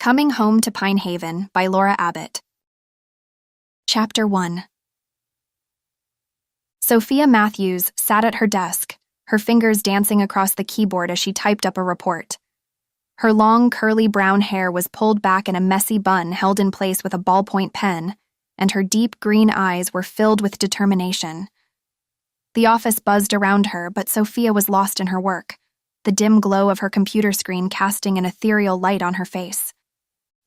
Coming Home to Pine Haven by Laura Abbott. Chapter 1. Sophia Matthews sat at her desk, her fingers dancing across the keyboard as she typed up a report. Her long, curly brown hair was pulled back in a messy bun held in place with a ballpoint pen, and her deep green eyes were filled with determination. The office buzzed around her, but Sophia was lost in her work, the dim glow of her computer screen casting an ethereal light on her face.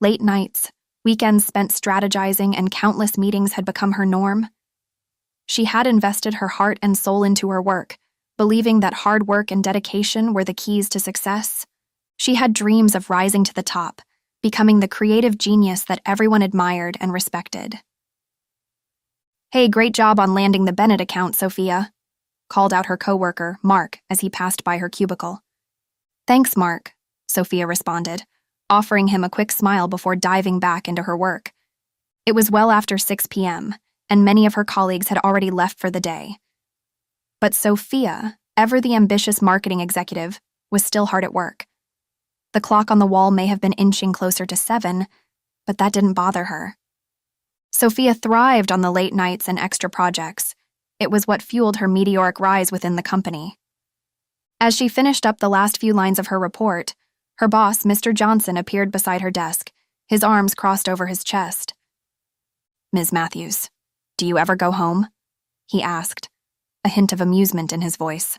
Late nights, weekends spent strategizing, and countless meetings had become her norm. She had invested her heart and soul into her work, believing that hard work and dedication were the keys to success. She had dreams of rising to the top, becoming the creative genius that everyone admired and respected. "Hey, great job on landing the Bennett account, Sophia," called out her coworker, Mark, as he passed by her cubicle. "Thanks, Mark," Sophia responded, offering him a quick smile before diving back into her work. It was well after 6 p.m., and many of her colleagues had already left for the day. But Sophia, ever the ambitious marketing executive, was still hard at work. The clock on the wall may have been inching closer to 7, but that didn't bother her. Sophia thrived on the late nights and extra projects. It was what fueled her meteoric rise within the company. As she finished up the last few lines of her report, her boss, Mr. Johnson, appeared beside her desk, his arms crossed over his chest. "Ms. Matthews, do you ever go home?" he asked, a hint of amusement in his voice.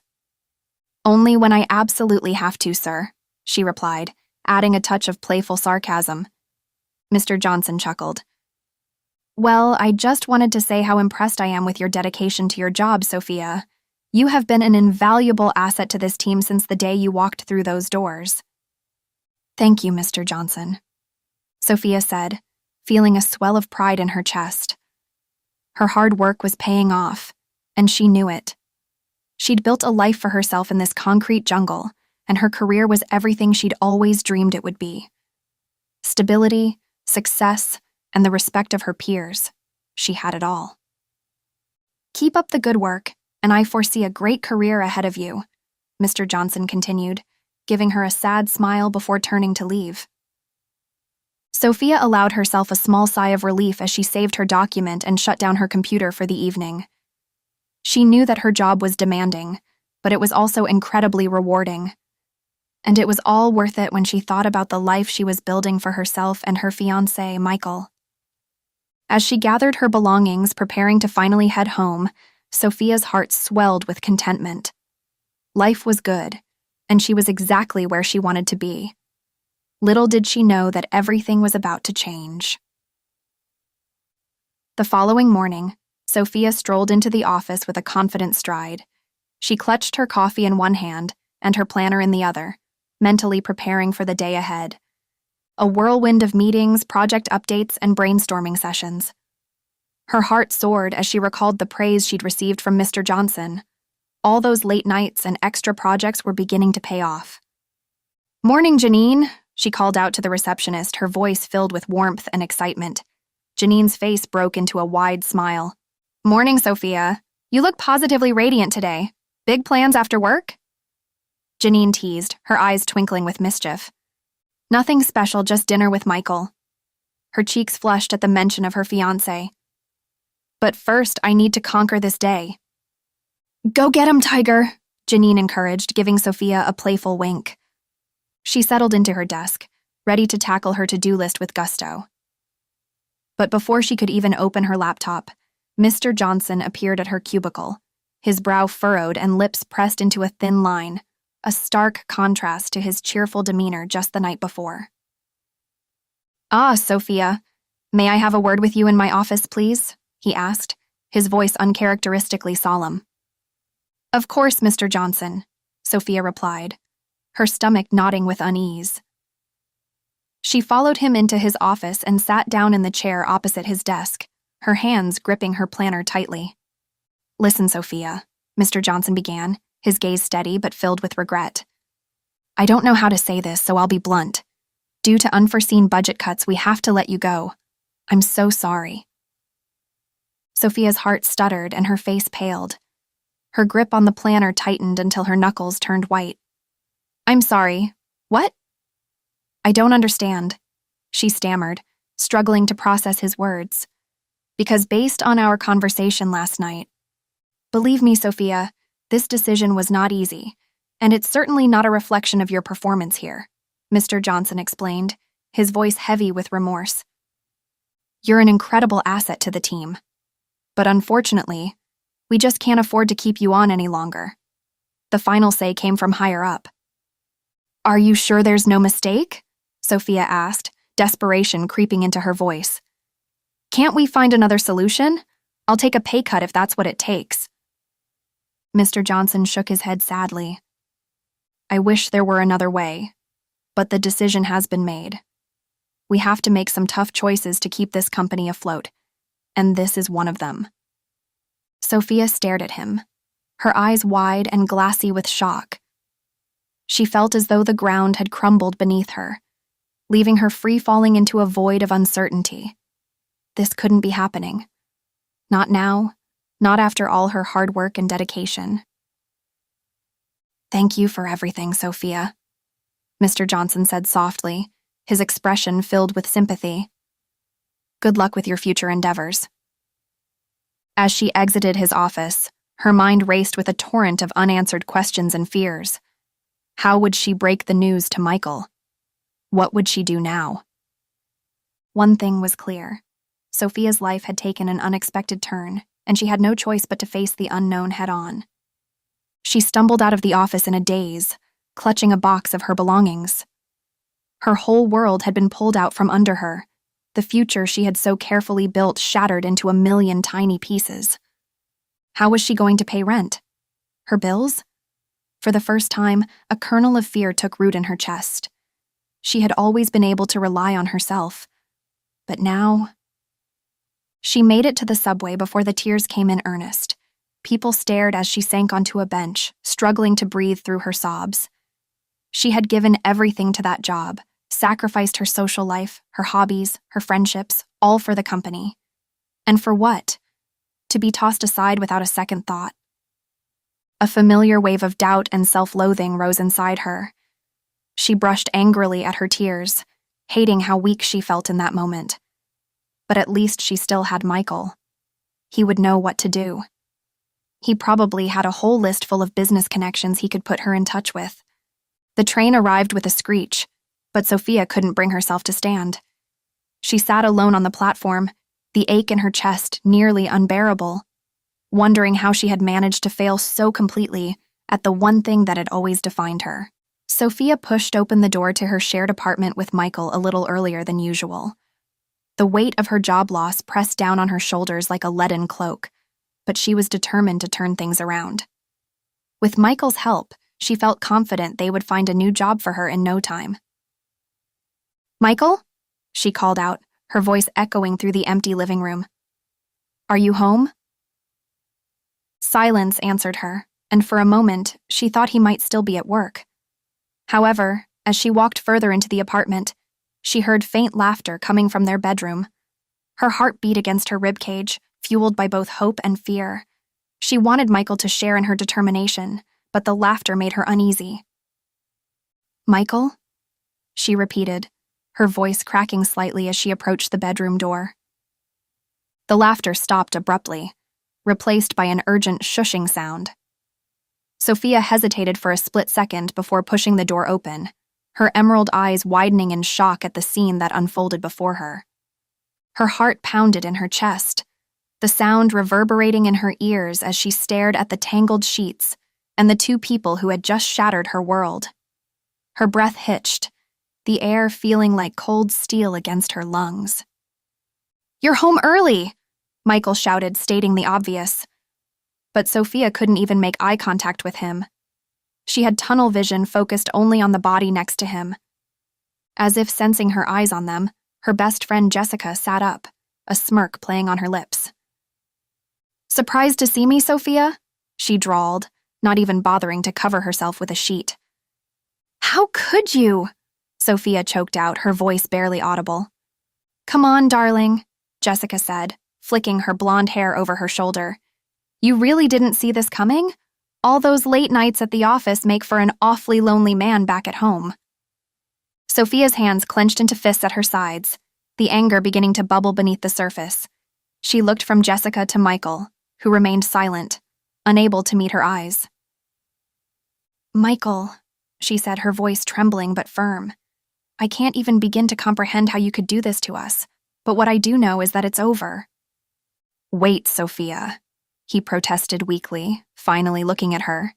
"Only when I absolutely have to, sir," she replied, adding a touch of playful sarcasm. Mr. Johnson chuckled. "Well, I just wanted to say how impressed I am with your dedication to your job, Sophia. You have been an invaluable asset to this team since the day you walked through those doors." "Thank you, Mr. Johnson," Sophia said, feeling a swell of pride in her chest. Her hard work was paying off, and she knew it. She'd built a life for herself in this concrete jungle, and her career was everything she'd always dreamed it would be. Stability, success, and the respect of her peers. She had it all. "Keep up the good work, and I foresee a great career ahead of you," Mr. Johnson continued, giving her a sad smile before turning to leave. Sophia allowed herself a small sigh of relief as she saved her document and shut down her computer for the evening. She knew that her job was demanding, but it was also incredibly rewarding. And it was all worth it when she thought about the life she was building for herself and her fiancé, Michael. As she gathered her belongings, preparing to finally head home, Sophia's heart swelled with contentment. Life was good, and she was exactly where she wanted to be. Little did she know that everything was about to change. The following morning, Sophia strolled into the office with a confident stride. She clutched her coffee in one hand and her planner in the other, mentally preparing for the day ahead. A whirlwind of meetings, project updates, and brainstorming sessions. Her heart soared as she recalled the praise she'd received from Mr. Johnson. All those late nights and extra projects were beginning to pay off. "Morning, Janine," she called out to the receptionist, her voice filled with warmth and excitement. Janine's face broke into a wide smile. "Morning, Sophia. You look positively radiant today. Big plans after work?" Janine teased, her eyes twinkling with mischief. "Nothing special, just dinner with Michael." Her cheeks flushed at the mention of her fiancé. "But first, I need to conquer this day." "Go get him, Tiger," Janine encouraged, giving Sophia a playful wink. She settled into her desk, ready to tackle her to-do list with gusto. But before she could even open her laptop, Mr. Johnson appeared at her cubicle, his brow furrowed and lips pressed into a thin line, a stark contrast to his cheerful demeanor just the night before. "Ah, Sophia, may I have a word with you in my office, please?" he asked, his voice uncharacteristically solemn. "Of course, Mr. Johnson," Sophia replied, her stomach knotting with unease. She followed him into his office and sat down in the chair opposite his desk, her hands gripping her planner tightly. "Listen, Sophia," Mr. Johnson began, his gaze steady but filled with regret. "I don't know how to say this, so I'll be blunt. Due to unforeseen budget cuts, we have to let you go. I'm so sorry." Sophia's heart stuttered and her face paled. Her grip on the planner tightened until her knuckles turned white. "I'm sorry. What?" "I don't understand." she stammered, struggling to process his words. Because based on our conversation last night, believe me, Sophia, this decision was not easy, and it's certainly not a reflection of your performance here, Mr. Johnson explained, his voice heavy with remorse. You're an incredible asset to the team. But unfortunately, we just can't afford to keep you on any longer. The final say came from higher up. Are you sure there's no mistake? Sophia asked, desperation creeping into her voice. Can't we find another solution? I'll take a pay cut if that's what it takes. Mr. Johnson shook his head sadly. I wish there were another way, but the decision has been made. We have to make some tough choices to keep this company afloat, and this is one of them. Sophia stared at him, her eyes wide and glassy with shock. She felt as though the ground had crumbled beneath her, leaving her free-falling into a void of uncertainty. This couldn't be happening. Not now, not after all her hard work and dedication. Thank you for everything, Sophia, Mr. Johnson said softly, his expression filled with sympathy. Good luck with your future endeavors. As she exited his office, her mind raced with a torrent of unanswered questions and fears. How would she break the news to Michael? What would she do now? One thing was clear. Sophia's life had taken an unexpected turn, and she had no choice but to face the unknown head-on. She stumbled out of the office in a daze, clutching a box of her belongings. Her whole world had been pulled out from under her, the future she had so carefully built shattered into a million tiny pieces. How was she going to pay rent? Her bills? For the first time, a kernel of fear took root in her chest. She had always been able to rely on herself. But now... She made it to the subway before the tears came in earnest. People stared as she sank onto a bench, struggling to breathe through her sobs. She had given everything to that job, sacrificed her social life, her hobbies, her friendships, all for the company. And for what? To be tossed aside without a second thought. A familiar wave of doubt and self-loathing rose inside her. She brushed angrily at her tears, hating how weak she felt in that moment. But at least she still had Michael. He would know what to do. He probably had a whole list full of business connections he could put her in touch with. The train arrived with a screech, but Sophia couldn't bring herself to stand. She sat alone on the platform, the ache in her chest nearly unbearable, wondering how she had managed to fail so completely at the one thing that had always defined her. Sophia pushed open the door to her shared apartment with Michael a little earlier than usual. The weight of her job loss pressed down on her shoulders like a leaden cloak, but she was determined to turn things around. With Michael's help, she felt confident they would find a new job for her in no time. Michael? She called out, her voice echoing through the empty living room. Are you home? Silence answered her, and for a moment, she thought he might still be at work. However, as she walked further into the apartment, she heard faint laughter coming from their bedroom. Her heart beat against her ribcage, fueled by both hope and fear. She wanted Michael to share in her determination, but the laughter made her uneasy. Michael? She repeated, her voice cracking slightly as she approached the bedroom door. The laughter stopped abruptly, replaced by an urgent shushing sound. Sophia hesitated for a split second before pushing the door open, her emerald eyes widening in shock at the scene that unfolded before her. Her heart pounded in her chest, the sound reverberating in her ears as she stared at the tangled sheets and the two people who had just shattered her world. Her breath hitched, the air feeling like cold steel against her lungs. "You're home early!" Michael shouted, stating the obvious. But Sophia couldn't even make eye contact with him. She had tunnel vision focused only on the body next to him. As if sensing her eyes on them, her best friend Jessica sat up, a smirk playing on her lips. "Surprised to see me, Sophia?" she drawled, not even bothering to cover herself with a sheet. "How could you?" Sophia choked out, her voice barely audible. "Come on, darling," Jessica said, flicking her blonde hair over her shoulder. "You really didn't see this coming? All those late nights at the office make for an awfully lonely man back at home." Sophia's hands clenched into fists at her sides, the anger beginning to bubble beneath the surface. She looked from Jessica to Michael, who remained silent, unable to meet her eyes. "Michael," she said, her voice trembling but firm. "I can't even begin to comprehend how you could do this to us, but what I do know is that it's over." "Wait, Sophia," he protested weakly, finally looking at her.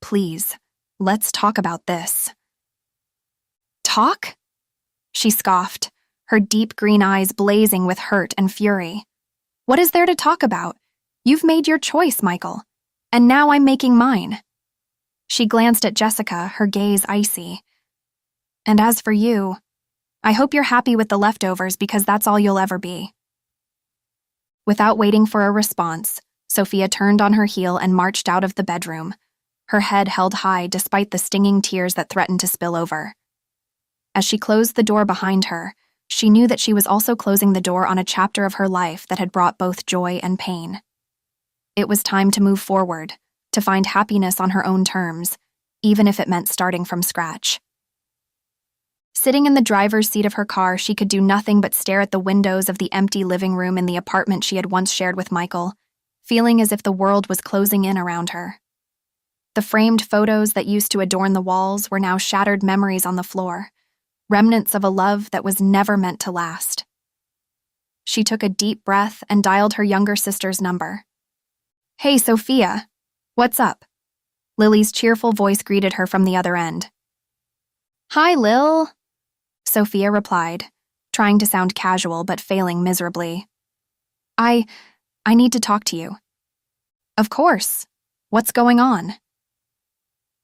"Please, let's talk about this." "Talk?" She scoffed, her deep green eyes blazing with hurt and fury. "What is there to talk about? You've made your choice, Michael, and now I'm making mine." She glanced at Jessica, her gaze icy. "And as for you, I hope you're happy with the leftovers because that's all you'll ever be." Without waiting for a response, Sophia turned on her heel and marched out of the bedroom, her head held high despite the stinging tears that threatened to spill over. As she closed the door behind her, she knew that she was also closing the door on a chapter of her life that had brought both joy and pain. It was time to move forward, to find happiness on her own terms, even if it meant starting from scratch. Sitting in the driver's seat of her car, she could do nothing but stare at the windows of the empty living room in the apartment she had once shared with Michael, feeling as if the world was closing in around her. The framed photos that used to adorn the walls were now shattered memories on the floor, remnants of a love that was never meant to last. She took a deep breath and dialed her younger sister's number. "Hey, Sophia, what's up?" Lily's cheerful voice greeted her from the other end. "Hi, Lil," Sophia replied, trying to sound casual but failing miserably. I need to talk to you." "Of course. What's going on?"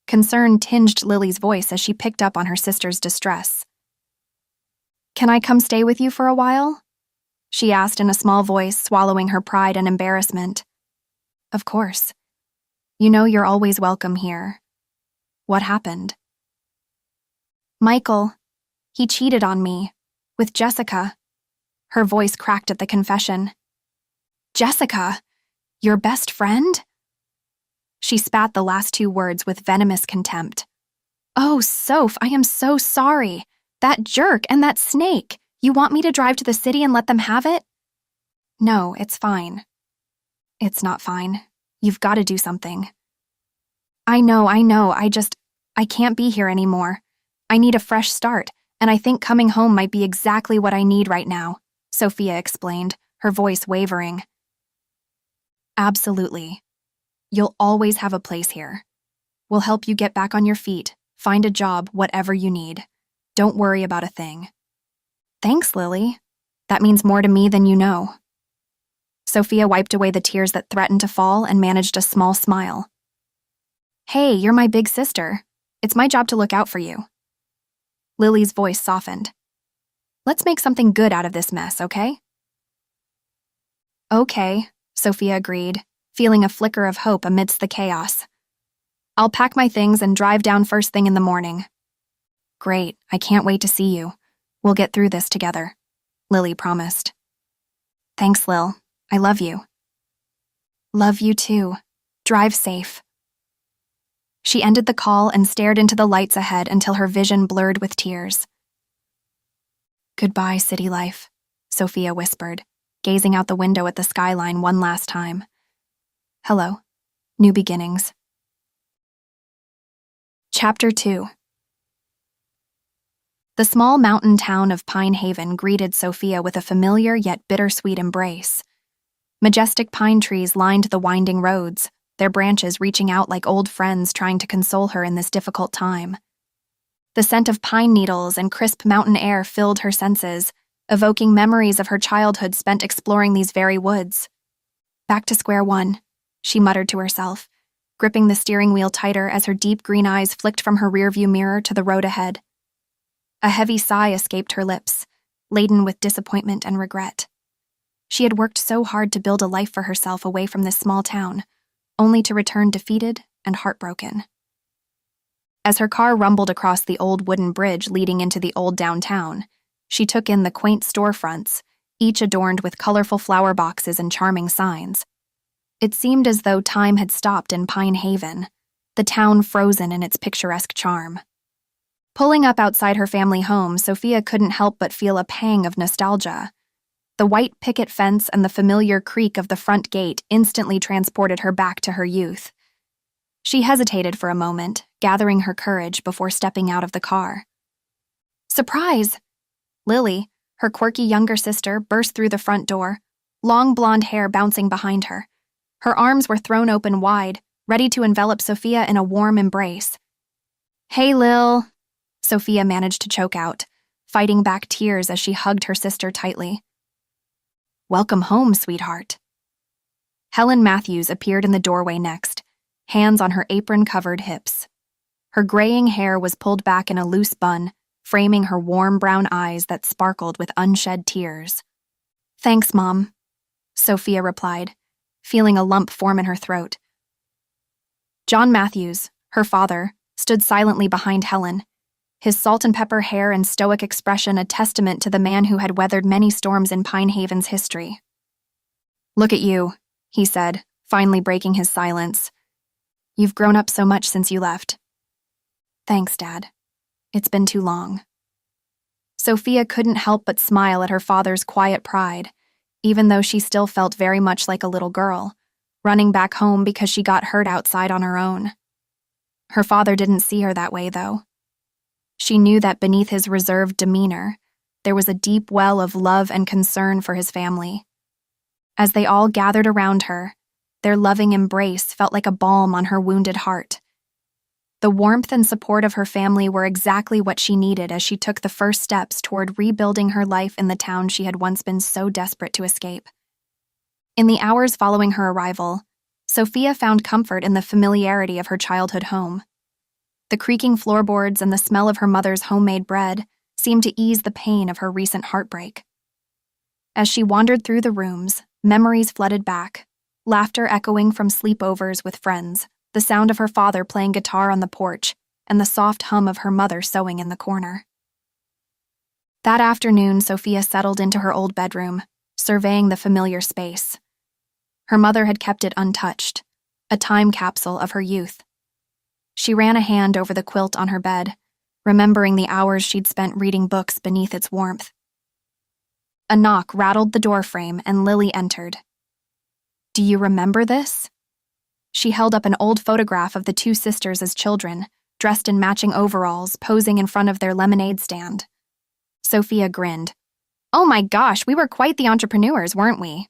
Concern tinged Lily's voice as she picked up on her sister's distress. "Can I come stay with you for a while?" she asked in a small voice, swallowing her pride and embarrassment. "Of course. You know you're always welcome here. What happened?" "Michael, he cheated on me, with Jessica." Her voice cracked at the confession. "Jessica? Your best friend?" She spat the last two words with venomous contempt. "Oh, Soph, I am so sorry. That jerk and that snake. You want me to drive to the city and let them have it?" "No, it's fine." "It's not fine. You've got to do something." I know, I can't be here anymore. I need a fresh start, and I think coming home might be exactly what I need right now," Sophia explained, her voice wavering. "Absolutely. You'll always have a place here. We'll help you get back on your feet, find a job, whatever you need. Don't worry about a thing." "Thanks, Lily. That means more to me than you know." Sophia wiped away the tears that threatened to fall and managed a small smile. "Hey, you're my big sister. It's my job to look out for you." Lily's voice softened. "Let's make something good out of this mess, okay?" "Okay," Sophia agreed, feeling a flicker of hope amidst the chaos. "I'll pack my things and drive down first thing in the morning." "Great, I can't wait to see you. We'll get through this together," Lily promised. "Thanks, Lil. I love you." "Love you too. Drive safe." She ended the call and stared into the lights ahead until her vision blurred with tears. "Goodbye, city life," Sophia whispered, gazing out the window at the skyline one last time. "Hello, new beginnings." Chapter 2. The small mountain town of Pine Haven greeted Sophia with a familiar yet bittersweet embrace. Majestic pine trees lined the winding roads, their branches reaching out like old friends trying to console her in this difficult time. The scent of pine needles and crisp mountain air filled her senses, evoking memories of her childhood spent exploring these very woods. "Back to square one," she muttered to herself, gripping the steering wheel tighter as her deep green eyes flicked from her rearview mirror to the road ahead. A heavy sigh escaped her lips, laden with disappointment and regret. She had worked so hard to build a life for herself away from this small town, only to return defeated and heartbroken. As her car rumbled across the old wooden bridge leading into the old downtown, she took in the quaint storefronts, each adorned with colorful flower boxes and charming signs. It seemed as though time had stopped in Pine Haven, the town frozen in its picturesque charm. Pulling up outside her family home, Sophia couldn't help but feel a pang of nostalgia. The white picket fence and the familiar creak of the front gate instantly transported her back to her youth. She hesitated for a moment, gathering her courage before stepping out of the car. Surprise! Lily, her quirky younger sister, burst through the front door, long blonde hair bouncing behind her. Her arms were thrown open wide, ready to envelop Sophia in a warm embrace. "Hey, Lil," Sophia managed to choke out, fighting back tears as she hugged her sister tightly. "Welcome home, sweetheart." Helen Matthews appeared in the doorway next, hands on her apron-covered hips. Her graying hair was pulled back in a loose bun, framing her warm brown eyes that sparkled with unshed tears. "Thanks, Mom," Sophia replied, feeling a lump form in her throat. John Matthews, her father, stood silently behind Helen, his salt-and-pepper hair and stoic expression a testament to the man who had weathered many storms in Pine Haven's history. "Look at you," he said, finally breaking his silence. "You've grown up so much since you left." "Thanks, Dad. It's been too long." Sophia couldn't help but smile at her father's quiet pride, even though she still felt very much like a little girl, running back home because she got hurt outside on her own. Her father didn't see her that way, though. She knew that beneath his reserved demeanor, there was a deep well of love and concern for his family. As they all gathered around her, their loving embrace felt like a balm on her wounded heart. The warmth and support of her family were exactly what she needed as she took the first steps toward rebuilding her life in the town she had once been so desperate to escape. In the hours following her arrival, Sophia found comfort in the familiarity of her childhood home. The creaking floorboards and the smell of her mother's homemade bread seemed to ease the pain of her recent heartbreak. As she wandered through the rooms, memories flooded back, laughter echoing from sleepovers with friends, the sound of her father playing guitar on the porch, and the soft hum of her mother sewing in the corner. That afternoon, Sophia settled into her old bedroom, surveying the familiar space. Her mother had kept it untouched, a time capsule of her youth. She ran a hand over the quilt on her bed, remembering the hours she'd spent reading books beneath its warmth. A knock rattled the doorframe and Lily entered. "Do you remember this?" She held up an old photograph of the two sisters as children, dressed in matching overalls, posing in front of their lemonade stand. Sophia grinned. "Oh my gosh, we were quite the entrepreneurs, weren't we?"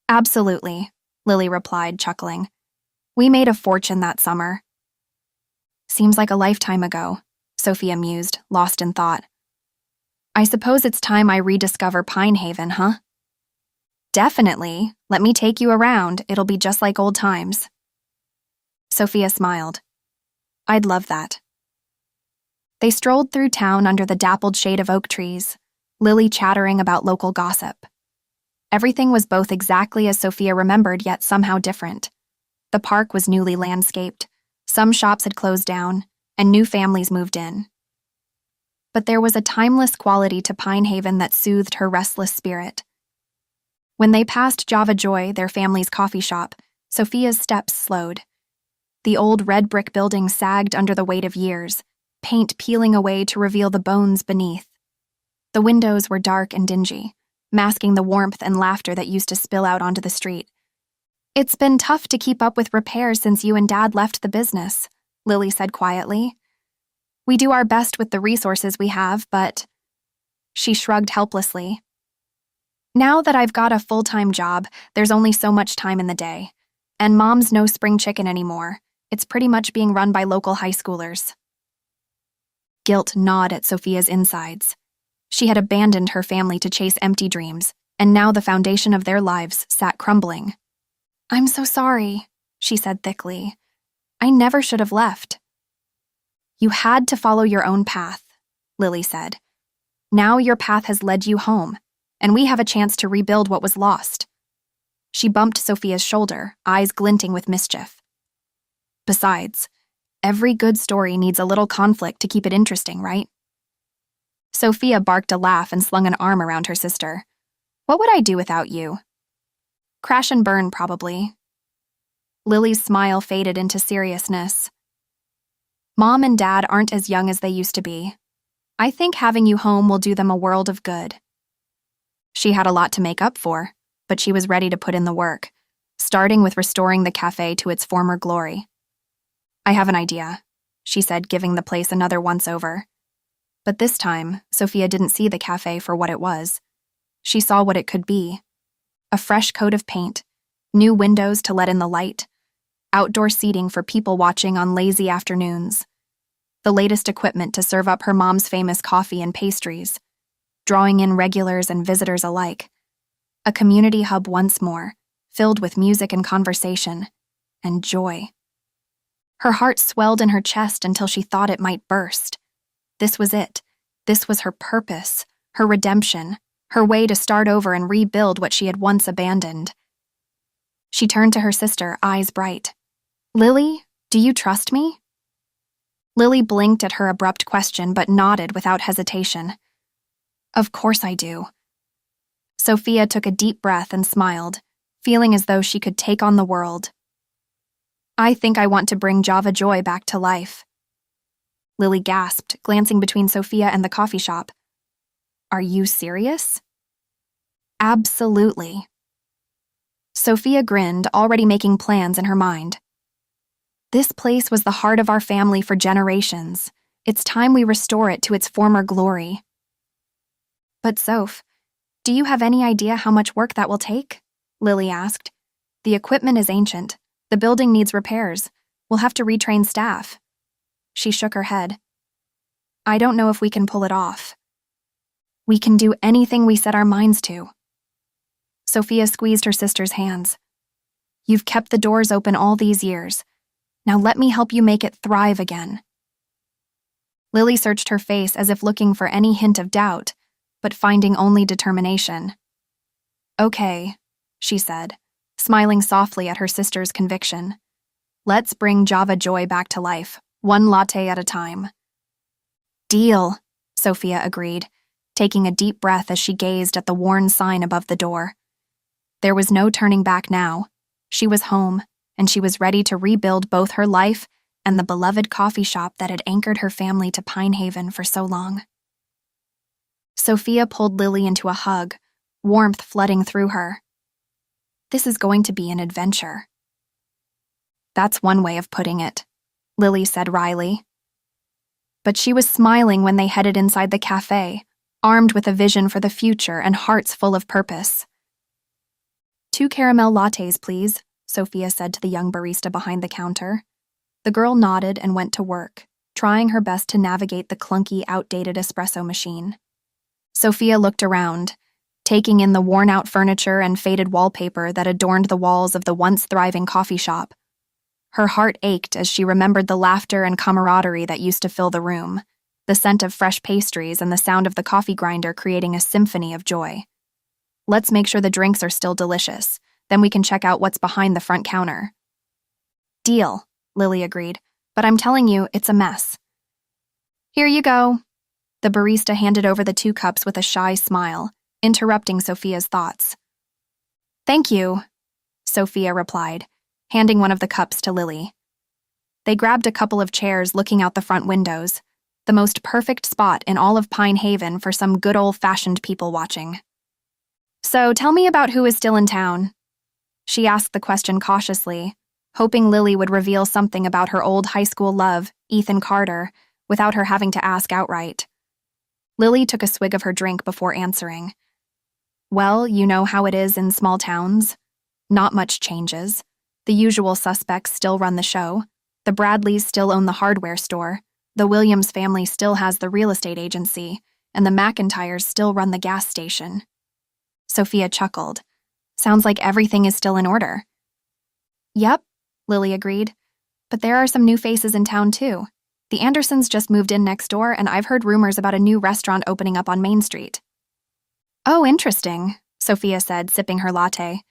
"Absolutely," Lily replied, chuckling. "We made a fortune that summer." "Seems like a lifetime ago," Sophia mused, lost in thought. "I suppose it's time I rediscover Pine Haven, huh?" "Definitely. Let me take you around. It'll be just like old times." Sophia smiled. "I'd love that." They strolled through town under the dappled shade of oak trees, Lily chattering about local gossip. Everything was both exactly as Sophia remembered, yet somehow different. The park was newly landscaped, some shops had closed down, and new families moved in. But there was a timeless quality to Pine Haven that soothed her restless spirit. When they passed Java Joy, their family's coffee shop, Sophia's steps slowed. The old red brick building sagged under the weight of years, paint peeling away to reveal the bones beneath. The windows were dark and dingy, masking the warmth and laughter that used to spill out onto the street. "It's been tough to keep up with repairs since you and Dad left the business," Lily said quietly. "We do our best with the resources we have, but..." She shrugged helplessly. "Now that I've got a full-time job, there's only so much time in the day. And Mom's no spring chicken anymore. It's pretty much being run by local high schoolers." Guilt gnawed at Sophia's insides. She had abandoned her family to chase empty dreams, and now the foundation of their lives sat crumbling. "I'm so sorry," she said thickly. "I never should have left." "You had to follow your own path," Lily said. "Now your path has led you home, and we have a chance to rebuild what was lost." She bumped Sophia's shoulder, eyes glinting with mischief. "Besides, every good story needs a little conflict to keep it interesting, right?" Sophia barked a laugh and slung an arm around her sister. "What would I do without you?" "Crash and burn, probably." Lily's smile faded into seriousness. Mom and Dad aren't as young as they used to be. I think having you home will do them a world of good. She had a lot to make up for, but she was ready to put in the work, starting with restoring the cafe to its former glory. I have an idea, she said, giving the place another once-over. But this time, Sophia didn't see the cafe for what it was. She saw what it could be. A fresh coat of paint, new windows to let in the light, outdoor seating for people watching on lazy afternoons, the latest equipment to serve up her mom's famous coffee and pastries, drawing in regulars and visitors alike. A community hub once more, filled with music and conversation, and joy. Her heart swelled in her chest until she thought it might burst. This was it. This was her purpose, her redemption, her way to start over and rebuild what she had once abandoned. She turned to her sister, eyes bright. "Lily, do you trust me?" Lily blinked at her abrupt question but nodded without hesitation. "Of course I do." Sophia took a deep breath and smiled, feeling as though she could take on the world. "I think I want to bring Java Joy back to life." Lily gasped, glancing between Sophia and the coffee shop. "Are you serious?" "Absolutely." Sophia grinned, already making plans in her mind. "This place was the heart of our family for generations. It's time we restore it to its former glory." "But Soph, do you have any idea how much work that will take?" Lily asked. "The equipment is ancient. The building needs repairs. We'll have to retrain staff." She shook her head. "I don't know if we can pull it off." "We can do anything we set our minds to." Sophia squeezed her sister's hands. "You've kept the doors open all these years. Now let me help you make it thrive again." Lily searched her face as if looking for any hint of doubt, but finding only determination. "Okay," she said, smiling softly at her sister's conviction. "Let's bring Java Joy back to life, one latte at a time." "Deal," Sophia agreed, taking a deep breath as she gazed at the worn sign above the door. There was no turning back now. She was home, and she was ready to rebuild both her life and the beloved coffee shop that had anchored her family to Pine Haven for so long. Sophia pulled Lily into a hug, warmth flooding through her. "This is going to be an adventure." "That's one way of putting it," Lily said wryly. But she was smiling when they headed inside the cafe, armed with a vision for the future and hearts full of purpose. "2 caramel lattes, please," Sophia said to the young barista behind the counter. The girl nodded and went to work, trying her best to navigate the clunky, outdated espresso machine. Sophia looked around, taking in the worn-out furniture and faded wallpaper that adorned the walls of the once-thriving coffee shop. Her heart ached as she remembered the laughter and camaraderie that used to fill the room, the scent of fresh pastries and the sound of the coffee grinder creating a symphony of joy. "Let's make sure the drinks are still delicious, then we can check out what's behind the front counter." "Deal," Lily agreed, "but I'm telling you, it's a mess." "Here you go." The barista handed over the 2 cups with a shy smile, interrupting Sophia's thoughts. "Thank you," Sophia replied, handing one of the cups to Lily. They grabbed a couple of chairs looking out the front windows, the most perfect spot in all of Pine Haven for some good old-fashioned people watching. "So tell me about who is still in town." She asked the question cautiously, hoping Lily would reveal something about her old high school love, Ethan Carter, without her having to ask outright. Lily took a swig of her drink before answering. "Well, you know how it is in small towns. Not much changes. The usual suspects still run the show. The Bradleys still own the hardware store. The Williams family still has the real estate agency, and the McIntyres still run the gas station." Sophia chuckled. "Sounds like everything is still in order." "Yep," Lily agreed. "But there are some new faces in town, too. The Andersons just moved in next door, and I've heard rumors about a new restaurant opening up on Main Street." "Oh, interesting," Sophia said, sipping her latte.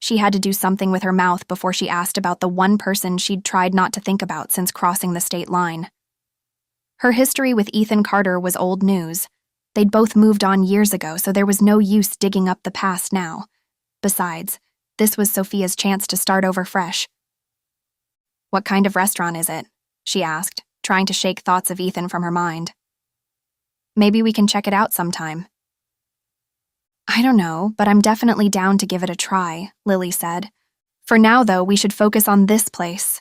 She had to do something with her mouth before she asked about the one person she'd tried not to think about since crossing the state line. Her history with Ethan Carter was old news. They'd both moved on years ago, so there was no use digging up the past now. Besides, this was Sophia's chance to start over fresh. "What kind of restaurant is it?" she asked, trying to shake thoughts of Ethan from her mind. Maybe we can check it out sometime. I don't know, but I'm definitely down to give it a try, Lily said. For now, though, we should focus on this place.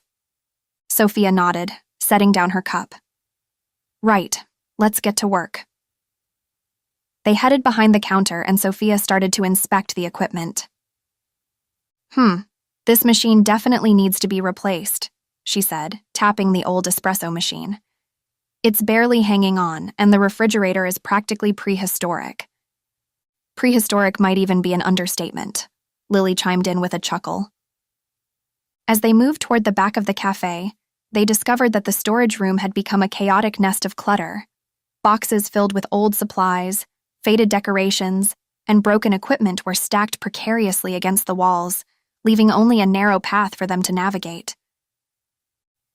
Sophia nodded, setting down her cup. Right, let's get to work. They headed behind the counter and Sophia started to inspect the equipment. This machine definitely needs to be replaced, she said, tapping the old espresso machine. It's barely hanging on, and the refrigerator is practically prehistoric. Prehistoric might even be an understatement, Lily chimed in with a chuckle. As they moved toward the back of the cafe, they discovered that the storage room had become a chaotic nest of clutter. Boxes filled with old supplies, faded decorations, and broken equipment were stacked precariously against the walls, leaving only a narrow path for them to navigate.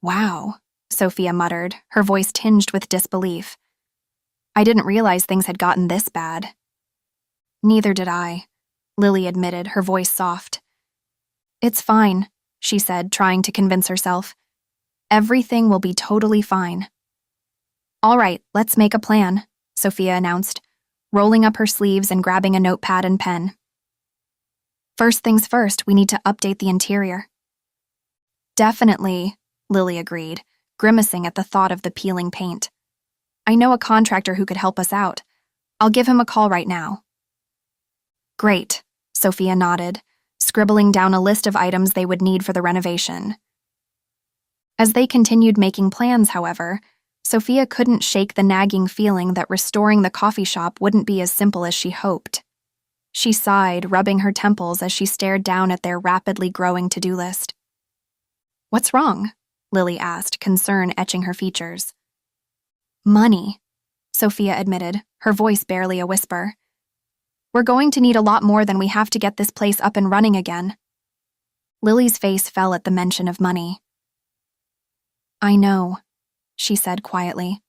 Wow, Sophia muttered, her voice tinged with disbelief. I didn't realize things had gotten this bad. Neither did I, Lily admitted, her voice soft. It's fine, she said, trying to convince herself. Everything will be totally fine. All right, let's make a plan, Sophia announced, rolling up her sleeves and grabbing a notepad and pen. First things first, we need to update the interior. Definitely, Lily agreed, grimacing at the thought of the peeling paint. I know a contractor who could help us out. I'll give him a call right now. Great, Sophia nodded, scribbling down a list of items they would need for the renovation. As they continued making plans, however, Sophia couldn't shake the nagging feeling that restoring the coffee shop wouldn't be as simple as she hoped. She sighed, rubbing her temples as she stared down at their rapidly growing to-do list. What's wrong? Lily asked, concern etching her features. Money, Sophia admitted, her voice barely a whisper. We're going to need a lot more than we have to get this place up and running again. Lily's face fell at the mention of money. I know, she said quietly.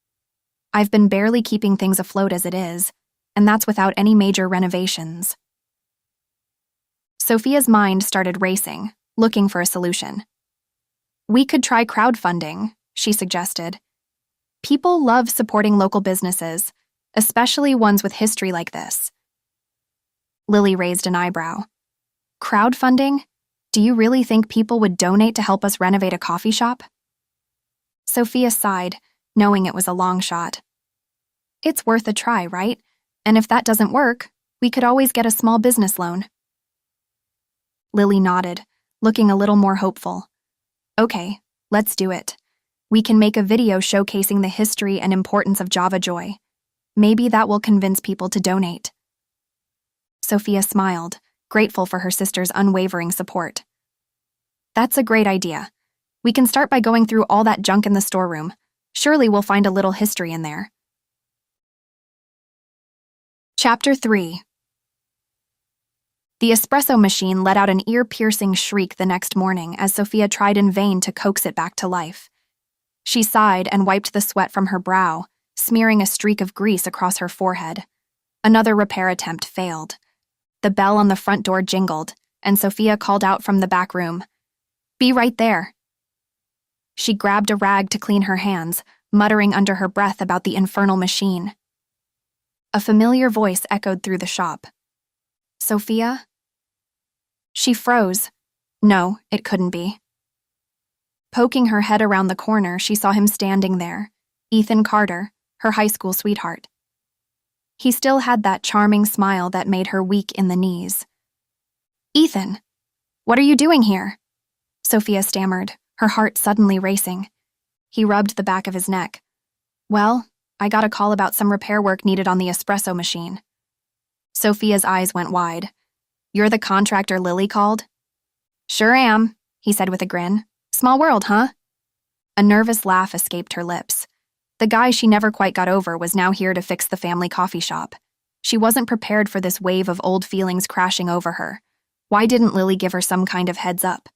I've been barely keeping things afloat as it is, and that's without any major renovations. Sophia's mind started racing, looking for a solution. We could try crowdfunding, she suggested. People love supporting local businesses, especially ones with history like this. Lily raised an eyebrow. Crowdfunding? Do you really think people would donate to help us renovate a coffee shop? Sophia sighed, knowing it was a long shot. It's worth a try, right? And if that doesn't work, we could always get a small business loan. Lily nodded, looking a little more hopeful. Okay, let's do it. We can make a video showcasing the history and importance of Java Joy. Maybe that will convince people to donate. Sophia smiled, grateful for her sister's unwavering support. That's a great idea. We can start by going through all that junk in the storeroom. Surely we'll find a little history in there. Chapter 3. The espresso machine let out an ear-piercing shriek the next morning as Sophia tried in vain to coax it back to life. She sighed and wiped the sweat from her brow, smearing a streak of grease across her forehead. Another repair attempt failed. The bell on the front door jingled, and Sophia called out from the back room, "Be right there." She grabbed a rag to clean her hands, muttering under her breath about the infernal machine. A familiar voice echoed through the shop. Sophia? She froze. No, it couldn't be. Poking her head around the corner, she saw him standing there, Ethan Carter, her high school sweetheart. He still had that charming smile that made her weak in the knees. Ethan, what are you doing here? Sophia stammered, her heart suddenly racing. He rubbed the back of his neck. Well, I got a call about some repair work needed on the espresso machine. Sophia's eyes went wide. You're the contractor Lily called? Sure am, he said with a grin. Small world, huh? A nervous laugh escaped her lips. The guy she never quite got over was now here to fix the family coffee shop. She wasn't prepared for this wave of old feelings crashing over her. Why didn't Lily give her some kind of heads up?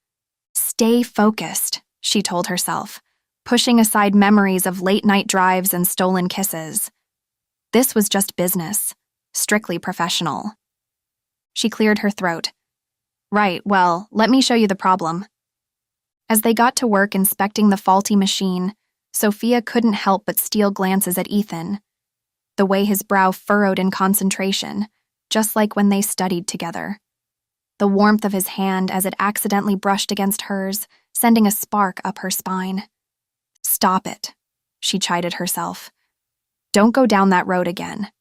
Stay focused, she told herself, pushing aside memories of late-night drives and stolen kisses. This was just business, strictly professional. She cleared her throat. Right, well, let me show you the problem. As they got to work inspecting the faulty machine, Sophia couldn't help but steal glances at Ethan, the way his brow furrowed in concentration, just like when they studied together. The warmth of his hand as it accidentally brushed against hers, sending a spark up her spine. "Stop it," she chided herself. "Don't go down that road again."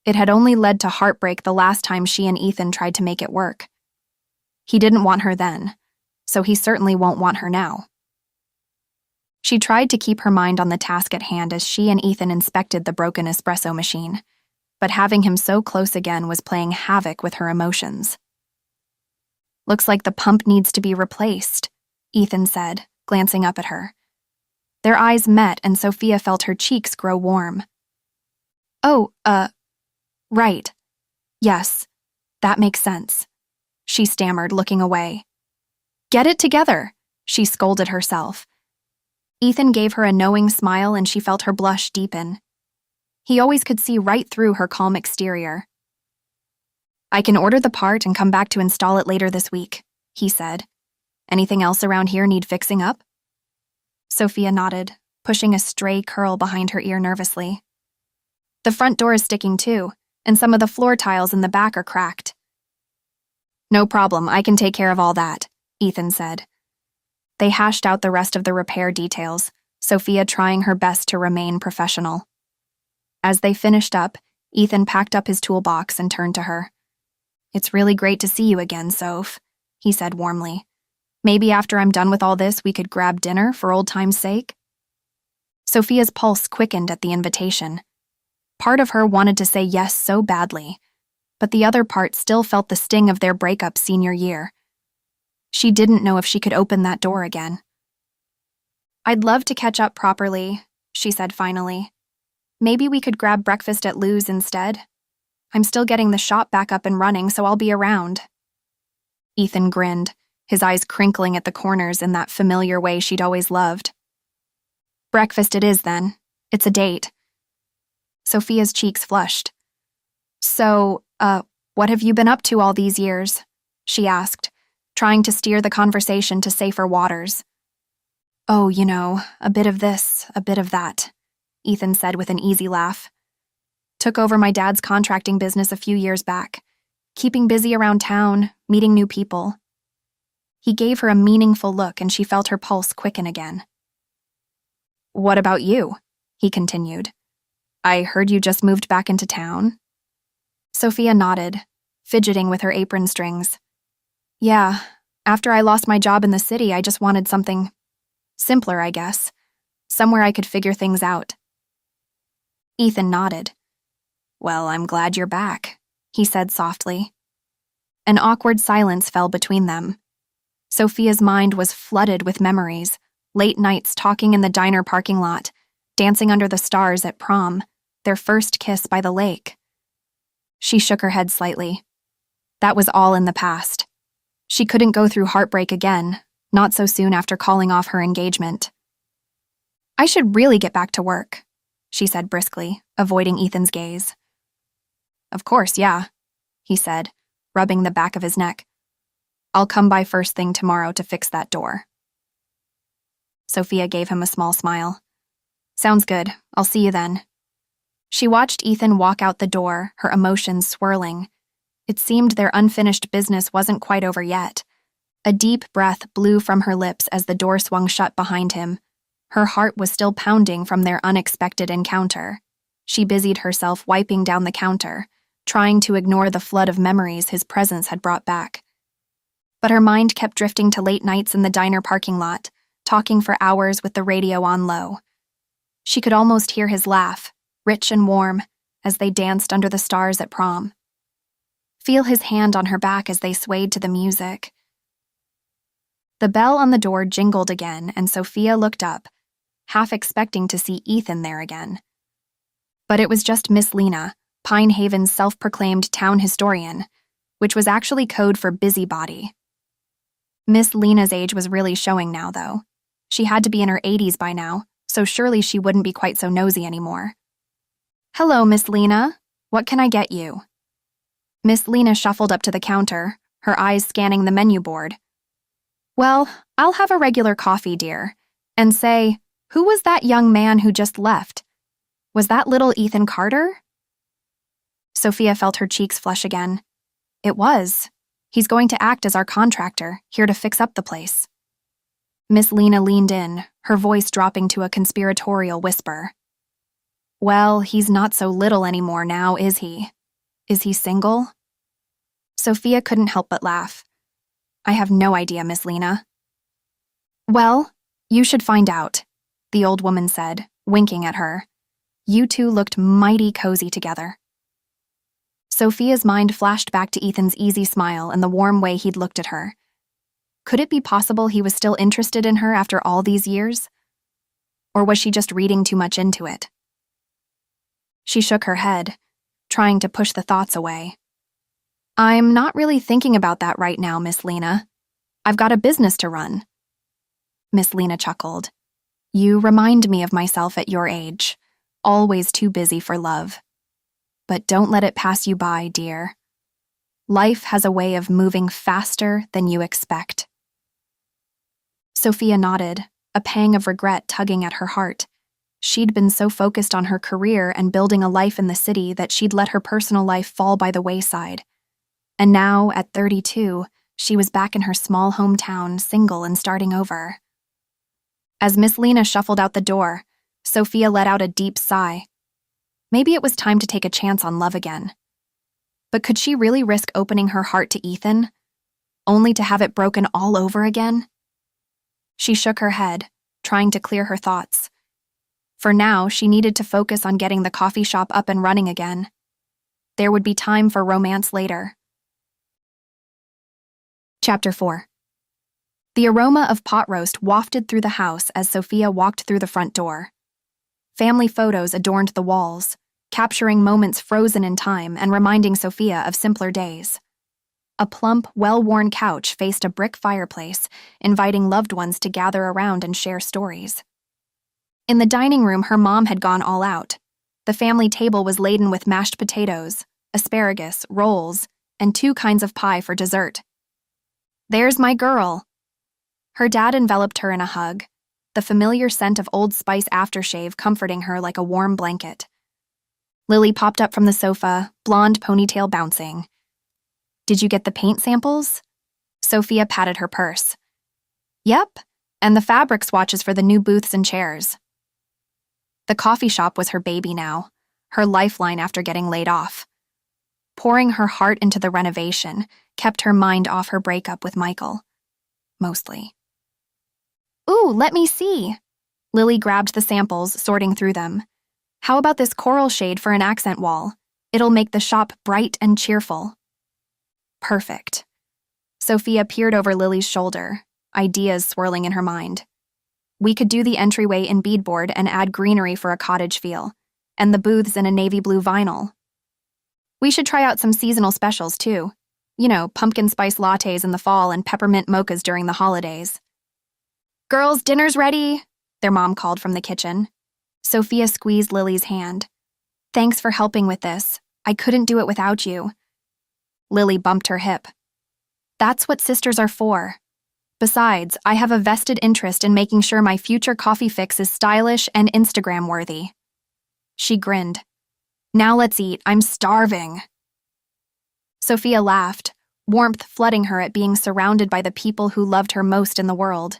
It had only led to heartbreak the last time she and Ethan tried to make it work. He didn't want her then, so he certainly won't want her now. She tried to keep her mind on the task at hand as she and Ethan inspected the broken espresso machine, but having him so close again was playing havoc with her emotions. "Looks like the pump needs to be replaced," Ethan said, glancing up at her. Their eyes met and Sophia felt her cheeks grow warm. "Oh, right. Yes, that makes sense," she stammered, looking away. "Get it together," she scolded herself. Ethan gave her a knowing smile and she felt her blush deepen. He always could see right through her calm exterior. "I can order the part and come back to install it later this week," he said. "Anything else around here need fixing up?" Sophia nodded, pushing a stray curl behind her ear nervously. "The front door is sticking too, and some of the floor tiles in the back are cracked." "No problem, I can take care of all that," Ethan said. They hashed out the rest of the repair details, Sophia trying her best to remain professional. As they finished up, Ethan packed up his toolbox and turned to her. "It's really great to see you again, Soph," he said warmly. "Maybe after I'm done with all this, we could grab dinner for old time's sake?" Sophia's pulse quickened at the invitation. Part of her wanted to say yes so badly, but the other part still felt the sting of their breakup senior year. She didn't know if she could open that door again. "I'd love to catch up properly," she said finally. "Maybe we could grab breakfast at Lou's instead. I'm still getting the shop back up and running, so I'll be around." Ethan grinned, his eyes crinkling at the corners in that familiar way she'd always loved. "Breakfast it is, then. It's a date." Sophia's cheeks flushed. "So, what have you been up to all these years?" she asked, trying to steer the conversation to safer waters. "Oh, a bit of this, a bit of that," Ethan said with an easy laugh. "Took over my dad's contracting business a few years back, keeping busy around town, meeting new people." He gave her a meaningful look and she felt her pulse quicken again. "What about you?" he continued. "I heard you just moved back into town." Sophia nodded, fidgeting with her apron strings. "Yeah, after I lost my job in the city, I just wanted something simpler, I guess. Somewhere I could figure things out." Ethan nodded. "Well, I'm glad you're back," he said softly. An awkward silence fell between them. Sophia's mind was flooded with memories, late nights talking in the diner parking lot, dancing under the stars at prom, their first kiss by the lake. She shook her head slightly. That was all in the past. She couldn't go through heartbreak again, not so soon after calling off her engagement. "I should really get back to work," she said briskly, avoiding Ethan's gaze. "Of course, yeah," he said, rubbing the back of his neck. "I'll come by first thing tomorrow to fix that door." Sophia gave him a small smile. "Sounds good. I'll see you then." She watched Ethan walk out the door, her emotions swirling. It seemed their unfinished business wasn't quite over yet. A deep breath blew from her lips as the door swung shut behind him. Her heart was still pounding from their unexpected encounter. She busied herself wiping down the counter, trying to ignore the flood of memories his presence had brought back. But her mind kept drifting to late nights in the diner parking lot, talking for hours with the radio on low. She could almost hear his laugh, rich and warm, as they danced under the stars at prom. Feel his hand on her back as they swayed to the music. The bell on the door jingled again, and Sophia looked up, half expecting to see Ethan there again. But it was just Miss Lena, Pine Haven's self-proclaimed town historian, which was actually code for busybody. Miss Lena's age was really showing now, though. She had to be in her 80s by now, so surely she wouldn't be quite so nosy anymore. "Hello, Miss Lena. What can I get you?" Miss Lena shuffled up to the counter, her eyes scanning the menu board. "Well, I'll have a regular coffee, dear. And say, Who was that young man who just left? Was that little Ethan Carter? Sophia felt her cheeks flush again. It was. He's going to act as our contractor, here to fix up the place. Miss Lena leaned in, her voice dropping to a conspiratorial whisper. Well, he's not so little anymore now, is he? Is he single? Sophia couldn't help but laugh. I have no idea, Miss Lena. Well, you should find out, the old woman said, winking at her. You two looked mighty cozy together. Sophia's mind flashed back to Ethan's easy smile and the warm way he'd looked at her. Could it be possible he was still interested in her after all these years? Or was she just reading too much into it? She shook her head, trying to push the thoughts away. I'm not really thinking about that right now, Miss Lena. I've got a business to run. Miss Lena chuckled. You remind me of myself at your age, always too busy for love. But don't let it pass you by, dear. Life has a way of moving faster than you expect. Sophia nodded, a pang of regret tugging at her heart. She'd been so focused on her career and building a life in the city that she'd let her personal life fall by the wayside. And now, at 32, she was back in her small hometown, single and starting over. As Miss Lena shuffled out the door, Sophia let out a deep sigh. Maybe it was time to take a chance on love again. But could she really risk opening her heart to Ethan, only to have it broken all over again? She shook her head, trying to clear her thoughts. For now, she needed to focus on getting the coffee shop up and running again. There would be time for romance later. Chapter 4. The aroma of pot roast wafted through the house as Sophia walked through the front door. Family photos adorned the walls, capturing moments frozen in time and reminding Sophia of simpler days. A plump, well-worn couch faced a brick fireplace, inviting loved ones to gather around and share stories. In the dining room, her mom had gone all out. The family table was laden with mashed potatoes, asparagus, rolls, and 2 kinds of pie for dessert. There's my girl. Her dad enveloped her in a hug, the familiar scent of Old Spice aftershave comforting her like a warm blanket. Lily popped up from the sofa, blonde ponytail bouncing. Did you get the paint samples? Sophia patted her purse. Yep, and the fabric swatches for the new booths and chairs. The coffee shop was her baby now, her lifeline after getting laid off. Pouring her heart into the renovation kept her mind off her breakup with Michael. Mostly. Ooh, let me see. Lily grabbed the samples, sorting through them. How about this coral shade for an accent wall? It'll make the shop bright and cheerful. Perfect. Sophia peered over Lily's shoulder, ideas swirling in her mind. We could do the entryway in beadboard and add greenery for a cottage feel, and the booths in a navy blue vinyl. We should try out some seasonal specials, too. You know, pumpkin spice lattes in the fall and peppermint mochas during the holidays. Girls, dinner's ready, their mom called from the kitchen. Sophia squeezed Lily's hand. Thanks for helping with this. I couldn't do it without you. Lily bumped her hip. That's what sisters are for. Besides, I have a vested interest in making sure my future coffee fix is stylish and Instagram-worthy. She grinned. Now let's eat. I'm starving. Sophia laughed, warmth flooding her at being surrounded by the people who loved her most in the world.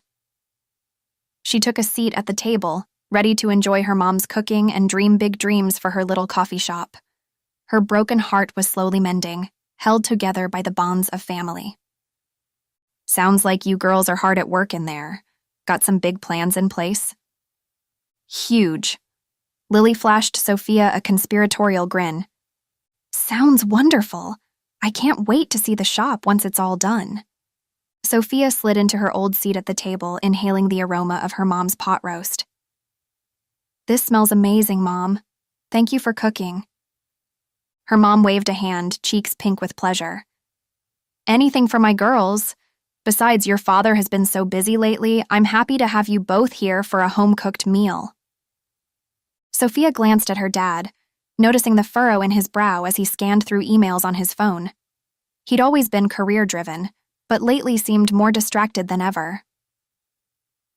She took a seat at the table, ready to enjoy her mom's cooking and dream big dreams for her little coffee shop. Her broken heart was slowly mending, held together by the bonds of family. Sounds like you girls are hard at work in there. Got some big plans in place? Huge. Lily flashed Sophia a conspiratorial grin. Sounds wonderful. I can't wait to see the shop once it's all done. Sophia slid into her old seat at the table, inhaling the aroma of her mom's pot roast. This smells amazing, Mom. Thank you for cooking. Her mom waved a hand, cheeks pink with pleasure. Anything for my girls. Besides, your father has been so busy lately, I'm happy to have you both here for a home-cooked meal. Sophia glanced at her dad, noticing the furrow in his brow as he scanned through emails on his phone. He'd always been career-driven, but lately seemed more distracted than ever.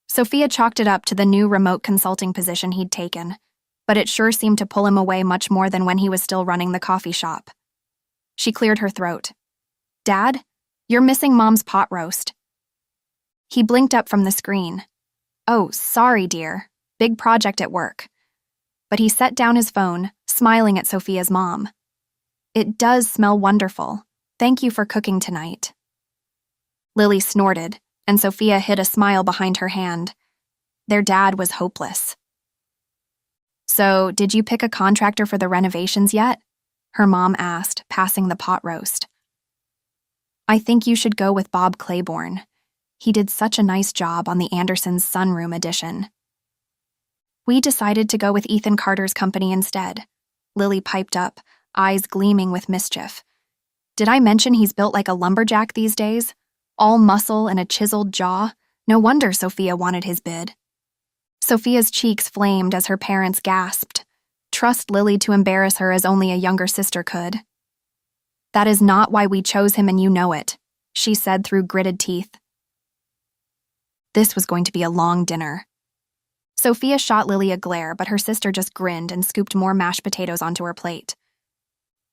Sophia chalked it up to the new remote consulting position he'd taken, but it sure seemed to pull him away much more than when he was still running the coffee shop. She cleared her throat. "Dad, you're missing Mom's pot roast." He blinked up from the screen. "Oh, sorry, dear. Big project at work." But he set down his phone, smiling at Sophia's mom. "It does smell wonderful. Thank you for cooking tonight." Lily snorted, and Sophia hid a smile behind her hand. Their dad was hopeless. "So, did you pick a contractor for the renovations yet?" her mom asked, passing the pot roast. "I think you should go with Bob Claiborne. He did such a nice job on the Andersons' sunroom addition." "We decided to go with Ethan Carter's company instead," Lily piped up, eyes gleaming with mischief. "Did I mention he's built like a lumberjack these days? All muscle and a chiseled jaw. No wonder Sophia wanted his bid." Sophia's cheeks flamed as her parents gasped. Trust Lily to embarrass her as only a younger sister could. "That is not why we chose him, and you know it," she said through gritted teeth. This was going to be a long dinner. Sophia shot Lily a glare, but her sister just grinned and scooped more mashed potatoes onto her plate.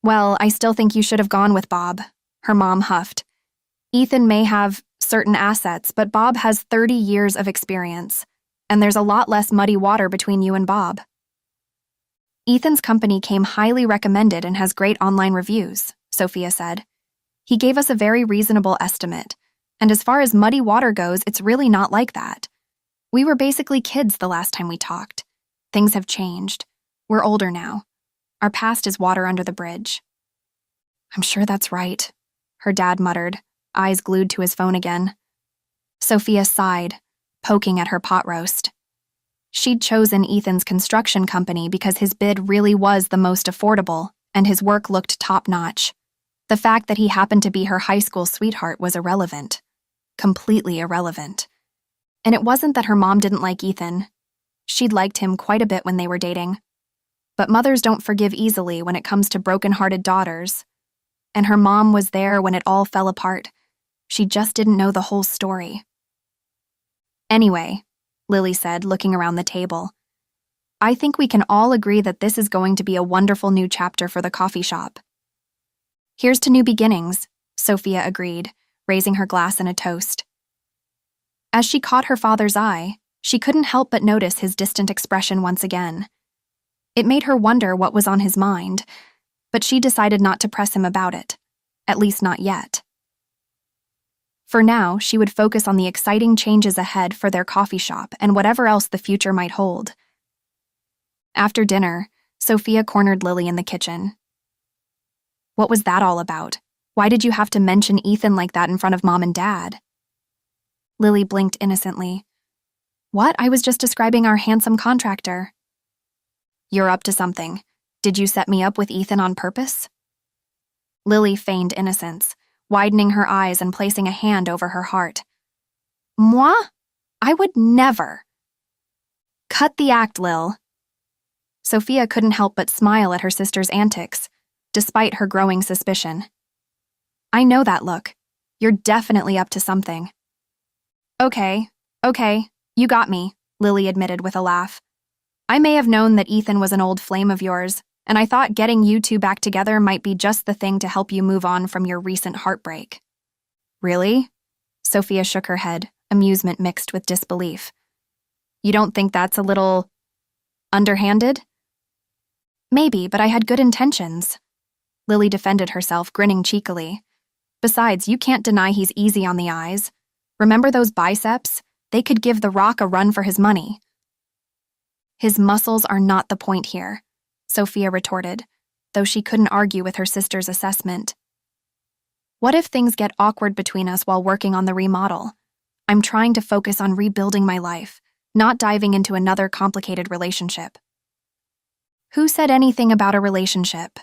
"Well, I still think you should have gone with Bob," her mom huffed. "Ethan may have certain assets, but Bob has 30 years of experience, and there's a lot less muddy water between you and Bob." "Ethan's company came highly recommended and has great online reviews," Sophia said. "He gave us a very reasonable estimate, and as far as muddy water goes, it's really not like that. We were basically kids the last time we talked. Things have changed. We're older now. Our past is water under the bridge." "I'm sure that's right," her dad muttered, eyes glued to his phone again. Sophia sighed, poking at her pot roast. She'd chosen Ethan's construction company because his bid really was the most affordable, and his work looked top-notch. The fact that he happened to be her high school sweetheart was irrelevant. Completely irrelevant. And it wasn't that her mom didn't like Ethan. She'd liked him quite a bit when they were dating. But mothers don't forgive easily when it comes to broken-hearted daughters. And her mom was there when it all fell apart. She just didn't know the whole story. "Anyway," Lily said, looking around the table, "I think we can all agree that this is going to be a wonderful new chapter for the coffee shop." "Here's to new beginnings," Sophia agreed, raising her glass in a toast. As she caught her father's eye, she couldn't help but notice his distant expression once again. It made her wonder what was on his mind, but she decided not to press him about it, at least not yet. For now, she would focus on the exciting changes ahead for their coffee shop and whatever else the future might hold. After dinner, Sophia cornered Lily in the kitchen. "What was that all about? Why did you have to mention Ethan like that in front of Mom and Dad?" Lily blinked innocently. "What? I was just describing our handsome contractor." "You're up to something. Did you set me up with Ethan on purpose?" Lily feigned innocence, widening her eyes and placing a hand over her heart. "Moi? I would never." "Cut the act, Lil." Sophia couldn't help but smile at her sister's antics, despite her growing suspicion. "I know that look. You're definitely up to something." Okay, you got me," Lily admitted with a laugh. "I may have known that Ethan was an old flame of yours, and I thought getting you two back together might be just the thing to help you move on from your recent heartbreak." "Really?" Sophia shook her head, amusement mixed with disbelief. "You don't think that's a little underhanded?" "Maybe, but I had good intentions." Lily defended herself, grinning cheekily. "Besides, you can't deny he's easy on the eyes. Remember those biceps? They could give The Rock a run for his money." "His muscles are not the point here," Sophia retorted, though she couldn't argue with her sister's assessment. "What if things get awkward between us while working on the remodel? I'm trying to focus on rebuilding my life, not diving into another complicated relationship." "Who said anything about a relationship?"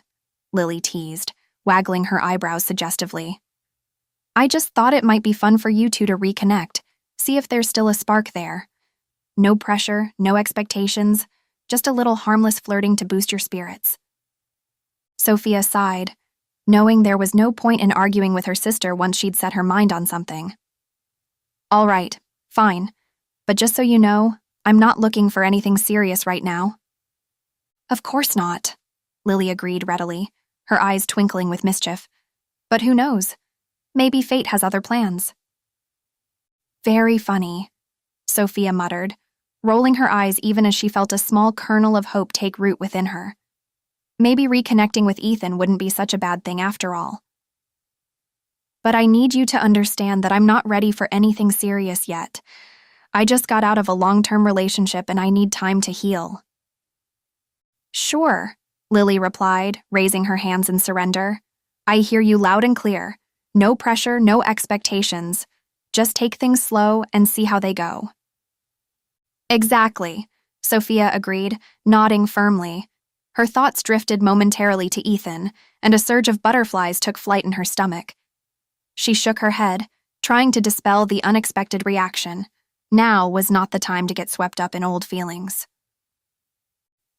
Lily teased, waggling her eyebrows suggestively. "I just thought it might be fun for you two to reconnect, see if there's still a spark there. No pressure, no expectations, just a little harmless flirting to boost your spirits." Sophia sighed, knowing there was no point in arguing with her sister once she'd set her mind on something. "All right, fine, But just so you know, I'm not looking for anything serious right now. Of course not, Lily agreed readily, her eyes twinkling with mischief. But who knows? Maybe fate has other plans. Very funny, Sophia muttered, rolling her eyes even as she felt a small kernel of hope take root within her. Maybe reconnecting with Ethan wouldn't be such a bad thing after all. But I need you to understand that I'm not ready for anything serious yet. I just got out of a long-term relationship and I need time to heal. Sure, Lily replied, raising her hands in surrender. I hear you loud and clear. No pressure, no expectations. Just take things slow and see how they go. Exactly, Sophia agreed, nodding firmly. Her thoughts drifted momentarily to Ethan, and a surge of butterflies took flight in her stomach. She shook her head, trying to dispel the unexpected reaction. Now was not the time to get swept up in old feelings.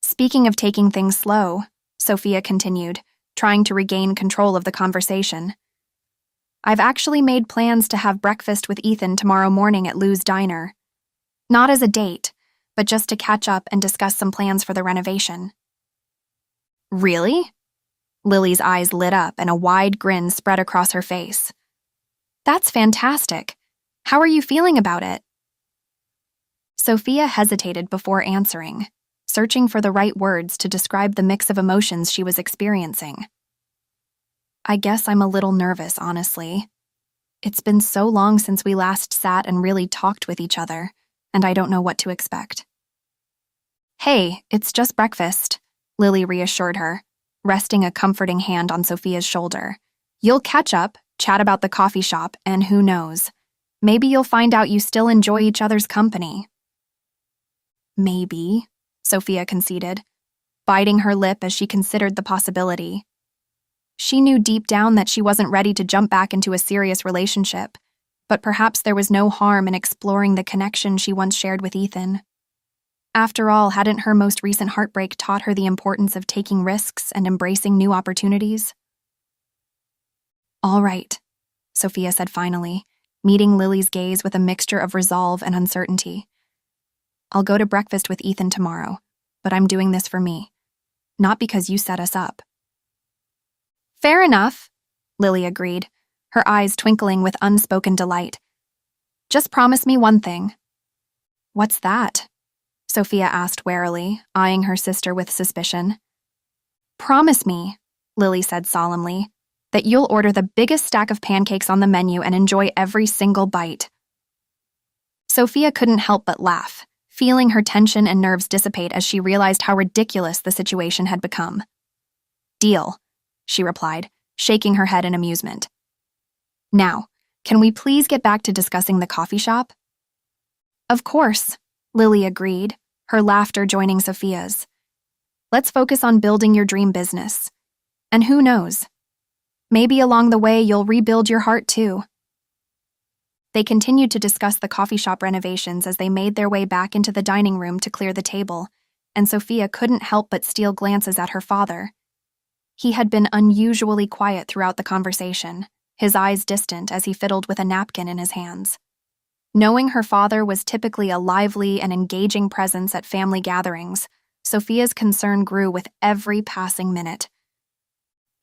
Speaking of taking things slow, Sophia continued, trying to regain control of the conversation. I've actually made plans to have breakfast with Ethan tomorrow morning at Lou's Diner. Not as a date, but just to catch up and discuss some plans for the renovation. Really? Lily's eyes lit up and a wide grin spread across her face. That's fantastic. How are you feeling about it? Sophia hesitated before answering, searching for the right words to describe the mix of emotions she was experiencing. I guess I'm a little nervous, honestly. It's been so long since we last sat and really talked with each other, and I don't know what to expect. Hey, it's just breakfast, Lily reassured her, resting a comforting hand on Sophia's shoulder. You'll catch up, chat about the coffee shop, and who knows, maybe you'll find out you still enjoy each other's company. Maybe, Sophia conceded, biting her lip as she considered the possibility. She knew deep down that she wasn't ready to jump back into a serious relationship, but perhaps there was no harm in exploring the connection she once shared with Ethan. After all, hadn't her most recent heartbreak taught her the importance of taking risks and embracing new opportunities? All right, Sophia said finally, meeting Lily's gaze with a mixture of resolve and uncertainty. I'll go to breakfast with Ethan tomorrow, but I'm doing this for me, not because you set us up. Fair enough, Lily agreed, her eyes twinkling with unspoken delight. Just promise me one thing. What's that? Sophia asked warily, eyeing her sister with suspicion. Promise me, Lily said solemnly, that you'll order the biggest stack of pancakes on the menu and enjoy every single bite. Sophia couldn't help but laugh, feeling her tension and nerves dissipate as she realized how ridiculous the situation had become. Deal, she replied, shaking her head in amusement. Now, can we please get back to discussing the coffee shop? Of course, Lily agreed, her laughter joining Sophia's. Let's focus on building your dream business. And who knows? Maybe along the way you'll rebuild your heart too. They continued to discuss the coffee shop renovations as they made their way back into the dining room to clear the table, and Sophia couldn't help but steal glances at her father. He had been unusually quiet throughout the conversation, his eyes distant as he fiddled with a napkin in his hands. Knowing her father was typically a lively and engaging presence at family gatherings, Sophia's concern grew with every passing minute.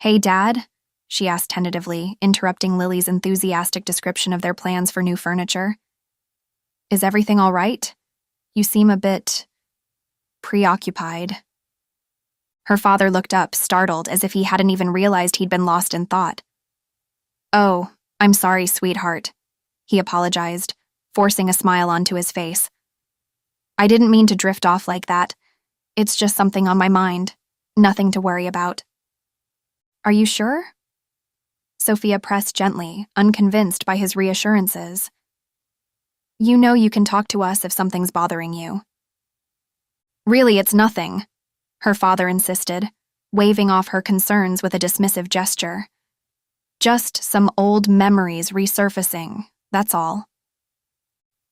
Hey, Dad? She asked tentatively, interrupting Lily's enthusiastic description of their plans for new furniture. Is everything all right? You seem a bit preoccupied. Her father looked up, startled, as if he hadn't even realized he'd been lost in thought. Oh, I'm sorry, sweetheart, he apologized, forcing a smile onto his face. I didn't mean to drift off like that. It's just something on my mind. Nothing to worry about. Are you sure? Sophia pressed gently, unconvinced by his reassurances. You know you can talk to us if something's bothering you. Really, it's nothing, her father insisted, waving off her concerns with a dismissive gesture. Just some old memories resurfacing, that's all.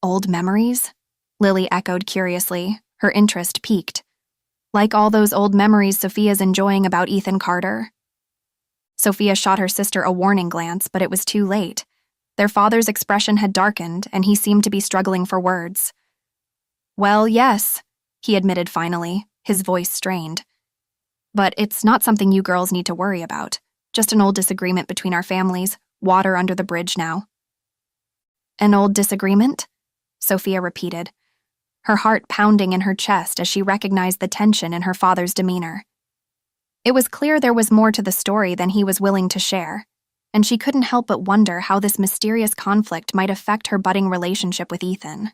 Old memories? Lily echoed curiously, her interest piqued. Like all those old memories Sophia's enjoying about Ethan Carter? Sophia shot her sister a warning glance, but it was too late. Their father's expression had darkened, and he seemed to be struggling for words. Well, yes, he admitted finally, his voice strained. But it's not something you girls need to worry about. Just an old disagreement between our families, water under the bridge now. An old disagreement? Sophia repeated, her heart pounding in her chest as she recognized the tension in her father's demeanor. It was clear there was more to the story than he was willing to share, and she couldn't help but wonder how this mysterious conflict might affect her budding relationship with Ethan.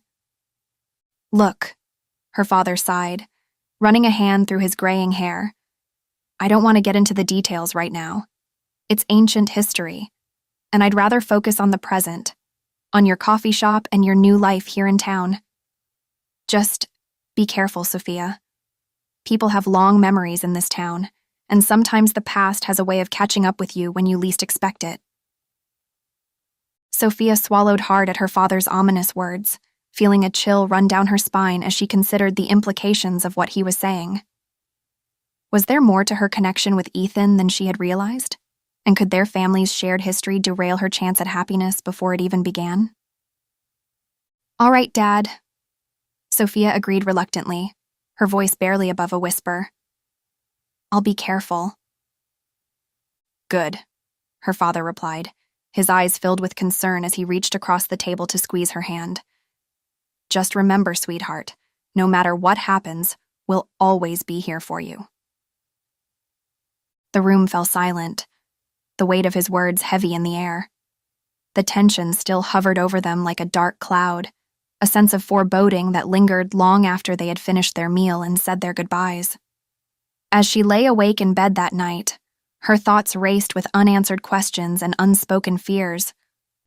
Look, her father sighed, running a hand through his graying hair. I don't want to get into the details right now. It's ancient history, and I'd rather focus on the present, on your coffee shop and your new life here in town. Just be careful, Sophia. People have long memories in this town, and sometimes the past has a way of catching up with you when you least expect it. Sophia swallowed hard at her father's ominous words, feeling a chill run down her spine as she considered the implications of what he was saying. Was there more to her connection with Ethan than she had realized? And could their family's shared history derail her chance at happiness before it even began? All right, Dad. Sophia agreed reluctantly, her voice barely above a whisper. I'll be careful. Good, her father replied, his eyes filled with concern as he reached across the table to squeeze her hand. Just remember, sweetheart, no matter what happens, we'll always be here for you. The room fell silent, the weight of his words heavy in the air. The tension still hovered over them like a dark cloud, a sense of foreboding that lingered long after they had finished their meal and said their goodbyes. As she lay awake in bed that night, her thoughts raced with unanswered questions and unspoken fears,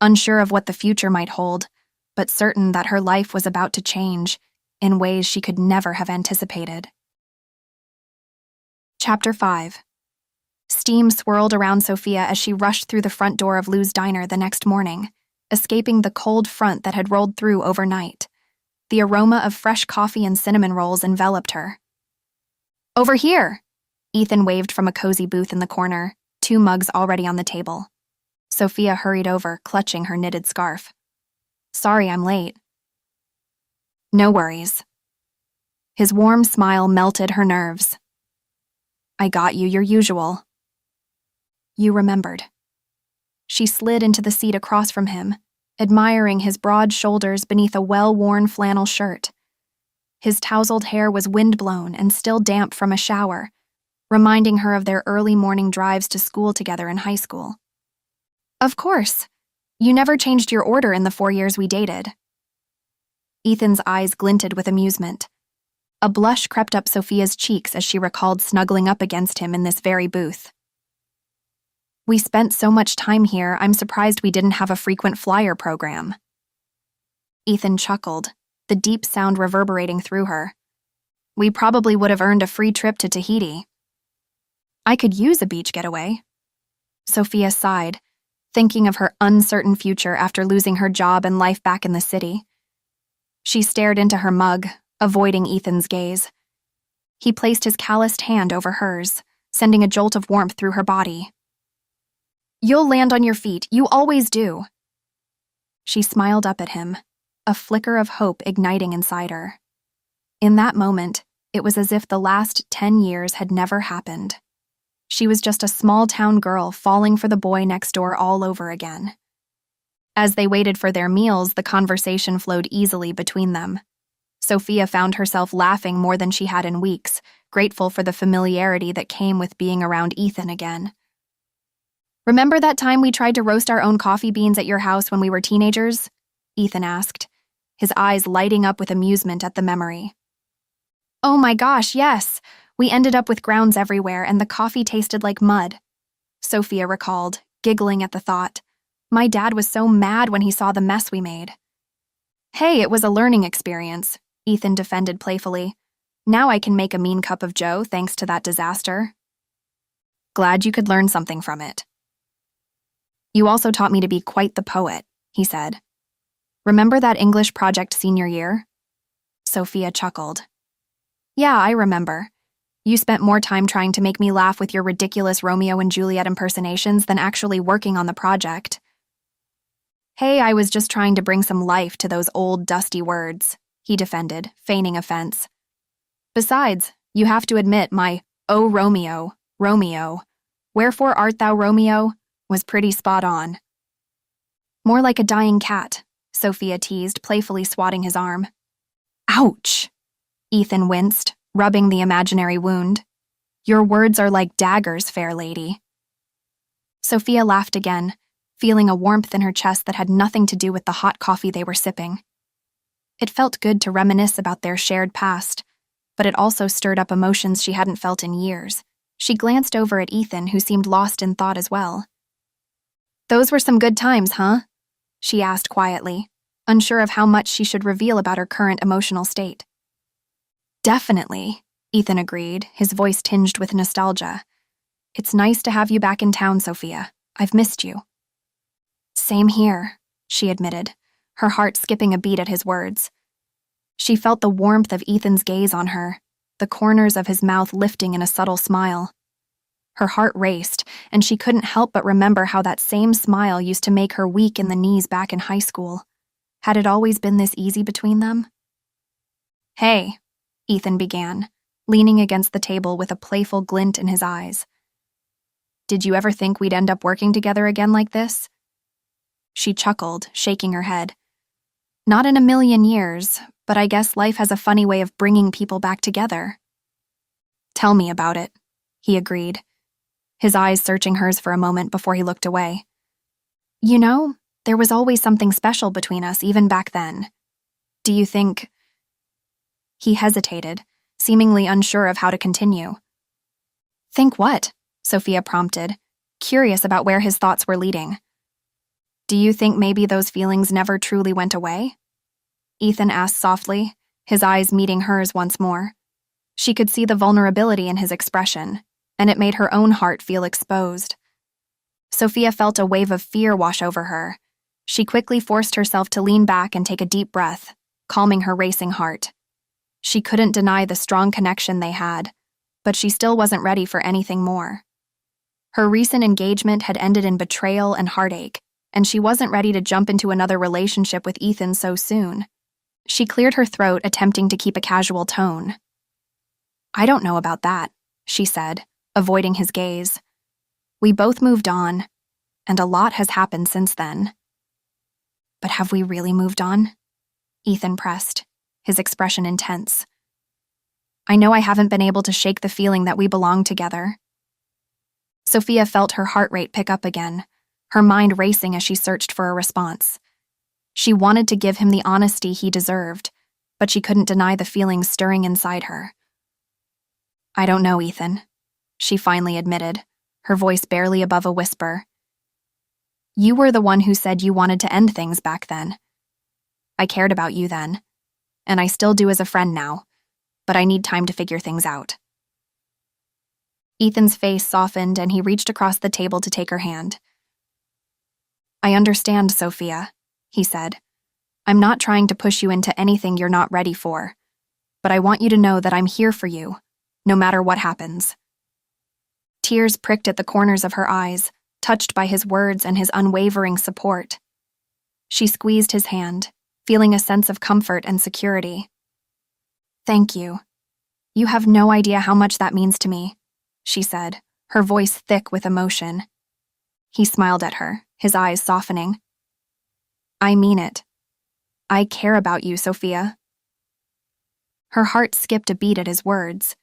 unsure of what the future might hold, but certain that her life was about to change in ways she could never have anticipated. Chapter 5. Steam swirled around Sophia as she rushed through the front door of Lou's diner the next morning, escaping the cold front that had rolled through overnight. The aroma of fresh coffee and cinnamon rolls enveloped her. Over here! Ethan waved from a cozy booth in the corner, 2 mugs already on the table. Sophia hurried over, clutching her knitted scarf. Sorry I'm late. No worries. His warm smile melted her nerves. I got you your usual. You remembered. She slid into the seat across from him, admiring his broad shoulders beneath a well-worn flannel shirt. His tousled hair was windblown and still damp from a shower, reminding her of their early morning drives to school together in high school. Of course. You never changed your order in the 4 years we dated. Ethan's eyes glinted with amusement. A blush crept up Sophia's cheeks as she recalled snuggling up against him in this very booth. We spent so much time here, I'm surprised we didn't have a frequent flyer program. Ethan chuckled, the deep sound reverberating through her. We probably would have earned a free trip to Tahiti. I could use a beach getaway. Sophia sighed, thinking of her uncertain future after losing her job and life back in the city. She stared into her mug, avoiding Ethan's gaze. He placed his calloused hand over hers, sending a jolt of warmth through her body. You'll land on your feet, you always do. She smiled up at him, a flicker of hope igniting inside her. In that moment, it was as if the last 10 years had never happened. She was just a small-town girl falling for the boy next door all over again. As they waited for their meals, the conversation flowed easily between them. Sophia found herself laughing more than she had in weeks, grateful for the familiarity that came with being around Ethan again. Remember that time we tried to roast our own coffee beans at your house when we were teenagers? Ethan asked, his eyes lighting up with amusement at the memory. Oh my gosh, yes! We ended up with grounds everywhere and the coffee tasted like mud. Sophia recalled, giggling at the thought. My dad was so mad when he saw the mess we made. Hey, it was a learning experience, Ethan defended playfully. Now I can make a mean cup of joe thanks to that disaster. Glad you could learn something from it. You also taught me to be quite the poet, he said. Remember that English project senior year? Sophia chuckled. Yeah, I remember. You spent more time trying to make me laugh with your ridiculous Romeo and Juliet impersonations than actually working on the project. Hey, I was just trying to bring some life to those old, dusty words, he defended, feigning offense. Besides, you have to admit my, "Oh, Romeo, Romeo, wherefore art thou Romeo?" was pretty spot on. More like a dying cat, Sophia teased, playfully swatting his arm. Ouch! Ethan winced, rubbing the imaginary wound. Your words are like daggers, fair lady. Sophia laughed again, feeling a warmth in her chest that had nothing to do with the hot coffee they were sipping. It felt good to reminisce about their shared past, but it also stirred up emotions she hadn't felt in years. She glanced over at Ethan, who seemed lost in thought as well. Those were some good times, huh? She asked quietly, unsure of how much she should reveal about her current emotional state. Definitely, Ethan agreed, his voice tinged with nostalgia. It's nice to have you back in town, Sophia. I've missed you. Same here, she admitted, her heart skipping a beat at his words. She felt the warmth of Ethan's gaze on her, the corners of his mouth lifting in a subtle smile. Her heart raced, and she couldn't help but remember how that same smile used to make her weak in the knees back in high school. Had it always been this easy between them? Hey, Ethan began, leaning against the table with a playful glint in his eyes. Did you ever think we'd end up working together again like this? She chuckled, shaking her head. Not in a million years, but I guess life has a funny way of bringing people back together. Tell me about it, he agreed, his eyes searching hers for a moment before he looked away. You know, there was always something special between us even back then. Do you think... He hesitated, seemingly unsure of how to continue. Think what? Sophia prompted, curious about where his thoughts were leading. Do you think maybe those feelings never truly went away? Ethan asked softly, his eyes meeting hers once more. She could see the vulnerability in his expression, and it made her own heart feel exposed. Sophia felt a wave of fear wash over her. She quickly forced herself to lean back and take a deep breath, calming her racing heart. She couldn't deny the strong connection they had, but she still wasn't ready for anything more. Her recent engagement had ended in betrayal and heartache, and she wasn't ready to jump into another relationship with Ethan so soon. She cleared her throat, attempting to keep a casual tone. I don't know about that, she said, avoiding his gaze. We both moved on, and a lot has happened since then. But have we really moved on? Ethan pressed, his expression intense. I know I haven't been able to shake the feeling that we belong together. Sophia felt her heart rate pick up again, her mind racing as she searched for a response. She wanted to give him the honesty he deserved, but she couldn't deny the feelings stirring inside her. I don't know, Ethan, she finally admitted, her voice barely above a whisper. You were the one who said you wanted to end things back then. I cared about you then, and I still do as a friend now, but I need time to figure things out. Ethan's face softened and he reached across the table to take her hand. I understand, Sophia, he said. I'm not trying to push you into anything you're not ready for, but I want you to know that I'm here for you, no matter what happens. Tears pricked at the corners of her eyes, touched by his words and his unwavering support. She squeezed his hand, feeling a sense of comfort and security. Thank you. You have no idea how much that means to me, she said, her voice thick with emotion. He smiled at her, his eyes softening. I mean it. I care about you, Sophia. Her heart skipped a beat at his words,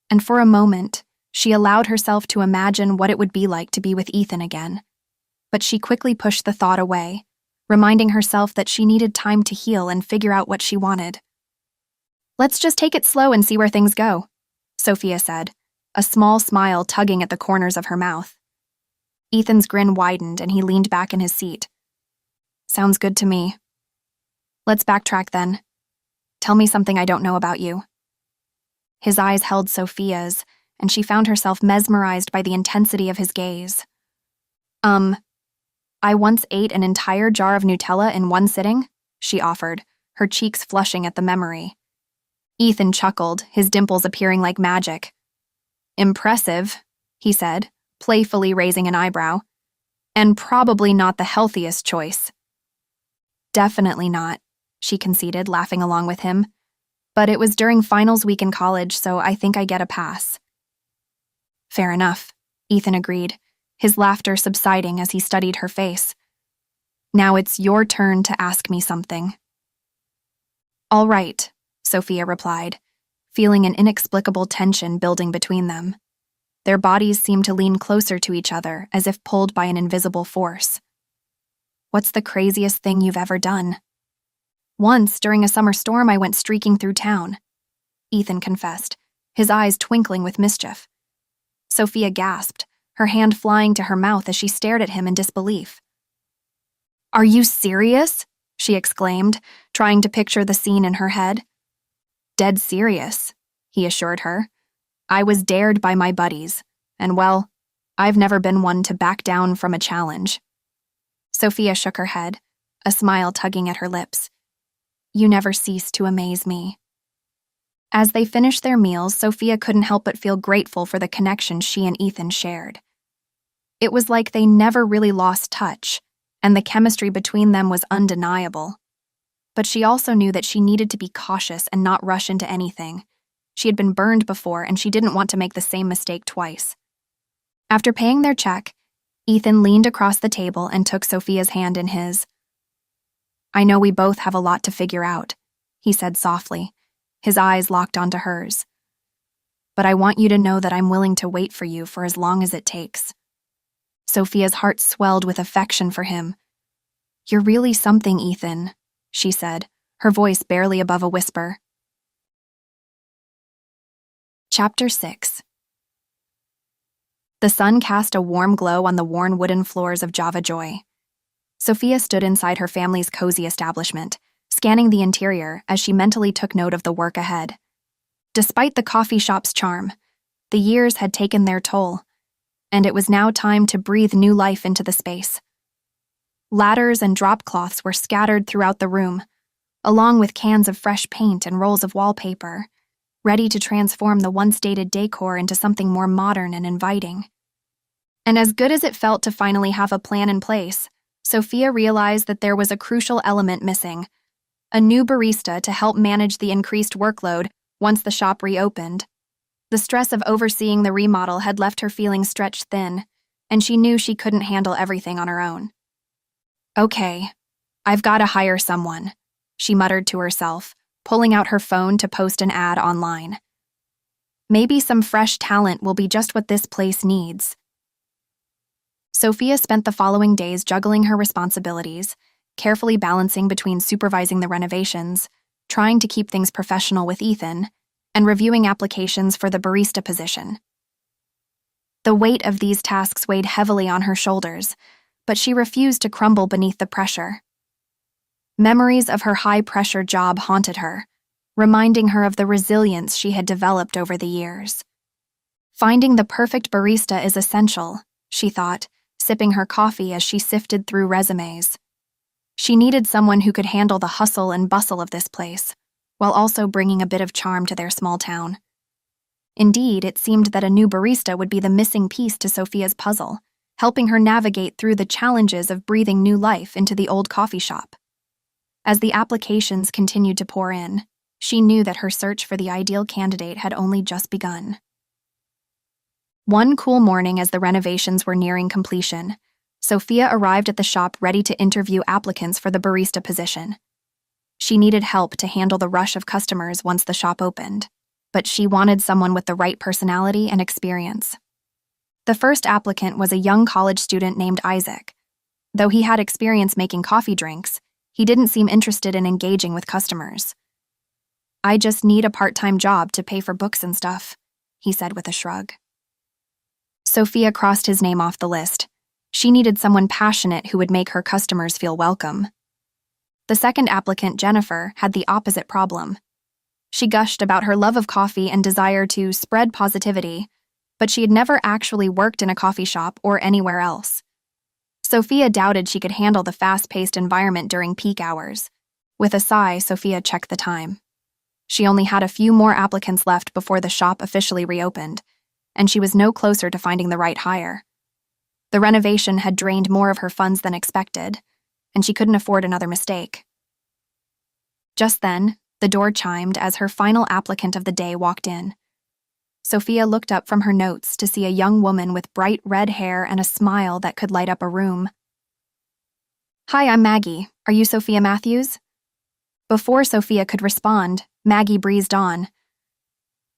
and for a moment, she allowed herself to imagine what it would be like to be with Ethan again. But she quickly pushed the thought away, reminding herself that she needed time to heal and figure out what she wanted. Let's just take it slow and see where things go, Sophia said, a small smile tugging at the corners of her mouth. Ethan's grin widened and he leaned back in his seat. Sounds good to me. Let's backtrack then. Tell me something I don't know about you. His eyes held Sophia's, and she found herself mesmerized by the intensity of his gaze. I once ate an entire jar of Nutella in one sitting, she offered, her cheeks flushing at the memory. Ethan chuckled, his dimples appearing like magic. Impressive, he said, playfully raising an eyebrow. And probably not the healthiest choice. Definitely not, she conceded, laughing along with him. But it was during finals week in college, so I think I get a pass. Fair enough, Ethan agreed, his laughter subsiding as he studied her face. Now it's your turn to ask me something. All right, Sophia replied, feeling an inexplicable tension building between them. Their bodies seemed to lean closer to each other, as if pulled by an invisible force. What's the craziest thing you've ever done? Once, during a summer storm, I went streaking through town, Ethan confessed, his eyes twinkling with mischief. Sophia gasped, her hand flying to her mouth as she stared at him in disbelief. Are you serious? She exclaimed, trying to picture the scene in her head. Dead serious, he assured her. I was dared by my buddies, and well, I've never been one to back down from a challenge. Sophia shook her head, a smile tugging at her lips. You never cease to amaze me. As they finished their meals, Sophia couldn't help but feel grateful for the connection she and Ethan shared. It was like they never really lost touch, and the chemistry between them was undeniable. But she also knew that she needed to be cautious and not rush into anything. She had been burned before, and she didn't want to make the same mistake twice. After paying their check, Ethan leaned across the table and took Sophia's hand in his. I know we both have a lot to figure out, he said softly, his eyes locked onto hers. But I want you to know that I'm willing to wait for you for as long as it takes. Sophia's heart swelled with affection for him. You're really something, Ethan, she said, her voice barely above a whisper. Chapter 6. The sun cast a warm glow on the worn wooden floors of Java Joy. Sophia stood inside her family's cozy establishment, scanning the interior as she mentally took note of the work ahead. Despite the coffee shop's charm, the years had taken their toll, and it was now time to breathe new life into the space. Ladders and drop cloths were scattered throughout the room, along with cans of fresh paint and rolls of wallpaper, ready to transform the once-dated decor into something more modern and inviting. And as good as it felt to finally have a plan in place, Sophia realized that there was a crucial element missing: a new barista to help manage the increased workload once the shop reopened. The stress of overseeing the remodel had left her feeling stretched thin, and she knew she couldn't handle everything on her own. Okay, I've got to hire someone, she muttered to herself, pulling out her phone to post an ad online. Maybe some fresh talent will be just what this place needs. Sophia spent the following days juggling her responsibilities, carefully balancing between supervising the renovations, trying to keep things professional with Ethan, and reviewing applications for the barista position. The weight of these tasks weighed heavily on her shoulders, but she refused to crumble beneath the pressure. Memories of her high-pressure job haunted her, reminding her of the resilience she had developed over the years. Finding the perfect barista is essential, she thought, sipping her coffee as she sifted through resumes. She needed someone who could handle the hustle and bustle of this place, while also bringing a bit of charm to their small town. Indeed, it seemed that a new barista would be the missing piece to Sophia's puzzle, helping her navigate through the challenges of breathing new life into the old coffee shop. As the applications continued to pour in, she knew that her search for the ideal candidate had only just begun. One cool morning as the renovations were nearing completion, Sophia arrived at the shop ready to interview applicants for the barista position. She needed help to handle the rush of customers once the shop opened, but she wanted someone with the right personality and experience. The first applicant was a young college student named Isaac. Though he had experience making coffee drinks, he didn't seem interested in engaging with customers. I just need a part-time job to pay for books and stuff, he said with a shrug. Sophia crossed his name off the list. She needed someone passionate who would make her customers feel welcome. The second applicant, Jennifer, had the opposite problem. She gushed about her love of coffee and desire to spread positivity, but she had never actually worked in a coffee shop or anywhere else. Sophia doubted she could handle the fast-paced environment during peak hours. With a sigh, Sophia checked the time. She only had a few more applicants left before the shop officially reopened, and she was no closer to finding the right hire. The renovation had drained more of her funds than expected, and she couldn't afford another mistake. Just then, the door chimed as her final applicant of the day walked in. Sophia looked up from her notes to see a young woman with bright red hair and a smile that could light up a room. "Hi, I'm Maggie. Are you Sophia Matthews?" Before Sophia could respond, Maggie breezed on.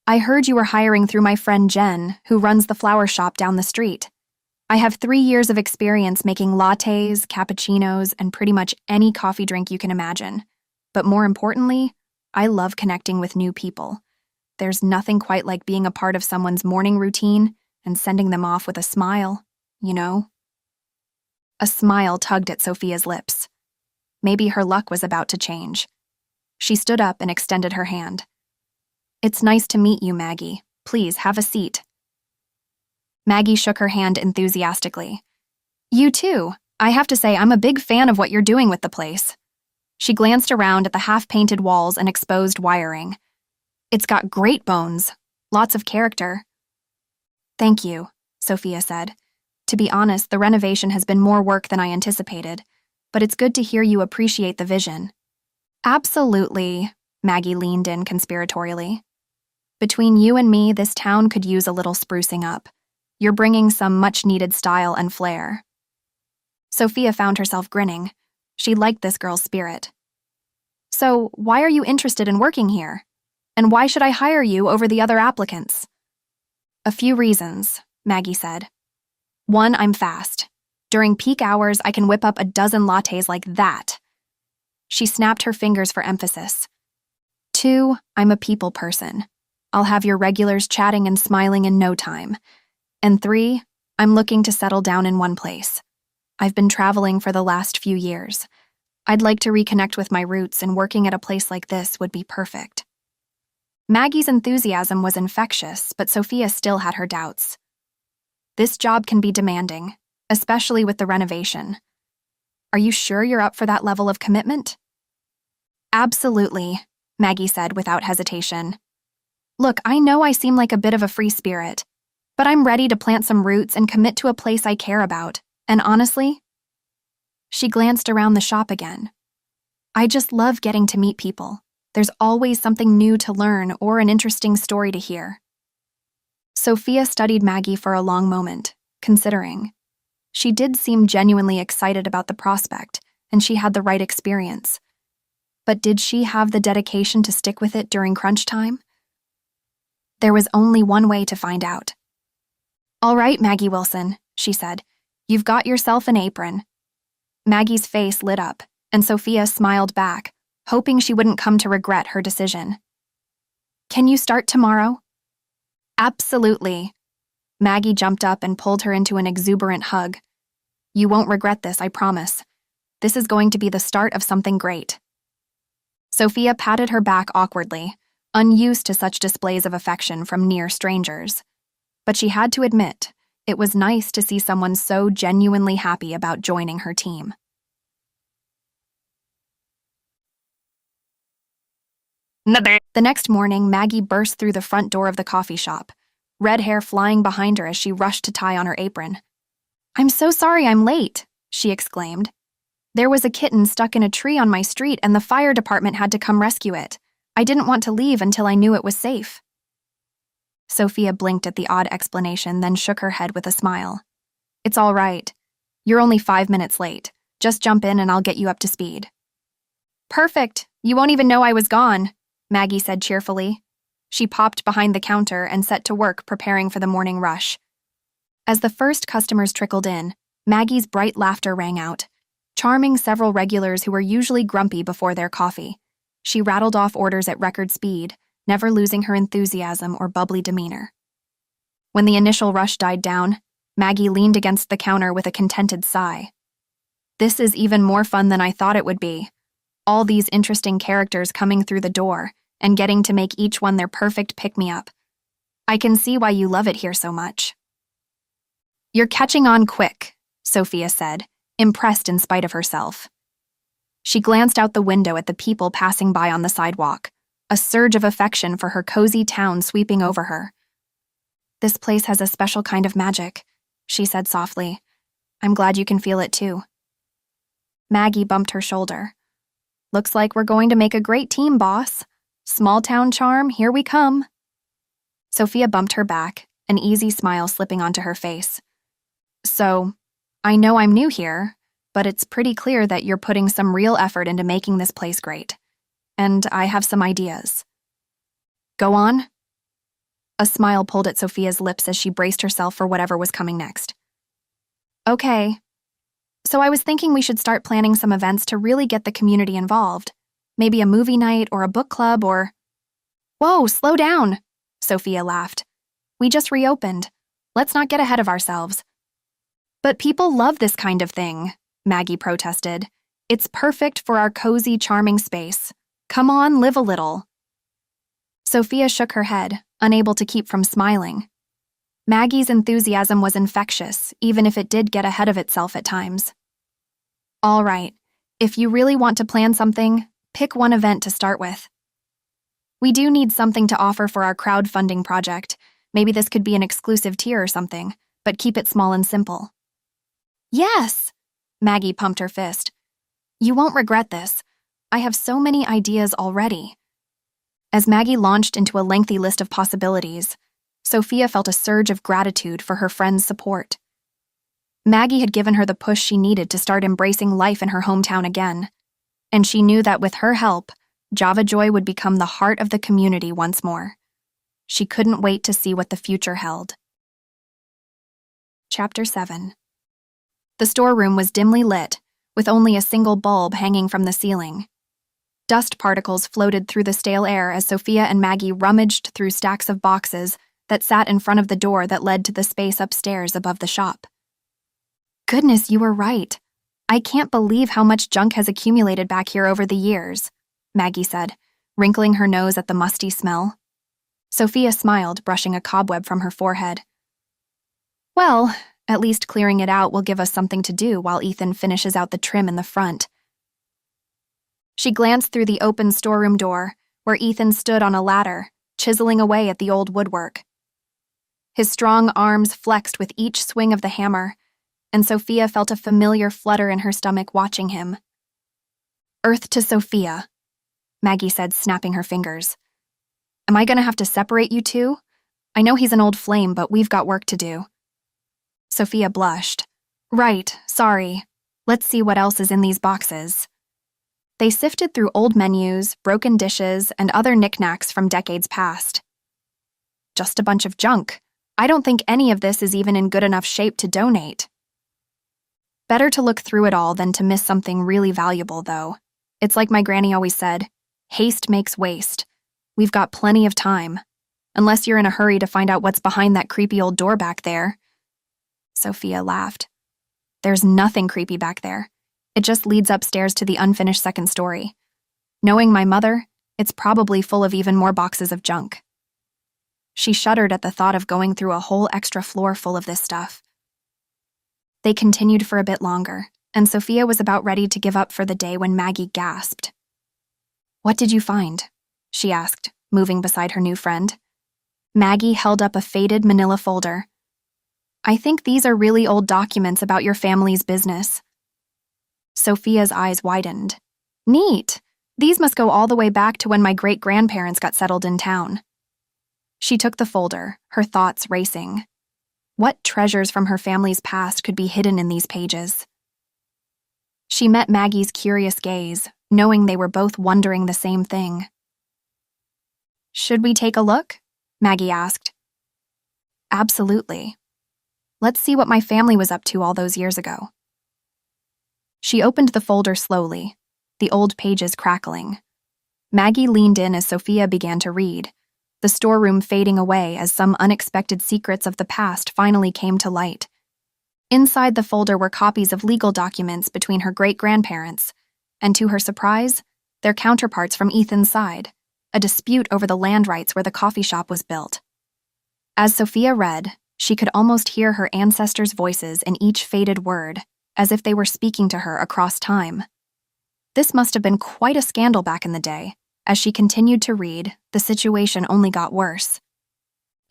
"I heard you were hiring through my friend Jen, who runs the flower shop down the street. I have 3 years of experience making lattes, cappuccinos, and pretty much any coffee drink you can imagine. But more importantly, I love connecting with new people. There's nothing quite like being a part of someone's morning routine and sending them off with a smile, you know?" A smile tugged at Sophia's lips. Maybe her luck was about to change. She stood up and extended her hand. "It's nice to meet you, Maggie. Please, have a seat." Maggie shook her hand enthusiastically. "You too. I have to say I'm a big fan of what you're doing with the place." She glanced around at the half-painted walls and exposed wiring. "It's got great bones. Lots of character." "Thank you," Sophia said. "To be honest, the renovation has been more work than I anticipated, but it's good to hear you appreciate the vision." "Absolutely," Maggie leaned in conspiratorially. "Between you and me, this town could use a little sprucing up. You're bringing some much-needed style and flair." Sophia found herself grinning. She liked this girl's spirit. "So, why are you interested in working here? And why should I hire you over the other applicants?" "A few reasons," Maggie said. "One, I'm fast. During peak hours, I can whip up a dozen lattes like that." She snapped her fingers for emphasis. "Two, I'm a people person. I'll have your regulars chatting and smiling in no time. And 3, I'm looking to settle down in one place. I've been traveling for the last few years. I'd like to reconnect with my roots, and working at a place like this would be perfect." Maggie's enthusiasm was infectious, but Sophia still had her doubts. "This job can be demanding, especially with the renovation. Are you sure you're up for that level of commitment?" "Absolutely," Maggie said without hesitation. "Look, I know I seem like a bit of a free spirit, but I'm ready to plant some roots and commit to a place I care about, and honestly..." She glanced around the shop again. "I just love getting to meet people. There's always something new to learn or an interesting story to hear." Sophia studied Maggie for a long moment, considering. She did seem genuinely excited about the prospect, and she had the right experience. But did she have the dedication to stick with it during crunch time? There was only one way to find out. "All right, Maggie Wilson," she said. "You've got yourself an apron." Maggie's face lit up, and Sophia smiled back, hoping she wouldn't come to regret her decision. "Can you start tomorrow?" "Absolutely." Maggie jumped up and pulled her into an exuberant hug. "You won't regret this, I promise. This is going to be the start of something great." Sophia patted her back awkwardly, unused to such displays of affection from near strangers. But she had to admit, it was nice to see someone so genuinely happy about joining her team. The next morning, Maggie burst through the front door of the coffee shop, red hair flying behind her as she rushed to tie on her apron. "I'm so sorry I'm late," she exclaimed. "There was a kitten stuck in a tree on my street and the fire department had to come rescue it. I didn't want to leave until I knew it was safe." Sophia blinked at the odd explanation, then shook her head with a smile. "It's all right. You're only 5 minutes late. Just jump in and I'll get you up to speed." "Perfect. You won't even know I was gone," Maggie said cheerfully. She popped behind the counter and set to work preparing for the morning rush. As the first customers trickled in, Maggie's bright laughter rang out, charming several regulars who were usually grumpy before their coffee. She rattled off orders at record speed, never losing her enthusiasm or bubbly demeanor. When the initial rush died down, Maggie leaned against the counter with a contented sigh. "This is even more fun than I thought it would be. All these interesting characters coming through the door, and getting to make each one their perfect pick-me-up. I can see why you love it here so much." "You're catching on quick," Sophia said, impressed in spite of herself. She glanced out the window at the people passing by on the sidewalk, a surge of affection for her cozy town sweeping over her. "This place has a special kind of magic," she said softly. "I'm glad you can feel it too." Maggie bumped her shoulder. Looks like we're going to make a great team, boss. Small town charm, here we come. Sophia bumped her back, an easy smile slipping onto her face. So, I know I'm new here, but it's pretty clear that you're putting some real effort into making this place great. And I have some ideas. Go on. A smile pulled at Sophia's lips as she braced herself for whatever was coming next. Okay. So I was thinking we should start planning some events to really get the community involved. Maybe a movie night or a book club or… Whoa, slow down, Sophia laughed. We just reopened. Let's not get ahead of ourselves. But people love this kind of thing, Maggie protested. It's perfect for our cozy, charming space. Come on, live a little. Sophia shook her head, unable to keep from smiling. Maggie's enthusiasm was infectious, even if it did get ahead of itself at times. All right, if you really want to plan something, pick one event to start with. We do need something to offer for our crowdfunding project. Maybe this could be an exclusive tier or something, but keep it small and simple. Yes! Maggie pumped her fist. You won't regret this. I have so many ideas already. As Maggie launched into a lengthy list of possibilities, Sophia felt a surge of gratitude for her friend's support. Maggie had given her the push she needed to start embracing life in her hometown again, and she knew that with her help, Java Joy would become the heart of the community once more. She couldn't wait to see what the future held. Chapter 7. The storeroom was dimly lit, with only a single bulb hanging from the ceiling. Dust particles floated through the stale air as Sophia and Maggie rummaged through stacks of boxes that sat in front of the door that led to the space upstairs above the shop. Goodness, you were right. I can't believe how much junk has accumulated back here over the years, Maggie said, wrinkling her nose at the musty smell. Sophia smiled, brushing a cobweb from her forehead. Well, at least clearing it out will give us something to do while Ethan finishes out the trim in the front. She glanced through the open storeroom door, where Ethan stood on a ladder, chiseling away at the old woodwork. His strong arms flexed with each swing of the hammer, and Sophia felt a familiar flutter in her stomach watching him. Earth to Sophia, Maggie said, snapping her fingers. Am I going to have to separate you two? I know he's an old flame, but we've got work to do. Sophia blushed. Right, sorry. Let's see what else is in these boxes. They sifted through old menus, broken dishes, and other knickknacks from decades past. Just a bunch of junk. I don't think any of this is even in good enough shape to donate. Better to look through it all than to miss something really valuable, though. It's like my granny always said, haste makes waste. We've got plenty of time. Unless you're in a hurry to find out what's behind that creepy old door back there. Sophia laughed. There's nothing creepy back there. It just leads upstairs to the unfinished second story. Knowing my mother, it's probably full of even more boxes of junk. She shuddered at the thought of going through a whole extra floor full of this stuff. They continued for a bit longer, and Sophia was about ready to give up for the day when Maggie gasped. What did you find? She asked, moving beside her new friend. Maggie held up a faded manila folder. I think these are really old documents about your family's business. Sophia's eyes widened. Neat! These must go all the way back to when my great-grandparents got settled in town. She took the folder, her thoughts racing. What treasures from her family's past could be hidden in these pages? She met Maggie's curious gaze, knowing they were both wondering the same thing. Should we take a look? Maggie asked. Absolutely. Let's see what my family was up to all those years ago. She opened the folder slowly, the old pages crackling. Maggie leaned in as Sophia began to read, the storeroom fading away as some unexpected secrets of the past finally came to light. Inside the folder were copies of legal documents between her great-grandparents, and to her surprise, their counterparts from Ethan's side, a dispute over the land rights where the coffee shop was built. As Sophia read, she could almost hear her ancestors' voices in each faded word, as if they were speaking to her across time. This must have been quite a scandal back in the day. As she continued to read, the situation only got worse.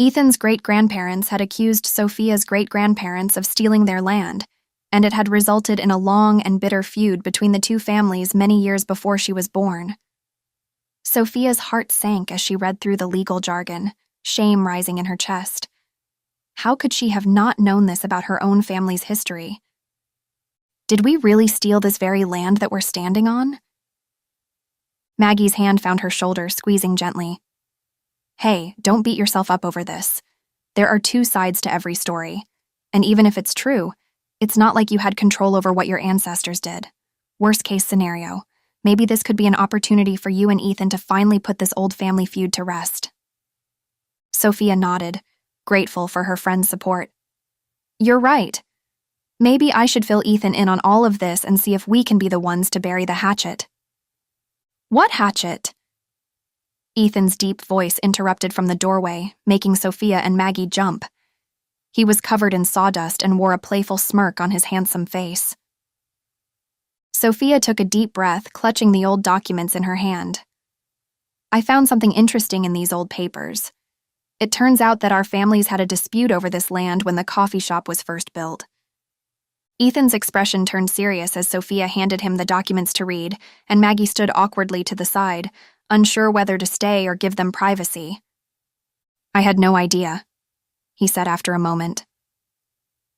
Ethan's great-grandparents had accused Sophia's great-grandparents of stealing their land, and it had resulted in a long and bitter feud between the two families many years before she was born. Sophia's heart sank as she read through the legal jargon, shame rising in her chest. How could she have not known this about her own family's history? Did we really steal this very land that we're standing on? Maggie's hand found her shoulder, squeezing gently. Hey, don't beat yourself up over this. There are two sides to every story, and even if it's true, it's not like you had control over what your ancestors did. Worst case scenario, maybe this could be an opportunity for you and Ethan to finally put this old family feud to rest. Sophia nodded, grateful for her friend's support. You're right. Maybe I should fill Ethan in on all of this and see if we can be the ones to bury the hatchet. What hatchet? Ethan's deep voice interrupted from the doorway, making Sophia and Maggie jump. He was covered in sawdust and wore a playful smirk on his handsome face. Sophia took a deep breath, clutching the old documents in her hand. I found something interesting in these old papers. It turns out that our families had a dispute over this land when the coffee shop was first built. Ethan's expression turned serious as Sophia handed him the documents to read, and Maggie stood awkwardly to the side, unsure whether to stay or give them privacy. I had no idea, he said after a moment.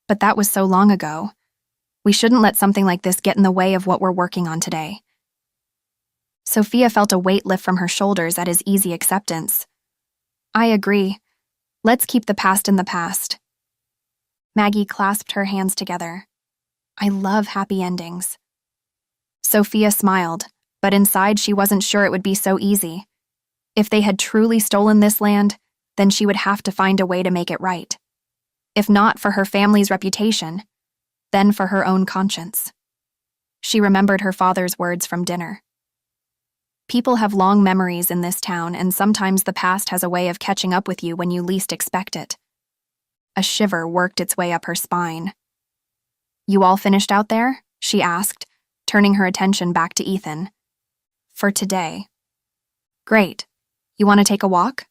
But that was so long ago. We shouldn't let something like this get in the way of what we're working on today. Sophia felt a weight lift from her shoulders at his easy acceptance. I agree. Let's keep the past in the past. Maggie clasped her hands together. I love happy endings. Sophia smiled, but inside she wasn't sure it would be so easy. If they had truly stolen this land, then she would have to find a way to make it right. If not for her family's reputation, then for her own conscience. She remembered her father's words from dinner. People have long memories in this town, and sometimes the past has a way of catching up with you when you least expect it. A shiver worked its way up her spine. You all finished out there? She asked, turning her attention back to Ethan. For today. Great. You want to take a walk?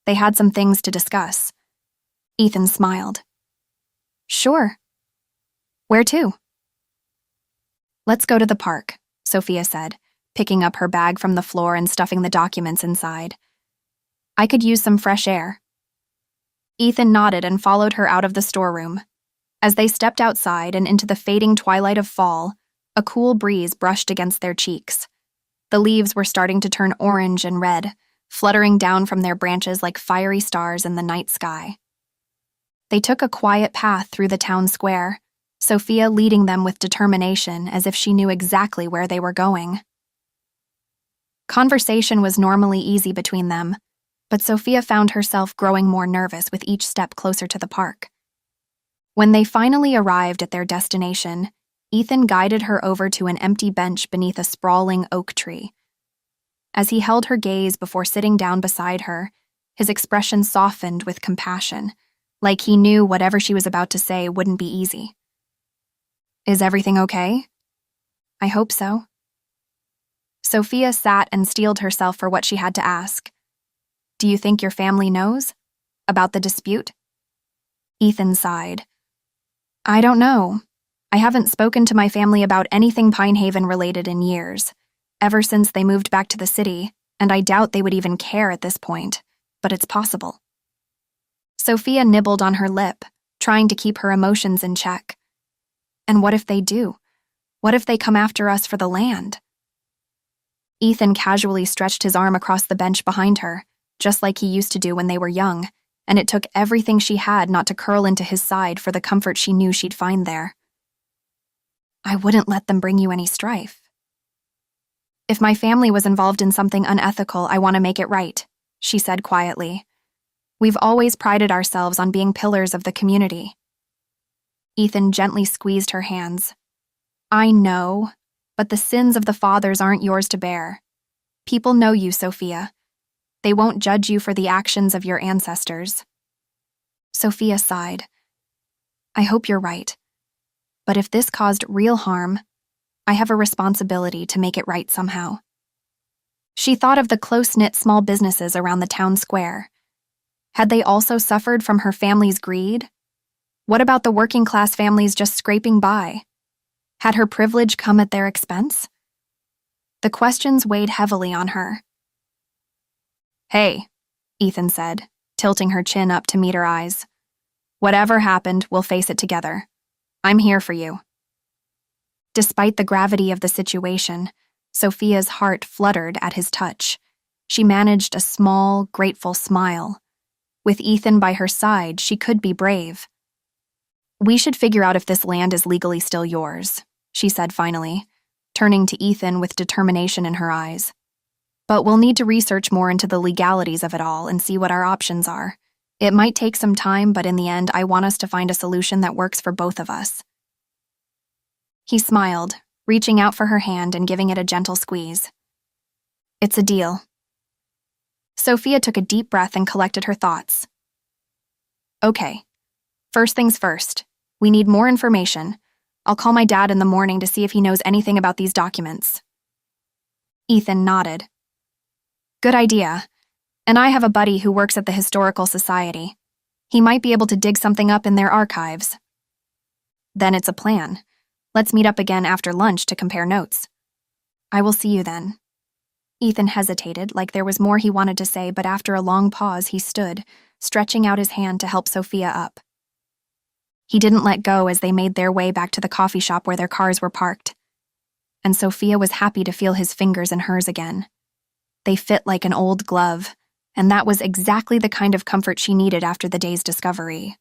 They had some things to discuss. Ethan smiled. Sure. Where to? Let's go to the park, Sophia said, picking up her bag from the floor and stuffing the documents inside. I could use some fresh air. Ethan nodded and followed her out of the storeroom. As they stepped outside and into the fading twilight of fall, a cool breeze brushed against their cheeks. The leaves were starting to turn orange and red, fluttering down from their branches like fiery stars in the night sky. They took a quiet path through the town square, Sophia leading them with determination as if she knew exactly where they were going. Conversation was normally easy between them, but Sophia found herself growing more nervous with each step closer to the park. When they finally arrived at their destination, Ethan guided her over to an empty bench beneath a sprawling oak tree. As he held her gaze before sitting down beside her, his expression softened with compassion, like he knew whatever she was about to say wouldn't be easy. Is everything okay? I hope so. Sophia sat and steeled herself for what she had to ask. Do you think your family knows? About the dispute? Ethan sighed. I don't know. I haven't spoken to my family about anything Pinehaven related in years, ever since they moved back to the city, and I doubt they would even care at this point, but it's possible. Sophia nibbled on her lip, trying to keep her emotions in check. And what if they do? What if they come after us for the land? Ethan casually stretched his arm across the bench behind her, just like he used to do when they were young, and it took everything she had not to curl into his side for the comfort she knew she'd find there. I wouldn't let them bring you any strife. If my family was involved in something unethical, I want to make it right, she said quietly. We've always prided ourselves on being pillars of the community. Ethan gently squeezed her hands. I know, but the sins of the fathers aren't yours to bear. People know you, Sophia. They won't judge you for the actions of your ancestors. Sophia sighed. I hope you're right. But if this caused real harm, I have a responsibility to make it right somehow. She thought of the close-knit small businesses around the town square. Had they also suffered from her family's greed? What about the working class families just scraping by? Had her privilege come at their expense? The questions weighed heavily on her. "Hey," Ethan said, tilting her chin up to meet her eyes. "Whatever happened, we'll face it together. I'm here for you." Despite the gravity of the situation, Sophia's heart fluttered at his touch. She managed a small, grateful smile. With Ethan by her side, she could be brave. "We should figure out if this land is legally still yours," she said finally, turning to Ethan with determination in her eyes. "But we'll need to research more into the legalities of it all and see what our options are. It might take some time, but in the end, I want us to find a solution that works for both of us." He smiled, reaching out for her hand and giving it a gentle squeeze. "It's a deal." Sophia took a deep breath and collected her thoughts. "Okay, first things first. We need more information. I'll call my dad in the morning to see if he knows anything about these documents." Ethan nodded. "Good idea. And I have a buddy who works at the Historical Society. He might be able to dig something up in their archives." "Then it's a plan. Let's meet up again after lunch to compare notes." "I will see you then." Ethan hesitated, like there was more he wanted to say, but after a long pause, he stood, stretching out his hand to help Sophia up. He didn't let go as they made their way back to the coffee shop where their cars were parked. And Sophia was happy to feel his fingers in hers again. They fit like an old glove, and that was exactly the kind of comfort she needed after the day's discovery.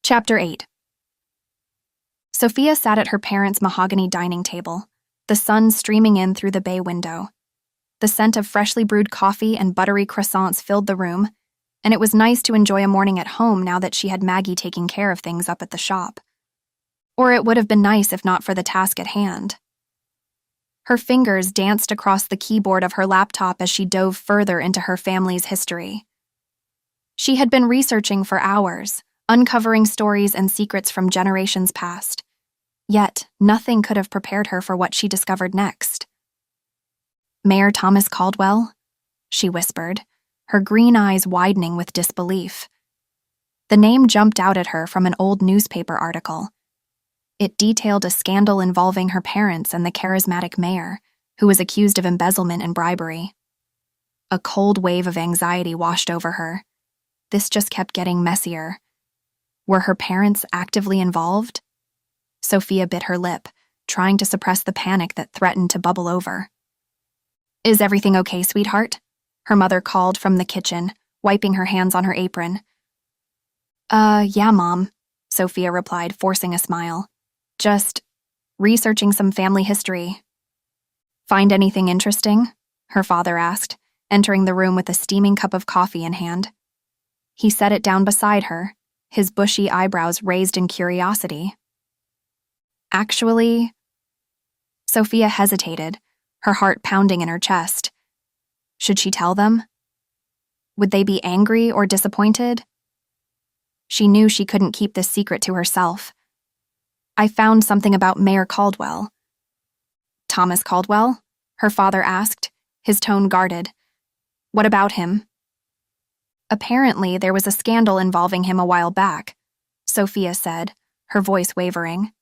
Chapter 8. Sophia sat at her parents' mahogany dining table, the sun streaming in through the bay window. The scent of freshly brewed coffee and buttery croissants filled the room, and it was nice to enjoy a morning at home now that she had Maggie taking care of things up at the shop. Or it would have been nice if not for the task at hand. Her fingers danced across the keyboard of her laptop as she dove further into her family's history. She had been researching for hours, uncovering stories and secrets from generations past. Yet, nothing could have prepared her for what she discovered next. "Mayor Thomas Caldwell?" she whispered, her green eyes widening with disbelief. The name jumped out at her from an old newspaper article. It detailed a scandal involving her parents and the charismatic mayor, who was accused of embezzlement and bribery. A cold wave of anxiety washed over her. This just kept getting messier. Were her parents actively involved? Sophia bit her lip, trying to suppress the panic that threatened to bubble over. "Is everything okay, sweetheart?" her mother called from the kitchen, wiping her hands on her apron. Yeah, Mom," Sophia replied, forcing a smile. "Just researching some family history." "Find anything interesting?" her father asked, entering the room with a steaming cup of coffee in hand. He set it down beside her, his bushy eyebrows raised in curiosity. "Actually..." Sophia hesitated, her heart pounding in her chest. Should she tell them? Would they be angry or disappointed? She knew she couldn't keep this secret to herself. "I found something about Mayor Caldwell." "Thomas Caldwell?" her father asked, his tone guarded. "What about him?" "Apparently, there was a scandal involving him a while back," Sophia said, her voice wavering.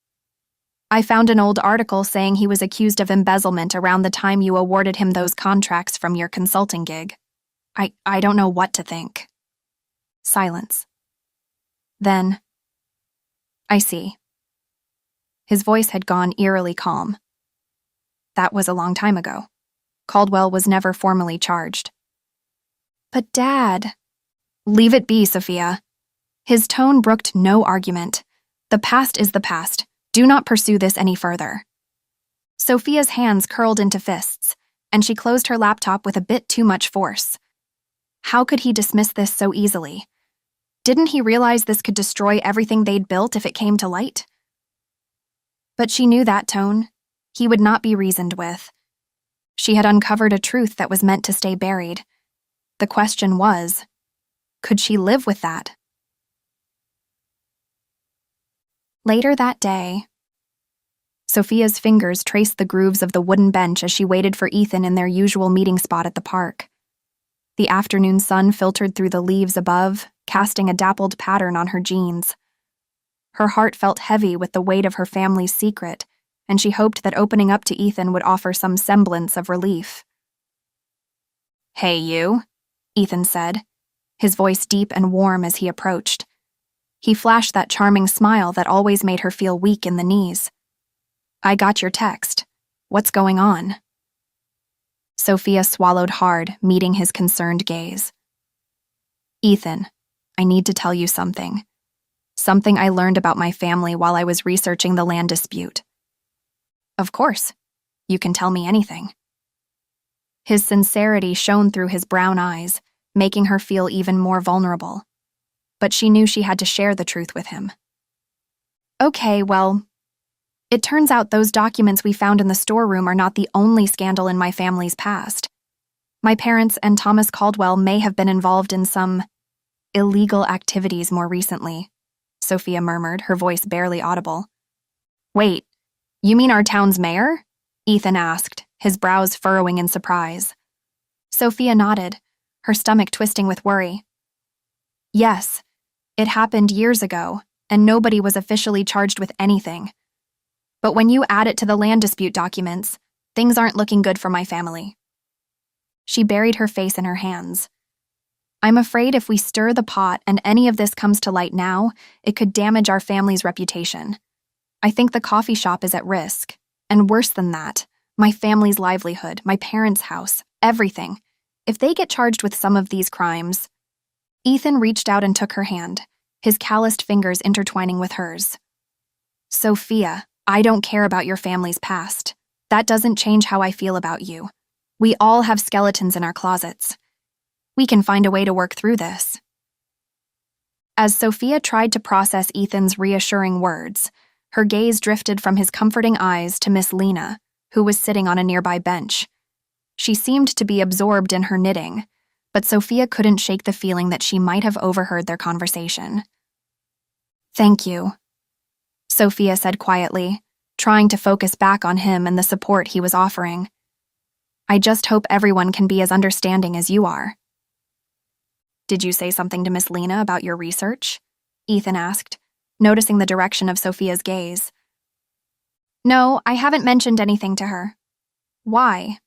"I found an old article saying he was accused of embezzlement around the time you awarded him those contracts from your consulting gig. I don't know what to think." Silence. Then, "I see." His voice had gone eerily calm. That was a long time ago. Caldwell was never formally charged. "But Dad..." "Leave it be, Sophia." His tone brooked no argument. The past is the past. Do not pursue this any further. Sophia's hands curled into fists, and she closed her laptop with a bit too much force. How could he dismiss this so easily? Didn't he realize this could destroy everything they'd built if it came to light? But she knew that tone. He would not be reasoned with. She had uncovered a truth that was meant to stay buried. The question was, could she live with that? Later that day, Sophia's fingers traced the grooves of the wooden bench as she waited for Ethan in their usual meeting spot at the park. The afternoon sun filtered through the leaves above, casting a dappled pattern on her jeans. Her heart felt heavy with the weight of her family's secret, and she hoped that opening up to Ethan would offer some semblance of relief. "Hey, you," Ethan said, his voice deep and warm as he approached. He flashed that charming smile that always made her feel weak in the knees. "I got your text. What's going on?" Sophia swallowed hard, meeting his concerned gaze. "Ethan, I need to tell you something. Something I learned about my family while I was researching the land dispute." "Of course. You can tell me anything." His sincerity shone through his brown eyes, making her feel even more vulnerable. But she knew she had to share the truth with him. "Okay, well, it turns out those documents we found in the storeroom are not the only scandal in my family's past. My parents and Thomas Caldwell may have been involved in some illegal activities more recently," Sophia murmured, her voice barely audible. "Wait, you mean our town's mayor?" Ethan asked, his brows furrowing in surprise. Sophia nodded, her stomach twisting with worry. "Yes, it happened years ago, and nobody was officially charged with anything. But when you add it to the land dispute documents, things aren't looking good for my family." She buried her face in her hands. "I'm afraid if we stir the pot and any of this comes to light now, it could damage our family's reputation. I think the coffee shop is at risk, and worse than that, my family's livelihood, my parents' house, everything. If they get charged with some of these crimes..." Ethan reached out and took her hand, his calloused fingers intertwining with hers. "Sophia, I don't care about your family's past. That doesn't change how I feel about you. We all have skeletons in our closets. We can find a way to work through this." As Sophia tried to process Ethan's reassuring words, her gaze drifted from his comforting eyes to Miss Lena, who was sitting on a nearby bench. She seemed to be absorbed in her knitting, but Sophia couldn't shake the feeling that she might have overheard their conversation. "Thank you," Sophia said quietly, trying to focus back on him and the support he was offering. "I just hope everyone can be as understanding as you are." "Did you say something to Miss Lena about your research?" Ethan asked, noticing the direction of Sophia's gaze. "No, I haven't mentioned anything to her." "Why?"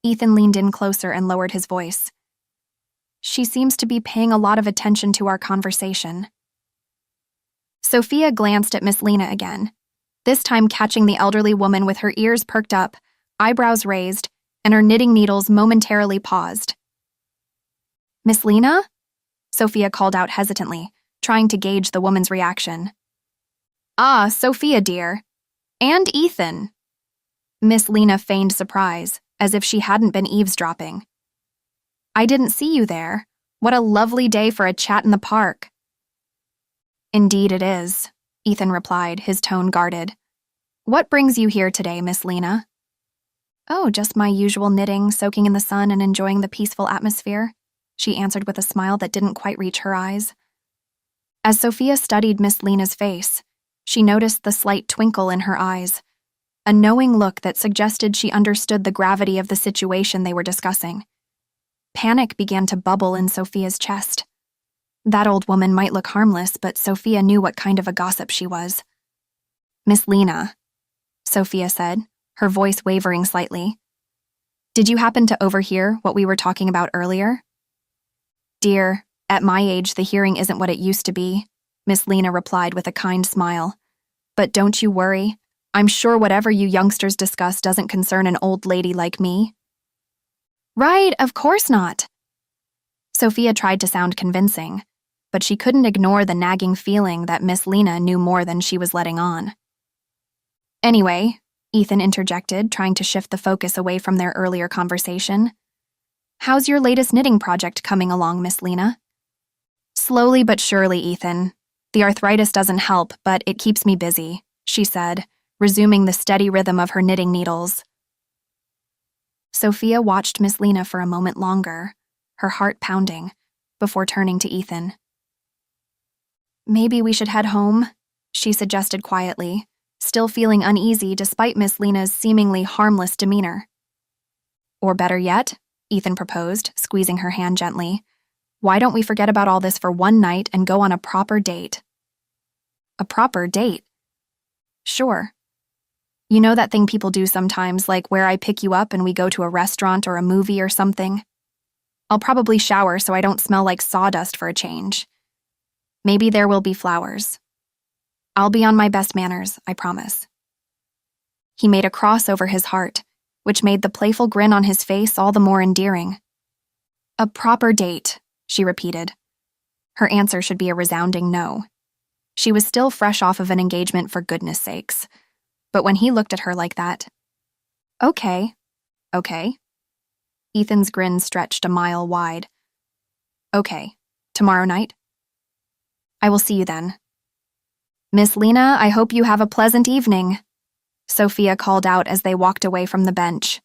Ethan leaned in closer and lowered his voice. "She seems to be paying a lot of attention to our conversation." Sophia glanced at Miss Lena again, this time catching the elderly woman with her ears perked up, eyebrows raised, and her knitting needles momentarily paused. "Miss Lena?" Sophia called out hesitantly, trying to gauge the woman's reaction. "Ah, Sophia, dear. And Ethan." Miss Lena feigned surprise, as if she hadn't been eavesdropping. "I didn't see you there. What a lovely day for a chat in the park." "Indeed it is," Ethan replied, his tone guarded. "What brings you here today, Miss Lena?" "Oh, just my usual knitting, soaking in the sun and enjoying the peaceful atmosphere," she answered with a smile that didn't quite reach her eyes. As Sophia studied Miss Lena's face, she noticed the slight twinkle in her eyes, a knowing look that suggested she understood the gravity of the situation they were discussing. Panic began to bubble in Sophia's chest. That old woman might look harmless, but Sophia knew what kind of a gossip she was. "Miss Lena," Sophia said, her voice wavering slightly. "Did you happen to overhear what we were talking about earlier?" "Dear, at my age the hearing isn't what it used to be," Miss Lena replied with a kind smile. "But don't you worry. I'm sure whatever you youngsters discuss doesn't concern an old lady like me." "Right, of course not." Sophia tried to sound convincing, but she couldn't ignore the nagging feeling that Miss Lena knew more than she was letting on. "Anyway," Ethan interjected, trying to shift the focus away from their earlier conversation. "How's your latest knitting project coming along, Miss Lena?" "Slowly but surely, Ethan. The arthritis doesn't help, but it keeps me busy," she said, resuming the steady rhythm of her knitting needles. Sophia watched Miss Lena for a moment longer, her heart pounding, before turning to Ethan. "Maybe we should head home," she suggested quietly, still feeling uneasy despite Miss Lena's seemingly harmless demeanor. "Or better yet, Ethan proposed, squeezing her hand gently. Why don't we forget about all this for one night and go on a proper date? A proper date? Sure. You know that thing people do sometimes, like where I pick you up and we go to a restaurant or a movie or something? I'll probably shower so I don't smell like sawdust for a change. Maybe there will be flowers. I'll be on my best manners, I promise. He made a cross over his heart, which made the playful grin on his face all the more endearing. A proper date, she repeated. Her answer should be a resounding no. She was still fresh off of an engagement, for goodness sakes. But when he looked at her like that, okay. Ethan's grin stretched a mile wide. Okay, tomorrow night? I will see you then. Miss Lena, I hope you have a pleasant evening, Sophia called out as they walked away from the bench.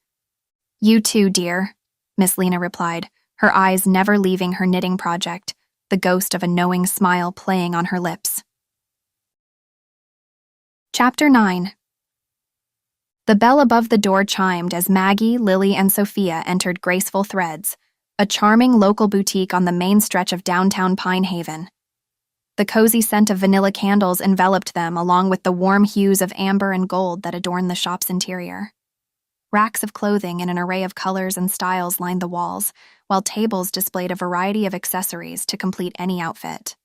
You too, dear, Miss Lena replied, her eyes never leaving her knitting project, the ghost of a knowing smile playing on her lips. Chapter 9. The bell above the door chimed as Maggie, Lily, and Sophia entered Graceful Threads, a charming local boutique on the main stretch of downtown Pine Haven. The cozy scent of vanilla candles enveloped them, along with the warm hues of amber and gold that adorned the shop's interior. Racks of clothing in an array of colors and styles lined the walls, while tables displayed a variety of accessories to complete any outfit.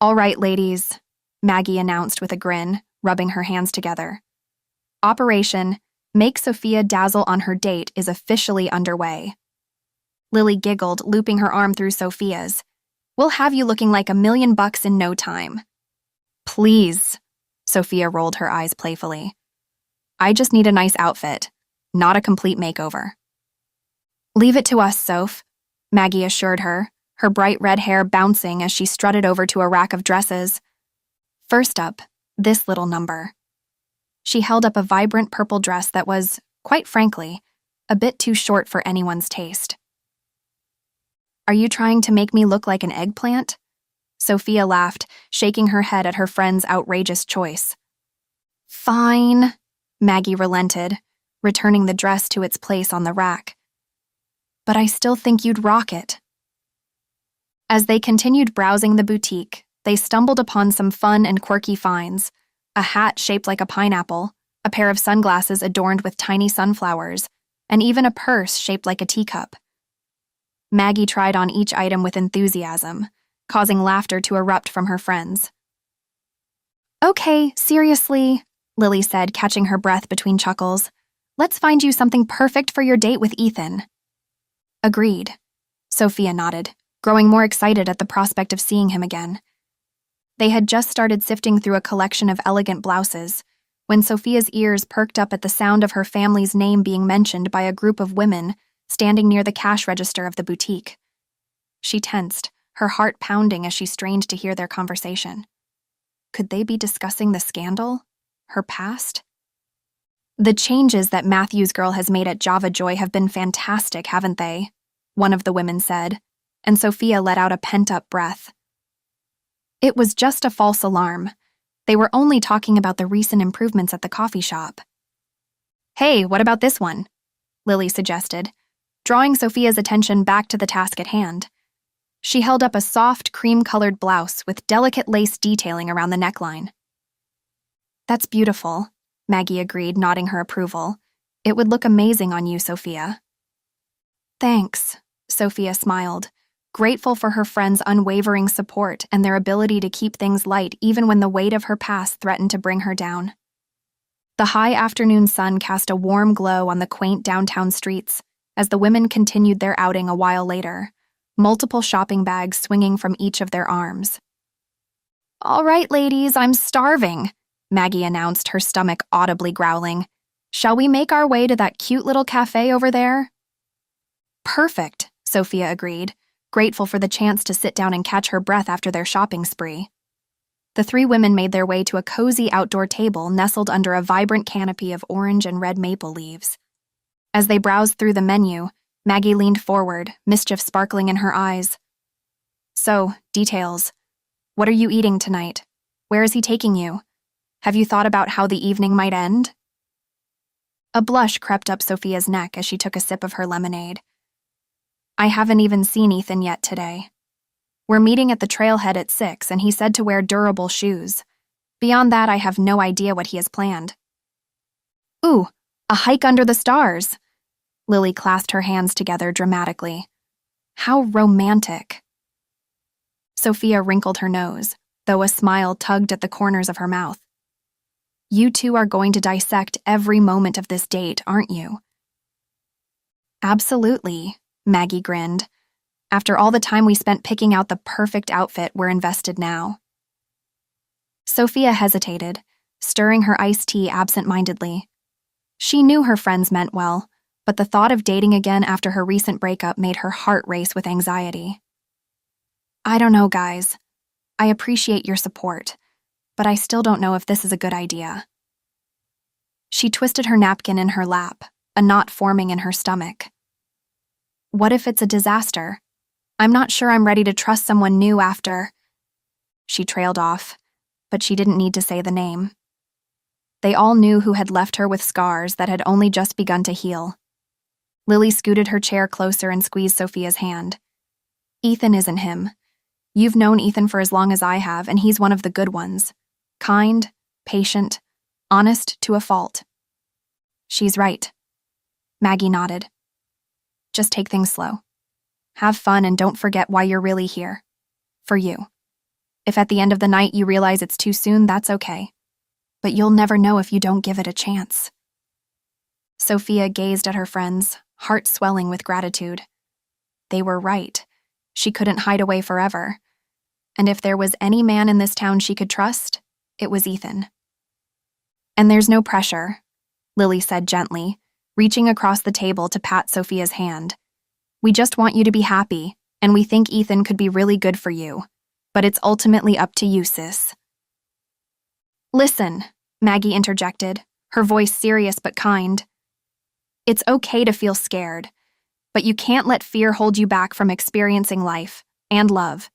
All right, ladies, Maggie announced with a grin, rubbing her hands together. Operation Make Sophia Dazzle on Her Date is officially underway. Lily giggled, looping her arm through Sophia's. We'll have you looking like $1,000,000 in no time. Please, Sophia rolled her eyes playfully. I just need a nice outfit, not a complete makeover. Leave it to us, Soph, Maggie assured her, her bright red hair bouncing as she strutted over to a rack of dresses. First up, this little number. She held up a vibrant purple dress that was, quite frankly, a bit too short for anyone's taste. Are you trying to make me look like an eggplant? Sophia laughed, shaking her head at her friend's outrageous choice. Fine, Maggie relented, returning the dress to its place on the rack. But I still think you'd rock it. As they continued browsing the boutique, they stumbled upon some fun and quirky finds: a hat shaped like a pineapple, a pair of sunglasses adorned with tiny sunflowers, and even a purse shaped like a teacup. Maggie tried on each item with enthusiasm, causing laughter to erupt from her friends. Okay, seriously, Lily said, catching her breath between chuckles. Let's find you something perfect for your date with Ethan. Agreed, Sophia nodded, growing more excited at the prospect of seeing him again. They had just started sifting through a collection of elegant blouses when Sophia's ears perked up at the sound of her family's name being mentioned by a group of women standing near the cash register of the boutique. She tensed, her heart pounding as she strained to hear their conversation. Could they be discussing the scandal? Her past? The changes that Matthew's girl has made at Java Joy have been fantastic, haven't they? One of the women said, and Sophia let out a pent-up breath. It was just a false alarm. They were only talking about the recent improvements at the coffee shop. Hey, what about this one? Lily suggested, drawing Sophia's attention back to the task at hand. She held up a soft, cream-colored blouse with delicate lace detailing around the neckline. That's beautiful, Maggie agreed, nodding her approval. It would look amazing on you, Sophia. Thanks, Sophia smiled, grateful for her friend's unwavering support and their ability to keep things light even when the weight of her past threatened to bring her down. The high afternoon sun cast a warm glow on the quaint downtown streets as the women continued their outing a while later, multiple shopping bags swinging from each of their arms. All right, ladies, I'm starving, Maggie announced, her stomach audibly growling. Shall we make our way to that cute little cafe over there? Perfect, Sophia agreed, grateful for the chance to sit down and catch her breath after their shopping spree. The three women made their way to a cozy outdoor table nestled under a vibrant canopy of orange and red maple leaves. As they browsed through the menu, Maggie leaned forward, mischief sparkling in her eyes. So, details. What are you eating tonight? Where is he taking you? Have you thought about how the evening might end? A blush crept up Sophia's neck as she took a sip of her lemonade. I haven't even seen Ethan yet today. We're meeting at the trailhead at 6, and he said to wear durable shoes. Beyond that, I have no idea what he has planned. Ooh, a hike under the stars. Lily clasped her hands together dramatically. How romantic. Sophia wrinkled her nose, though a smile tugged at the corners of her mouth. You two are going to dissect every moment of this date, aren't you? Absolutely, Maggie grinned. After all the time we spent picking out the perfect outfit, we're invested now. Sophia hesitated, stirring her iced tea absent-mindedly. She knew her friends meant well, but the thought of dating again after her recent breakup made her heart race with anxiety. I don't know, guys. I appreciate your support, but I still don't know if this is a good idea. She twisted her napkin in her lap, a knot forming in her stomach. What if it's a disaster? I'm not sure I'm ready to trust someone new after. She trailed off, but she didn't need to say the name. They all knew who had left her with scars that had only just begun to heal. Lily scooted her chair closer and squeezed Sophia's hand. Ethan isn't him. You've known Ethan for as long as I have, and he's one of the good ones. Kind, patient, honest to a fault. She's right. Maggie nodded. Just take things slow. Have fun and don't forget why you're really here. For you. If at the end of the night you realize it's too soon, that's okay. But you'll never know if you don't give it a chance. Sophia gazed at her friends, heart swelling with gratitude. They were right. She couldn't hide away forever. And if there was any man in this town she could trust, it was Ethan. And there's no pressure, Lily said gently, reaching across the table to pat Sophia's hand. We just want you to be happy, and we think Ethan could be really good for you. But it's ultimately up to you, sis. Listen, Maggie interjected, her voice serious but kind. It's okay to feel scared, but you can't let fear hold you back from experiencing life and love.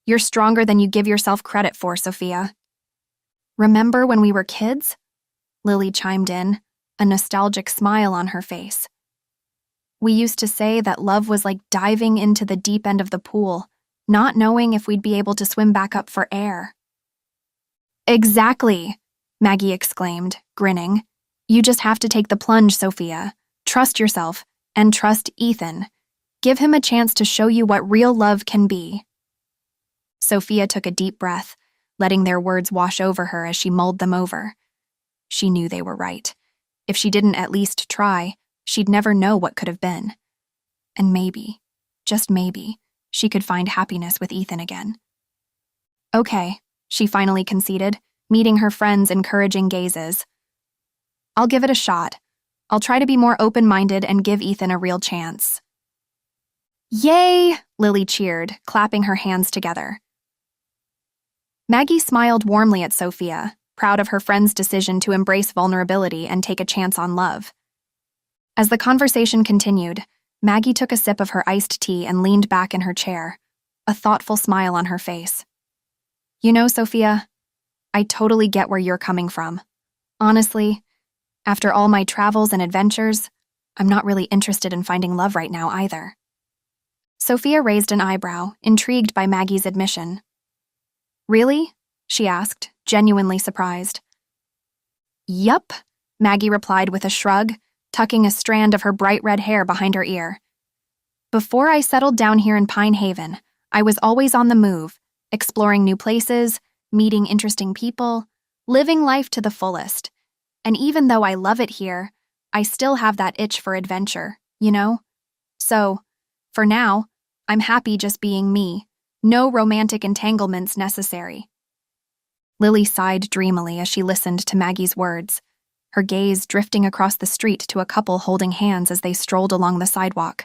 You're stronger than you give yourself credit for, Sophia. Remember when we were kids? Lily chimed in, a nostalgic smile on her face. We used to say that love was like diving into the deep end of the pool, not knowing if we'd be able to swim back up for air. Exactly, Maggie exclaimed, grinning. You just have to take the plunge, Sophia. Trust yourself, and trust Ethan. Give him a chance to show you what real love can be. Sophia took a deep breath, letting their words wash over her as she mulled them over. She knew they were right. If she didn't at least try, she'd never know what could have been. And maybe, just maybe, she could find happiness with Ethan again. Okay, she finally conceded, meeting her friends' encouraging gazes. I'll give it a shot. I'll try to be more open-minded and give Ethan a real chance. Yay! Lily cheered, clapping her hands together. Maggie smiled warmly at Sophia, proud of her friend's decision to embrace vulnerability and take a chance on love. As the conversation continued, Maggie took a sip of her iced tea and leaned back in her chair, a thoughtful smile on her face. You know, Sophia, I totally get where you're coming from. Honestly, after all my travels and adventures, I'm not really interested in finding love right now either. Sophia raised an eyebrow, intrigued by Maggie's admission. Really? She asked, genuinely surprised. Yup, Maggie replied with a shrug, tucking a strand of her bright red hair behind her ear. Before I settled down here in Pine Haven, I was always on the move, exploring new places, meeting interesting people, living life to the fullest. And even though I love it here, I still have that itch for adventure, you know? So, for now, I'm happy just being me. No romantic entanglements necessary. Lily sighed dreamily as she listened to Maggie's words, her gaze drifting across the street to a couple holding hands as they strolled along the sidewalk.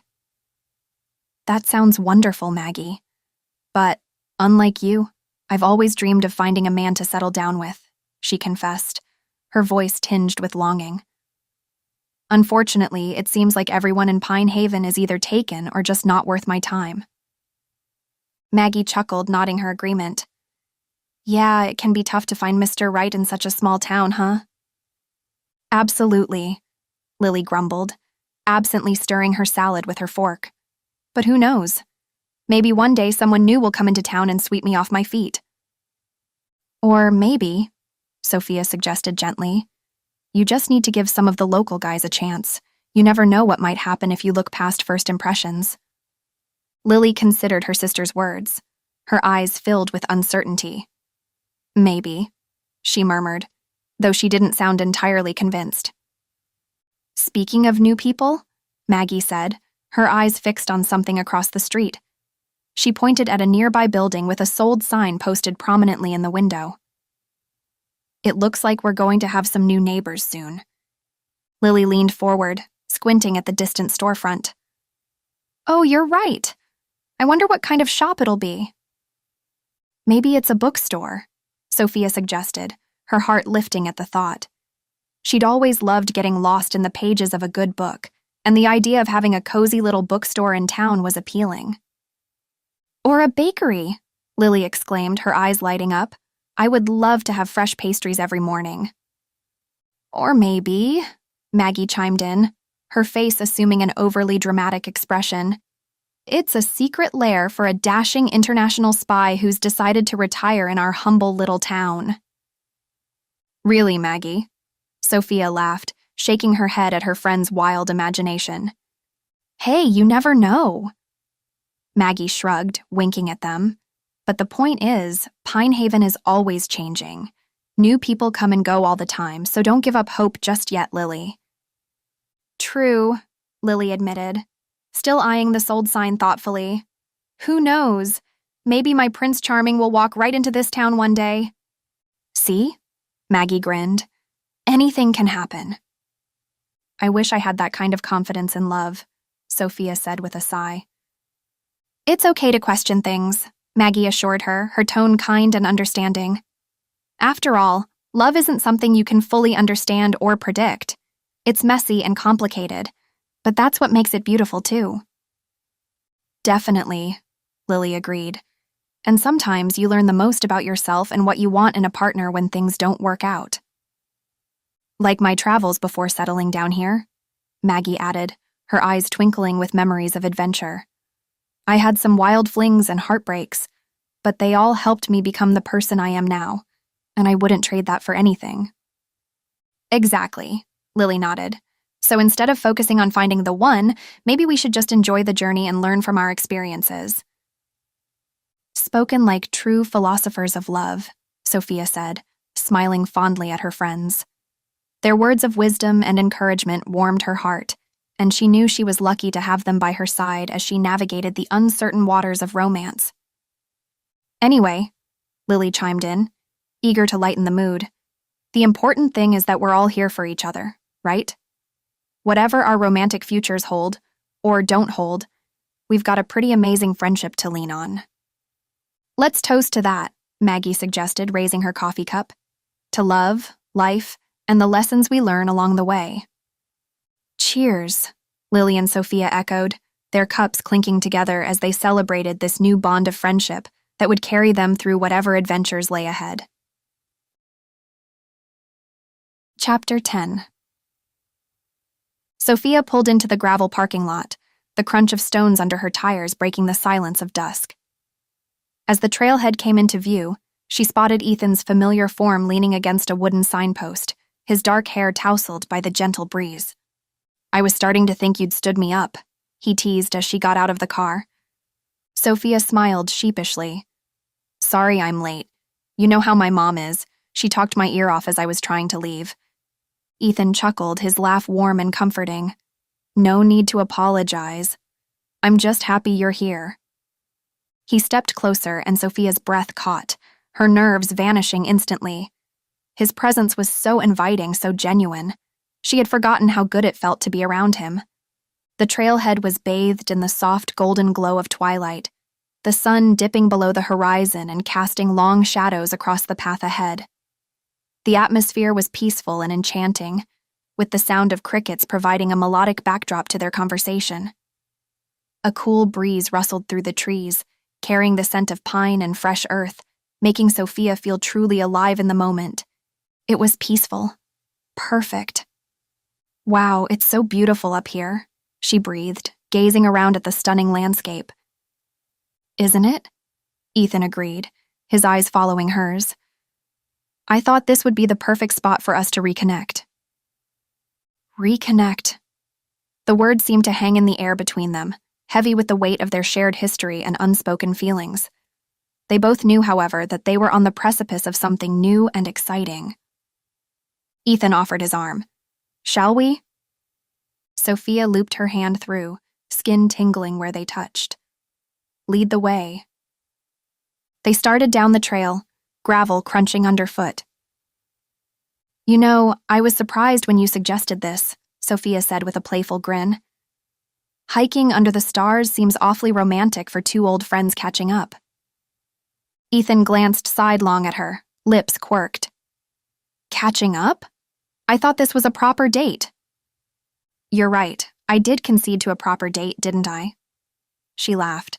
That sounds wonderful, Maggie. But, unlike you, I've always dreamed of finding a man to settle down with, she confessed, her voice tinged with longing. Unfortunately, it seems like everyone in Pine Haven is either taken or just not worth my time. Maggie chuckled, nodding her agreement. Yeah, it can be tough to find Mr. Right in such a small town, huh? Absolutely. Lily grumbled, absently stirring her salad with her fork. But who knows? Maybe one day someone new will come into town and sweep me off my feet. Or maybe, Sophia suggested gently, you just need to give some of the local guys a chance. You never know what might happen if you look past first impressions. Lily considered her sister's words, her eyes filled with uncertainty. Maybe, she murmured, though she didn't sound entirely convinced. Speaking of new people, Maggie said, her eyes fixed on something across the street. She pointed at a nearby building with a sold sign posted prominently in the window. It looks like we're going to have some new neighbors soon. Lily leaned forward, squinting at the distant storefront. Oh, you're right. I wonder what kind of shop it'll be. Maybe it's a bookstore, Sophia suggested, her heart lifting at the thought. She'd always loved getting lost in the pages of a good book, and the idea of having a cozy little bookstore in town was appealing. Or a bakery, Lily exclaimed, her eyes lighting up. I would love to have fresh pastries every morning. Or maybe, Maggie chimed in, her face assuming an overly dramatic expression, it's a secret lair for a dashing international spy who's decided to retire in our humble little town. Really, Maggie? Sophia laughed, shaking her head at her friend's wild imagination. Hey, you never know. Maggie shrugged, winking at them. But the point is, Pine Haven is always changing. New people come and go all the time, so don't give up hope just yet, Lily. True, Lily admitted, still eyeing the sold sign thoughtfully. Who knows? Maybe my Prince Charming will walk right into this town one day. See? Maggie grinned. Anything can happen. I wish I had that kind of confidence in love, Sophia said with a sigh. It's okay to question things, Maggie assured her, her tone kind and understanding. After all, love isn't something you can fully understand or predict. It's messy and complicated, but that's what makes it beautiful too. Definitely, Lily agreed. And sometimes you learn the most about yourself and what you want in a partner when things don't work out. Like my travels before settling down here, Maggie added, her eyes twinkling with memories of adventure. I had some wild flings and heartbreaks, but they all helped me become the person I am now, and I wouldn't trade that for anything. Exactly, Lily nodded. So instead of focusing on finding the one, maybe we should just enjoy the journey and learn from our experiences. Spoken like true philosophers of love, Sophia said, smiling fondly at her friends. Their words of wisdom and encouragement warmed her heart, and she knew she was lucky to have them by her side as she navigated the uncertain waters of romance. Anyway, Lily chimed in, eager to lighten the mood, the important thing is that we're all here for each other, right? Whatever our romantic futures hold, or don't hold, we've got a pretty amazing friendship to lean on. Let's toast to that, Maggie suggested, raising her coffee cup. To love, life, and the lessons we learn along the way. Cheers, Lily and Sophia echoed, their cups clinking together as they celebrated this new bond of friendship that would carry them through whatever adventures lay ahead. Chapter 10. Sophia pulled into the gravel parking lot, the crunch of stones under her tires breaking the silence of dusk. As the trailhead came into view, she spotted Ethan's familiar form leaning against a wooden signpost, his dark hair tousled by the gentle breeze. I was starting to think you'd stood me up, he teased as she got out of the car. Sophia smiled sheepishly. Sorry I'm late. You know how my mom is. She talked my ear off as I was trying to leave. Ethan chuckled, his laugh warm and comforting. No need to apologize. I'm just happy you're here. He stepped closer and Sophia's breath caught, her nerves vanishing instantly. His presence was so inviting, so genuine. She had forgotten how good it felt to be around him. The trailhead was bathed in the soft golden glow of twilight, the sun dipping below the horizon and casting long shadows across the path ahead. The atmosphere was peaceful and enchanting, with the sound of crickets providing a melodic backdrop to their conversation. A cool breeze rustled through the trees, carrying the scent of pine and fresh earth, making Sophia feel truly alive in the moment. It was peaceful. Perfect. Wow, it's so beautiful up here, she breathed, gazing around at the stunning landscape. Isn't it? Ethan agreed, his eyes following hers. I thought this would be the perfect spot for us to reconnect. Reconnect. The word seemed to hang in the air between them, heavy with the weight of their shared history and unspoken feelings. They both knew, however, that they were on the precipice of something new and exciting. Ethan offered his arm. Shall we? Sophia looped her hand through, skin tingling where they touched. Lead the way. They started down the trail, gravel crunching underfoot. You know, I was surprised when you suggested this, Sophia said with a playful grin. Hiking under the stars seems awfully romantic for two old friends catching up. Ethan glanced sidelong at her, lips quirked. Catching up? I thought this was a proper date. You're right, I did concede to a proper date, didn't I? She laughed.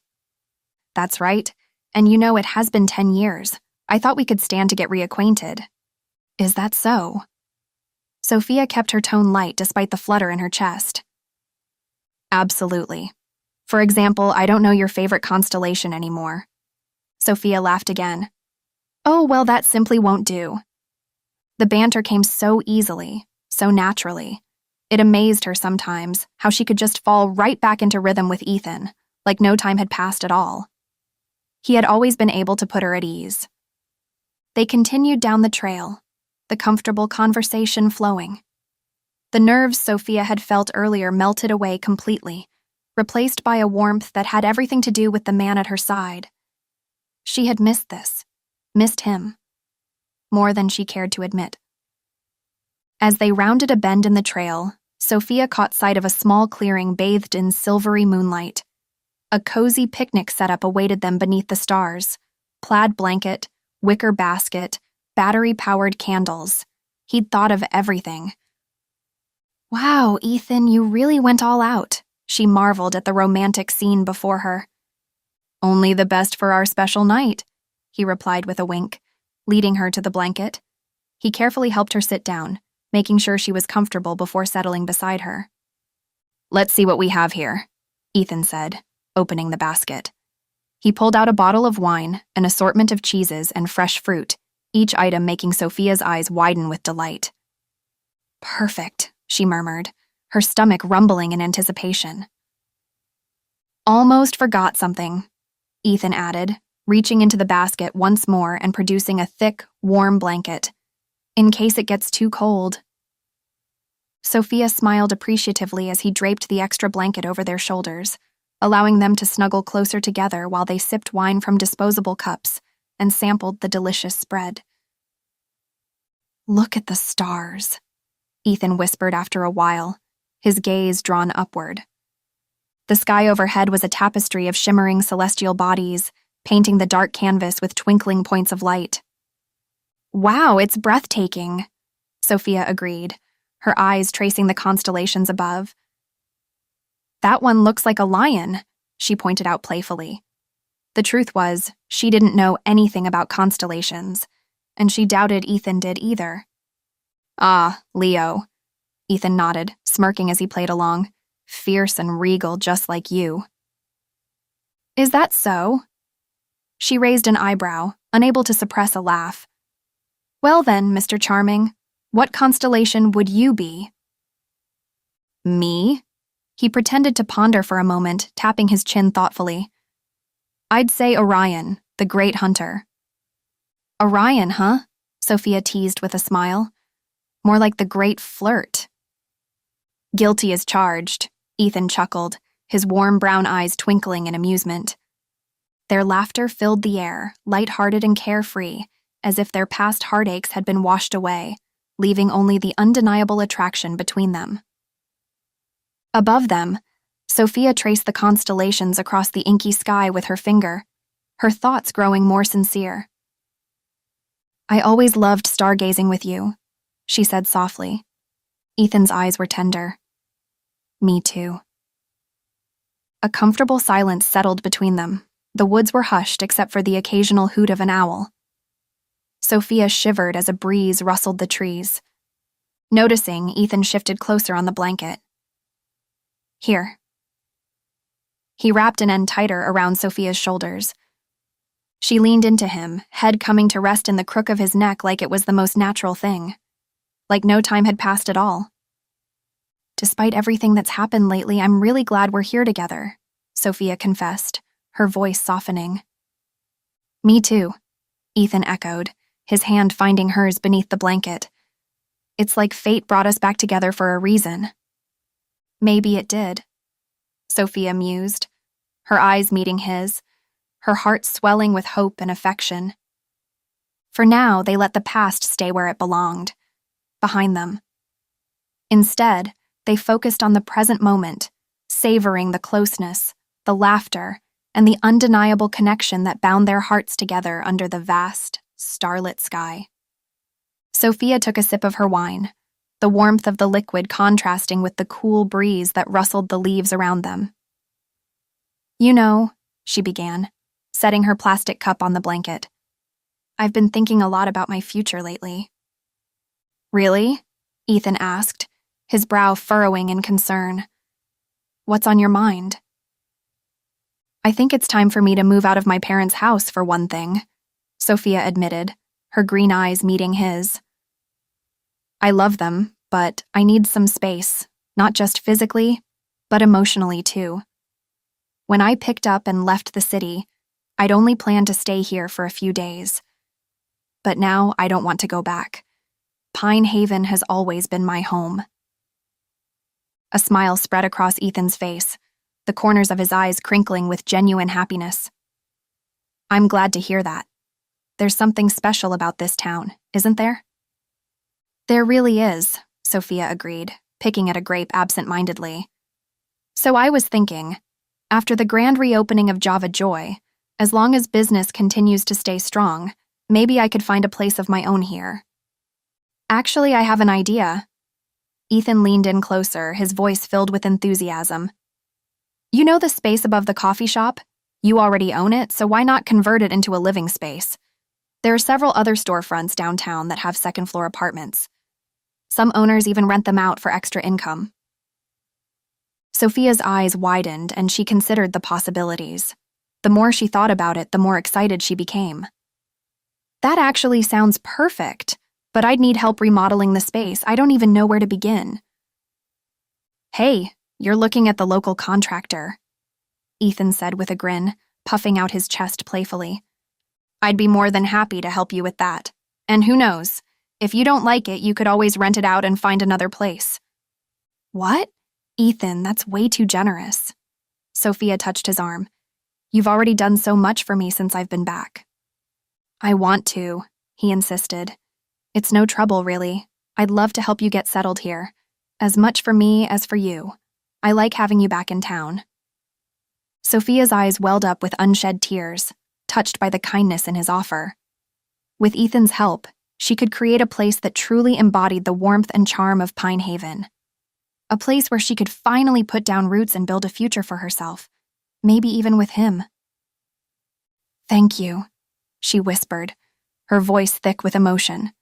That's right, and you know it has been 10 years. I thought we could stand to get reacquainted. Is that so? Sophia kept her tone light despite the flutter in her chest. Absolutely. For example, I don't know your favorite constellation anymore. Sophia laughed again. Oh, well, that simply won't do. The banter came so easily, so naturally. It amazed her sometimes how she could just fall right back into rhythm with Ethan, like no time had passed at all. He had always been able to put her at ease. They continued down the trail, the comfortable conversation flowing. The nerves Sophia had felt earlier melted away completely, replaced by a warmth that had everything to do with the man at her side. She had missed this, missed him, more than she cared to admit. As they rounded a bend in the trail, Sophia caught sight of a small clearing bathed in silvery moonlight. A cozy picnic setup awaited them beneath the stars. Plaid blanket, wicker basket, battery-powered candles. He'd thought of everything. Wow, Ethan, you really went all out, she marveled at the romantic scene before her. Only the best for our special night, he replied with a wink, leading her to the blanket. He carefully helped her sit down, making sure she was comfortable before settling beside her. Let's see what we have here, Ethan said, opening the basket. He pulled out a bottle of wine, an assortment of cheeses, and fresh fruit, each item making Sophia's eyes widen with delight. Perfect, she murmured, her stomach rumbling in anticipation. Almost forgot something, Ethan added, reaching into the basket once more and producing a thick, warm blanket, in case it gets too cold. Sophia smiled appreciatively as he draped the extra blanket over their shoulders, allowing them to snuggle closer together while they sipped wine from disposable cups and sampled the delicious spread. Look at the stars, Ethan whispered after a while, his gaze drawn upward. The sky overhead was a tapestry of shimmering celestial bodies, painting the dark canvas with twinkling points of light. Wow, it's breathtaking, Sophia agreed, her eyes tracing the constellations above. That one looks like a lion, she pointed out playfully. The truth was, she didn't know anything about constellations, and she doubted Ethan did either. Ah, Leo, Ethan nodded, smirking as he played along. Fierce and regal just like you. Is that so? She raised an eyebrow, unable to suppress a laugh. Well then, Mr. Charming, what constellation would you be? Me? He pretended to ponder for a moment, tapping his chin thoughtfully. I'd say Orion, the great hunter. Orion, huh? Sophia teased with a smile. More like the great flirt. Guilty as charged, Ethan chuckled, his warm brown eyes twinkling in amusement. Their laughter filled the air, light-hearted and carefree, as if their past heartaches had been washed away, leaving only the undeniable attraction between them. Above them, Sophia traced the constellations across the inky sky with her finger, her thoughts growing more sincere. I always loved stargazing with you, she said softly. Ethan's eyes were tender. Me too. A comfortable silence settled between them. The woods were hushed except for the occasional hoot of an owl. Sophia shivered as a breeze rustled the trees. Noticing, Ethan shifted closer on the blanket. Here. He wrapped an end tighter around Sophia's shoulders. She leaned into him, head coming to rest in the crook of his neck like it was the most natural thing. Like no time had passed at all. Despite everything that's happened lately, I'm really glad we're here together, Sophia confessed, her voice softening. Me too, Ethan echoed, his hand finding hers beneath the blanket. It's like fate brought us back together for a reason. Maybe it did, Sophia mused, her eyes meeting his, her heart swelling with hope and affection. For now, they let the past stay where it belonged, behind them. Instead, they focused on the present moment, savoring the closeness, the laughter, and the undeniable connection that bound their hearts together under the vast, starlit sky. Sophia took a sip of her wine, the warmth of the liquid contrasting with the cool breeze that rustled the leaves around them. You know, she began, setting her plastic cup on the blanket. I've been thinking a lot about my future lately. Really? Ethan asked, his brow furrowing in concern. What's on your mind? I think it's time for me to move out of my parents' house, for one thing, Sophia admitted, her green eyes meeting his. I love them, but I need some space, not just physically, but emotionally too. When I picked up and left the city, I'd only planned to stay here for a few days. But now I don't want to go back. Pine Haven has always been my home. A smile spread across Ethan's face, the corners of his eyes crinkling with genuine happiness. I'm glad to hear that. There's something special about this town, isn't there? There really is, Sophia agreed, picking at a grape absent-mindedly. So I was thinking, after the grand reopening of Java Joy, as long as business continues to stay strong, maybe I could find a place of my own here. Actually, I have an idea. Ethan leaned in closer, his voice filled with enthusiasm. You know the space above the coffee shop? You already own it, so why not convert it into a living space? There are several other storefronts downtown that have second-floor apartments. Some owners even rent them out for extra income. Sophia's eyes widened and she considered the possibilities. The more she thought about it, the more excited she became. That actually sounds perfect, but I'd need help remodeling the space. I don't even know where to begin. Hey, you're looking at the local contractor, Ethan said with a grin, puffing out his chest playfully. I'd be more than happy to help you with that. And who knows, if you don't like it, you could always rent it out and find another place. What? Ethan, that's way too generous. Sophia touched his arm. You've already done so much for me since I've been back. I want to, he insisted. It's no trouble, really. I'd love to help you get settled here. As much for me as for you. I like having you back in town. Sophia's eyes welled up with unshed tears, touched by the kindness in his offer. With Ethan's help, she could create a place that truly embodied the warmth and charm of Pine Haven. A place where she could finally put down roots and build a future for herself, maybe even with him. Thank you, she whispered, her voice thick with emotion.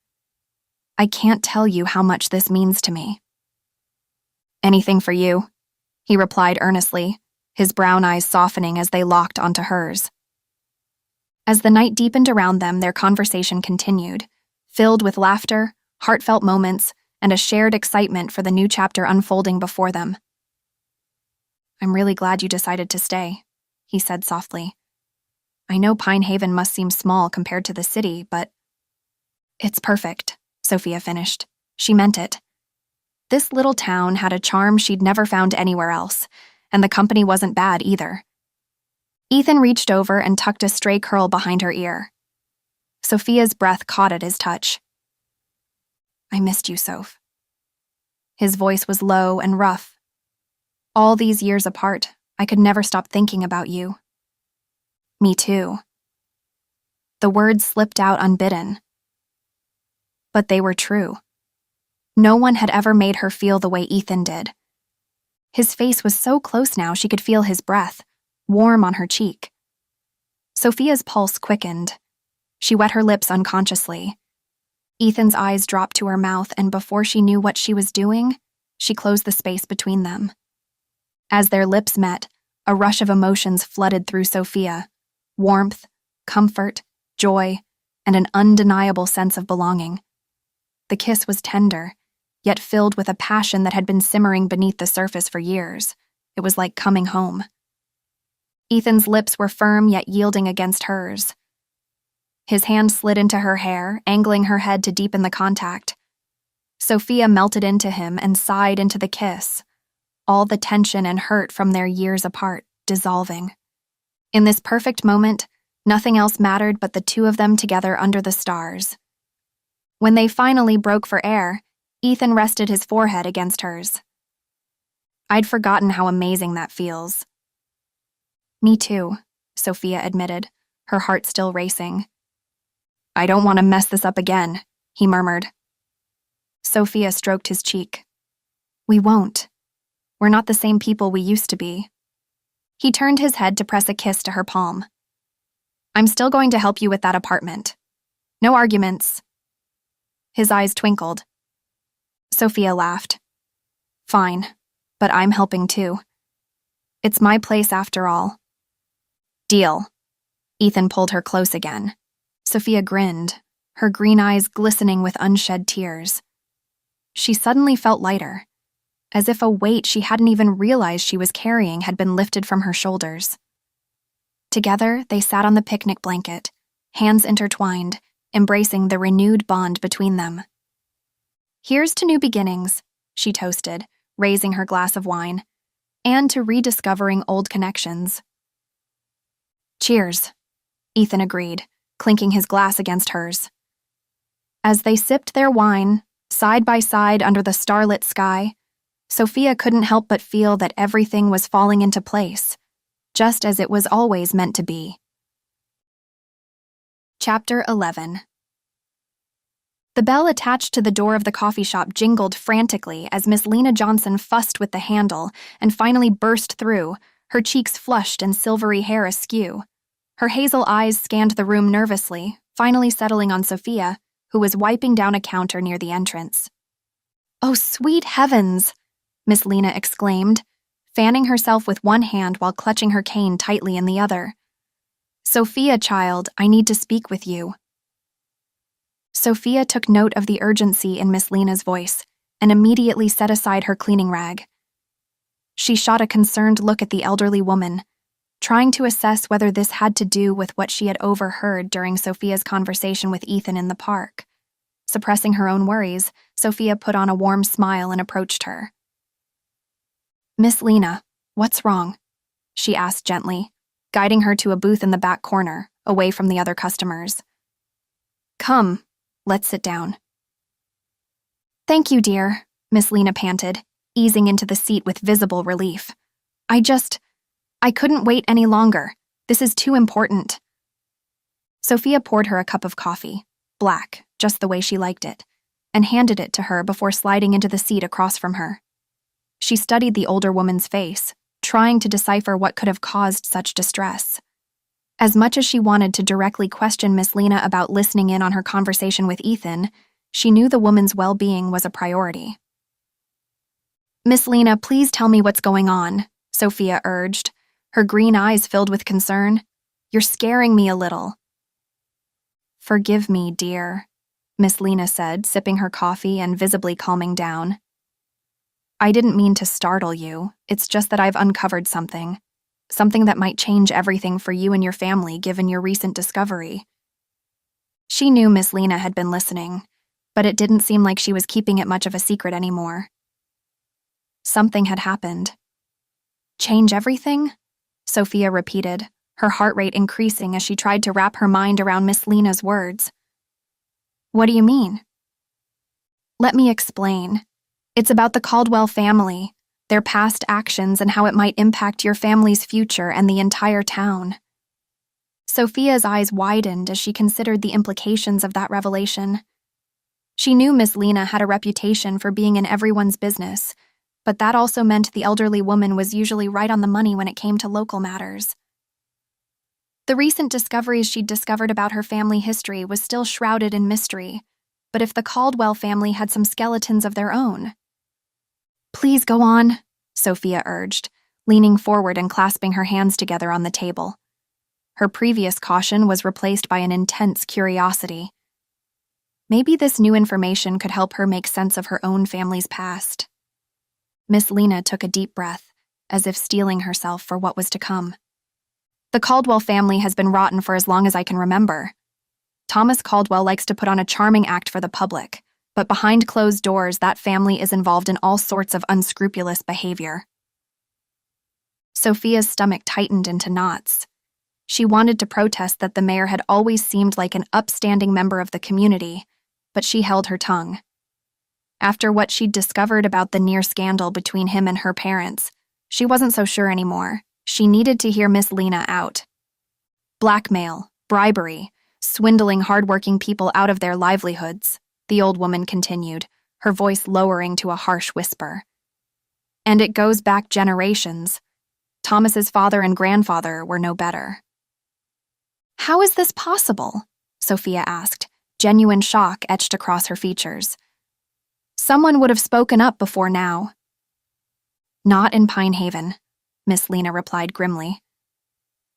I can't tell you how much this means to me. Anything for you, he replied earnestly, his brown eyes softening as they locked onto hers. As the night deepened around them, their conversation continued, filled with laughter, heartfelt moments, and a shared excitement for the new chapter unfolding before them. I'm really glad you decided to stay, he said softly. I know Pine Haven must seem small compared to the city, but it's perfect, Sophia finished. She meant it. This little town had a charm she'd never found anywhere else, and the company wasn't bad either. Ethan reached over and tucked a stray curl behind her ear. Sophia's breath caught at his touch. I missed you, Soph. His voice was low and rough. All these years apart, I could never stop thinking about you. Me too. The words slipped out unbidden. But they were true. No one had ever made her feel the way Ethan did. His face was so close now she could feel his breath, warm on her cheek. Sophia's pulse quickened. She wet her lips unconsciously. Ethan's eyes dropped to her mouth, and before she knew what she was doing, she closed the space between them. As their lips met, a rush of emotions flooded through Sophia: warmth, comfort, joy, and an undeniable sense of belonging. The kiss was tender, yet filled with a passion that had been simmering beneath the surface for years. It was like coming home. Ethan's lips were firm yet yielding against hers. His hand slid into her hair, angling her head to deepen the contact. Sophia melted into him and sighed into the kiss, all the tension and hurt from their years apart dissolving. In this perfect moment, nothing else mattered but the two of them together under the stars. When they finally broke for air, Ethan rested his forehead against hers. "I'd forgotten how amazing that feels." "Me too," Sophia admitted, her heart still racing. "I don't want to mess this up again," he murmured. Sophia stroked his cheek. "We won't. We're not the same people we used to be." He turned his head to press a kiss to her palm. "I'm still going to help you with that apartment. No arguments." His eyes twinkled. Sophia laughed. "Fine, but I'm helping too. It's my place after all." "Deal." Ethan pulled her close again. Sophia grinned, her green eyes glistening with unshed tears. She suddenly felt lighter, as if a weight she hadn't even realized she was carrying had been lifted from her shoulders. Together, they sat on the picnic blanket, hands intertwined, embracing the renewed bond between them. "Here's to new beginnings," she toasted, raising her glass of wine, "and to rediscovering old connections." "Cheers," Ethan agreed, clinking his glass against hers. As they sipped their wine, side by side under the starlit sky, Sophia couldn't help but feel that everything was falling into place, just as it was always meant to be. Chapter 11. The bell attached to the door of the coffee shop jingled frantically as Miss Lena Johnson fussed with the handle and finally burst through, her cheeks flushed and silvery hair askew. Her hazel eyes scanned the room nervously, finally settling on Sophia, who was wiping down a counter near the entrance. "Oh, sweet heavens!" Miss Lena exclaimed, fanning herself with one hand while clutching her cane tightly in the other. "Sophia, child, I need to speak with you." Sophia took note of the urgency in Miss Lena's voice and immediately set aside her cleaning rag. She shot a concerned look at the elderly woman, trying to assess whether this had to do with what she had overheard during Sophia's conversation with Ethan in the park. Suppressing her own worries, Sophia put on a warm smile and approached her. "Miss Lena, what's wrong?" she asked gently, guiding her to a booth in the back corner, away from the other customers. "Come, let's sit down." "Thank you, dear," Miss Lena panted, easing into the seat with visible relief. I couldn't wait any longer. This is too important." Sophia poured her a cup of coffee, black, just the way she liked it, and handed it to her before sliding into the seat across from her. She studied the older woman's face, trying to decipher what could have caused such distress. As much as she wanted to directly question Miss Lena about listening in on her conversation with Ethan, she knew the woman's well-being was a priority. "Miss Lena, please tell me what's going on," Sophia urged, her green eyes filled with concern. "You're scaring me a little." "Forgive me, dear," Miss Lena said, sipping her coffee and visibly calming down. "I didn't mean to startle you. It's just that I've uncovered something that might change everything for you and your family given your recent discovery." She knew Miss Lena had been listening, but it didn't seem like she was keeping it much of a secret anymore. Something had happened. "Change everything?" Sophia repeated, her heart rate increasing as she tried to wrap her mind around Miss Lena's words. "What do you mean?" "Let me explain. It's about the Caldwell family, their past actions, and how it might impact your family's future and the entire town." Sophia's eyes widened as she considered the implications of that revelation. She knew Miss Lena had a reputation for being in everyone's business, but that also meant the elderly woman was usually right on the money when it came to local matters. The recent discoveries she'd discovered about her family history was still shrouded in mystery, But if the Caldwell family had some skeletons of their own? Please go on, Sophia urged, leaning forward and clasping her hands together on the table. Her previous caution was replaced by an intense curiosity. Maybe this new information could help her make sense of her own family's past. Miss Lena took a deep breath, as if steeling herself for what was to come. The Caldwell family has been rotten for as long as I can remember. Thomas Caldwell likes to put on a charming act for the public, but behind closed doors, that family is involved in all sorts of unscrupulous behavior. Sophia's stomach tightened into knots. She wanted to protest that the mayor had always seemed like an upstanding member of the community, but she held her tongue. After what she'd discovered about the near scandal between him and her parents, she wasn't so sure anymore. She needed to hear Miss Lena out. Blackmail, bribery, swindling hardworking people out of their livelihoods, the old woman continued, her voice lowering to a harsh whisper. And it goes back generations. Thomas's father and grandfather were no better. How is this possible? Sophia asked, genuine shock etched across her features. Someone would have spoken up before now. Not in Pine Haven, Miss Lena replied grimly.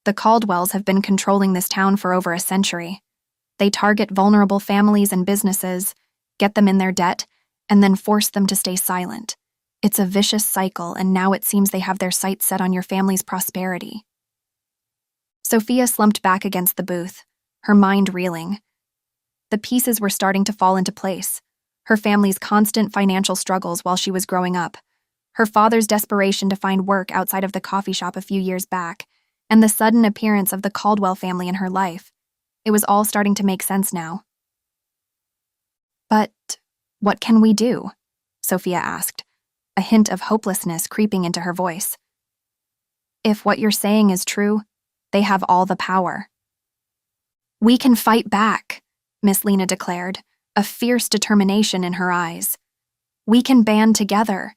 The Caldwells have been controlling this town for over a century. They target vulnerable families and businesses, get them in their debt, and then force them to stay silent. It's a vicious cycle, and now it seems they have their sights set on your family's prosperity. Sophia slumped back against the booth, her mind reeling. The pieces were starting to fall into place. Her family's constant financial struggles while she was growing up, her father's desperation to find work outside of the coffee shop a few years back, and the sudden appearance of the Caldwell family in her life. It was all starting to make sense now. But what can we do? Sophia asked, a hint of hopelessness creeping into her voice. If what you're saying is true, they have all the power. We can fight back, Miss Lena declared, a fierce determination in her eyes. We can band together.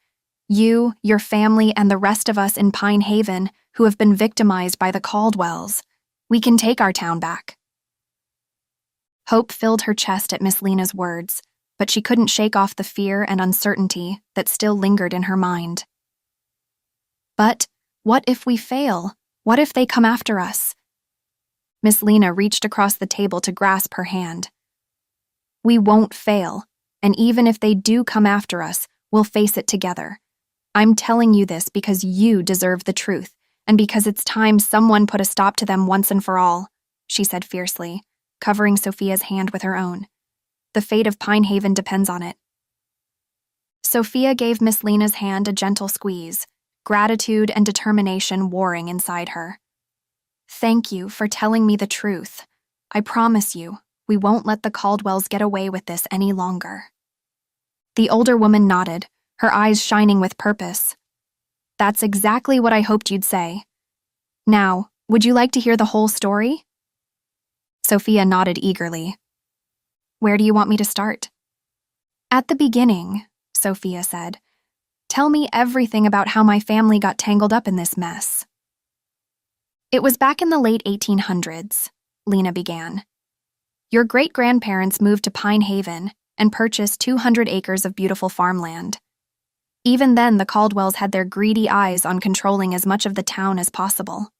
You, your family, and the rest of us in Pine Haven who have been victimized by the Caldwells. We can take our town back. Hope filled her chest at Miss Lena's words, but she couldn't shake off the fear and uncertainty that still lingered in her mind. But what if we fail? What if they come after us? Miss Lena reached across the table to grasp her hand. We won't fail, and even if they do come after us, we'll face it together. I'm telling you this because you deserve the truth, and because it's time someone put a stop to them once and for all, she said fiercely, covering Sophia's hand with her own. The fate of Pine Haven depends on it. Sophia gave Miss Lena's hand a gentle squeeze, gratitude and determination warring inside her. Thank you for telling me the truth. I promise you, we won't let the Caldwells get away with this any longer. The older woman nodded, her eyes shining with purpose. That's exactly what I hoped you'd say. Now, would you like to hear the whole story? Sophia nodded eagerly. Where do you want me to start? At the beginning, Sophia said. Tell me everything about how my family got tangled up in this mess. It was back in the late 1800s, Lena began. Your great-grandparents moved to Pine Haven and purchased 200 acres of beautiful farmland. Even then, the Caldwells had their greedy eyes on controlling as much of the town as possible.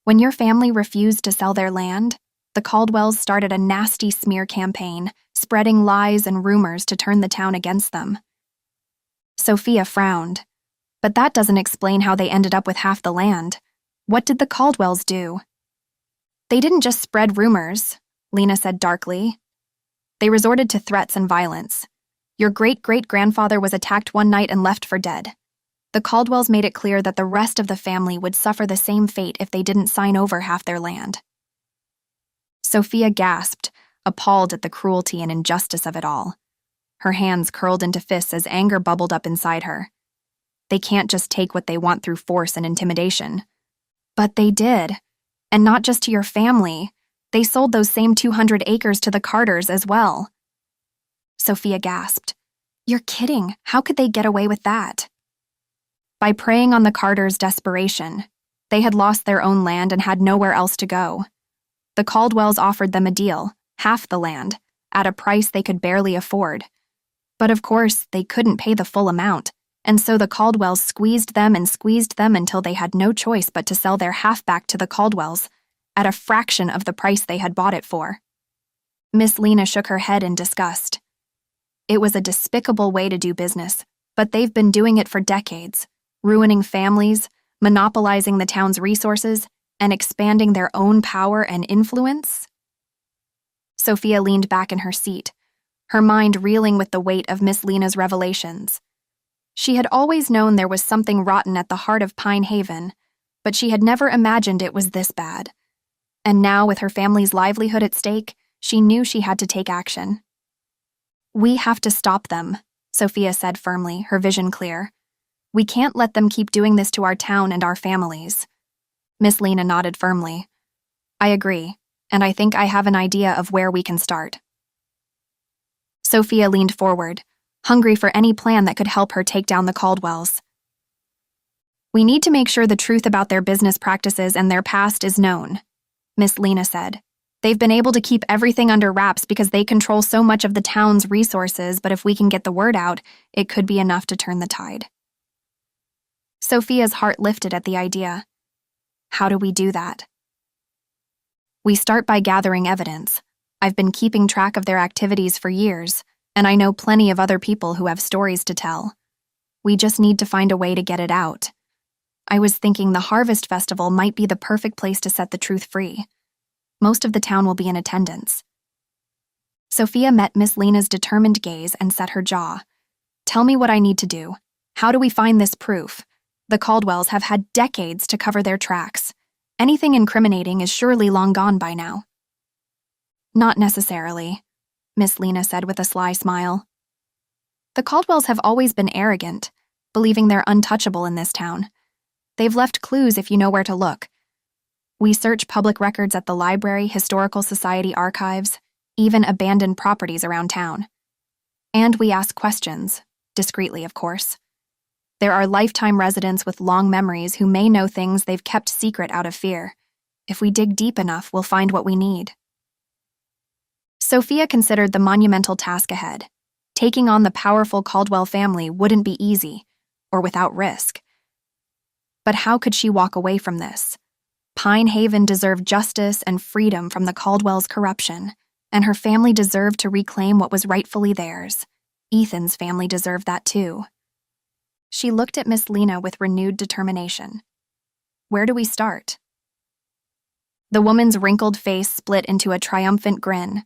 When your family refused to sell their land, the Caldwells started a nasty smear campaign, spreading lies and rumors to turn the town against them. Sophia frowned. But that doesn't explain how they ended up with half the land. What did the Caldwells do? They didn't just spread rumors, Lena said darkly. They resorted to threats and violence. Your great-great-grandfather was attacked one night and left for dead. The Caldwells made it clear that the rest of the family would suffer the same fate if they didn't sign over half their land. Sophia gasped, appalled at the cruelty and injustice of it all. Her hands curled into fists as anger bubbled up inside her. They can't just take what they want through force and intimidation. But they did. And not just to your family. They sold those same 200 acres to the Carters as well. Sophia gasped. You're kidding. How could they get away with that? By preying on the Carters' desperation. They had lost their own land and had nowhere else to go. The Caldwells offered them a deal, half the land, at a price they could barely afford. But of course, they couldn't pay the full amount, and so the Caldwells squeezed them until they had no choice but to sell their halfback to the Caldwells at a fraction of the price they had bought it for. Miss Lena shook her head in disgust. It was a despicable way to do business, but they've been doing it for decades, ruining families, monopolizing the town's resources, and expanding their own power and influence. Sophia leaned back in her seat, her mind reeling with the weight of Miss Lena's revelations. She had always known there was something rotten at the heart of Pine Haven, but she had never imagined it was this bad. And now, with her family's livelihood at stake, she knew she had to take action. "We have to stop them," Sophia said firmly, her vision clear. "We can't let them keep doing this to our town and our families." Miss Lena nodded firmly. "I agree, and I think I have an idea of where we can start." Sophia leaned forward, hungry for any plan that could help her take down the Caldwells. "We need to make sure the truth about their business practices and their past is known," Miss Lena said. "They've been able to keep everything under wraps because they control so much of the town's resources, but if we can get the word out, it could be enough to turn the tide." Sophia's heart lifted at the idea. How do we do that? "We start by gathering evidence. I've been keeping track of their activities for years, and I know plenty of other people who have stories to tell. We just need to find a way to get it out. I was thinking the Harvest Festival might be the perfect place to set the truth free. Most of the town will be in attendance." Sophia met Miss Lena's determined gaze and set her jaw. "Tell me what I need to do. How do we find this proof? The Caldwells have had decades to cover their tracks. Anything incriminating is surely long gone by now." "Not necessarily," Miss Lena said with a sly smile. "The Caldwells have always been arrogant, believing they're untouchable in this town. They've left clues if you know where to look. We search public records at the library, historical society archives, even abandoned properties around town. And we ask questions, discreetly of course. There are lifetime residents with long memories who may know things they've kept secret out of fear. If we dig deep enough, we'll find what we need." Sophia considered the monumental task ahead. Taking on the powerful Caldwell family wouldn't be easy, or without risk. But how could she walk away from this? Pine Haven deserved justice and freedom from the Caldwells' corruption, and her family deserved to reclaim what was rightfully theirs. Ethan's family deserved that too. She looked at Miss Lena with renewed determination. "Where do we start?" The woman's wrinkled face split into a triumphant grin.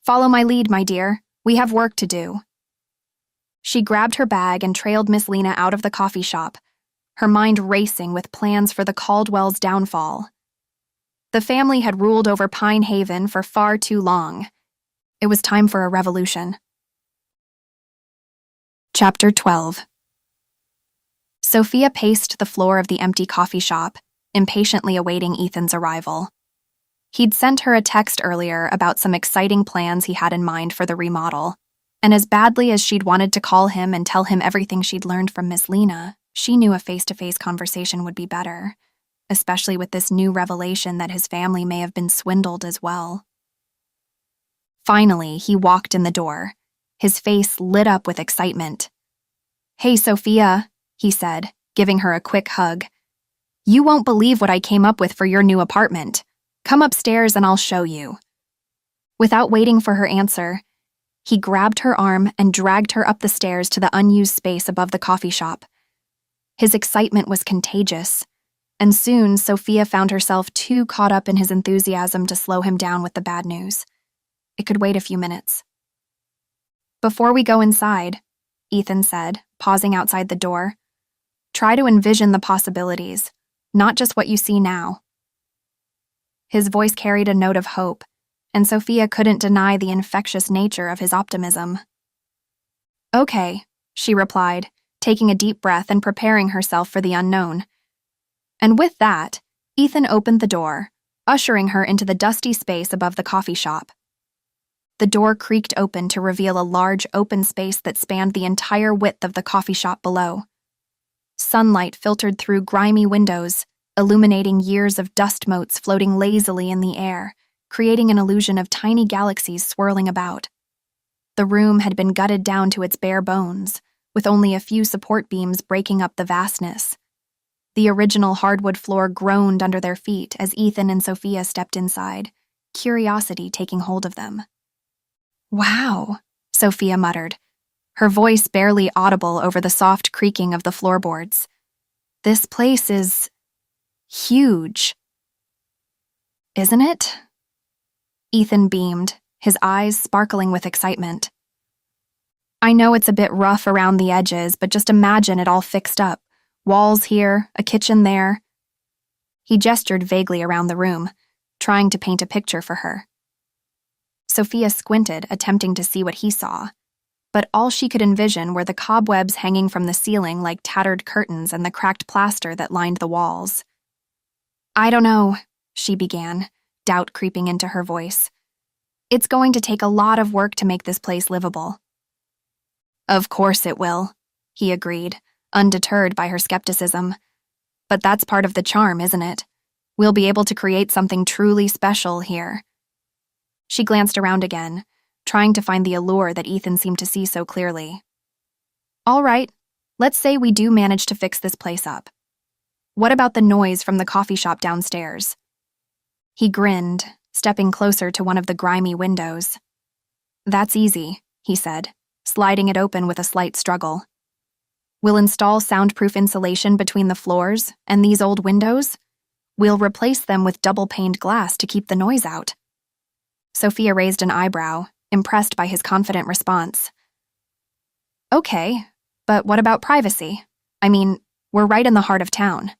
"Follow my lead, my dear. We have work to do." She grabbed her bag and trailed Miss Lena out of the coffee shop, her mind racing with plans for the Caldwells' downfall. The family had ruled over Pine Haven for far too long. It was time for a revolution. Chapter 12. Sophia paced the floor of the empty coffee shop, impatiently awaiting Ethan's arrival. He'd sent her a text earlier about some exciting plans he had in mind for the remodel, and as badly as she'd wanted to call him and tell him everything she'd learned from Miss Lena, she knew a face-to-face conversation would be better, especially with this new revelation that his family may have been swindled as well. Finally, he walked in the door, his face lit up with excitement. "Hey, Sophia," he said, giving her a quick hug. "You won't believe what I came up with for your new apartment. Come upstairs and I'll show you." Without waiting for her answer, he grabbed her arm and dragged her up the stairs to the unused space above the coffee shop. His excitement was contagious, and soon Sophia found herself too caught up in his enthusiasm to slow him down with the bad news. It could wait a few minutes. "Before we go inside," Ethan said, pausing outside the door, "try to envision the possibilities, not just what you see now." His voice carried a note of hope, and Sophia couldn't deny the infectious nature of his optimism. "Okay," she replied, taking a deep breath and preparing herself for the unknown. And with that, Ethan opened the door, ushering her into the dusty space above the coffee shop. The door creaked open to reveal a large open space that spanned the entire width of the coffee shop below. Sunlight filtered through grimy windows, illuminating years of dust motes floating lazily in the air, creating an illusion of tiny galaxies swirling about. The room had been gutted down to its bare bones, with only a few support beams breaking up the vastness. The original hardwood floor groaned under their feet as Ethan and Sophia stepped inside, curiosity taking hold of them. "Wow," Sophia muttered, her voice barely audible over the soft creaking of the floorboards. "This place is huge." "Isn't it?" Ethan beamed, his eyes sparkling with excitement. "I know it's a bit rough around the edges, but just imagine it all fixed up. Walls here, a kitchen there." He gestured vaguely around the room, trying to paint a picture for her. Sophia squinted, attempting to see what he saw, but all she could envision were the cobwebs hanging from the ceiling like tattered curtains and the cracked plaster that lined the walls. "I don't know," she began, doubt creeping into her voice. "It's going to take a lot of work to make this place livable." "Of course it will," he agreed, undeterred by her skepticism. "But that's part of the charm, isn't it? We'll be able to create something truly special here." She glanced around again, trying to find the allure that Ethan seemed to see so clearly. "All right, let's say we do manage to fix this place up. What about the noise from the coffee shop downstairs?" He grinned, stepping closer to one of the grimy windows. "That's easy," he said, sliding it open with a slight struggle. "We'll install soundproof insulation between the floors and these old windows. We'll replace them with double-paned glass to keep the noise out." Sophia raised an eyebrow, impressed by his confident response. "Okay, but what about privacy? I mean, we're right in the heart of town."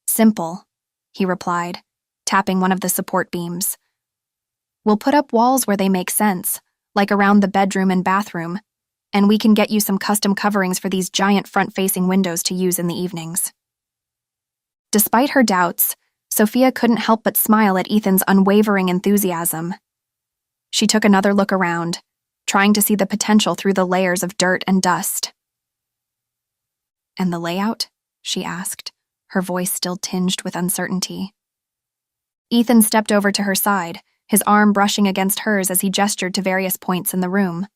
"Simple," he replied, tapping one of the support beams. "We'll put up walls where they make sense, like around the bedroom and bathroom, and we can get you some custom coverings for these giant front-facing windows to use in the evenings." Despite her doubts, Sophia couldn't help but smile at Ethan's unwavering enthusiasm. She took another look around, trying to see the potential through the layers of dirt and dust. "And the layout?" she asked, her voice still tinged with uncertainty. Ethan stepped over to her side, his arm brushing against hers as he gestured to various points in the room.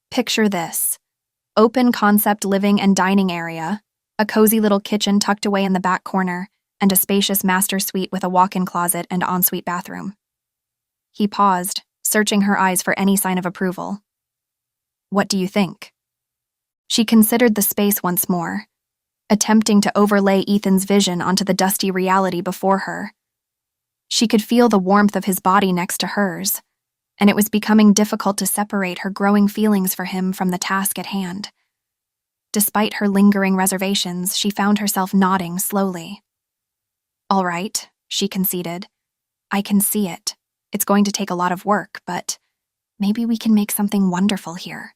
"Picture this: open-concept living and dining area, a cozy little kitchen tucked away in the back corner, and a spacious master suite with a walk-in closet and ensuite bathroom." He paused, searching her eyes for any sign of approval. "What do you think?" She considered the space once more, attempting to overlay Ethan's vision onto the dusty reality before her. She could feel the warmth of his body next to hers, and it was becoming difficult to separate her growing feelings for him from the task at hand. Despite her lingering reservations, she found herself nodding slowly. "All right," she conceded. "I can see it. It's going to take a lot of work, but maybe we can make something wonderful here."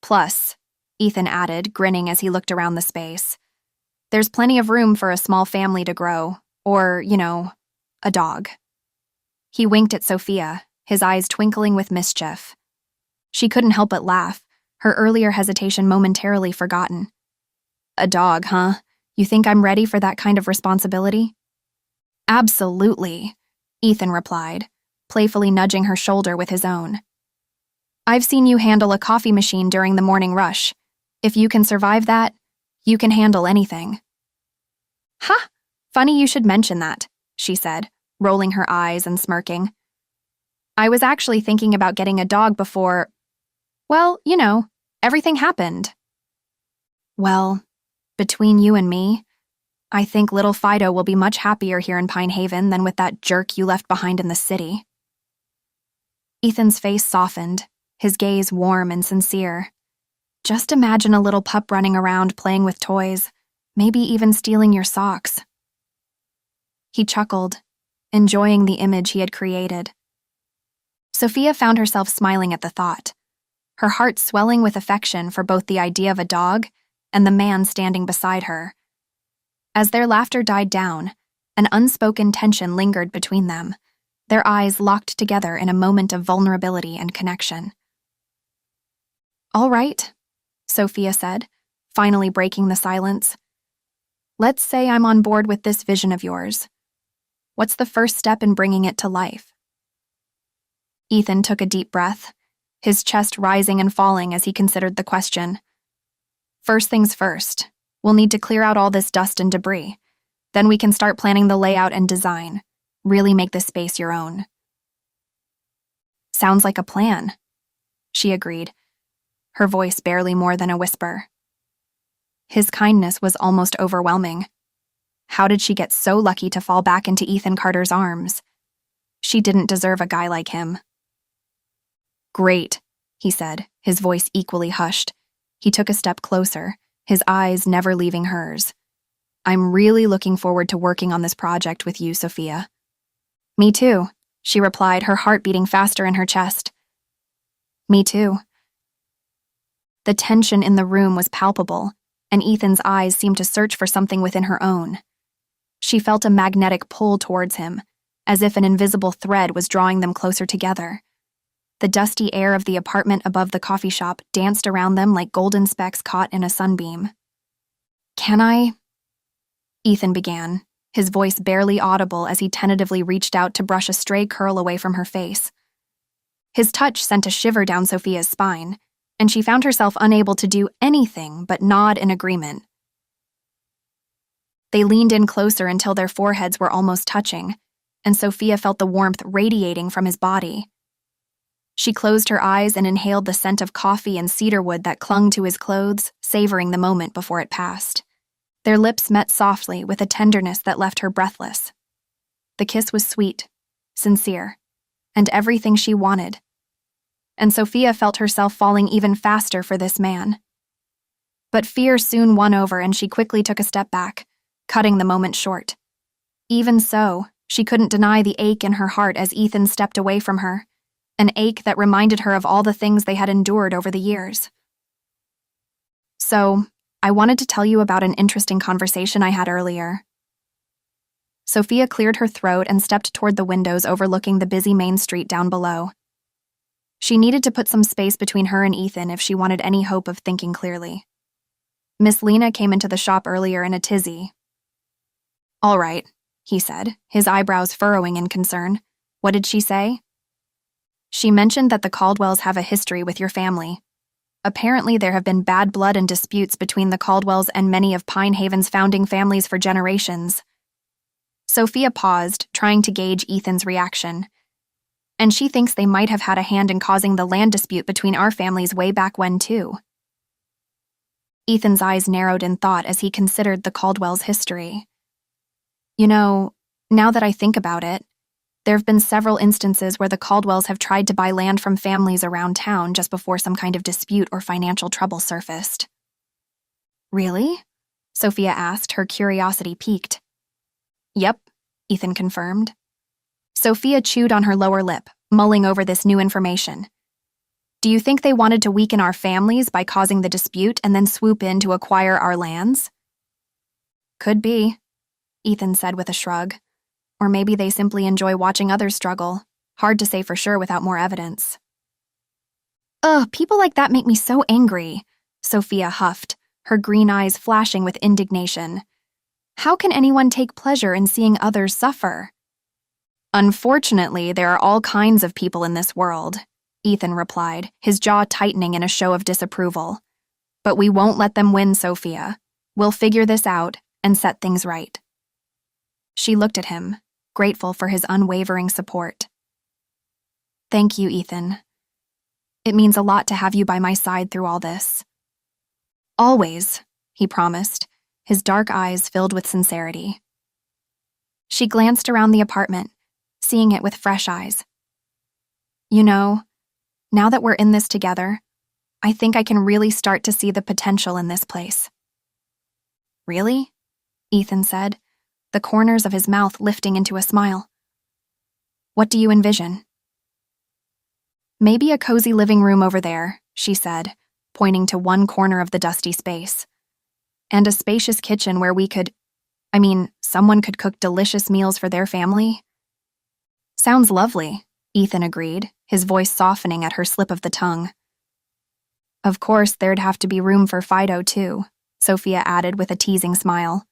"Plus," Ethan added, grinning as he looked around the space, "there's plenty of room for a small family to grow, or, a dog." He winked at Sophia, his eyes twinkling with mischief. She couldn't help but laugh, her earlier hesitation momentarily forgotten. "A dog, huh? You think I'm ready for that kind of responsibility?" "Absolutely," Ethan replied, playfully nudging her shoulder with his own. "I've seen you handle a coffee machine during the morning rush. If you can survive that, you can handle anything." "Ha! Funny you should mention that," she said, rolling her eyes and smirking. "I was actually thinking about getting a dog before, well, everything happened." "Well, between you and me, I think little Fido will be much happier here in Pine Haven than with that jerk you left behind in the city." Ethan's face softened, his gaze warm and sincere. "Just imagine a little pup running around playing with toys, maybe even stealing your socks." He chuckled, enjoying the image he had created. Sophia found herself smiling at the thought, her heart swelling with affection for both the idea of a dog and the man standing beside her. As their laughter died down, an unspoken tension lingered between them, their eyes locked together in a moment of vulnerability and connection. "All right," Sophia said, finally breaking the silence. "Let's say I'm on board with this vision of yours. What's the first step in bringing it to life? Ethan took a deep breath, his chest rising and falling as he considered the question. First things first, we'll need to clear out all this dust and debris. Then we can start planning the layout and design. Really make this space your own. Sounds like a plan, she agreed, her voice barely more than a whisper. His kindness was almost overwhelming. How did she get so lucky to fall back into Ethan Carter's arms? She didn't deserve a guy like him. Great, he said, his voice equally hushed. He took a step closer, his eyes never leaving hers. I'm really looking forward to working on this project with you, Sophia. Me too, she replied, her heart beating faster in her chest. Me too. The tension in the room was palpable, and Ethan's eyes seemed to search for something within her own. She felt a magnetic pull towards him, as if an invisible thread was drawing them closer together. The dusty air of the apartment above the coffee shop danced around them like golden specks caught in a sunbeam. Can I? Ethan began, his voice barely audible as he tentatively reached out to brush a stray curl away from her face. His touch sent a shiver down Sophia's spine, and she found herself unable to do anything but nod in agreement. They leaned in closer until their foreheads were almost touching, and Sophia felt the warmth radiating from his body. She closed her eyes and inhaled the scent of coffee and cedarwood that clung to his clothes, savoring the moment before it passed. Their lips met softly with a tenderness that left her breathless. The kiss was sweet, sincere, and everything she wanted. And Sophia felt herself falling even faster for this man. But fear soon won over, and she quickly took a step back, cutting the moment short. Even so, she couldn't deny the ache in her heart as Ethan stepped away from her, an ache that reminded her of all the things they had endured over the years. So, I wanted to tell you about an interesting conversation I had earlier. Sophia cleared her throat and stepped toward the windows overlooking the busy main street down below. She needed to put some space between her and Ethan if she wanted any hope of thinking clearly. Miss Lena came into the shop earlier in a tizzy. All right, he said, his eyebrows furrowing in concern. What did she say? She mentioned that the Caldwells have a history with your family. Apparently there have been bad blood and disputes between the Caldwells and many of Pine Haven's founding families for generations. Sophia paused, trying to gauge Ethan's reaction. And she thinks they might have had a hand in causing the land dispute between our families way back when, too. Ethan's eyes narrowed in thought as he considered the Caldwells' history. You know, now that I think about it, there have been several instances where the Caldwells have tried to buy land from families around town just before some kind of dispute or financial trouble surfaced. Really? Sophia asked, her curiosity piqued. Yep, Ethan confirmed. Sophia chewed on her lower lip, mulling over this new information. Do you think they wanted to weaken our families by causing the dispute and then swoop in to acquire our lands? Could be, Ethan said with a shrug. Or maybe they simply enjoy watching others struggle. Hard to say for sure without more evidence. Ugh, people like that make me so angry, Sophia huffed, her green eyes flashing with indignation. How can anyone take pleasure in seeing others suffer? Unfortunately, there are all kinds of people in this world, Ethan replied, his jaw tightening in a show of disapproval. But we won't let them win, Sophia. We'll figure this out and set things right. She looked at him, grateful for his unwavering support. Thank you, Ethan. It means a lot to have you by my side through all this. Always, he promised, his dark eyes filled with sincerity. She glanced around the apartment, seeing it with fresh eyes. You know, now that we're in this together, I think I can really start to see the potential in this place. Really? Ethan said, the corners of his mouth lifting into a smile. What do you envision? Maybe a cozy living room over there, she said, pointing to one corner of the dusty space. And a spacious kitchen where someone could cook delicious meals for their family. Sounds lovely, Ethan agreed, his voice softening at her slip of the tongue. Of course, there'd have to be room for Fido, too, Sophia added with a teasing smile.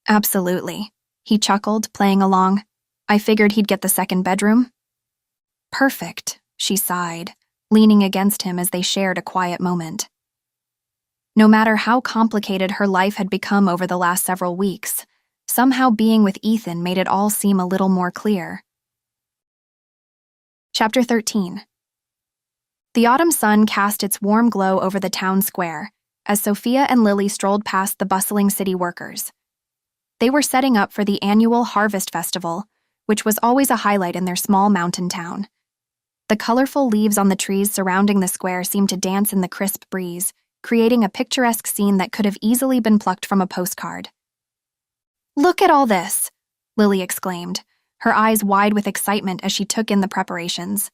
Absolutely, He chuckled, playing along. I figured he'd get the second bedroom. Perfect, she sighed, leaning against him as they shared a quiet moment. No matter how complicated her life had become over the last several weeks, somehow being with Ethan made it all seem a little more clear. Chapter 13. The autumn sun cast its warm glow over the town square as Sophia and Lily strolled past the bustling city workers. They were setting up for the annual Harvest Festival, which was always a highlight in their small mountain town. The colorful leaves on the trees surrounding the square seemed to dance in the crisp breeze, creating a picturesque scene that could have easily been plucked from a postcard. "Look at all this," Lily exclaimed, her eyes wide with excitement as she took in the preparations.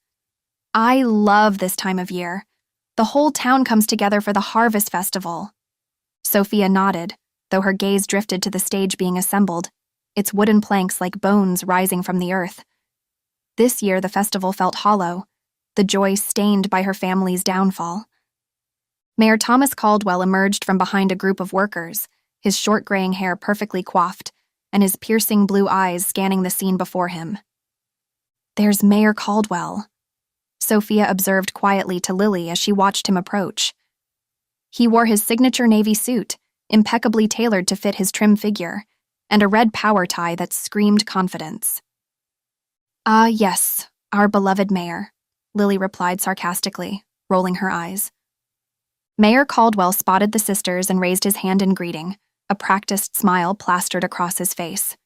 "I love this time of year. The whole town comes together for the Harvest Festival." Sophia nodded, though her gaze drifted to the stage being assembled, its wooden planks like bones rising from the earth. This year the festival felt hollow, the joy stained by her family's downfall. Mayor Thomas Caldwell emerged from behind a group of workers, his short graying hair perfectly coiffed, and his piercing blue eyes scanning the scene before him. "There's Mayor Caldwell," Sophia observed quietly to Lily as she watched him approach. He wore his signature navy suit, impeccably tailored to fit his trim figure, and a red power tie that screamed confidence. "Ah, yes, our beloved mayor," Lily replied sarcastically, rolling her eyes. Mayor Caldwell spotted the sisters and raised his hand in greeting, a practiced smile plastered across his face.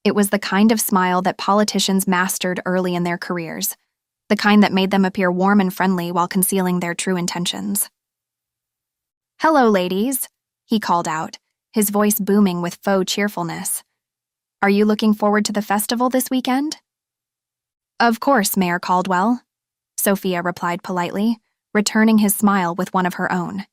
It was the kind of smile that politicians mastered early in their careers, the kind that made them appear warm and friendly while concealing their true intentions. "Hello, ladies," he called out, his voice booming with faux cheerfulness. "Are you looking forward to the festival this weekend?" "Of course, Mayor Caldwell," Sophia replied politely, returning his smile with one of her own.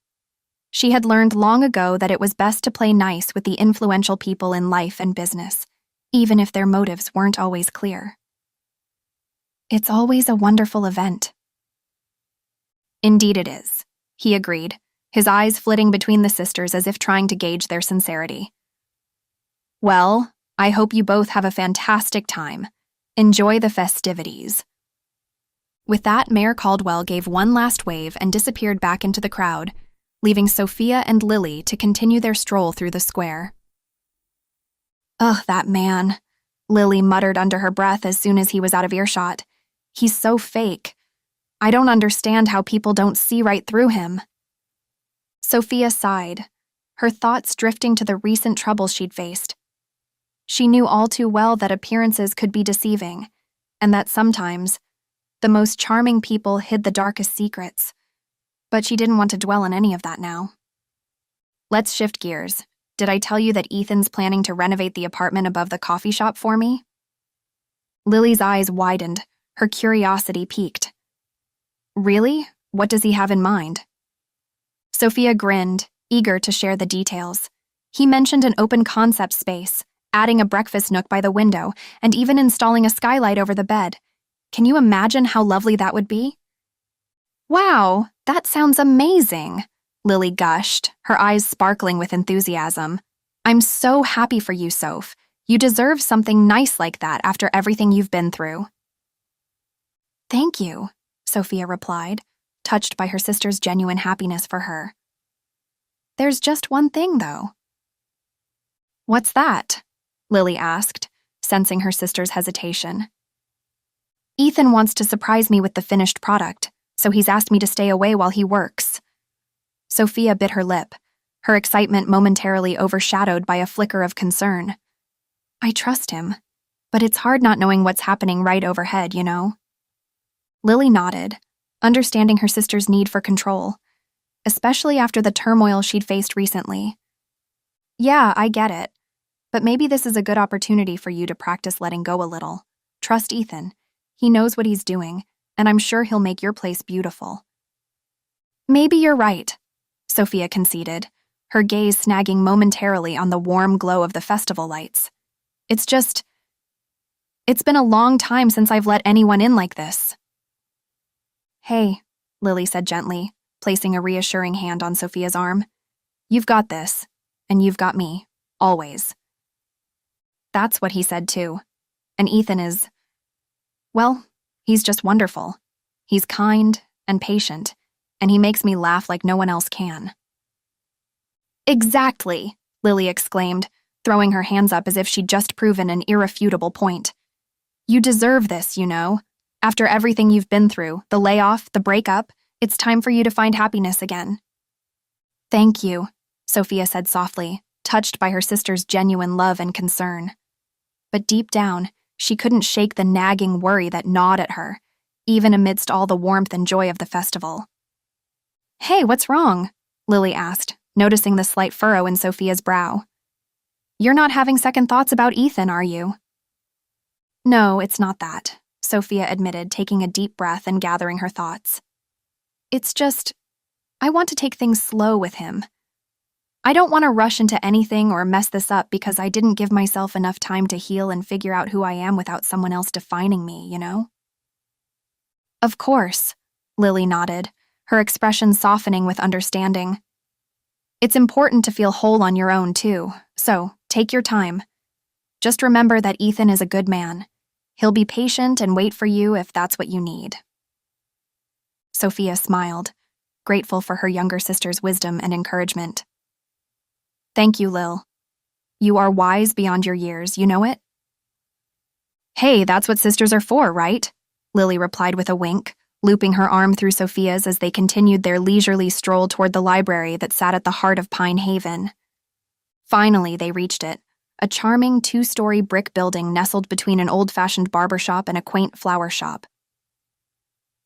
She had learned long ago that it was best to play nice with the influential people in life and business, even if their motives weren't always clear. "It's always a wonderful event." "Indeed it is," he agreed, his eyes flitting between the sisters as if trying to gauge their sincerity. "Well, I hope you both have a fantastic time. Enjoy the festivities." With that, Mayor Caldwell gave one last wave and disappeared back into the crowd, leaving Sophia and Lily to continue their stroll through the square. "Ugh, that man," Lily muttered under her breath as soon as he was out of earshot. "He's so fake. I don't understand how people don't see right through him." Sophia sighed, her thoughts drifting to the recent troubles she'd faced. She knew all too well that appearances could be deceiving, and that sometimes the most charming people hid the darkest secrets, but she didn't want to dwell on any of that now. "Let's shift gears. Did I tell you that Ethan's planning to renovate the apartment above the coffee shop for me?" Lily's eyes widened, her curiosity piqued. "Really? What does he have in mind?" Sophia grinned, eager to share the details. He mentioned an open concept space, adding a breakfast nook by the window, and even installing a skylight over the bed. Can you imagine how lovely that would be? "Wow, that sounds amazing," Lily gushed, her eyes sparkling with enthusiasm. "I'm so happy for you, Soph. You deserve something nice like that after everything you've been through." "Thank you," Sophia replied, touched by her sister's genuine happiness for her. "There's just one thing, though." "What's that?" Lily asked, sensing her sister's hesitation. "Ethan wants to surprise me with the finished product, so he's asked me to stay away while he works." Sophia bit her lip, her excitement momentarily overshadowed by a flicker of concern. "I trust him, but it's hard not knowing what's happening right overhead, you know?" Lily nodded, understanding her sister's need for control, especially after the turmoil she'd faced recently. "Yeah, I get it, but maybe this is a good opportunity for you to practice letting go a little. Trust Ethan. He knows what he's doing, and I'm sure he'll make your place beautiful." "Maybe you're right," Sophia conceded, her gaze snagging momentarily on the warm glow of the festival lights. It's been a long time since I've let anyone in like this." "Hey," Lily said gently, placing a reassuring hand on Sophia's arm. "You've got this, and you've got me, always." That's what he said too. And Ethan is, well, he's just wonderful. He's kind and patient, and he makes me laugh like no one else can. Exactly, Lily exclaimed, throwing her hands up as if she'd just proven an irrefutable point. You deserve this, you know. After everything you've been through, the layoff, the breakup, it's time for you to find happiness again. Thank you, Sophia said softly, touched by her sister's genuine love and concern. But deep down, she couldn't shake the nagging worry that gnawed at her, even amidst all the warmth and joy of the festival. Hey, what's wrong? Lily asked, noticing the slight furrow in Sophia's brow. You're not having second thoughts about Ethan, are you? No, it's not that, Sophia admitted, taking a deep breath and gathering her thoughts. It's just, I want to take things slow with him. I don't want to rush into anything or mess this up because I didn't give myself enough time to heal and figure out who I am without someone else defining me, you know? Of course, Lily nodded, her expression softening with understanding. It's important to feel whole on your own, too, so take your time. Just remember that Ethan is a good man. He'll be patient and wait for you if that's what you need. Sophia smiled, grateful for her younger sister's wisdom and encouragement. Thank you, Lil. You are wise beyond your years, you know it? Hey, that's what sisters are for, right? Lily replied with a wink, looping her arm through Sophia's as they continued their leisurely stroll toward the library that sat at the heart of Pine Haven. Finally, they reached it, a charming two-story brick building nestled between an old-fashioned barber shop and a quaint flower shop.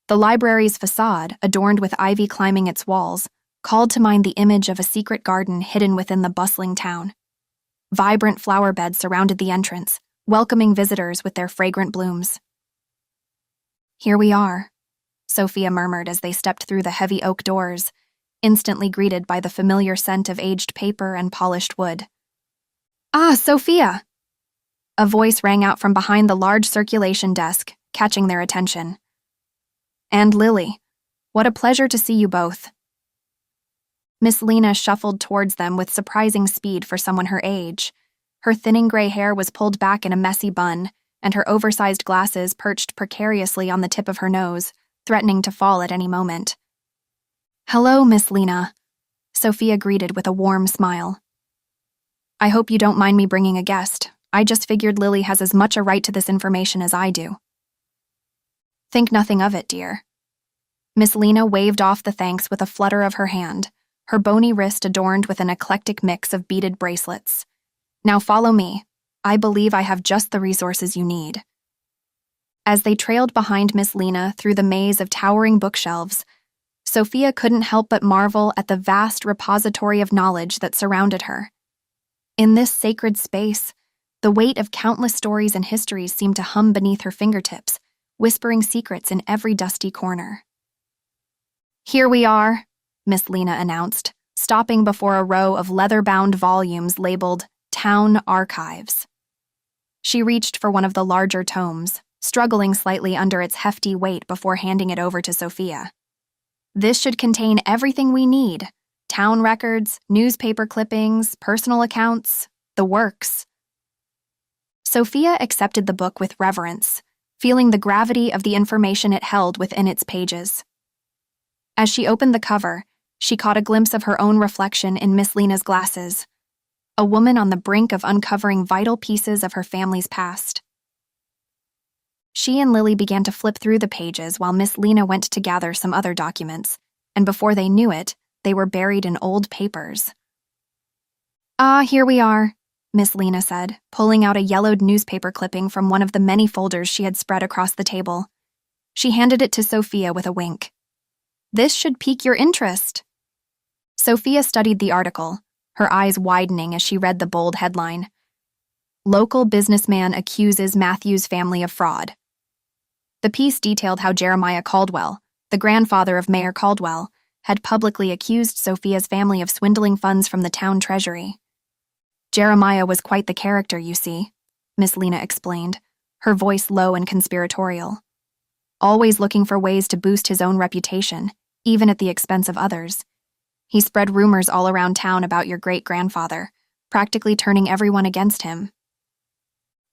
The library's facade, adorned with ivy climbing its walls, called to mind the image of a secret garden hidden within the bustling town. Vibrant flower beds surrounded the entrance, welcoming visitors with their fragrant blooms. Here we are, Sophia murmured as they stepped through the heavy oak doors, instantly greeted by the familiar scent of aged paper and polished wood. Ah, Sophia! A voice rang out from behind the large circulation desk, catching their attention. And Lily, what a pleasure to see you both. Miss Lena shuffled towards them with surprising speed for someone her age. Her thinning gray hair was pulled back in a messy bun, and her oversized glasses perched precariously on the tip of her nose, threatening to fall at any moment. Hello, Miss Lena, Sophia greeted with a warm smile. I hope you don't mind me bringing a guest. I just figured Lily has as much a right to this information as I do. Think nothing of it, dear. Miss Lena waved off the thanks with a flutter of her hand, her bony wrist adorned with an eclectic mix of beaded bracelets. Now follow me. I believe I have just the resources you need. As they trailed behind Miss Lena through the maze of towering bookshelves, Sophia couldn't help but marvel at the vast repository of knowledge that surrounded her. In this sacred space, the weight of countless stories and histories seemed to hum beneath her fingertips, whispering secrets in every dusty corner. Here we are, Miss Lena announced, stopping before a row of leather-bound volumes labeled Town Archives. She reached for one of the larger tomes, struggling slightly under its hefty weight before handing it over to Sophia. This should contain everything we need: town records, newspaper clippings, personal accounts, the works. Sophia accepted the book with reverence, feeling the gravity of the information it held within its pages. As she opened the cover, she caught a glimpse of her own reflection in Miss Lena's glasses, a woman on the brink of uncovering vital pieces of her family's past. She and Lily began to flip through the pages while Miss Lena went to gather some other documents, and before they knew it, they were buried in old papers. Ah, here we are, Miss Lena said, pulling out a yellowed newspaper clipping from one of the many folders she had spread across the table. She handed it to Sophia with a wink. This should pique your interest. Sophia studied the article, her eyes widening as she read the bold headline. Local businessman accuses Matthews family of fraud. The piece detailed how Jeremiah Caldwell, the grandfather of Mayor Caldwell, had publicly accused Sophia's family of swindling funds from the town treasury. Jeremiah was quite the character, you see, Miss Lena explained, her voice low and conspiratorial. Always looking for ways to boost his own reputation, even at the expense of others. He spread rumors all around town about your great-grandfather, practically turning everyone against him.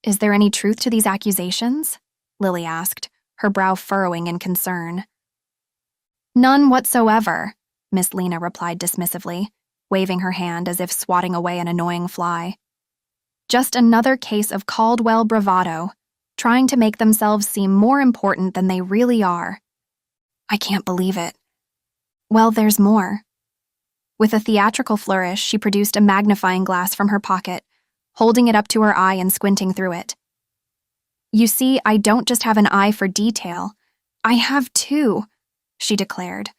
Is there any truth to these accusations? Lily asked, her brow furrowing in concern. None whatsoever, Miss Lena replied dismissively, waving her hand as if swatting away an annoying fly. Just another case of Caldwell bravado, trying to make themselves seem more important than they really are. I can't believe it. Well, there's more. With a theatrical flourish, she produced a magnifying glass from her pocket, holding it up to her eye and squinting through it. You see, I don't just have an eye for detail. I have two, she declared,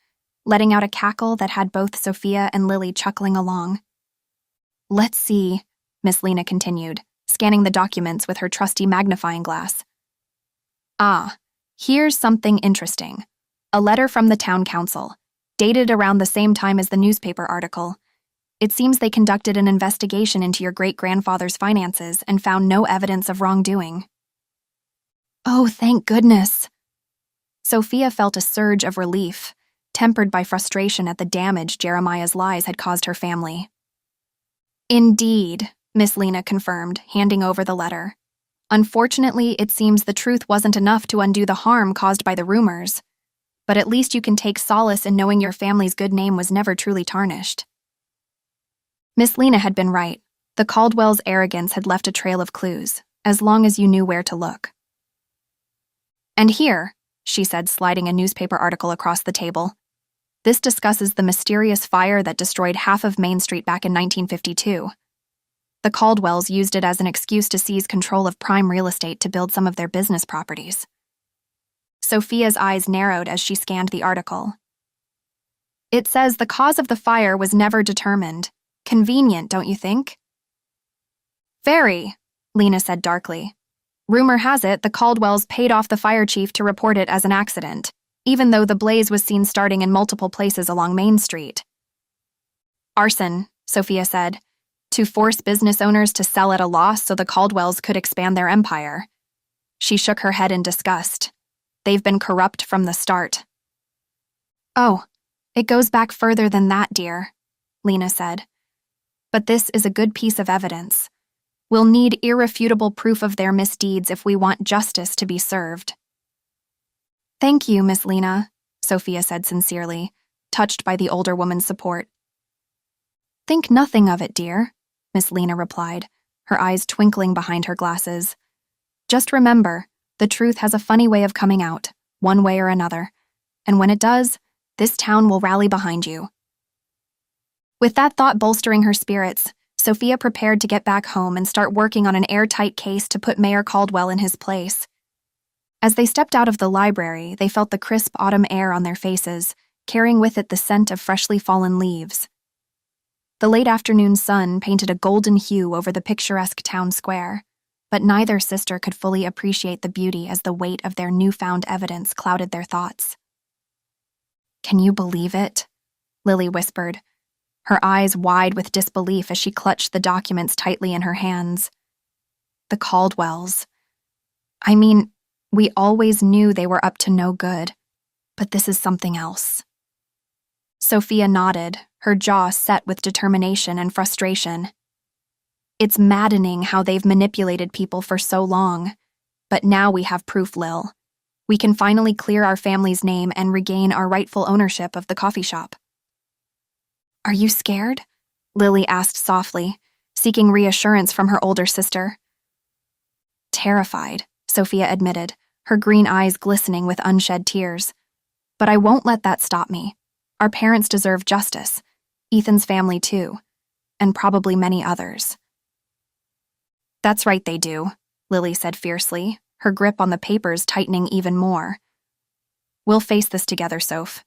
letting out a cackle that had both Sophia and Lily chuckling along. Let's see, Miss Lena continued, scanning the documents with her trusty magnifying glass. Ah, here's something interesting. A letter from the town council, dated around the same time as the newspaper article. It seems they conducted an investigation into your great-grandfather's finances and found no evidence of wrongdoing. Oh, thank goodness. Sophia felt a surge of relief, tempered by frustration at the damage Jeremiah's lies had caused her family. Indeed, Miss Lena confirmed, handing over the letter. Unfortunately, it seems the truth wasn't enough to undo the harm caused by the rumors, but at least you can take solace in knowing your family's good name was never truly tarnished. Miss Lena had been right. The Caldwells' arrogance had left a trail of clues, as long as you knew where to look. And here, she said, sliding a newspaper article across the table, this discusses the mysterious fire that destroyed half of Main Street back in 1952. The Caldwells used it as an excuse to seize control of prime real estate to build some of their business properties. Sophia's eyes narrowed as she scanned the article. It says the cause of the fire was never determined. Convenient, don't you think? Very, Lena said darkly. Rumor has it the Caldwells paid off the fire chief to report it as an accident, even though the blaze was seen starting in multiple places along Main Street. Arson, Sophia said, to force business owners to sell at a loss so the Caldwells could expand their empire. She shook her head in disgust. They've been corrupt from the start. Oh, it goes back further than that, dear, Lena said. But this is a good piece of evidence. We'll need irrefutable proof of their misdeeds if we want justice to be served. Thank you, Miss Lena, Sophia said sincerely, touched by the older woman's support. Think nothing of it, dear, Miss Lena replied, her eyes twinkling behind her glasses. Just remember, the truth has a funny way of coming out, one way or another, and when it does, this town will rally behind you. With that thought bolstering her spirits, Sophia prepared to get back home and start working on an airtight case to put Mayor Caldwell in his place. As they stepped out of the library, they felt the crisp autumn air on their faces, carrying with it the scent of freshly fallen leaves. The late afternoon sun painted a golden hue over the picturesque town square, but neither sister could fully appreciate the beauty as the weight of their newfound evidence clouded their thoughts. Can you believe it? Lily whispered, her eyes wide with disbelief as she clutched the documents tightly in her hands. The Caldwells. I mean, we always knew they were up to no good, but this is something else. Sophia nodded, her jaw set with determination and frustration. It's maddening how they've manipulated people for so long, but now we have proof, Lil. We can finally clear our family's name and regain our rightful ownership of the coffee shop. Are you scared? Lily asked softly, seeking reassurance from her older sister. Terrified, Sophia admitted, her green eyes glistening with unshed tears. But I won't let that stop me. Our parents deserve justice, Ethan's family too, and probably many others. That's right they do, Lily said fiercely, her grip on the papers tightening even more. We'll face this together, Soph.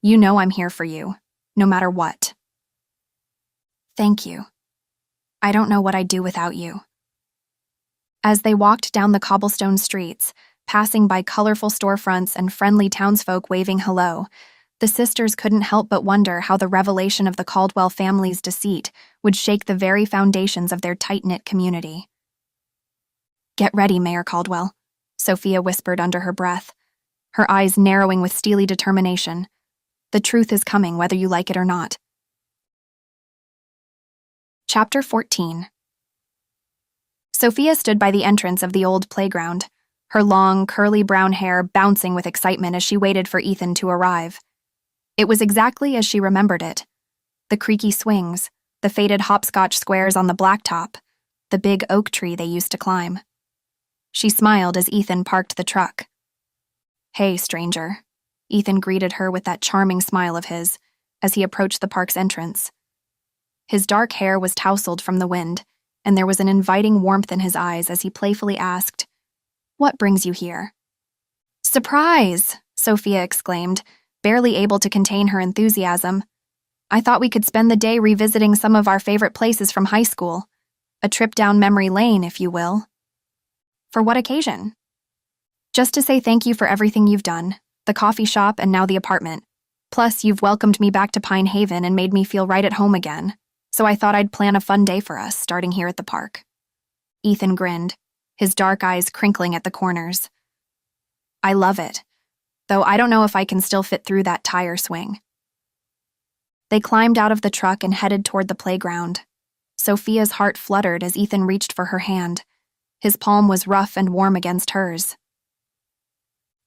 You know I'm here for you, no matter what. Thank you. I don't know what I'd do without you. As they walked down the cobblestone streets, passing by colorful storefronts and friendly townsfolk waving hello, the sisters couldn't help but wonder how the revelation of the Caldwell family's deceit would shake the very foundations of their tight-knit community. Get ready, Mayor Caldwell, Sophia whispered under her breath, her eyes narrowing with steely determination. The truth is coming, whether you like it or not. Chapter 14. Sophia stood by the entrance of the old playground, her long, curly brown hair bouncing with excitement as she waited for Ethan to arrive. It was exactly as she remembered it. The creaky swings, the faded hopscotch squares on the blacktop, the big oak tree they used to climb. She smiled as Ethan parked the truck. "Hey, stranger," Ethan greeted her with that charming smile of his as he approached the park's entrance. His dark hair was tousled from the wind, and there was an inviting warmth in his eyes as he playfully asked, "What brings you here?" "Surprise!" Sophia exclaimed, barely able to contain her enthusiasm. "I thought we could spend the day revisiting some of our favorite places from high school. A trip down memory lane, if you will." "For what occasion?" "Just to say thank you for everything you've done, the coffee shop and now the apartment. Plus, you've welcomed me back to Pine Haven and made me feel right at home again. So I thought I'd plan a fun day for us, starting here at the park." Ethan grinned, his dark eyes crinkling at the corners. "I love it, though I don't know if I can still fit through that tire swing." They climbed out of the truck and headed toward the playground. Sophia's heart fluttered as Ethan reached for her hand. His palm was rough and warm against hers.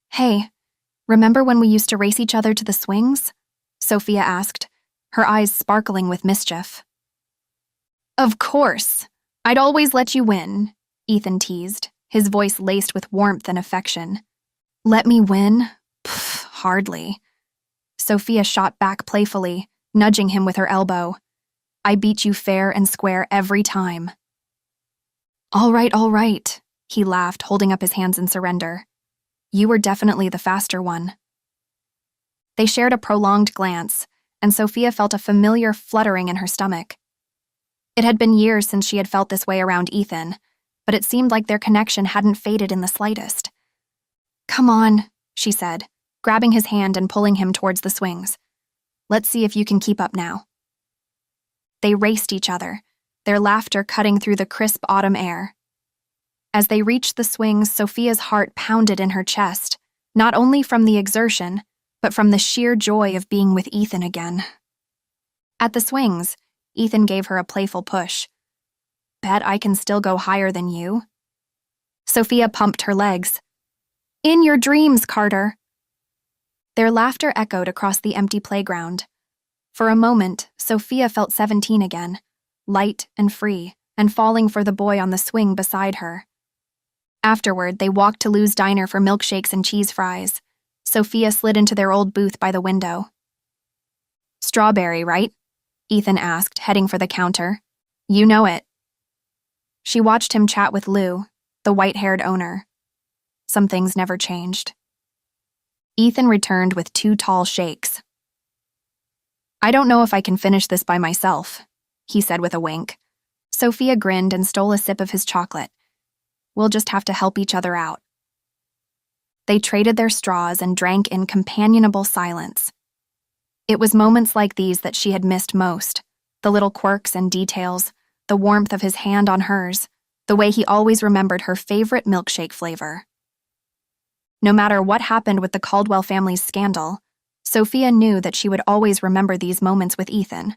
"Hey, remember when we used to race each other to the swings?" Sophia asked, her eyes sparkling with mischief. "Of course. I'd always let you win," Ethan teased, his voice laced with warmth and affection. "Let me win? Pfft, hardly." Sophia shot back playfully, nudging him with her elbow. "I beat you fair and square every time." All right, he laughed, holding up his hands in surrender. "You were definitely the faster one." They shared a prolonged glance, and Sophia felt a familiar fluttering in her stomach. It had been years since she had felt this way around Ethan, but it seemed like their connection hadn't faded in the slightest. "Come on," she said, grabbing his hand and pulling him towards the swings. "Let's see if you can keep up now." They raced each other, their laughter cutting through the crisp autumn air. As they reached the swings, Sophia's heart pounded in her chest, not only from the exertion, but from the sheer joy of being with Ethan again. At the swings, Ethan gave her a playful push. "Bet I can still go higher than you." Sophia pumped her legs. "In your dreams, Carter." Their laughter echoed across the empty playground. For a moment, Sophia felt 17 again, light and free, and falling for the boy on the swing beside her. Afterward, they walked to Lou's Diner for milkshakes and cheese fries. Sophia slid into their old booth by the window. "Strawberry, right?" Ethan asked, heading for the counter. "You know it." She watched him chat with Lou, the white-haired owner. Some things never changed. Ethan returned with 2 tall shakes. "I don't know if I can finish this by myself," he said with a wink. Sophia grinned and stole a sip of his chocolate. "We'll just have to help each other out." They traded their straws and drank in companionable silence. It was moments like these that she had missed most, the little quirks and details, the warmth of his hand on hers, the way he always remembered her favorite milkshake flavor. No matter what happened with the Caldwell family's scandal, Sophia knew that she would always remember these moments with Ethan.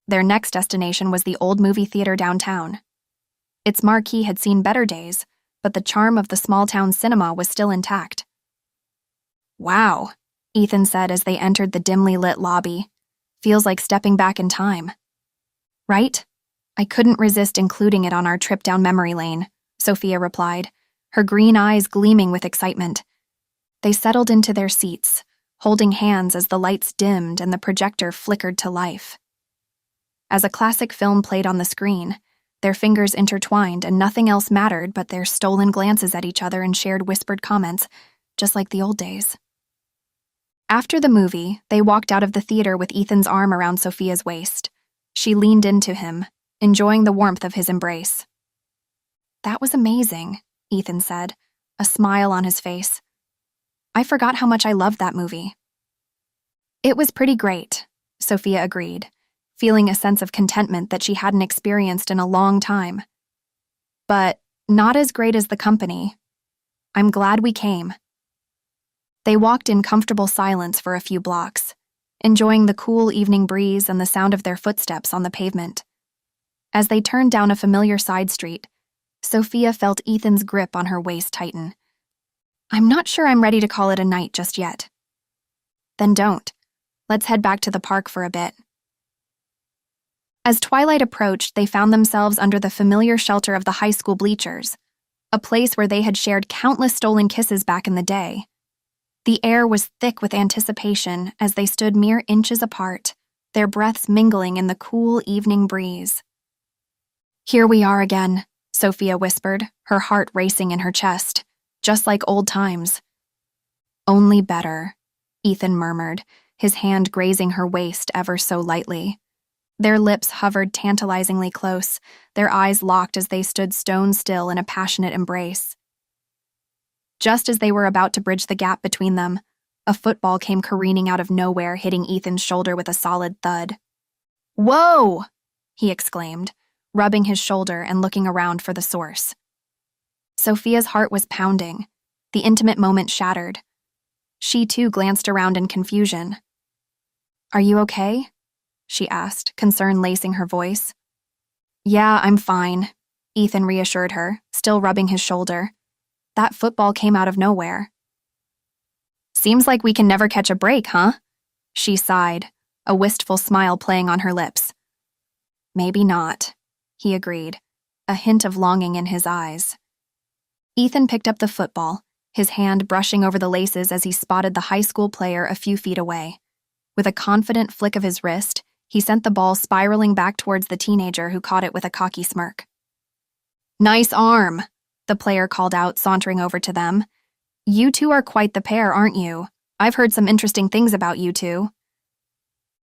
Their next destination was the old movie theater downtown. Its marquee had seen better days, but the charm of the small-town cinema was still intact. "Wow," Ethan said as they entered the dimly lit lobby. "Feels like stepping back in time." "Right? I couldn't resist including it on our trip down memory lane," Sophia replied, her green eyes gleaming with excitement. They settled into their seats, holding hands as the lights dimmed and the projector flickered to life. As a classic film played on the screen, their fingers intertwined and nothing else mattered but their stolen glances at each other and shared whispered comments, just like the old days. After the movie, they walked out of the theater with Ethan's arm around Sophia's waist. She leaned into him, enjoying the warmth of his embrace. "That was amazing," Ethan said, a smile on his face. "I forgot how much I loved that movie." "It was pretty great," Sophia agreed, feeling a sense of contentment that she hadn't experienced in a long time. "But not as great as the company. I'm glad we came." They walked in comfortable silence for a few blocks, enjoying the cool evening breeze and the sound of their footsteps on the pavement. As they turned down a familiar side street, Sophia felt Ethan's grip on her waist tighten. I'm not sure I'm ready to call it a night just yet. Then don't. Let's head back to the park for a bit. As twilight approached, they found themselves under the familiar shelter of the high school bleachers, a place where they had shared countless stolen kisses back in the day. The air was thick with anticipation as they stood mere inches apart, their breaths mingling in the cool evening breeze. Here we are again, Sophia whispered, her heart racing in her chest, just like old times. Only better, Ethan murmured, his hand grazing her waist ever so lightly. Their lips hovered tantalizingly close, their eyes locked as they stood stone still in a passionate embrace. Just as they were about to bridge the gap between them, a football came careening out of nowhere, hitting Ethan's shoulder with a solid thud. Whoa! He exclaimed, rubbing his shoulder and looking around for the source. Sophia's heart was pounding, the intimate moment shattered. She too glanced around in confusion. Are you okay? She asked, concern lacing her voice. Yeah, I'm fine, Ethan reassured her, still rubbing his shoulder. That football came out of nowhere. Seems like we can never catch a break, huh? She sighed, a wistful smile playing on her lips. Maybe not, he agreed, a hint of longing in his eyes. Ethan picked up the football, his hand brushing over the laces as he spotted the high school player a few feet away. With a confident flick of his wrist, he sent the ball spiraling back towards the teenager who caught it with a cocky smirk. Nice arm, the player called out, sauntering over to them. You two are quite the pair, aren't you? I've heard some interesting things about you two.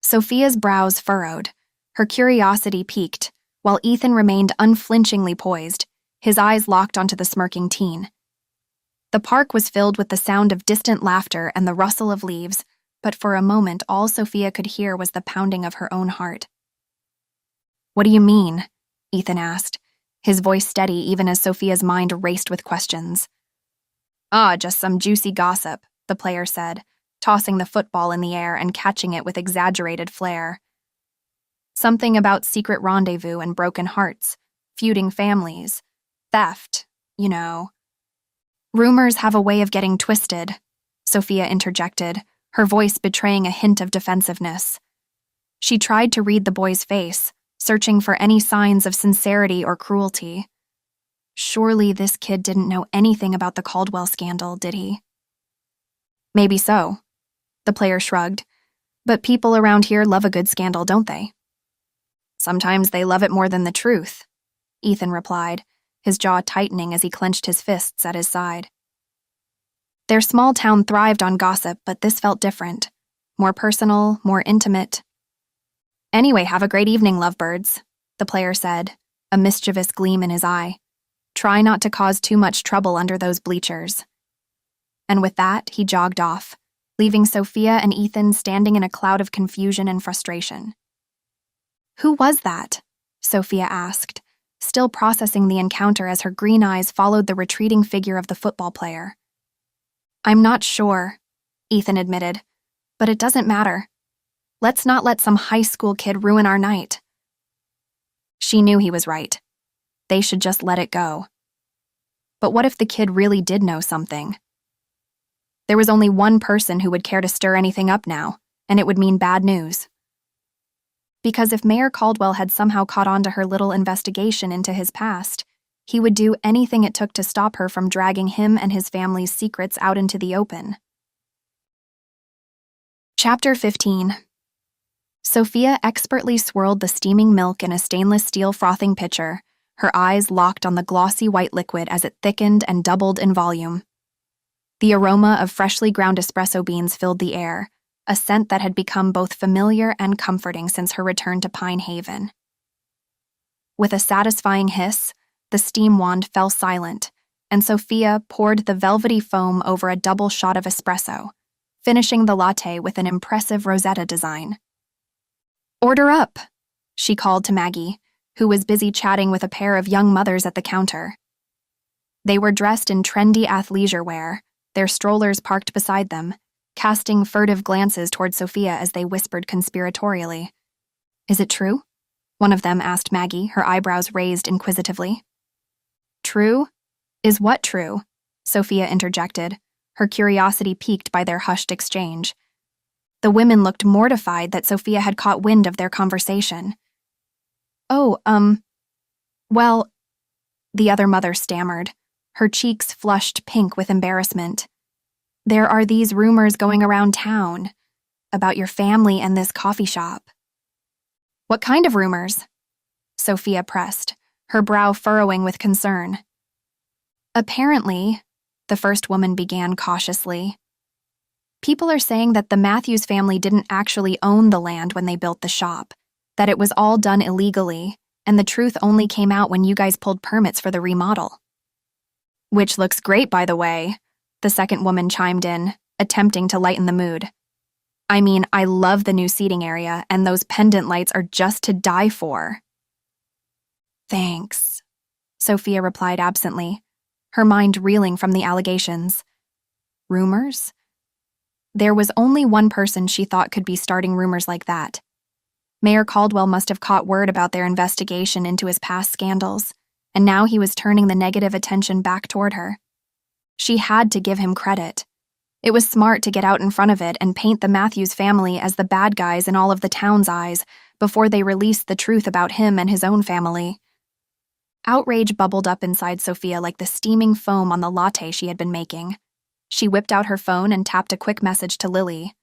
Sophia's brows furrowed, her curiosity piqued, while Ethan remained unflinchingly poised, his eyes locked onto the smirking teen. The park was filled with the sound of distant laughter and the rustle of leaves, but for a moment all Sophia could hear was the pounding of her own heart. What do you mean? Ethan asked, his voice steady even as Sophia's mind raced with questions. Just some juicy gossip, the player said, tossing the football in the air and catching it with exaggerated flair. Something about secret rendezvous and broken hearts, feuding families, theft, you know. Rumors have a way of getting twisted, Sophia interjected, her voice betraying a hint of defensiveness. She tried to read the boy's face, searching for any signs of sincerity or cruelty. Surely this kid didn't know anything about the Caldwell scandal, did he? Maybe so, the player shrugged, but people around here love a good scandal, don't they? Sometimes they love it more than the truth, Ethan replied, his jaw tightening as he clenched his fists at his side. Their small town thrived on gossip, but this felt different. More personal, more intimate. Anyway, have a great evening, lovebirds, the player said, a mischievous gleam in his eye. Try not to cause too much trouble under those bleachers. And with that, he jogged off, leaving Sophia and Ethan standing in a cloud of confusion and frustration. Who was that? Sophia asked, still processing the encounter as her green eyes followed the retreating figure of the football player. I'm not sure, Ethan admitted, but it doesn't matter. Let's not let some high school kid ruin our night. She knew he was right. They should just let it go. But what if the kid really did know something? There was only one person who would care to stir anything up now, and it would mean bad news. Because if Mayor Caldwell had somehow caught on to her little investigation into his past, he would do anything it took to stop her from dragging him and his family's secrets out into the open. Chapter 15. Sophia expertly swirled the steaming milk in a stainless steel frothing pitcher, her eyes locked on the glossy white liquid as it thickened and doubled in volume. The aroma of freshly ground espresso beans filled the air, a scent that had become both familiar and comforting since her return to Pine Haven. With a satisfying hiss, the steam wand fell silent, and Sophia poured the velvety foam over a double shot of espresso, finishing the latte with an impressive Rosetta design. Order up, she called to Maggie, who was busy chatting with a pair of young mothers at the counter. They were dressed in trendy athleisure wear, their strollers parked beside them, casting furtive glances toward Sophia as they whispered conspiratorially. Is it true? One of them asked Maggie, her eyebrows raised inquisitively. True? Is what true? Sophia interjected, her curiosity piqued by their hushed exchange. The women looked mortified that Sophia had caught wind of their conversation. Oh, well, the other mother stammered, her cheeks flushed pink with embarrassment. There are these rumors going around town about your family and this coffee shop. What kind of rumors? Sophia pressed, her brow furrowing with concern. Apparently, the first woman began cautiously. People are saying that the Matthews family didn't actually own the land when they built the shop, that it was all done illegally, and the truth only came out when you guys pulled permits for the remodel. Which looks great, by the way, the second woman chimed in, attempting to lighten the mood. I mean, I love the new seating area, and those pendant lights are just to die for. Thanks, Sophia replied absently, her mind reeling from the allegations. Rumors? There was only one person she thought could be starting rumors like that. Mayor Caldwell must have caught word about their investigation into his past scandals, and now he was turning the negative attention back toward her. She had to give him credit. It was smart to get out in front of it and paint the Matthews family as the bad guys in all of the town's eyes before they released the truth about him and his own family. Outrage bubbled up inside Sophia like the steaming foam on the latte she had been making. She whipped out her phone and tapped a quick message to Lily.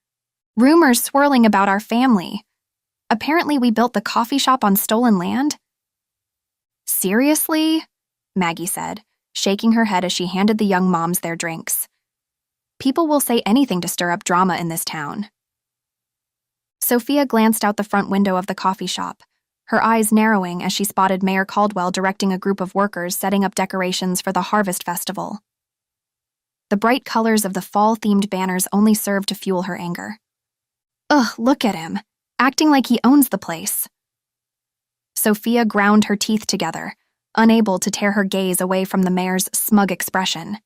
Rumors swirling about our family. Apparently we built the coffee shop on stolen land? Seriously? Maggie said, shaking her head as she handed the young moms their drinks. People will say anything to stir up drama in this town. Sophia glanced out the front window of the coffee shop, her eyes narrowing as she spotted Mayor Caldwell directing a group of workers setting up decorations for the Harvest Festival. The bright colors of the fall-themed banners only served to fuel her anger. Ugh, look at him, acting like he owns the place. Sophia ground her teeth together, unable to tear her gaze away from the mayor's smug expression.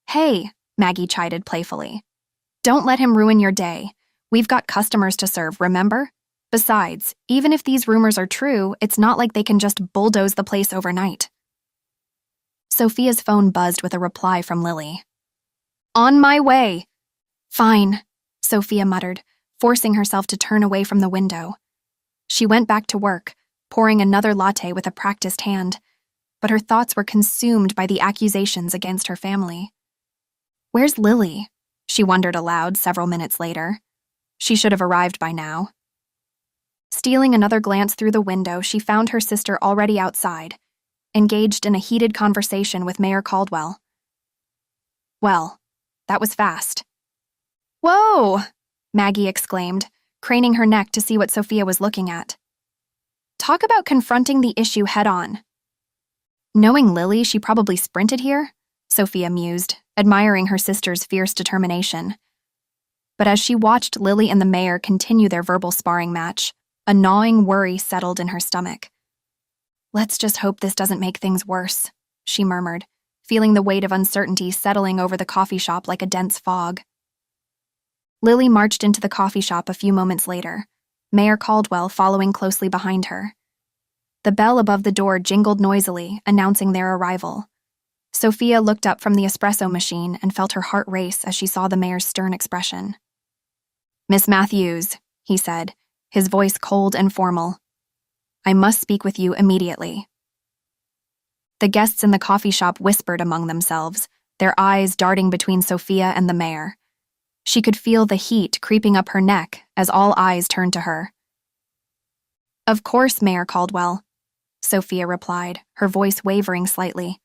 Hey, Maggie chided playfully. Don't let him ruin your day. We've got customers to serve, remember? Besides, even if these rumors are true, it's not like they can just bulldoze the place overnight. Sophia's phone buzzed with a reply from Lily. On my way. Fine, Sophia muttered, forcing herself to turn away from the window. She went back to work, pouring another latte with a practiced hand, but her thoughts were consumed by the accusations against her family. Where's Lily? She wondered aloud several minutes later. She should have arrived by now. Stealing another glance through the window, she found her sister already outside, engaged in a heated conversation with Mayor Caldwell. Well, that was fast. Whoa! Maggie exclaimed, craning her neck to see what Sophia was looking at. Talk about confronting the issue head-on. Knowing Lily, she probably sprinted here, Sophia mused, admiring her sister's fierce determination. But as she watched Lily and the mayor continue their verbal sparring match, a gnawing worry settled in her stomach. Let's just hope this doesn't make things worse, she murmured, feeling the weight of uncertainty settling over the coffee shop like a dense fog. Lily marched into the coffee shop a few moments later, Mayor Caldwell following closely behind her. The bell above the door jingled noisily, announcing their arrival. Sophia looked up from the espresso machine and felt her heart race as she saw the mayor's stern expression. Miss Matthews, he said, his voice cold and formal. I must speak with you immediately. The guests in the coffee shop whispered among themselves, their eyes darting between Sophia and the mayor. She could feel the heat creeping up her neck as all eyes turned to her. Of course, Mayor Caldwell, Sophia replied, her voice wavering slightly.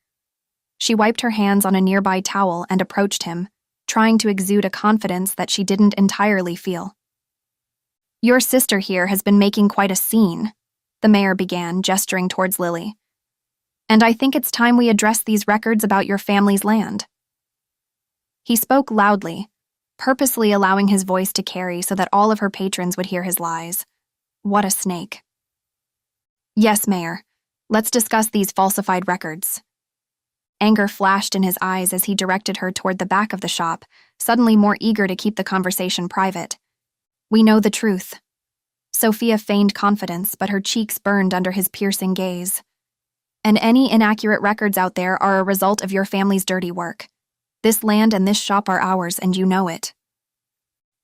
She wiped her hands on a nearby towel and approached him, trying to exude a confidence that she didn't entirely feel. Your sister here has been making quite a scene, the mayor began, gesturing towards Lily. And I think it's time we address these records about your family's land. He spoke loudly, purposely allowing his voice to carry so that all of her patrons would hear his lies. What a snake. Yes, Mayor. Let's discuss these falsified records. Anger flashed in his eyes as he directed her toward the back of the shop, suddenly more eager to keep the conversation private. We know the truth. Sophia feigned confidence, but her cheeks burned under his piercing gaze. And any inaccurate records out there are a result of your family's dirty work. This land and this shop are ours, and you know it."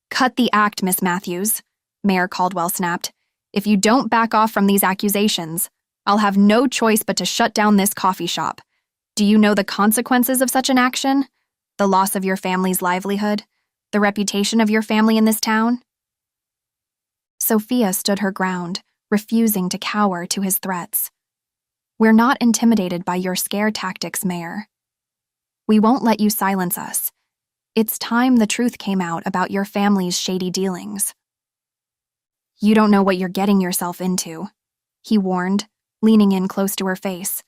"Cut the act, Miss Matthews," Mayor Caldwell snapped. "If you don't back off from these accusations, I'll have no choice but to shut down this coffee shop. Do you know the consequences of such an action? The loss of your family's livelihood? The reputation of your family in this town?" Sophia stood her ground, refusing to cower to his threats. "We're not intimidated by your scare tactics, Mayor. We won't let you silence us. It's time the truth came out about your family's shady dealings." "You don't know what you're getting yourself into," he warned, leaning in close to her face.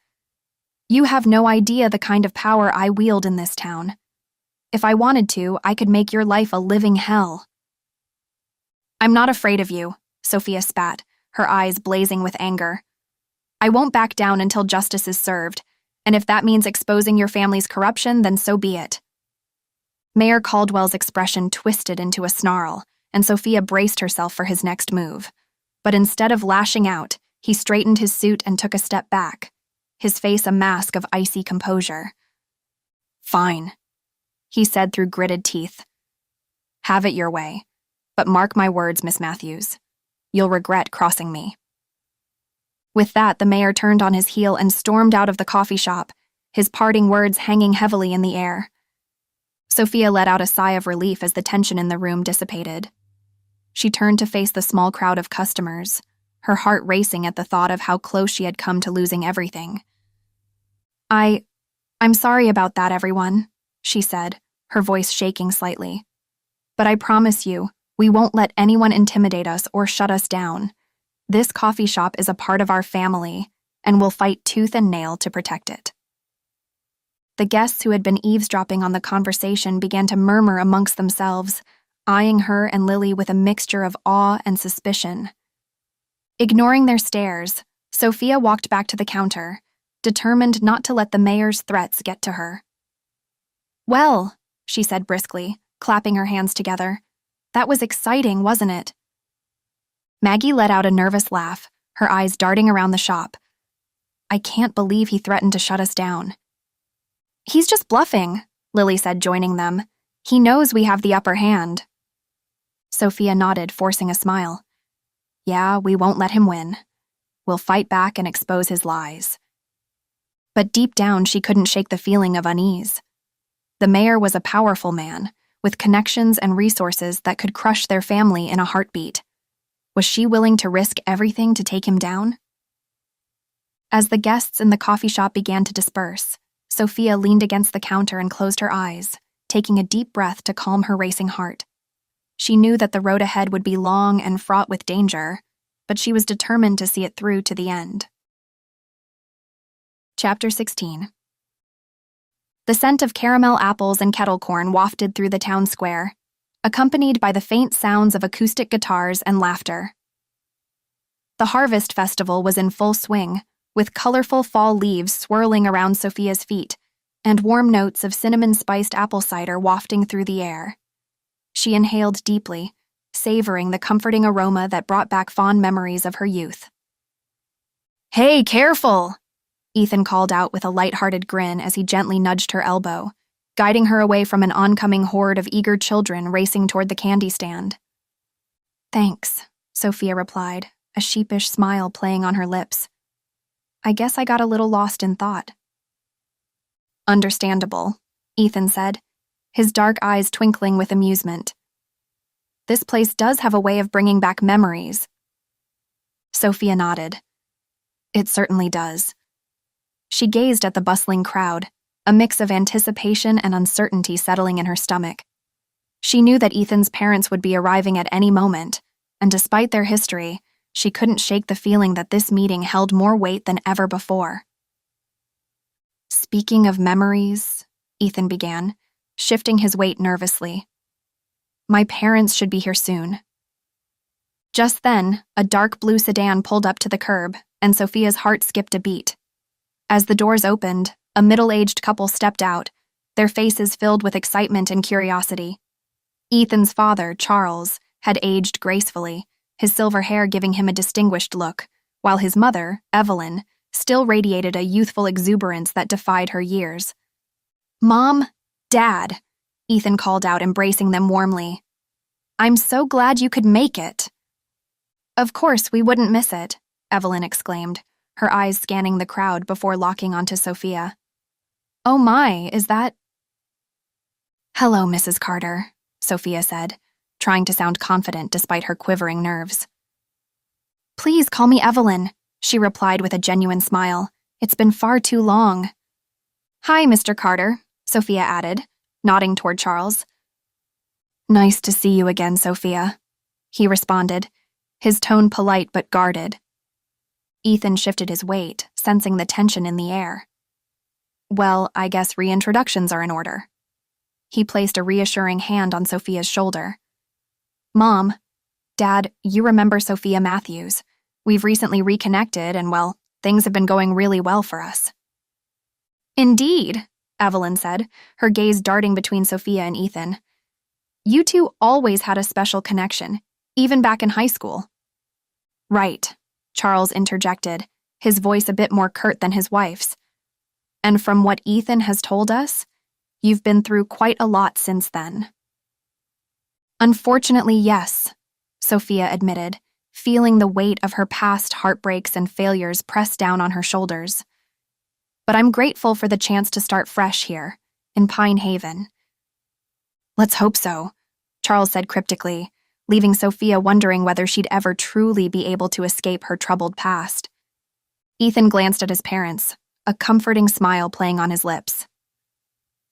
"You have no idea the kind of power I wield in this town. If I wanted to, I could make your life a living hell." "I'm not afraid of you," Sophia spat, her eyes blazing with anger. "I won't back down until justice is served, and if that means exposing your family's corruption, then so be it." Mayor Caldwell's expression twisted into a snarl, and Sophia braced herself for his next move. But instead of lashing out, he straightened his suit and took a step back, his face a mask of icy composure. "Fine," he said through gritted teeth. "Have it your way, but mark my words, Miss Matthews. You'll regret crossing me." With that, the mayor turned on his heel and stormed out of the coffee shop, his parting words hanging heavily in the air. Sophia let out a sigh of relief as the tension in the room dissipated. She turned to face the small crowd of customers, her heart racing at the thought of how close she had come to losing everything. I'm sorry about that, everyone," she said, her voice shaking slightly. "But I promise you, we won't let anyone intimidate us or shut us down. This coffee shop is a part of our family, and we'll fight tooth and nail to protect it." The guests who had been eavesdropping on the conversation began to murmur amongst themselves, eyeing her and Lily with a mixture of awe and suspicion. Ignoring their stares, Sophia walked back to the counter, determined not to let the mayor's threats get to her. "Well," she said briskly, clapping her hands together, "that was exciting, wasn't it?" Maggie let out a nervous laugh, her eyes darting around the shop. "I can't believe he threatened to shut us down." "He's just bluffing," Lily said, joining them. "He knows we have the upper hand." Sophia nodded, forcing a smile. "Yeah, we won't let him win. We'll fight back and expose his lies." But deep down, she couldn't shake the feeling of unease. The mayor was a powerful man, with connections and resources that could crush their family in a heartbeat. Was she willing to risk everything to take him down? As the guests in the coffee shop began to disperse, Sophia leaned against the counter and closed her eyes, taking a deep breath to calm her racing heart. She knew that the road ahead would be long and fraught with danger, but she was determined to see it through to the end. Chapter 16. The scent of caramel apples and kettle corn wafted through the town square, accompanied by the faint sounds of acoustic guitars and laughter. The Harvest Festival was in full swing, with colorful fall leaves swirling around Sophia's feet and warm notes of cinnamon-spiced apple cider wafting through the air. She inhaled deeply, savoring the comforting aroma that brought back fond memories of her youth. "Hey, careful!" Ethan called out with a light-hearted grin as he gently nudged her elbow, guiding her away from an oncoming horde of eager children racing toward the candy stand. "Thanks," Sophia replied, a sheepish smile playing on her lips. "I guess I got a little lost in thought." "Understandable," Ethan said, his dark eyes twinkling with amusement. "This place does have a way of bringing back memories." Sophia nodded. "It certainly does." She gazed at the bustling crowd, a mix of anticipation and uncertainty settling in her stomach. She knew that Ethan's parents would be arriving at any moment, and despite their history, she couldn't shake the feeling that this meeting held more weight than ever before. "Speaking of memories," Ethan began, shifting his weight nervously. "My parents should be here soon." Just then, a dark blue sedan pulled up to the curb, and Sophia's heart skipped a beat. As the doors opened, a middle-aged couple stepped out, their faces filled with excitement and curiosity. Ethan's father, Charles, had aged gracefully, his silver hair giving him a distinguished look, while his mother, Evelyn, still radiated a youthful exuberance that defied her years. "Mom, Dad," Ethan called out, embracing them warmly. "I'm so glad you could make it." "Of course, we wouldn't miss it," Evelyn exclaimed, her eyes scanning the crowd before locking onto Sophia. "Oh my, is that—" "Hello, Mrs. Carter," Sophia said, trying to sound confident despite her quivering nerves. "Please call me Evelyn," she replied with a genuine smile. "It's been far too long." "Hi, Mr. Carter," Sophia added, nodding toward Charles. "Nice to see you again, Sophia," he responded, his tone polite but guarded. Ethan shifted his weight, sensing the tension in the air. "Well, I guess reintroductions are in order." He placed a reassuring hand on Sophia's shoulder. "Mom, Dad, you remember Sophia Matthews. We've recently reconnected and, well, things have been going really well for us." "Indeed," Evelyn said, her gaze darting between Sophia and Ethan. "You two always had a special connection, even back in high school." "Right," Charles interjected, his voice a bit more curt than his wife's. "And from what Ethan has told us, you've been through quite a lot since then." "Unfortunately, yes," Sophia admitted, feeling the weight of her past heartbreaks and failures press down on her shoulders. "But I'm grateful for the chance to start fresh here, in Pine Haven." "Let's hope so," Charles said cryptically, leaving Sophia wondering whether she'd ever truly be able to escape her troubled past. Ethan glanced at his parents, a comforting smile playing on his lips.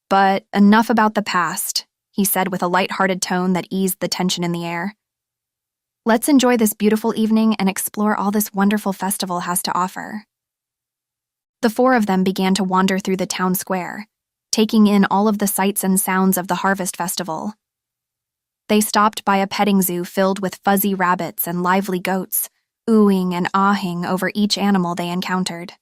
"But enough about the past," he said with a light-hearted tone that eased the tension in the air. "Let's enjoy this beautiful evening and explore all this wonderful festival has to offer." The four of them began to wander through the town square, taking in all of the sights and sounds of the Harvest Festival. They stopped by a petting zoo filled with fuzzy rabbits and lively goats, oohing and ahing over each animal they encountered.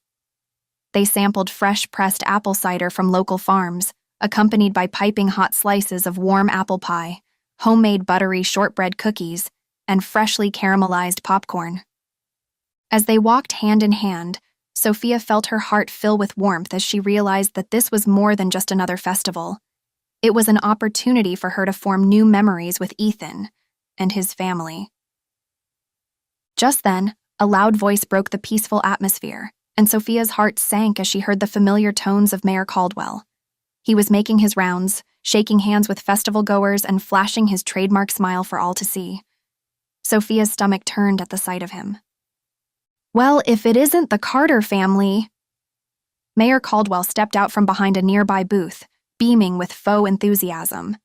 They sampled fresh-pressed apple cider from local farms, accompanied by piping hot slices of warm apple pie, homemade buttery shortbread cookies, and freshly caramelized popcorn. As they walked hand in hand, Sophia felt her heart fill with warmth as she realized that this was more than just another festival. It was an opportunity for her to form new memories with Ethan and his family. Just then, a loud voice broke the peaceful atmosphere, and Sophia's heart sank as she heard the familiar tones of Mayor Caldwell. He was making his rounds, shaking hands with festival goers and flashing his trademark smile for all to see. Sophia's stomach turned at the sight of him. "Well, if it isn't the Carter family—" Mayor Caldwell stepped out from behind a nearby booth, beaming with faux enthusiasm.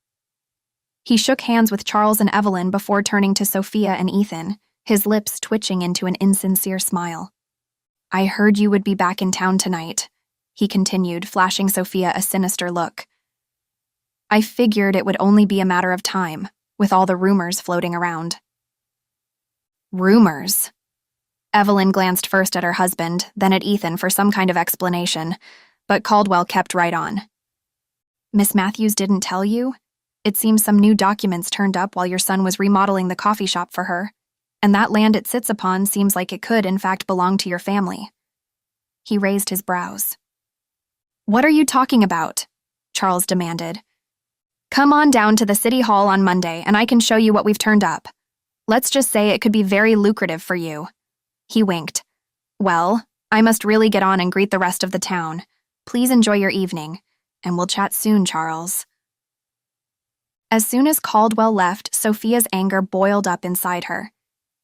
He shook hands with Charles and Evelyn before turning to Sophia and Ethan, his lips twitching into an insincere smile. "I heard you would be back in town tonight," he continued, flashing Sophia a sinister look. "I figured it would only be a matter of time, with all the rumors floating around." "Rumors?" Evelyn glanced first at her husband, then at Ethan for some kind of explanation, but Caldwell kept right on. "Miss Matthews didn't tell you? It seems some new documents turned up while your son was remodeling the coffee shop for her, and that land it sits upon seems like it could, in fact, belong to your family." He raised his brows. "What are you talking about?" Charles demanded. "Come on down to the city hall on Monday, and I can show you what we've turned up. Let's just say it could be very lucrative for you." He winked. "Well, I must really get on and greet the rest of the town. Please enjoy your evening, and we'll chat soon, Charles." As soon as Caldwell left, Sophia's anger boiled up inside her.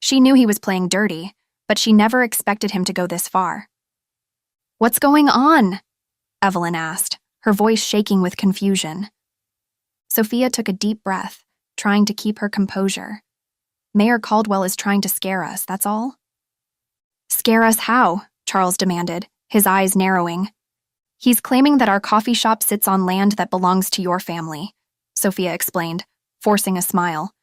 She knew he was playing dirty, but she never expected him to go this far. "What's going on?" Evelyn asked, her voice shaking with confusion. Sophia took a deep breath, trying to keep her composure. "Mayor Caldwell is trying to scare us, that's all." "Scare us how?" Charles demanded, his eyes narrowing. "He's claiming that our coffee shop sits on land that belongs to your family," Sophia explained, forcing a smile.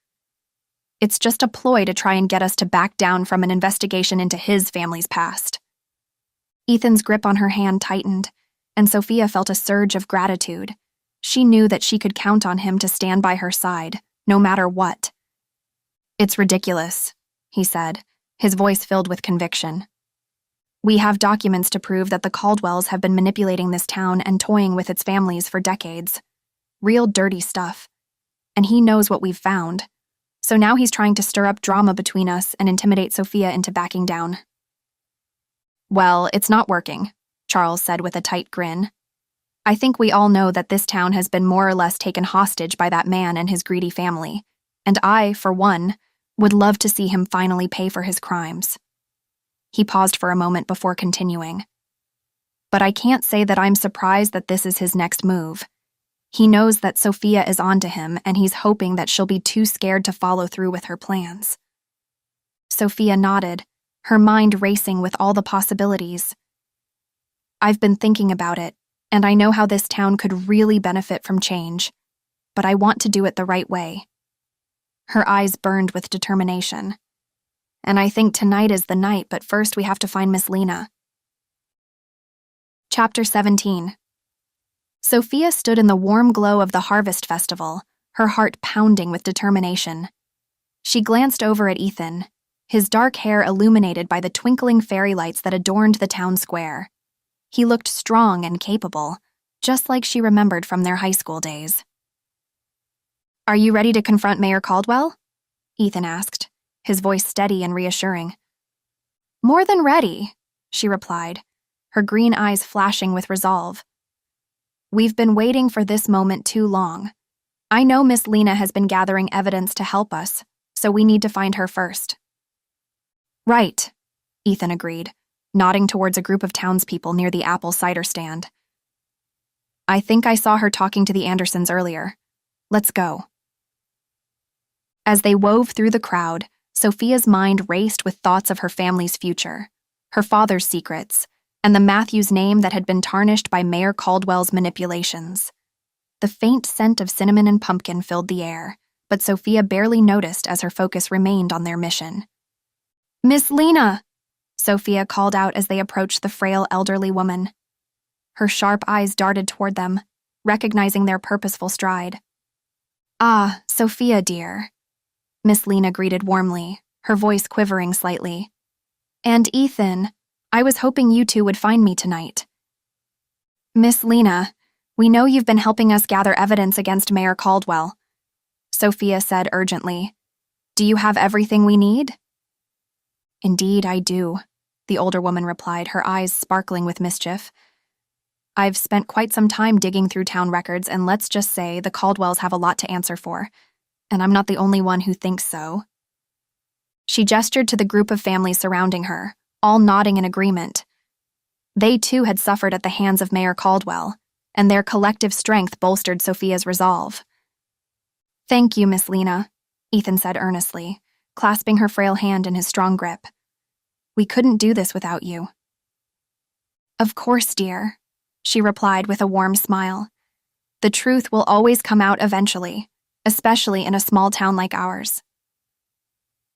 "It's just a ploy to try and get us to back down from an investigation into his family's past." Ethan's grip on her hand tightened, and Sophia felt a surge of gratitude. She knew that she could count on him to stand by her side, no matter what. "It's ridiculous," he said, his voice filled with conviction. We have documents to prove that the Caldwells have been manipulating this town and toying with its families for decades. Real dirty stuff. And he knows what we've found. So now he's trying to stir up drama between us and intimidate Sophia into backing down. Well, it's not working, Charles said with a tight grin. I think we all know that this town has been more or less taken hostage by that man and his greedy family, and I, for one, would love to see him finally pay for his crimes. He paused for a moment before continuing. But I can't say that I'm surprised that this is his next move. He knows that Sophia is onto him, and he's hoping that she'll be too scared to follow through with her plans. Sophia nodded, her mind racing with all the possibilities. I've been thinking about it, and I know how this town could really benefit from change, but I want to do it the right way. Her eyes burned with determination. And I think tonight is the night, but first we have to find Miss Lena. Chapter 17. Sophia stood in the warm glow of the Harvest Festival, her heart pounding with determination. She glanced over at Ethan, his dark hair illuminated by the twinkling fairy lights that adorned the town square. He looked strong and capable, just like she remembered from their high school days. Are you ready to confront Mayor Caldwell? Ethan asked, his voice steady and reassuring. More than ready, she replied, her green eyes flashing with resolve. We've been waiting for this moment too long. I know Miss Lena has been gathering evidence to help us, so we need to find her first. Right, Ethan agreed, nodding towards a group of townspeople near the apple cider stand. I think I saw her talking to the Andersons earlier. Let's go. As they wove through the crowd, Sophia's mind raced with thoughts of her family's future, her father's secrets, and the Matthews name that had been tarnished by Mayor Caldwell's manipulations. The faint scent of cinnamon and pumpkin filled the air, but Sophia barely noticed as her focus remained on their mission. Miss Lena! Sophia called out as they approached the frail elderly woman. Her sharp eyes darted toward them, recognizing their purposeful stride. Ah, Sophia, dear. Miss Lena greeted warmly, her voice quivering slightly. And Ethan, I was hoping you two would find me tonight. Miss Lena, we know you've been helping us gather evidence against Mayor Caldwell, Sophia said urgently. Do you have everything we need? Indeed, I do, the older woman replied, her eyes sparkling with mischief. I've spent quite some time digging through town records, and let's just say the Caldwells have a lot to answer for. And I'm not the only one who thinks so. She gestured to the group of families surrounding her, all nodding in agreement. They too had suffered at the hands of Mayor Caldwell, and their collective strength bolstered Sophia's resolve. Thank you, Miss Lena, Ethan said earnestly, clasping her frail hand in his strong grip. We couldn't do this without you. Of course, dear, she replied with a warm smile. The truth will always come out eventually, especially in a small town like ours.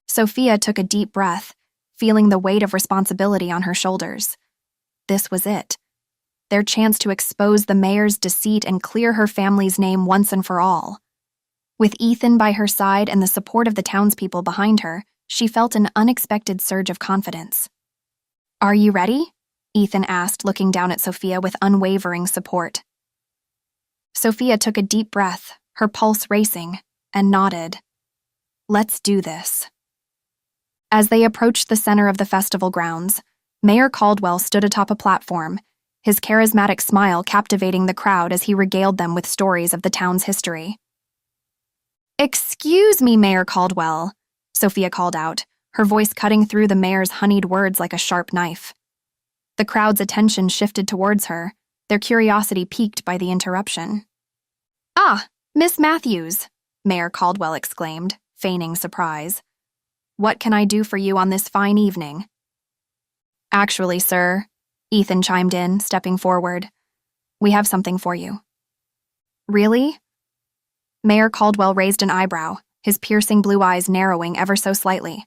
Sophia took a deep breath, feeling the weight of responsibility on her shoulders. This was it. Their chance to expose the mayor's deceit and clear her family's name once and for all. With Ethan by her side and the support of the townspeople behind her, she felt an unexpected surge of confidence. Are you ready? Ethan asked, looking down at Sophia with unwavering support. Sophia took a deep breath, her pulse racing, and nodded. Let's do this. As they approached the center of the festival grounds, Mayor Caldwell stood atop a platform, his charismatic smile captivating the crowd as he regaled them with stories of the town's history. Excuse me, Mayor Caldwell, Sophia called out, her voice cutting through the mayor's honeyed words like a sharp knife. The crowd's attention shifted towards her, their curiosity piqued by the interruption. Ah, Miss Matthews, Mayor Caldwell exclaimed, feigning surprise. What can I do for you on this fine evening? Actually, sir, Ethan chimed in, stepping forward. We have something for you. Really? Mayor Caldwell raised an eyebrow, his piercing blue eyes narrowing ever so slightly.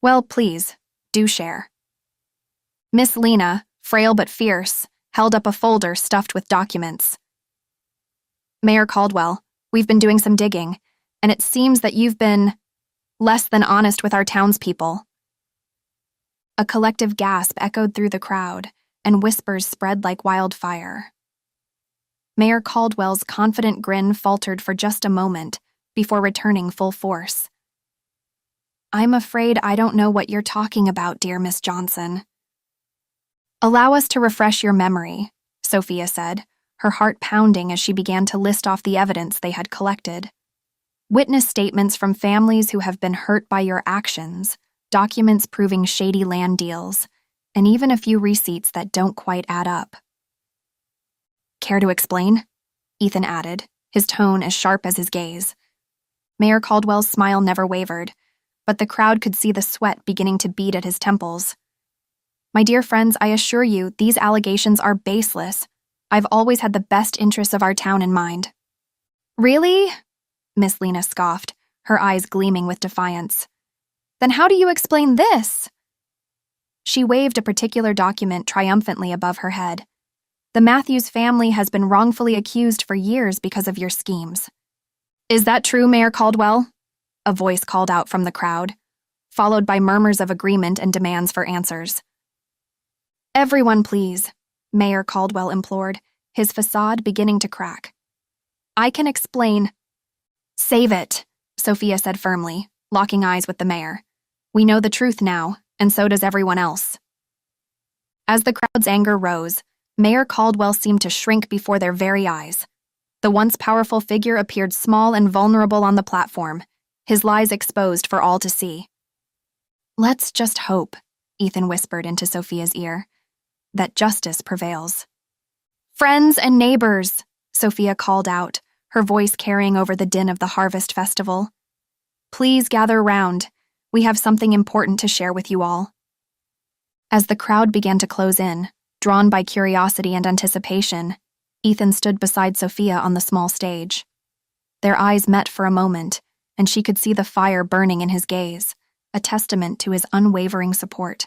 Well, please, do share. Miss Lena, frail but fierce, held up a folder stuffed with documents. Mayor Caldwell, we've been doing some digging, and it seems that you've been less than honest with our townspeople. A collective gasp echoed through the crowd, and whispers spread like wildfire. Mayor Caldwell's confident grin faltered for just a moment before returning full force. "I'm afraid I don't know what you're talking about, dear Miss Johnson." "Allow us to refresh your memory," Sophia said, her heart pounding as she began to list off the evidence they had collected. Witness statements from families who have been hurt by your actions, documents proving shady land deals, and even a few receipts that don't quite add up. "Care to explain?" Ethan added, his tone as sharp as his gaze. Mayor Caldwell's smile never wavered, but the crowd could see the sweat beginning to bead at his temples. "My dear friends, I assure you, these allegations are baseless. I've always had the best interests of our town in mind." "Really?" Miss Lena scoffed, her eyes gleaming with defiance. "Then how do you explain this?" She waved a particular document triumphantly above her head. "The Matthews family has been wrongfully accused for years because of your schemes." "Is that true, Mayor Caldwell?" a voice called out from the crowd, followed by murmurs of agreement and demands for answers. "Everyone, please," Mayor Caldwell implored, his facade beginning to crack. "I can explain." "Save it," Sophia said firmly, locking eyes with the mayor. "We know the truth now, and so does everyone else." As the crowd's anger rose, Mayor Caldwell seemed to shrink before their very eyes. The once powerful figure appeared small and vulnerable on the platform, his lies exposed for all to see. "Let's just hope," Ethan whispered into Sophia's ear, "that justice prevails." "Friends and neighbors," Sophia called out, her voice carrying over the din of the Harvest Festival. "Please gather round. We have something important to share with you all." As the crowd began to close in, drawn by curiosity and anticipation, Ethan stood beside Sophia on the small stage. Their eyes met for a moment, and she could see the fire burning in his gaze, a testament to his unwavering support.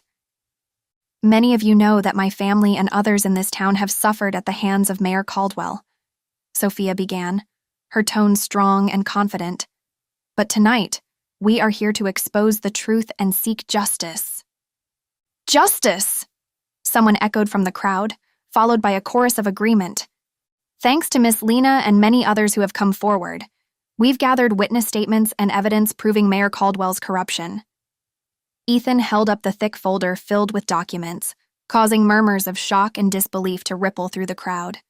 "Many of you know that my family and others in this town have suffered at the hands of Mayor Caldwell," Sophia began, her tone strong and confident. "But tonight, we are here to expose the truth and seek justice." "Justice!" someone echoed from the crowd, followed by a chorus of agreement. "Thanks to Miss Lena and many others who have come forward, we've gathered witness statements and evidence proving Mayor Caldwell's corruption." Ethan held up the thick folder filled with documents, causing murmurs of shock and disbelief to ripple through the crowd.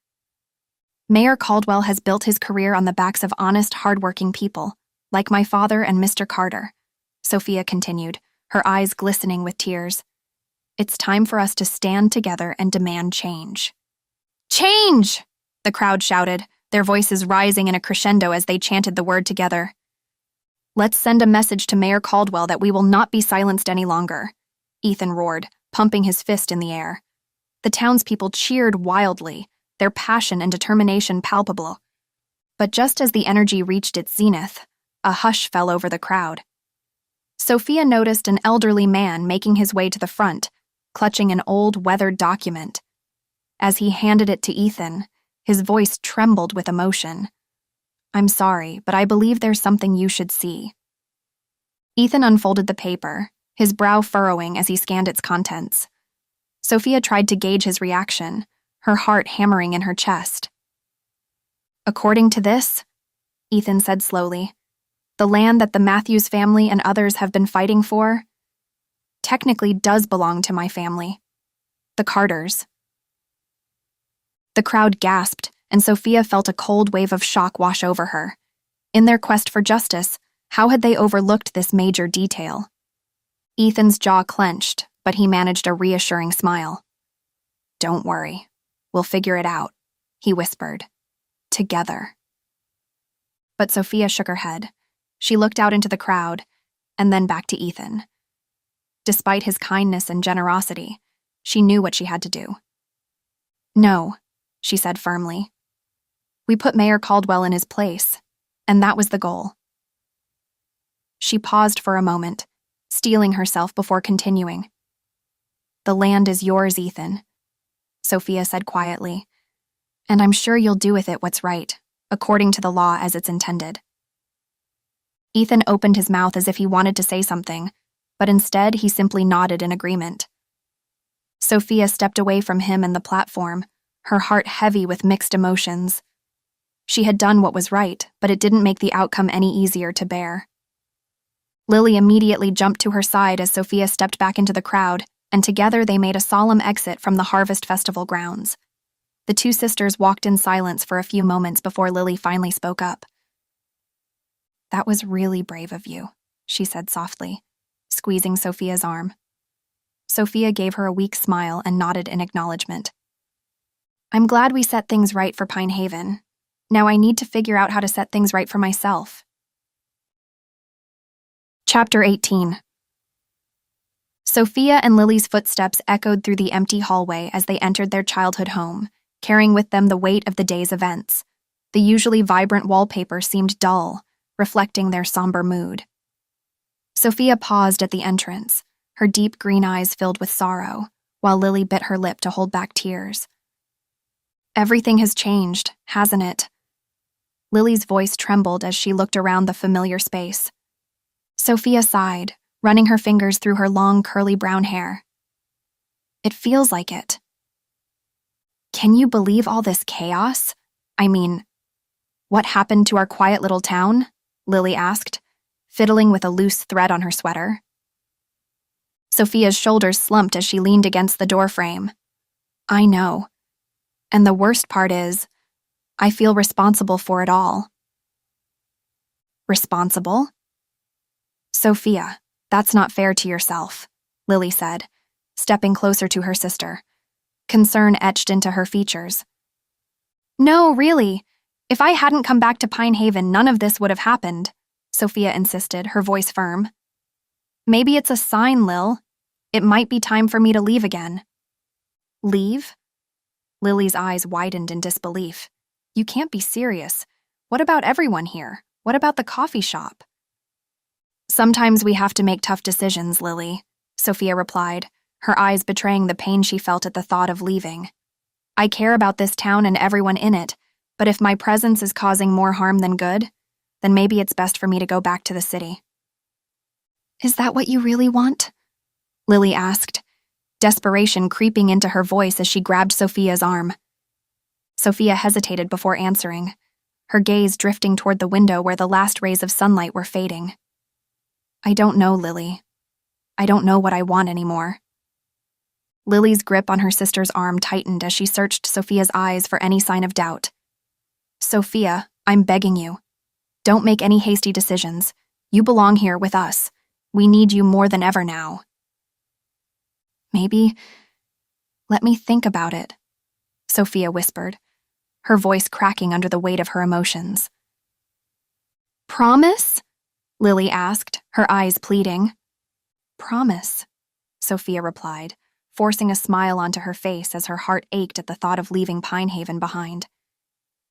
"Mayor Caldwell has built his career on the backs of honest, hardworking people, like my father and Mr. Carter," Sophia continued, her eyes glistening with tears. "It's time for us to stand together and demand change." "Change!" the crowd shouted, their voices rising in a crescendo as they chanted the word together. "Let's send a message to Mayor Caldwell that we will not be silenced any longer," Ethan roared, pumping his fist in the air. The townspeople cheered wildly, their passion and determination palpable. But just as the energy reached its zenith, a hush fell over the crowd. Sophia noticed an elderly man making his way to the front, clutching an old, weathered document. As he handed it to Ethan, his voice trembled with emotion. "I'm sorry, but I believe there's something you should see." Ethan unfolded the paper, his brow furrowing as he scanned its contents. Sophia tried to gauge his reaction, her heart hammering in her chest. "According to this," Ethan said slowly, "the land that the Matthews family and others have been fighting for technically does belong to my family, the Carters." The crowd gasped, and Sophia felt a cold wave of shock wash over her. In their quest for justice, how had they overlooked this major detail? Ethan's jaw clenched, but he managed a reassuring smile. "Don't worry, we'll figure it out," he whispered. "Together." But Sophia shook her head. She looked out into the crowd, and then back to Ethan. Despite his kindness and generosity, she knew what she had to do. "No," she said firmly. "We put Mayor Caldwell in his place, and that was the goal." She paused for a moment, steeling herself before continuing. "The land is yours, Ethan," Sophia said quietly, "and I'm sure you'll do with it what's right, according to the law as it's intended." Ethan opened his mouth as if he wanted to say something, but instead he simply nodded in agreement. Sophia stepped away from him and the platform, her heart heavy with mixed emotions. She had done what was right, but it didn't make the outcome any easier to bear. Lily immediately jumped to her side as Sophia stepped back into the crowd, and together they made a solemn exit from the Harvest Festival grounds. The two sisters walked in silence for a few moments before Lily finally spoke up. "That was really brave of you," she said softly, squeezing Sophia's arm. Sophia gave her a weak smile and nodded in acknowledgement. "I'm glad we set things right for Pine Haven. Now I need to figure out how to set things right for myself." Chapter 18. Sophia and Lily's footsteps echoed through the empty hallway as they entered their childhood home, carrying with them the weight of the day's events. The usually vibrant wallpaper seemed dull, reflecting their somber mood. Sophia paused at the entrance, her deep green eyes filled with sorrow, while Lily bit her lip to hold back tears. "Everything has changed, hasn't it?" Lily's voice trembled as she looked around the familiar space. Sophia sighed, running her fingers through her long, curly brown hair. "It feels like it." "Can you believe all this chaos? I mean, what happened to our quiet little town?" Lily asked, fiddling with a loose thread on her sweater. Sophia's shoulders slumped as she leaned against the doorframe. "I know. And the worst part is, I feel responsible for it all." "Responsible?" "Sophia, that's not fair to yourself," Lily said, stepping closer to her sister. Concern etched into her features. "No, really. If I hadn't come back to Pine Haven, none of this would have happened," Sophia insisted, her voice firm. "Maybe it's a sign, Lil. It might be time for me to leave again." "Leave?" Lily's eyes widened in disbelief. "You can't be serious. What about everyone here? What about the coffee shop?" "Sometimes we have to make tough decisions, Lily," Sophia replied, her eyes betraying the pain she felt at the thought of leaving. "I care about this town and everyone in it, but if my presence is causing more harm than good, then maybe it's best for me to go back to the city." "Is that what you really want?" Lily asked, desperation creeping into her voice as she grabbed Sophia's arm. Sophia hesitated before answering, her gaze drifting toward the window where the last rays of sunlight were fading. "I don't know, Lily. I don't know what I want anymore." Lily's grip on her sister's arm tightened as she searched Sophia's eyes for any sign of doubt. "Sophia, I'm begging you. Don't make any hasty decisions. You belong here with us. We need you more than ever now." "Maybe, let me think about it," Sophia whispered, her voice cracking under the weight of her emotions. "Promise?" Lily asked, her eyes pleading. "Promise," Sophia replied, forcing a smile onto her face as her heart ached at the thought of leaving Pine Haven behind.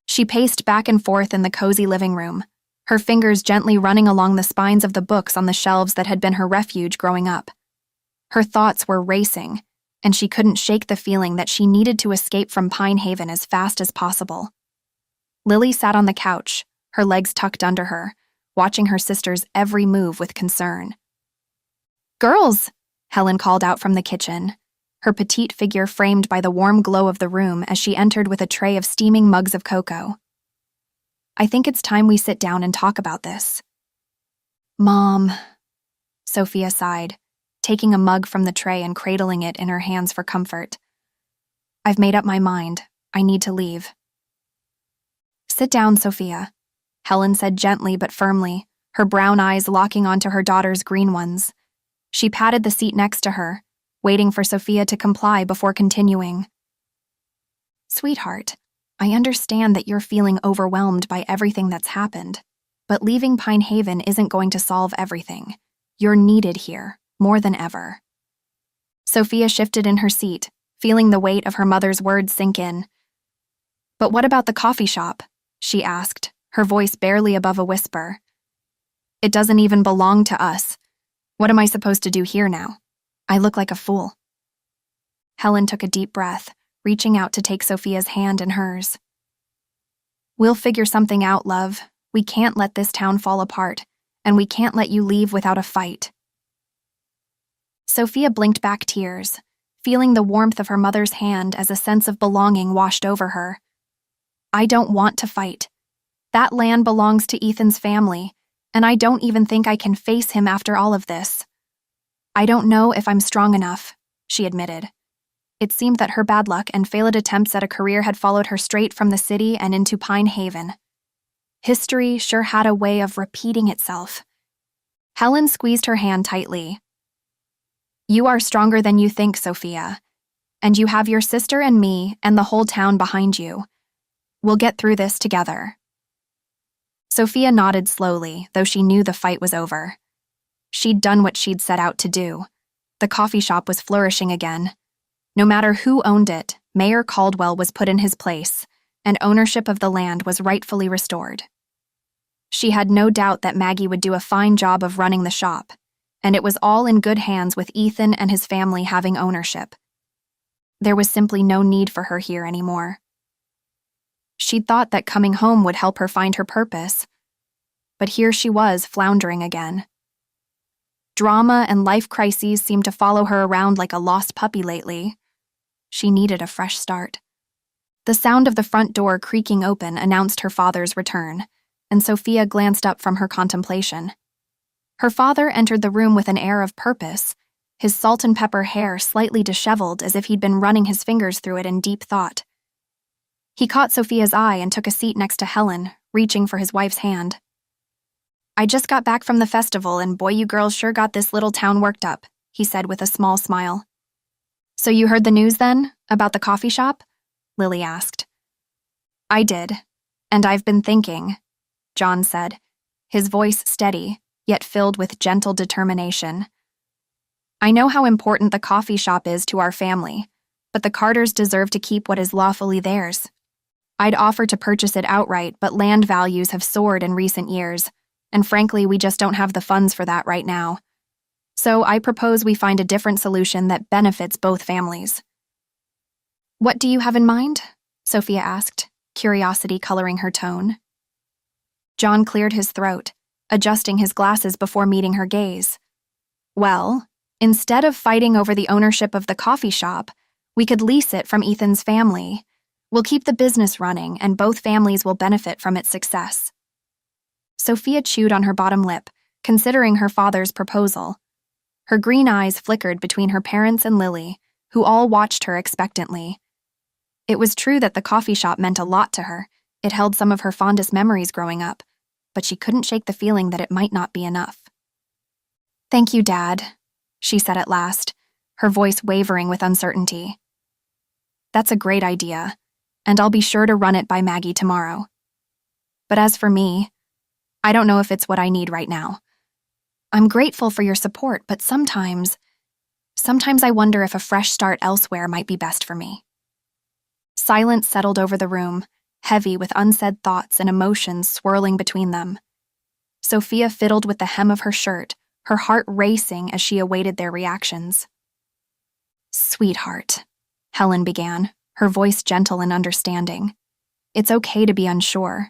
She paced back and forth in the cozy living room, her fingers gently running along the spines of the books on the shelves that had been her refuge growing up. Her thoughts were racing, and she couldn't shake the feeling that she needed to escape from Pine Haven as fast as possible. Lily sat on the couch, her legs tucked under her, watching her sister's every move with concern. "Girls!" Helen called out from the kitchen, her petite figure framed by the warm glow of the room as she entered with a tray of steaming mugs of cocoa. "I think it's time we sit down and talk about this." "Mom," Sophia sighed, taking a mug from the tray and cradling it in her hands for comfort. "I've made up my mind. I need to leave." "Sit down, Sophia," Helen said gently but firmly, her brown eyes locking onto her daughter's green ones. She patted the seat next to her, waiting for Sophia to comply before continuing. "Sweetheart, I understand that you're feeling overwhelmed by everything that's happened, but leaving Pine Haven isn't going to solve everything. You're needed here, more than ever." Sophia shifted in her seat, feeling the weight of her mother's words sink in. "But what about the coffee shop?" she asked, her voice barely above a whisper. "It doesn't even belong to us. What am I supposed to do here now? I look like a fool." Helen took a deep breath, reaching out to take Sophia's hand in hers. "We'll figure something out, love. We can't let this town fall apart, and we can't let you leave without a fight." Sophia blinked back tears, feeling the warmth of her mother's hand as a sense of belonging washed over her. I don't want to fight. That land belongs to Ethan's family, and I don't even think I can face him after all of this. I don't know if I'm strong enough, she admitted. It seemed that her bad luck and failed attempts at a career had followed her straight from the city and into Pine Haven. History sure had a way of repeating itself. Helen squeezed her hand tightly. You are stronger than you think, Sophia, and you have your sister and me and the whole town behind you. We'll get through this together. Sophia nodded slowly, though she knew the fight was over. She'd done what she'd set out to do. The coffee shop was flourishing again. No matter who owned it, Mayor Caldwell was put in his place, and ownership of the land was rightfully restored. She had no doubt that Maggie would do a fine job of running the shop, and it was all in good hands with Ethan and his family having ownership. There was simply no need for her here anymore. She'd thought that coming home would help her find her purpose, but here she was floundering again. Drama and life crises seemed to follow her around like a lost puppy lately. She needed a fresh start. The sound of the front door creaking open announced her father's return, and Sophia glanced up from her contemplation. Her father entered the room with an air of purpose, his salt and pepper hair slightly disheveled as if he'd been running his fingers through it in deep thought. He caught Sophia's eye and took a seat next to Helen, reaching for his wife's hand. I just got back from the festival, and boy, you girls sure got this little town worked up, he said with a small smile. So you heard the news then, about the coffee shop? Lily asked. I did, and I've been thinking, John said, his voice steady, yet filled with gentle determination. I know how important the coffee shop is to our family, but the Carters deserve to keep what is lawfully theirs. I'd offer to purchase it outright, but land values have soared in recent years, and frankly, we just don't have the funds for that right now. So I propose we find a different solution that benefits both families. What do you have in mind? Sophia asked, curiosity coloring her tone. John cleared his throat, adjusting his glasses before meeting her gaze. Well, instead of fighting over the ownership of the coffee shop, we could lease it from Ethan's family. We'll keep the business running, and both families will benefit from its success. Sophia chewed on her bottom lip, considering her father's proposal. Her green eyes flickered between her parents and Lily, who all watched her expectantly. It was true that the coffee shop meant a lot to her. It held some of her fondest memories growing up, but she couldn't shake the feeling that it might not be enough. Thank you, Dad, she said at last, her voice wavering with uncertainty. That's a great idea, and I'll be sure to run it by Maggie tomorrow. But as for me, I don't know if it's what I need right now. I'm grateful for your support, but sometimes I wonder if a fresh start elsewhere might be best for me. Silence settled over the room, heavy with unsaid thoughts and emotions swirling between them. Sophia fiddled with the hem of her shirt, her heart racing as she awaited their reactions. Sweetheart, Helen began, her voice gentle and understanding. It's okay to be unsure,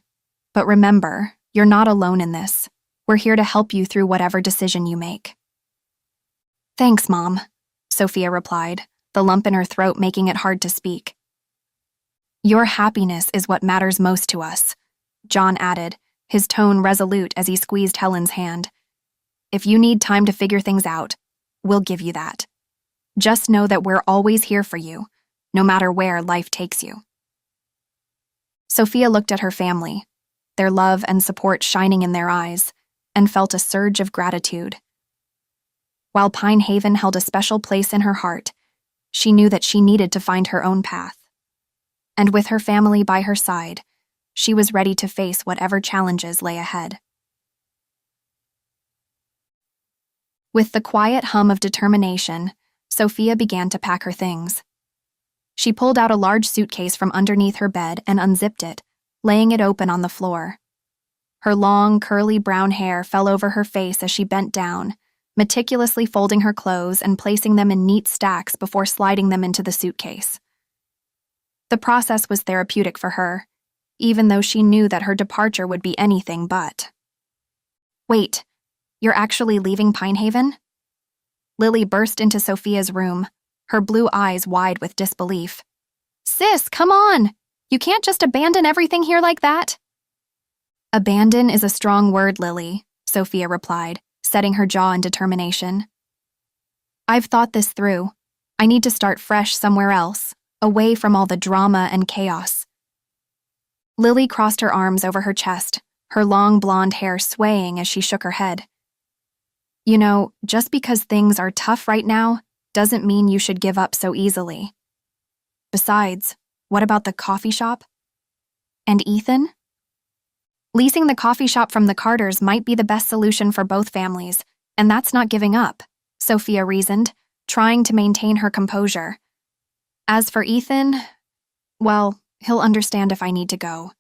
but remember, you're not alone in this. We're here to help you through whatever decision you make. Thanks, Mom, Sophia replied, the lump in her throat making it hard to speak. Your happiness is what matters most to us, John added, his tone resolute as he squeezed Helen's hand. If you need time to figure things out, we'll give you that. Just know that we're always here for you, no matter where life takes you. Sophia looked at her family, their love and support shining in their eyes, and felt a surge of gratitude. While Pine Haven held a special place in her heart, she knew that she needed to find her own path. And with her family by her side, she was ready to face whatever challenges lay ahead. With the quiet hum of determination, Sophia began to pack her things. She pulled out a large suitcase from underneath her bed and unzipped it, laying it open on the floor. Her long, curly brown hair fell over her face as she bent down, meticulously folding her clothes and placing them in neat stacks before sliding them into the suitcase. The process was therapeutic for her, even though she knew that her departure would be anything but. Wait, you're actually leaving Pine Haven? Lily burst into Sophia's room, her blue eyes wide with disbelief. "Sis, come on! You can't just abandon everything here like that." "Abandon is a strong word, Lily," Sophia replied, setting her jaw in determination. "I've thought this through. I need to start fresh somewhere else, away from all the drama and chaos." Lily crossed her arms over her chest, her long blonde hair swaying as she shook her head. "You know, just because things are tough right now doesn't mean you should give up so easily. Besides, what about the coffee shop? And Ethan? Leasing the coffee shop from the Carters might be the best solution for both families, and that's not giving up," Sophia reasoned, trying to maintain her composure. "As for Ethan, well, he'll understand if I need to go."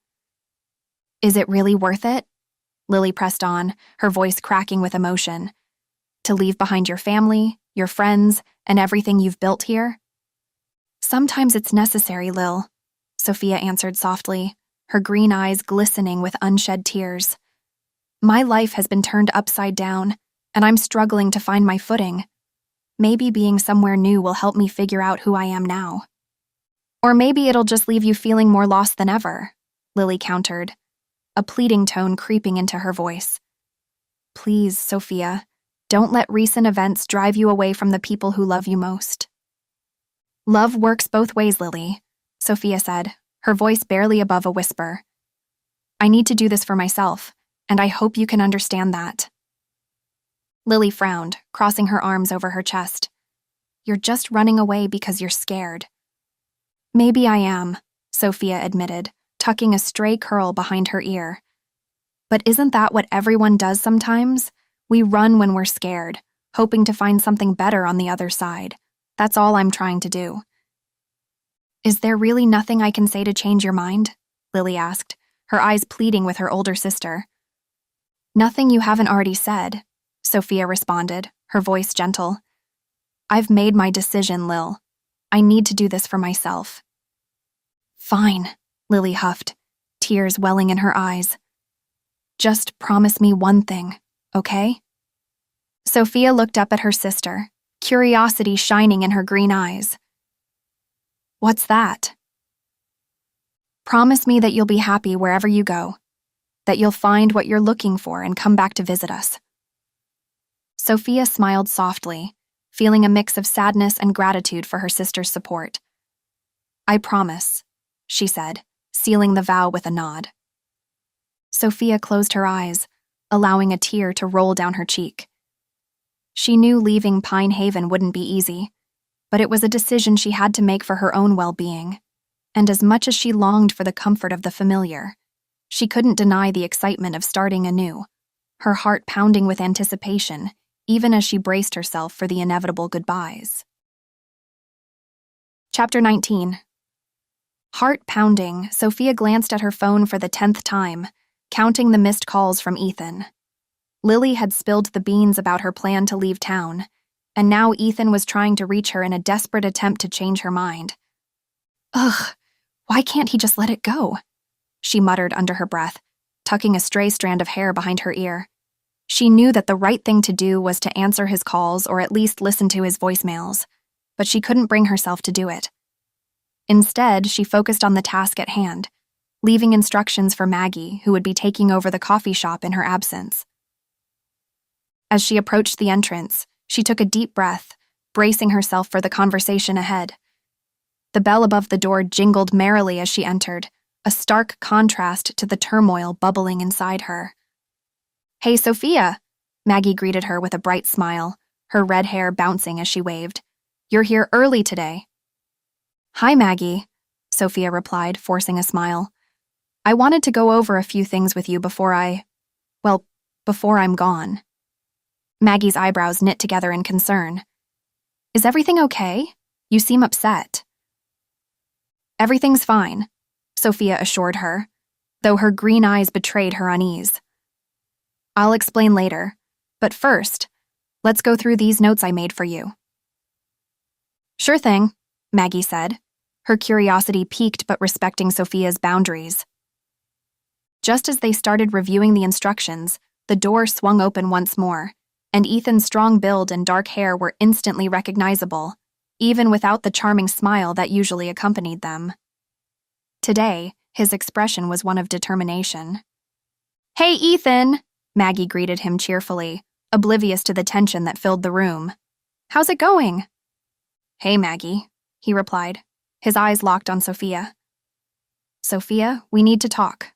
"Is it really worth it?" Lily pressed on, her voice cracking with emotion. "To leave behind your family, your friends, and everything you've built here?" "Sometimes it's necessary, Lil," Sophia answered softly, her green eyes glistening with unshed tears. "My life has been turned upside down, and I'm struggling to find my footing. Maybe being somewhere new will help me figure out who I am now." "Or maybe it'll just leave you feeling more lost than ever," Lily countered, a pleading tone creeping into her voice. "Please, Sophia, don't let recent events drive you away from the people who love you most." "Love works both ways, Lily," Sophia said, her voice barely above a whisper. "I need to do this for myself, and I hope you can understand that." Lily frowned, crossing her arms over her chest. "You're just running away because you're scared." "Maybe I am," Sophia admitted, tucking a stray curl behind her ear. "But isn't that what everyone does sometimes? We run when we're scared, hoping to find something better on the other side. That's all I'm trying to do." "Is there really nothing I can say to change your mind?" Lily asked, her eyes pleading with her older sister. "Nothing you haven't already said," Sophia responded, her voice gentle. "I've made my decision, Lil. I need to do this for myself." "Fine," Lily huffed, tears welling in her eyes. "Just promise me one thing, okay?" Sophia looked up at her sister, curiosity shining in her green eyes. "What's that?" "Promise me that you'll be happy wherever you go, that you'll find what you're looking for and come back to visit us." Sophia smiled softly, feeling a mix of sadness and gratitude for her sister's support. "I promise," she said, sealing the vow with a nod. Sophia closed her eyes, allowing a tear to roll down her cheek. She knew leaving Pine Haven wouldn't be easy, but it was a decision she had to make for her own well-being, and as much as she longed for the comfort of the familiar, she couldn't deny the excitement of starting anew, her heart pounding with anticipation, even as she braced herself for the inevitable goodbyes. Chapter 19. Heart pounding, Sophia glanced at her phone for the 10th time, counting the missed calls from Ethan. Lily had spilled the beans about her plan to leave town, and now Ethan was trying to reach her in a desperate attempt to change her mind. "Ugh, why can't he just let it go?" she muttered under her breath, tucking a stray strand of hair behind her ear. She knew that the right thing to do was to answer his calls or at least listen to his voicemails, but she couldn't bring herself to do it. Instead, she focused on the task at hand, leaving instructions for Maggie, who would be taking over the coffee shop in her absence. As she approached the entrance, she took a deep breath, bracing herself for the conversation ahead. The bell above the door jingled merrily as she entered, a stark contrast to the turmoil bubbling inside her. "Hey, Sophia," Maggie greeted her with a bright smile, her red hair bouncing as she waved. "You're here early today." "Hi, Maggie," Sophia replied, forcing a smile. "I wanted to go over a few things with you before I'm gone." Maggie's eyebrows knit together in concern. "Is everything okay? You seem upset." "Everything's fine," Sophia assured her, though her green eyes betrayed her unease. "I'll explain later, but first, let's go through these notes I made for you." "Sure thing," Maggie said, her curiosity piqued but respecting Sophia's boundaries. Just as they started reviewing the instructions, the door swung open once more, and Ethan's strong build and dark hair were instantly recognizable, even without the charming smile that usually accompanied them. Today, his expression was one of determination. "Hey, Ethan!" Maggie greeted him cheerfully, oblivious to the tension that filled the room. "How's it going?" "Hey, Maggie," he replied, his eyes locked on Sophia. "Sophia, we need to talk."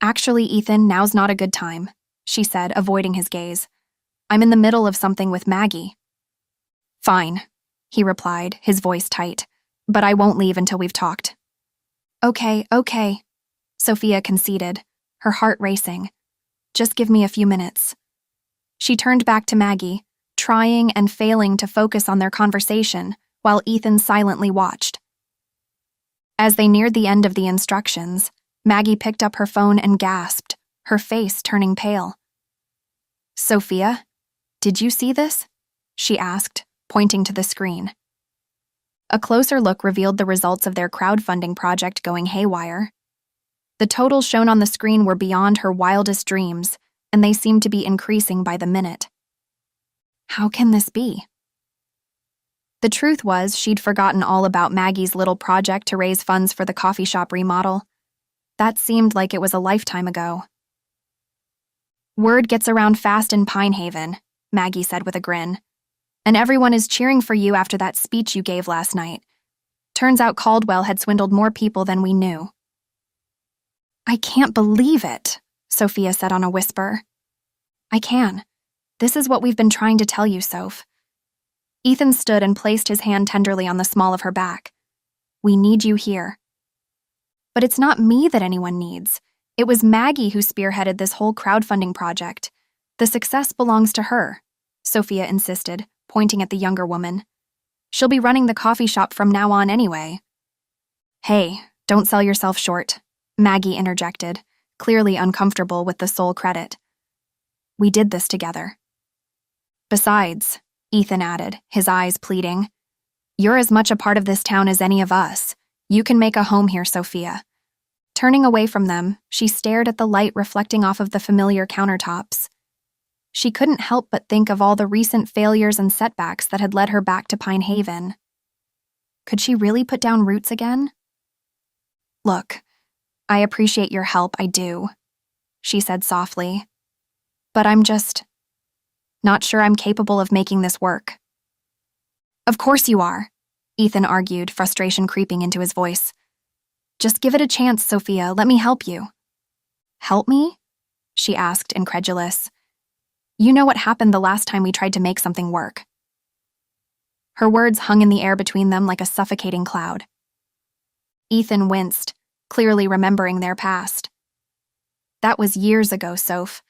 "Actually, Ethan, now's not a good time," she said, avoiding his gaze. "I'm in the middle of something with Maggie." "Fine," he replied, his voice tight, "but I won't leave until we've talked." Okay, Sophia conceded, her heart racing. "Just give me a few minutes." She turned back to Maggie, trying and failing to focus on their conversation, while Ethan silently watched. As they neared the end of the instructions, Maggie picked up her phone and gasped, her face turning pale. "Sophia, did you see this?" she asked, pointing to the screen. A closer look revealed the results of their crowdfunding project going haywire. The totals shown on the screen were beyond her wildest dreams, and they seemed to be increasing by the minute. How can this be? The truth was, she'd forgotten all about Maggie's little project to raise funds for the coffee shop remodel. That seemed like it was a lifetime ago. "Word gets around fast in Pine Haven," Maggie said with a grin. "And everyone is cheering for you after that speech you gave last night. Turns out Caldwell had swindled more people than we knew." "I can't believe it," Sophia said on a whisper. "I can. This is what we've been trying to tell you, Soph." Ethan stood and placed his hand tenderly on the small of her back. "We need you here." "But it's not me that anyone needs. It was Maggie who spearheaded this whole crowdfunding project. The success belongs to her," Sophia insisted, pointing at the younger woman. "She'll be running the coffee shop from now on anyway." "Hey, don't sell yourself short," Maggie interjected, clearly uncomfortable with the sole credit. "We did this together." "Besides," Ethan added, his eyes pleading, "you're as much a part of this town as any of us. You can make a home here, Sophia." Turning away from them, she stared at the light reflecting off of the familiar countertops. She couldn't help but think of all the recent failures and setbacks that had led her back to Pine Haven. Could she really put down roots again? "Look, I appreciate your help, I do," she said softly. "But I'm just not sure I'm capable of making this work." "Of course you are," Ethan argued, frustration creeping into his voice. "Just give it a chance, Sophia. Let me help you." "Help me?" she asked, incredulous. "You know what happened the last time we tried to make something work." Her words hung in the air between them like a suffocating cloud. Ethan winced, clearly remembering their past. "That was years ago, Soph.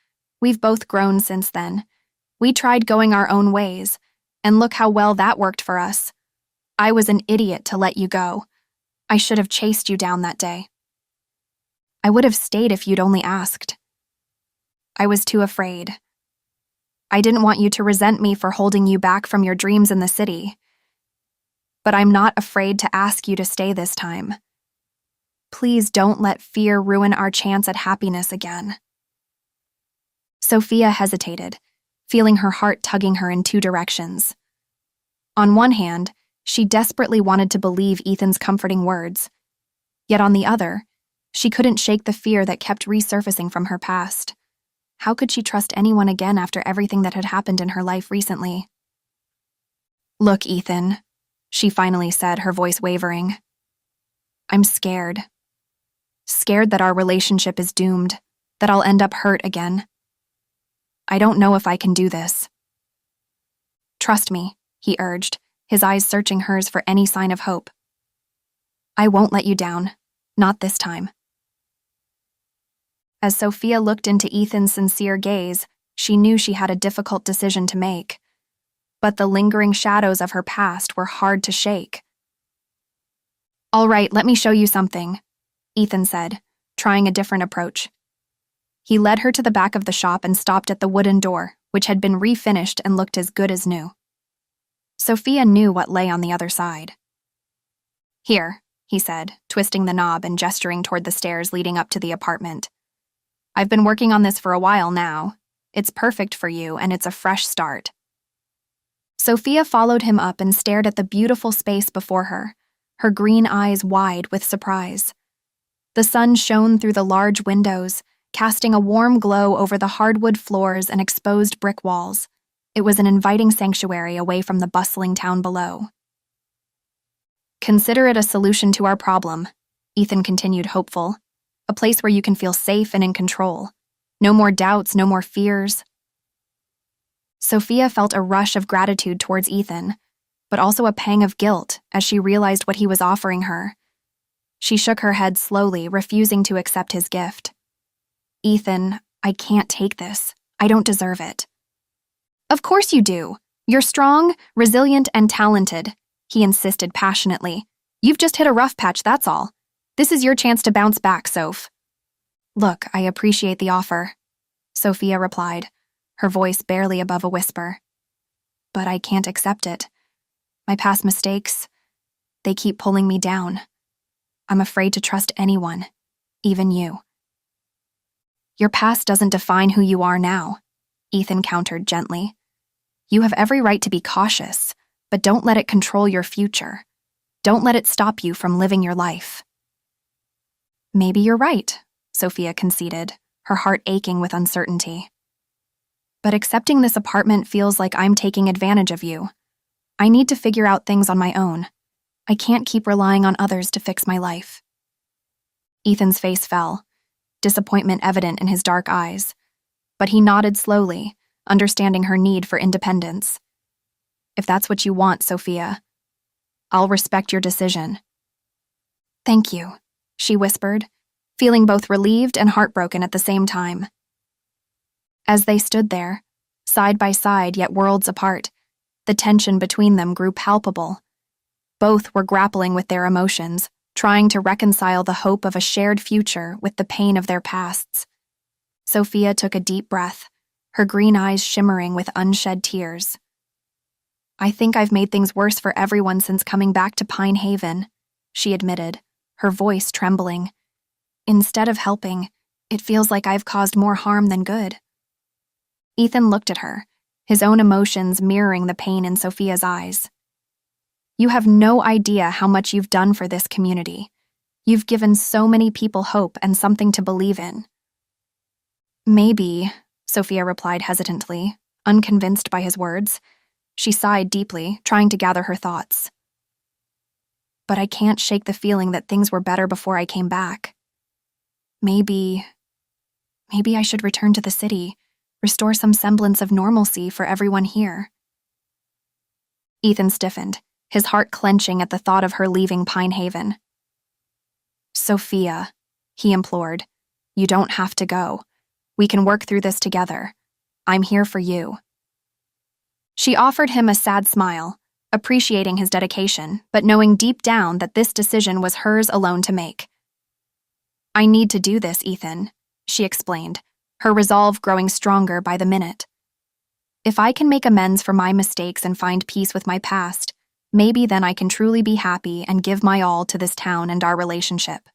We've both grown since then. We tried going our own ways, and look how well that worked for us. I was an idiot to let you go. I should have chased you down that day. I would have stayed if you'd only asked. I was too afraid. I didn't want you to resent me for holding you back from your dreams in the city. But I'm not afraid to ask you to stay this time. Please don't let fear ruin our chance at happiness again." Sophia hesitated, feeling her heart tugging her in two directions. On one hand, she desperately wanted to believe Ethan's comforting words. Yet on the other, she couldn't shake the fear that kept resurfacing from her past. How could she trust anyone again after everything that had happened in her life recently? "Look, Ethan," she finally said, her voice wavering. "I'm scared. Scared that our relationship is doomed, that I'll end up hurt again. I don't know if I can do this." "Trust me," he urged, his eyes searching hers for any sign of hope. "I won't let you down, not this time." As Sophia looked into Ethan's sincere gaze, she knew she had a difficult decision to make. But the lingering shadows of her past were hard to shake. "All right, let me show you something," Ethan said, trying a different approach. He led her to the back of the shop and stopped at the wooden door, which had been refinished and looked as good as new. Sophia knew what lay on the other side. "Here," he said, twisting the knob and gesturing toward the stairs leading up to the apartment. "I've been working on this for a while now. It's perfect for you, and it's a fresh start." Sophia followed him up and stared at the beautiful space before her, her green eyes wide with surprise. The sun shone through the large windows, casting a warm glow over the hardwood floors and exposed brick walls. It was an inviting sanctuary away from the bustling town below. "Consider it a solution to our problem," Ethan continued, hopeful. "A place where you can feel safe and in control. No more doubts, no more fears." Sophia felt a rush of gratitude towards Ethan, but also a pang of guilt as she realized what he was offering her. She shook her head slowly, refusing to accept his gift. "Ethan, I can't take this. I don't deserve it." "Of course you do. You're strong, resilient, and talented," he insisted passionately. "You've just hit a rough patch, that's all. This is your chance to bounce back, Soph." "Look, I appreciate the offer," Sophia replied, her voice barely above a whisper. "But I can't accept it. My past mistakes, they keep pulling me down. I'm afraid to trust anyone, even you." "Your past doesn't define who you are now," Ethan countered gently. "You have every right to be cautious, but don't let it control your future. Don't let it stop you from living your life." "Maybe you're right," Sophia conceded, her heart aching with uncertainty. "But accepting this apartment feels like I'm taking advantage of you. I need to figure out things on my own. I can't keep relying on others to fix my life." Ethan's face fell, disappointment evident in his dark eyes, but he nodded slowly, understanding her need for independence. "If that's what you want, Sophia, I'll respect your decision." "Thank you," she whispered, feeling both relieved and heartbroken at the same time. As they stood there, side by side yet worlds apart, the tension between them grew palpable. Both were grappling with their emotions, trying to reconcile the hope of a shared future with the pain of their pasts. Sophia took a deep breath, her green eyes shimmering with unshed tears. "I think I've made things worse for everyone since coming back to Pine Haven," she admitted, her voice trembling. "Instead of helping, it feels like I've caused more harm than good." Ethan looked at her, his own emotions mirroring the pain in Sophia's eyes. "You have no idea how much you've done for this community. You've given so many people hope and something to believe in." "Maybe," Sophia replied hesitantly, unconvinced by his words. She sighed deeply, trying to gather her thoughts. "But I can't shake the feeling that things were better before I came back. Maybe I should return to the city, restore some semblance of normalcy for everyone here." Ethan stiffened, his heart clenching at the thought of her leaving Pine Haven. "Sophia," he implored, "you don't have to go. We can work through this together. I'm here for you." She offered him a sad smile, appreciating his dedication, but knowing deep down that this decision was hers alone to make. "I need to do this, Ethan," she explained, her resolve growing stronger by the minute. "If I can make amends for my mistakes and find peace with my past, maybe then I can truly be happy and give my all to this town and our relationship."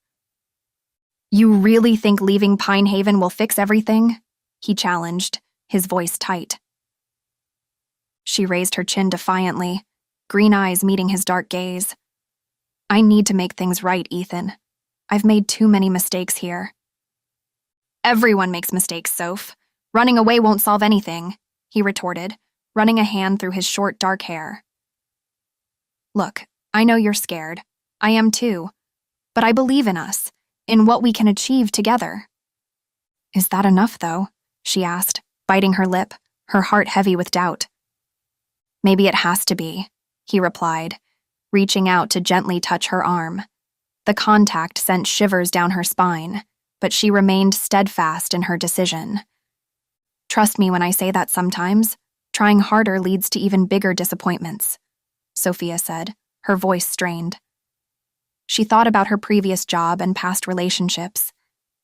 "You really think leaving Pine Haven will fix everything?" he challenged, his voice tight. She raised her chin defiantly, green eyes meeting his dark gaze. "I need to make things right, Ethan. I've made too many mistakes here." "Everyone makes mistakes, Soph. Running away won't solve anything," he retorted, running a hand through his short, dark hair. "Look, I know you're scared. I am too. But I believe in us, in what we can achieve together." "Is that enough, though?" she asked, biting her lip, her heart heavy with doubt. "Maybe it has to be," he replied, reaching out to gently touch her arm. The contact sent shivers down her spine, but she remained steadfast in her decision. "Trust me when I say that sometimes, trying harder leads to even bigger disappointments," Sophia said, her voice strained. She thought about her previous job and past relationships,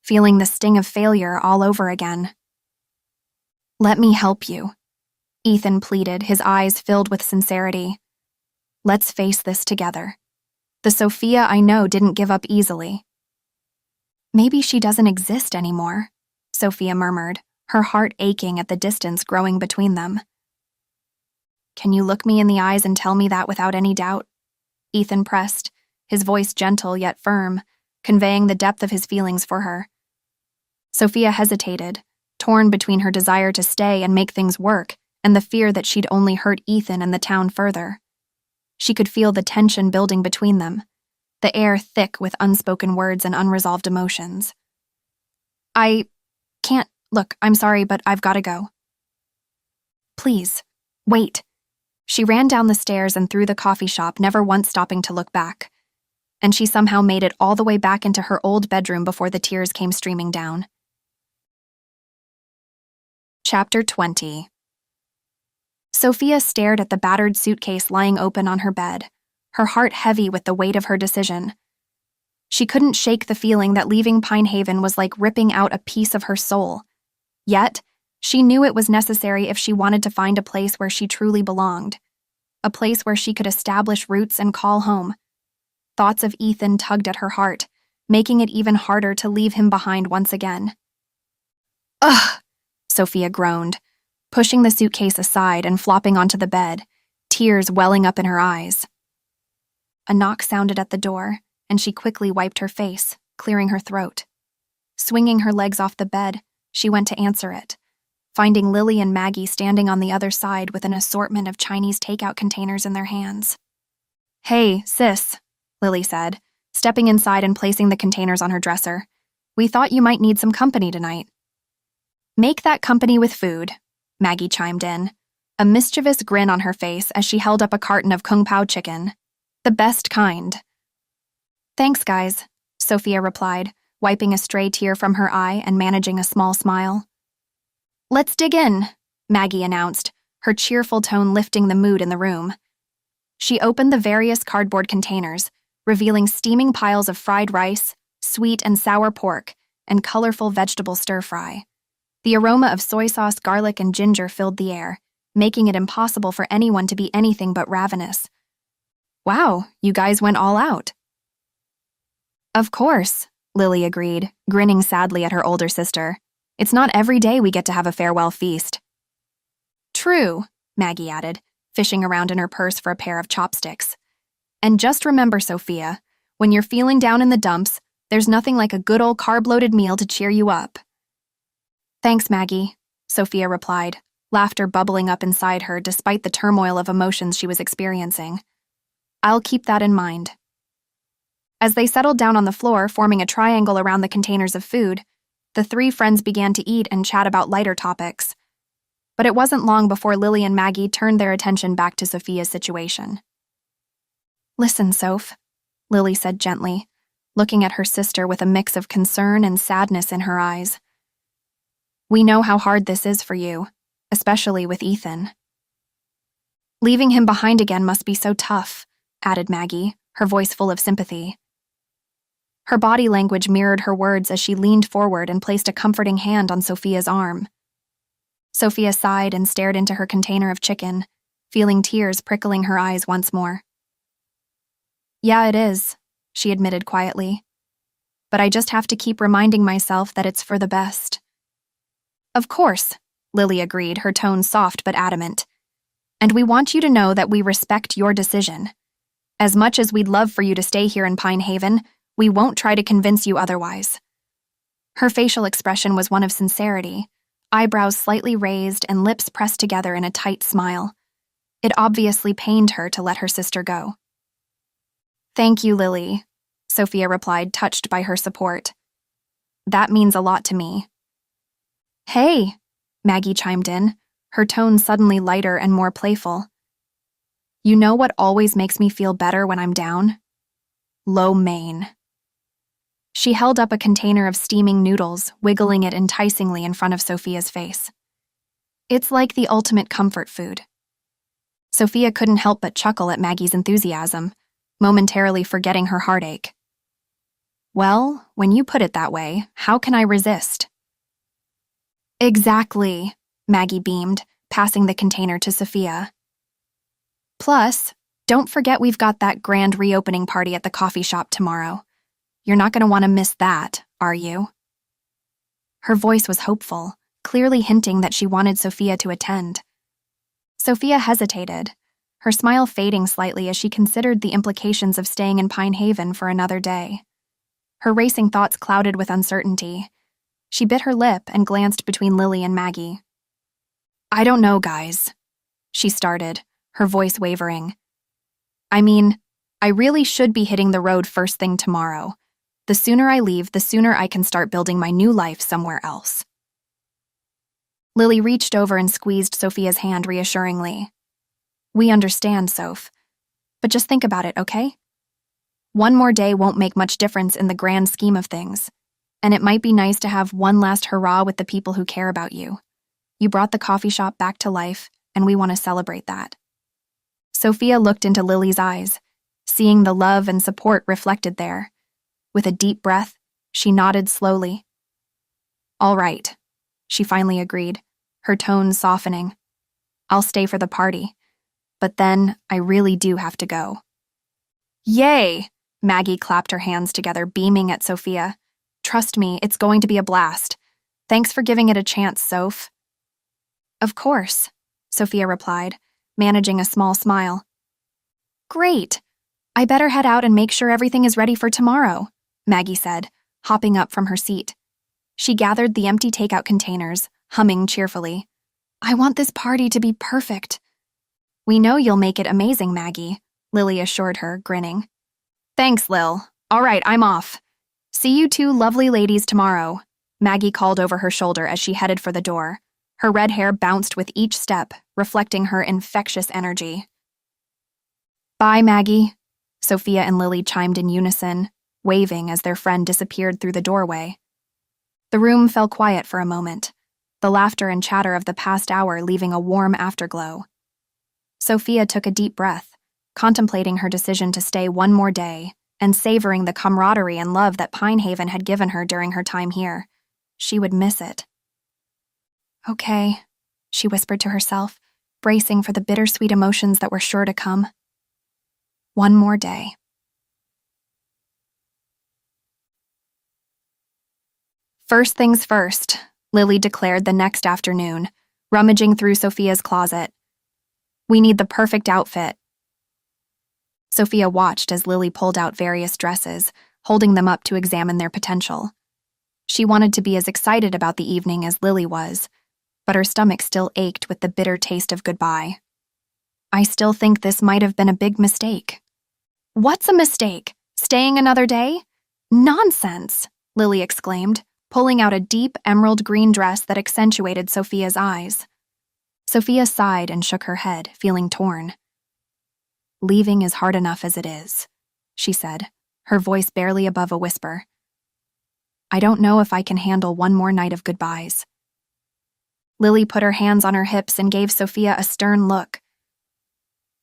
feeling the sting of failure all over again. "Let me help you," Ethan pleaded, his eyes filled with sincerity. "Let's face this together. The Sophia I know didn't give up easily." "Maybe she doesn't exist anymore," Sophia murmured, her heart aching at the distance growing between them. "Can you look me in the eyes and tell me that without any doubt?" Ethan pressed, his voice gentle yet firm, conveying the depth of his feelings for her. Sophia hesitated, torn between her desire to stay and make things work and the fear that she'd only hurt Ethan and the town further. She could feel the tension building between them, the air thick with unspoken words and unresolved emotions. "I can't. Look, I'm sorry, but I've got to go." "Please, wait." She ran down the stairs and through the coffee shop, never once stopping to look back. And she somehow made it all the way back into her old bedroom before the tears came streaming down. Chapter 20. Sophia stared at the battered suitcase lying open on her bed, her heart heavy with the weight of her decision. She couldn't shake the feeling that leaving Pine Haven was like ripping out a piece of her soul. Yet, she knew it was necessary if she wanted to find a place where she truly belonged, a place where she could establish roots and call home. Thoughts of Ethan tugged at her heart, making it even harder to leave him behind once again. "Ugh!" Sophia groaned, pushing the suitcase aside and flopping onto the bed, tears welling up in her eyes. A knock sounded at the door, and she quickly wiped her face, clearing her throat. Swinging her legs off the bed, she went to answer it, finding Lily and Maggie standing on the other side with an assortment of Chinese takeout containers in their hands. "Hey, sis," Lily said, stepping inside and placing the containers on her dresser. "We thought you might need some company tonight." "Make that company with food," Maggie chimed in, a mischievous grin on her face as she held up a carton of Kung Pao chicken. "The best kind." "Thanks, guys," Sophia replied, wiping a stray tear from her eye and managing a small smile. "Let's dig in," Maggie announced, her cheerful tone lifting the mood in the room. She opened the various cardboard containers, revealing steaming piles of fried rice, sweet and sour pork, and colorful vegetable stir-fry. The aroma of soy sauce, garlic, and ginger filled the air, making it impossible for anyone to be anything but ravenous. "Wow, you guys went all out." "Of course," Lily agreed, grinning sadly at her older sister. "It's not every day we get to have a farewell feast." "True," Maggie added, fishing around in her purse for a pair of chopsticks. "And just remember, Sophia, when you're feeling down in the dumps, there's nothing like a good old carb-loaded meal to cheer you up." "Thanks, Maggie," Sophia replied, laughter bubbling up inside her despite the turmoil of emotions she was experiencing. "I'll keep that in mind." As they settled down on the floor, forming a triangle around the containers of food, the three friends began to eat and chat about lighter topics. But it wasn't long before Lily and Maggie turned their attention back to Sophia's situation. "Listen, Soph," Lily said gently, looking at her sister with a mix of concern and sadness in her eyes. "We know how hard this is for you, especially with Ethan." "Leaving him behind again must be so tough," added Maggie, her voice full of sympathy. Her body language mirrored her words as she leaned forward and placed a comforting hand on Sophia's arm. Sophia sighed and stared into her container of chicken, feeling tears prickling her eyes once more. "Yeah, it is," she admitted quietly. "But I just have to keep reminding myself that it's for the best." "Of course," Lily agreed, her tone soft but adamant. "And we want you to know that we respect your decision. As much as we'd love for you to stay here in Pine Haven, we won't try to convince you otherwise." Her facial expression was one of sincerity, eyebrows slightly raised and lips pressed together in a tight smile. It obviously pained her to let her sister go. "Thank you, Lily," Sophia replied, touched by her support. "That means a lot to me." "Hey," Maggie chimed in, her tone suddenly lighter and more playful. "You know what always makes me feel better when I'm down? Lo mein." She held up a container of steaming noodles, wiggling it enticingly in front of Sophia's face. "It's like the ultimate comfort food." Sophia couldn't help but chuckle at Maggie's enthusiasm, momentarily forgetting her heartache. "Well, when you put it that way, how can I resist?" "Exactly," Maggie beamed, passing the container to Sophia. "Plus, don't forget we've got that grand reopening party at the coffee shop tomorrow. You're not going to want to miss that, are you?" Her voice was hopeful, clearly hinting that she wanted Sophia to attend. Sophia hesitated, her smile fading slightly as she considered the implications of staying in Pine Haven for another day. Her racing thoughts clouded with uncertainty. She bit her lip and glanced between Lily and Maggie. "I don't know, guys," she started, her voice wavering. "I mean, I really should be hitting the road first thing tomorrow. The sooner I leave, the sooner I can start building my new life somewhere else." Lily reached over and squeezed Sophia's hand reassuringly. "We understand, Soph. But just think about it, okay? One more day won't make much difference in the grand scheme of things, and it might be nice to have one last hurrah with the people who care about you. You brought the coffee shop back to life, and we want to celebrate that." Sophia looked into Lily's eyes, seeing the love and support reflected there. With a deep breath, she nodded slowly. "All right," she finally agreed, her tone softening. "I'll stay for the party, but then I really do have to go." "Yay!" Maggie clapped her hands together, beaming at Sophia. "Trust me, it's going to be a blast. Thanks for giving it a chance, Soph." "Of course," Sophia replied, managing a small smile. "Great. I better head out and make sure everything is ready for tomorrow," Maggie said, hopping up from her seat. She gathered the empty takeout containers, humming cheerfully. "I want this party to be perfect." "We know you'll make it amazing, Maggie," Lily assured her, grinning. "Thanks, Lil. All right, I'm off. See you two lovely ladies tomorrow," Maggie called over her shoulder as she headed for the door. Her red hair bounced with each step, reflecting her infectious energy. "Bye, Maggie," Sophia and Lily chimed in unison, waving as their friend disappeared through the doorway. The room fell quiet for a moment, the laughter and chatter of the past hour leaving a warm afterglow. Sophia took a deep breath, contemplating her decision to stay one more day and savoring the camaraderie and love that Pine Haven had given her during her time here. She would miss it. "Okay," she whispered to herself, bracing for the bittersweet emotions that were sure to come. One more day. "First things first," Lily declared the next afternoon, rummaging through Sophia's closet. "We need the perfect outfit." Sophia watched as Lily pulled out various dresses, holding them up to examine their potential. She wanted to be as excited about the evening as Lily was, but her stomach still ached with the bitter taste of goodbye. "I still think this might have been a big mistake." "What's a mistake? Staying another day? Nonsense!" Lily exclaimed, pulling out a deep emerald green dress that accentuated Sophia's eyes. Sophia sighed and shook her head, feeling torn. "Leaving is hard enough as it is," she said, her voice barely above a whisper. "I don't know if I can handle one more night of goodbyes." Lily put her hands on her hips and gave Sophia a stern look.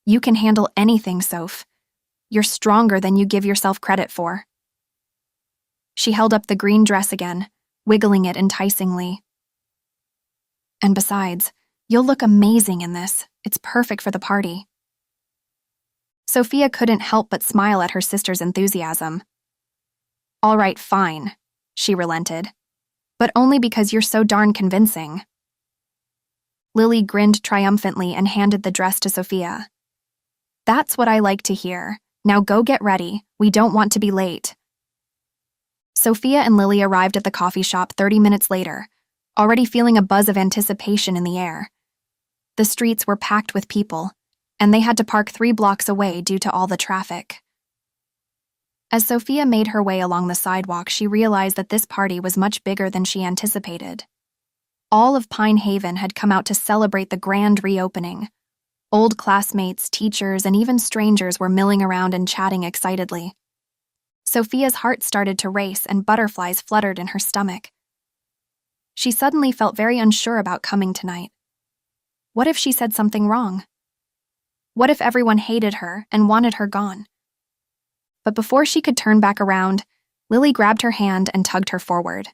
"You can handle anything, Soph. You're stronger than you give yourself credit for." She held up the green dress again, wiggling it enticingly. "And besides, you'll look amazing in this. It's perfect for the party." Sophia couldn't help but smile at her sister's enthusiasm. "All right, fine," she relented. "But only because you're so darn convincing." Lily grinned triumphantly and handed the dress to Sophia. "That's what I like to hear. Now go get ready. We don't want to be late." Sophia and Lily arrived at the coffee shop 30 minutes later, already feeling a buzz of anticipation in the air. The streets were packed with people, and they had to park 3 blocks away due to all the traffic. As Sophia made her way along the sidewalk, she realized that this party was much bigger than she anticipated. All of Pine Haven had come out to celebrate the grand reopening. Old classmates, teachers, and even strangers were milling around and chatting excitedly. Sophia's heart started to race and butterflies fluttered in her stomach. She suddenly felt very unsure about coming tonight. What if she said something wrong? What if everyone hated her and wanted her gone? But before she could turn back around, Lily grabbed her hand and tugged her forward.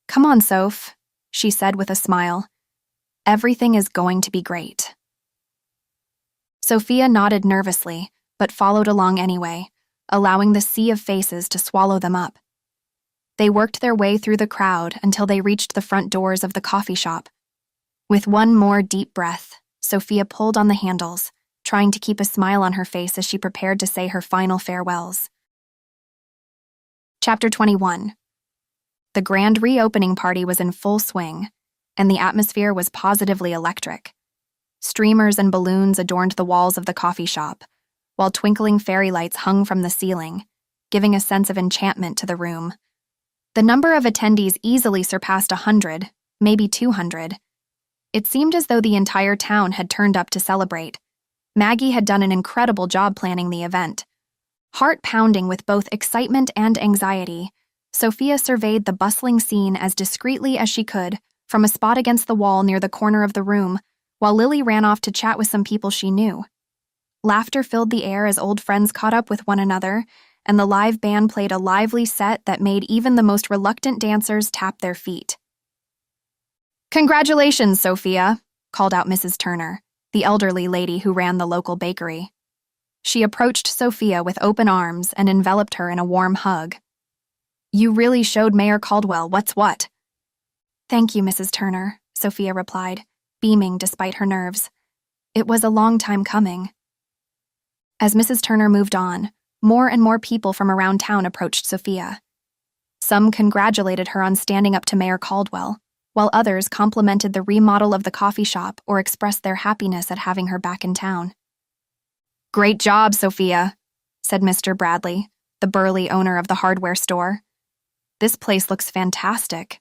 "Come on, Soph," she said with a smile. "Everything is going to be great." Sophia nodded nervously, but followed along anyway, allowing the sea of faces to swallow them up. They worked their way through the crowd until they reached the front doors of the coffee shop. With one more deep breath, Sophia pulled on the handles, trying to keep a smile on her face as she prepared to say her final farewells. Chapter 21. The grand reopening party was in full swing, and the atmosphere was positively electric. Streamers and balloons adorned the walls of the coffee shop, while twinkling fairy lights hung from the ceiling, giving a sense of enchantment to the room. The number of attendees easily surpassed 100, maybe 200. It seemed as though the entire town had turned up to celebrate. Maggie had done an incredible job planning the event. Heart pounding with both excitement and anxiety, Sophia surveyed the bustling scene as discreetly as she could from a spot against the wall near the corner of the room, while Lily ran off to chat with some people she knew. Laughter filled the air as old friends caught up with one another, and the live band played a lively set that made even the most reluctant dancers tap their feet. "Congratulations, Sophia," called out Mrs. Turner, the elderly lady who ran the local bakery. She approached Sophia with open arms and enveloped her in a warm hug. "You really showed Mayor Caldwell what's what." "Thank you, Mrs. Turner," Sophia replied, beaming despite her nerves. "It was a long time coming." As Mrs. Turner moved on, more and more people from around town approached Sophia. Some congratulated her on standing up to Mayor Caldwell, while others complimented the remodel of the coffee shop or expressed their happiness at having her back in town. "Great job, Sophia," said Mr. Bradley, the burly owner of the hardware store. "This place looks fantastic."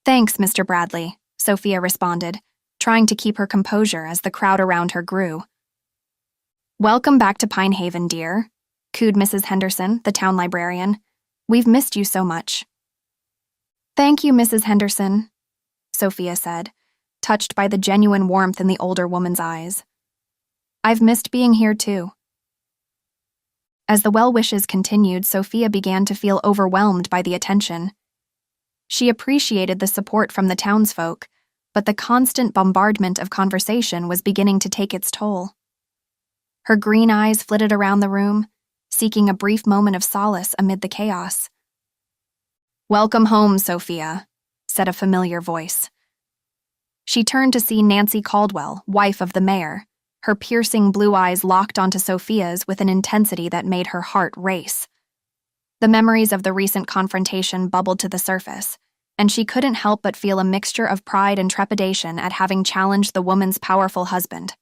"Thanks, Mr. Bradley," Sophia responded, trying to keep her composure as the crowd around her grew. "Welcome back to Pine Haven, dear," cooed Mrs. Henderson, the town librarian. "We've missed you so much." "Thank you, Mrs. Henderson," Sophia said, touched by the genuine warmth in the older woman's eyes. "I've missed being here too." As the well wishes continued, Sophia began to feel overwhelmed by the attention. She appreciated the support from the townsfolk, but the constant bombardment of conversation was beginning to take its toll. Her green eyes flitted around the room, seeking a brief moment of solace amid the chaos. "Welcome home, Sophia," said a familiar voice. She turned to see Nancy Caldwell, wife of the mayor, her piercing blue eyes locked onto Sophia's with an intensity that made her heart race. The memories of the recent confrontation bubbled to the surface, and she couldn't help but feel a mixture of pride and trepidation at having challenged the woman's powerful husband.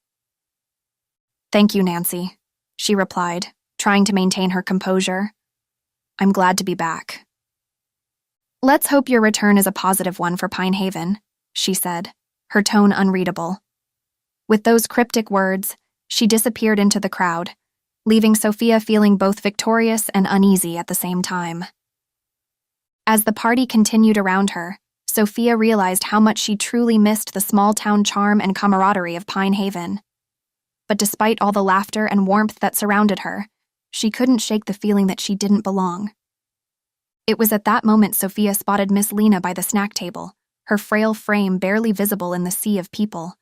"Thank you, Nancy," she replied, trying to maintain her composure. "I'm glad to be back." "Let's hope your return is a positive one for Pine Haven," she said, her tone unreadable. With those cryptic words, she disappeared into the crowd, leaving Sophia feeling both victorious and uneasy at the same time. As the party continued around her, Sophia realized how much she truly missed the small-town charm and camaraderie of Pine Haven. But despite all the laughter and warmth that surrounded her, she couldn't shake the feeling that she didn't belong. It was at that moment Sophia spotted Miss Lena by the snack table, her frail frame barely visible in the sea of people.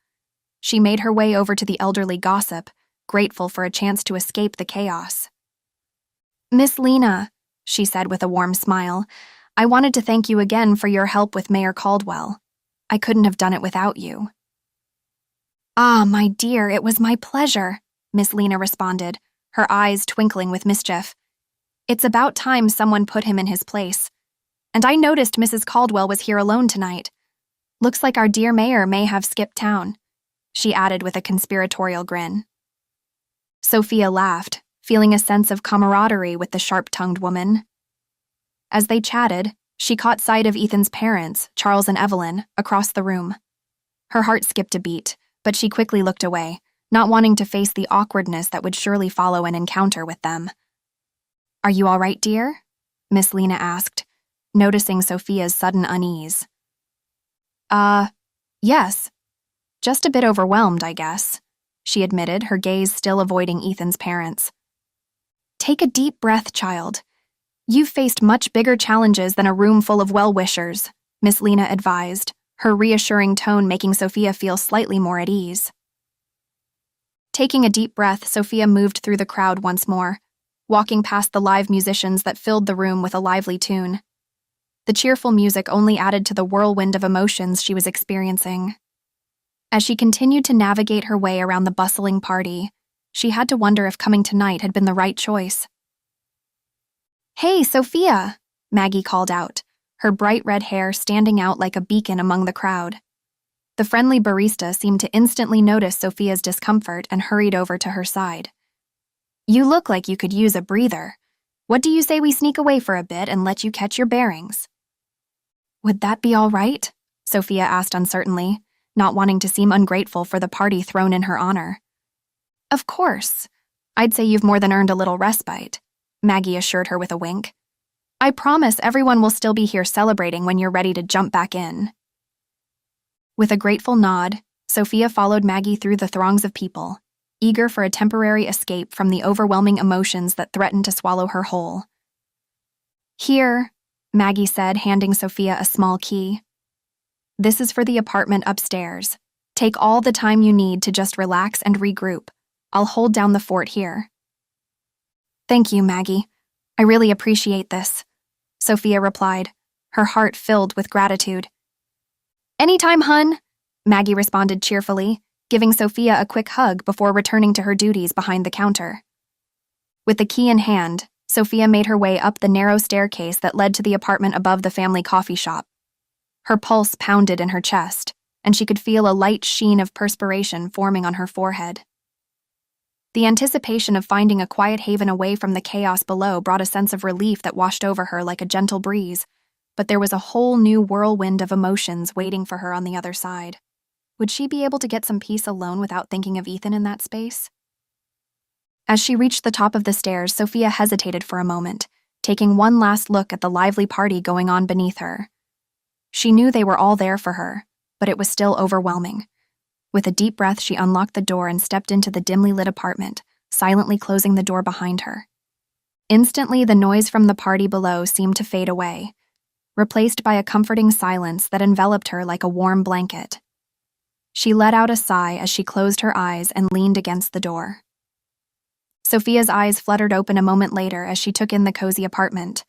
She made her way over to the elderly gossip, grateful for a chance to escape the chaos. "Miss Lena," she said with a warm smile, "I wanted to thank you again for your help with Mayor Caldwell. I couldn't have done it without you." "Ah, my dear, it was my pleasure," Miss Lena responded, her eyes twinkling with mischief. "It's about time someone put him in his place. And I noticed Mrs. Caldwell was here alone tonight. Looks like our dear mayor may have skipped town," she added with a conspiratorial grin. Sophia laughed, feeling a sense of camaraderie with the sharp-tongued woman. As they chatted, she caught sight of Ethan's parents, Charles and Evelyn, across the room. Her heart skipped a beat, but she quickly looked away, not wanting to face the awkwardness that would surely follow an encounter with them. "Are you all right, dear?" Miss Lena asked, noticing Sophia's sudden unease. Yes. Just a bit overwhelmed, I guess," she admitted, her gaze still avoiding Ethan's parents. "Take a deep breath, child. You've faced much bigger challenges than a room full of well-wishers," Miss Lena advised, her reassuring tone making Sophia feel slightly more at ease. Taking a deep breath, Sophia moved through the crowd once more, walking past the live musicians that filled the room with a lively tune. The cheerful music only added to the whirlwind of emotions she was experiencing. As she continued to navigate her way around the bustling party, she had to wonder if coming tonight had been the right choice. "Hey, Sophia," Maggie called out, her bright red hair standing out like a beacon among the crowd. The friendly barista seemed to instantly notice Sophia's discomfort and hurried over to her side. "You look like you could use a breather. What do you say we sneak away for a bit and let you catch your bearings?" "Would that be all right?" Sophia asked uncertainly, not wanting to seem ungrateful for the party thrown in her honor. "Of course. I'd say you've more than earned a little respite," Maggie assured her with a wink. "I promise everyone will still be here celebrating when you're ready to jump back in." With a grateful nod, Sophia followed Maggie through the throngs of people, eager for a temporary escape from the overwhelming emotions that threatened to swallow her whole. "Here," Maggie said, handing Sophia a small key. "This is for the apartment upstairs. Take all the time you need to just relax and regroup. I'll hold down the fort here." "Thank you, Maggie. I really appreciate this," Sophia replied, her heart filled with gratitude. "Anytime, hun," Maggie responded cheerfully, giving Sophia a quick hug before returning to her duties behind the counter. With the key in hand, Sophia made her way up the narrow staircase that led to the apartment above the family coffee shop. Her pulse pounded in her chest, and she could feel a light sheen of perspiration forming on her forehead. The anticipation of finding a quiet haven away from the chaos below brought a sense of relief that washed over her like a gentle breeze, but there was a whole new whirlwind of emotions waiting for her on the other side. Would she be able to get some peace alone without thinking of Ethan in that space? As she reached the top of the stairs, Sophia hesitated for a moment, taking one last look at the lively party going on beneath her. She knew they were all there for her, but it was still overwhelming. With a deep breath, she unlocked the door and stepped into the dimly lit apartment, silently closing the door behind her. Instantly, the noise from the party below seemed to fade away, replaced by a comforting silence that enveloped her like a warm blanket. She let out a sigh as she closed her eyes and leaned against the door. Sophia's eyes fluttered open a moment later as she took in the cozy apartment,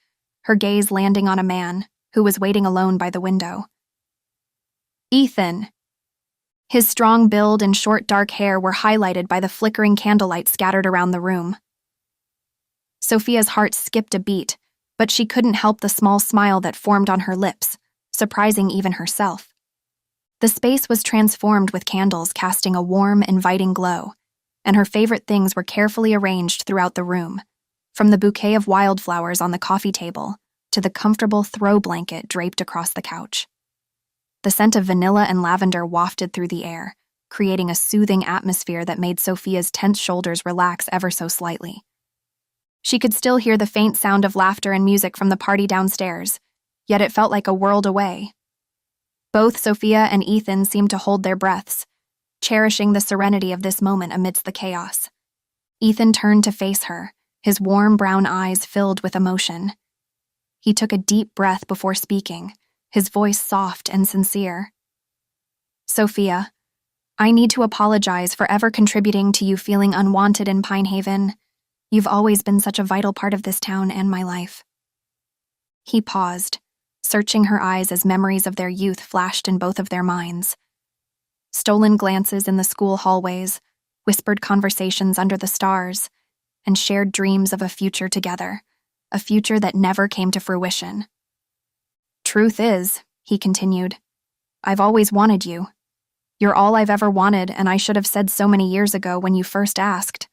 her gaze landing on a man who was waiting alone by the window. Ethan. His strong build and short dark hair were highlighted by the flickering candlelight scattered around the room. Sophia's heart skipped a beat, but she couldn't help the small smile that formed on her lips, surprising even herself. The space was transformed with candles casting a warm, inviting glow, and her favorite things were carefully arranged throughout the room, from the bouquet of wildflowers on the coffee table to the comfortable throw blanket draped across the couch. The scent of vanilla and lavender wafted through the air, creating a soothing atmosphere that made Sophia's tense shoulders relax ever so slightly. She could still hear the faint sound of laughter and music from the party downstairs, yet it felt like a world away. Both Sophia and Ethan seemed to hold their breaths, cherishing the serenity of this moment amidst the chaos. Ethan turned to face her, his warm brown eyes filled with emotion. He took a deep breath before speaking, his voice soft and sincere. "Sophia, I need to apologize for ever contributing to you feeling unwanted in Pine Haven. You've always been such a vital part of this town and my life." He paused, searching her eyes as memories of their youth flashed in both of their minds. Stolen glances in the school hallways, whispered conversations under the stars, and shared dreams of a future together, a future that never came to fruition. "Truth is," he continued, "I've always wanted you. You're all I've ever wanted, and I should have said so many years ago when you first asked."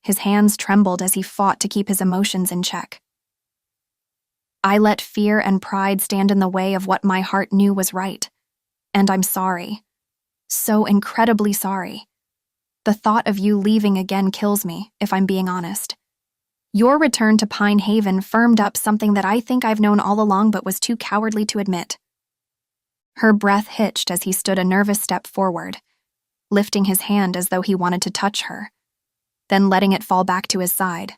His hands trembled as he fought to keep his emotions in check. "I let fear and pride stand in the way of what my heart knew was right, and I'm sorry. So incredibly sorry. The thought of you leaving again kills me, if I'm being honest. Your return to Pine Haven firmed up something that I think I've known all along but was too cowardly to admit." Her breath hitched as he stood a nervous step forward, lifting his hand as though he wanted to touch her, then letting it fall back to his side.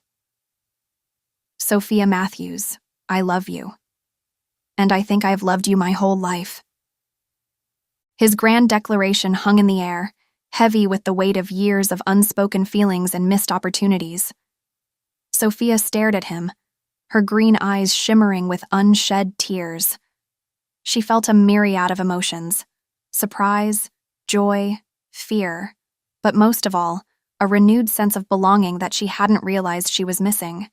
"Sophia Matthews, I love you. And I think I've loved you my whole life." His grand declaration hung in the air, heavy with the weight of years of unspoken feelings and missed opportunities. Sophia stared at him, her green eyes shimmering with unshed tears. She felt a myriad of emotions: surprise, joy, fear, but most of all, a renewed sense of belonging that she hadn't realized she was missing.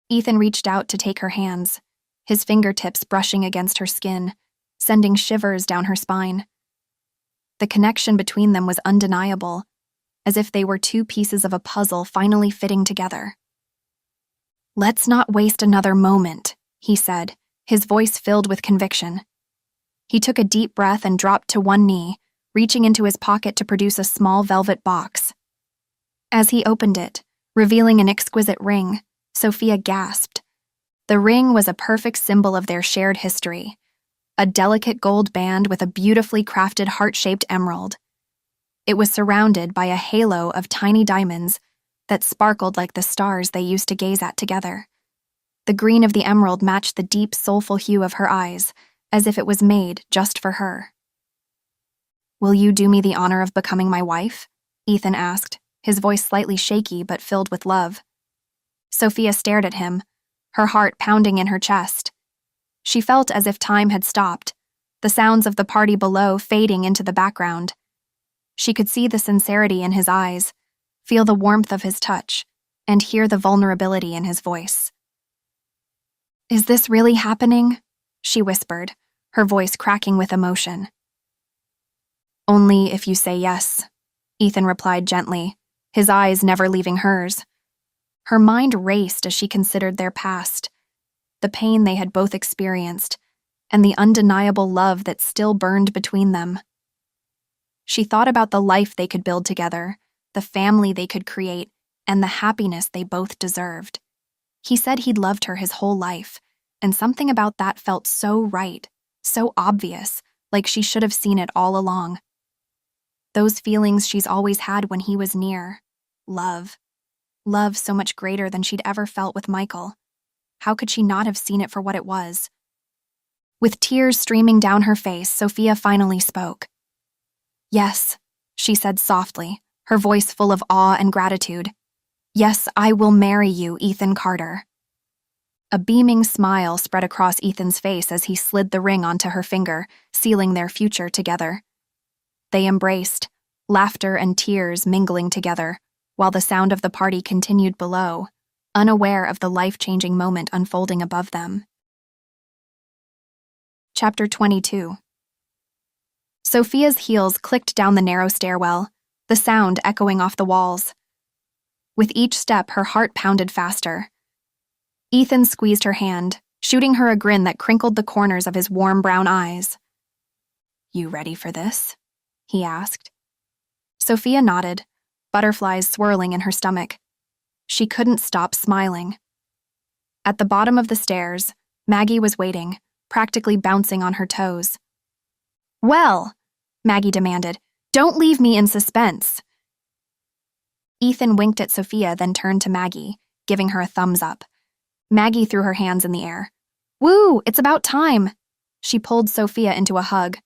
Ethan reached out to take her hands, his fingertips brushing against her skin, sending shivers down her spine. The connection between them was undeniable, as if they were two pieces of a puzzle finally fitting together. "Let's not waste another moment," he said, his voice filled with conviction. He took a deep breath and dropped to one knee, reaching into his pocket to produce a small velvet box. As he opened it, revealing an exquisite ring, Sophia gasped. The ring was a perfect symbol of their shared history, a delicate gold band with a beautifully crafted heart-shaped emerald. It was surrounded by a halo of tiny diamonds that sparkled like the stars they used to gaze at together. The green of the emerald matched the deep, soulful hue of her eyes, as if it was made just for her. "Will you do me the honor of becoming my wife?" Ethan asked, his voice slightly shaky but filled with love. Sophia stared at him, her heart pounding in her chest. She felt as if time had stopped, the sounds of the party below fading into the background. She could see the sincerity in his eyes, feel the warmth of his touch, and hear the vulnerability in his voice. "Is this really happening?" she whispered, her voice cracking with emotion. "Only if you say yes," Ethan replied gently, his eyes never leaving hers. Her mind raced as she considered their past, the pain they had both experienced, and the undeniable love that still burned between them. She thought about the life they could build together, the family they could create, and the happiness they both deserved. He said he'd loved her his whole life, and something about that felt so right, so obvious, like she should have seen it all along. Those feelings she's always had when he was near. Love. Love so much greater than she'd ever felt with Michael. How could she not have seen it for what it was? With tears streaming down her face, Sophia finally spoke. "Yes," she said softly, her voice full of awe and gratitude. "Yes, I will marry you, Ethan Carter." A beaming smile spread across Ethan's face as he slid the ring onto her finger, sealing their future together. They embraced, laughter and tears mingling together, while the sound of the party continued below, unaware of the life-changing moment unfolding above them. Chapter 22. Sophia's heels clicked down the narrow stairwell, the sound echoing off the walls. With each step, her heart pounded faster. Ethan squeezed her hand, shooting her a grin that crinkled the corners of his warm brown eyes. "You ready for this?" he asked. Sophia nodded, butterflies swirling in her stomach. She couldn't stop smiling. At the bottom of the stairs, Maggie was waiting, practically bouncing on her toes. "Well," Maggie demanded, "don't leave me in suspense." Ethan winked at Sophia, then turned to Maggie, giving her a thumbs up. Maggie threw her hands in the air. "Woo, it's about time." She pulled Sophia into a hug.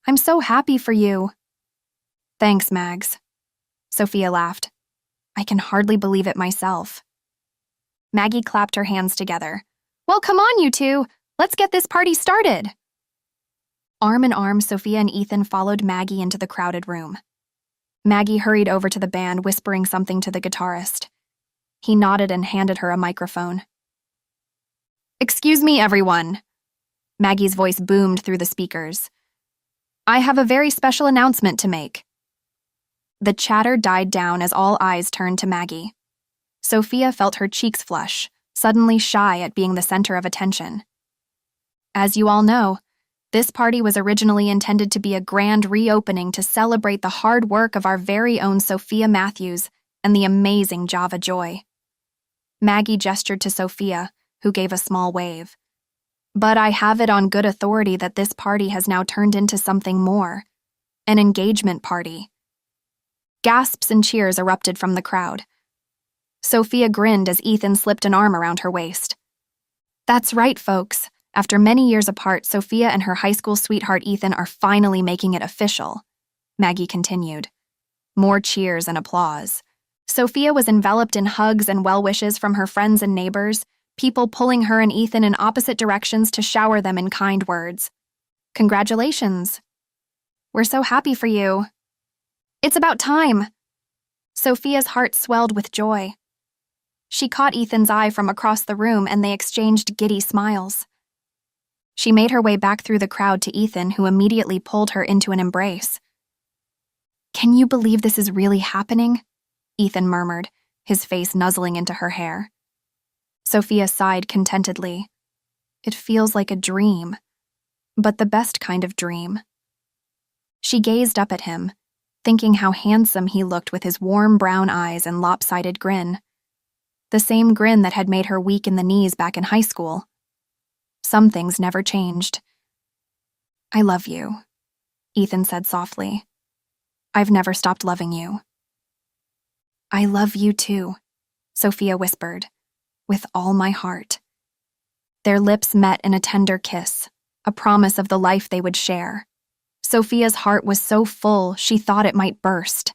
"I'm so happy for you." "Thanks, Mags." Sophia laughed. "I can hardly believe it myself." Maggie clapped her hands together. "Well, come on, you two. Let's get this party started." Arm in arm, Sophia and Ethan followed Maggie into the crowded room. Maggie hurried over to the band, whispering something to the guitarist. He nodded and handed her a microphone. "Excuse me, everyone." Maggie's voice boomed through the speakers. "I have a very special announcement to make." The chatter died down as all eyes turned to Maggie. Sophia felt her cheeks flush, suddenly shy at being the center of attention. As you all know, this party was originally intended to be a grand reopening to celebrate the hard work of our very own Sophia Matthews and the amazing Java Joy. Maggie gestured to Sophia, who gave a small wave. But I have it on good authority that this party has now turned into something more, an engagement party. Gasps and cheers erupted from the crowd. Sophia grinned as Ethan slipped an arm around her waist. "That's right, folks. After many years apart, Sophia and her high school sweetheart Ethan are finally making it official," Maggie continued. More cheers and applause. Sophia was enveloped in hugs and well wishes from her friends and neighbors, people pulling her and Ethan in opposite directions to shower them in kind words. "Congratulations. We're so happy for you. It's about time." Sophia's heart swelled with joy. She caught Ethan's eye from across the room and they exchanged giddy smiles. She made her way back through the crowd to Ethan, who immediately pulled her into an embrace. "Can you believe this is really happening?" Ethan murmured, his face nuzzling into her hair. Sophia sighed contentedly. "It feels like a dream, but the best kind of dream." She gazed up at him, thinking how handsome he looked with his warm brown eyes and lopsided grin. The same grin that had made her weak in the knees back in high school. Some things never changed. "I love you," Ethan said softly. "I've never stopped loving you." "I love you too," Sophia whispered, "with all my heart." Their lips met in a tender kiss, a promise of the life they would share. Sophia's heart was so full she thought it might burst.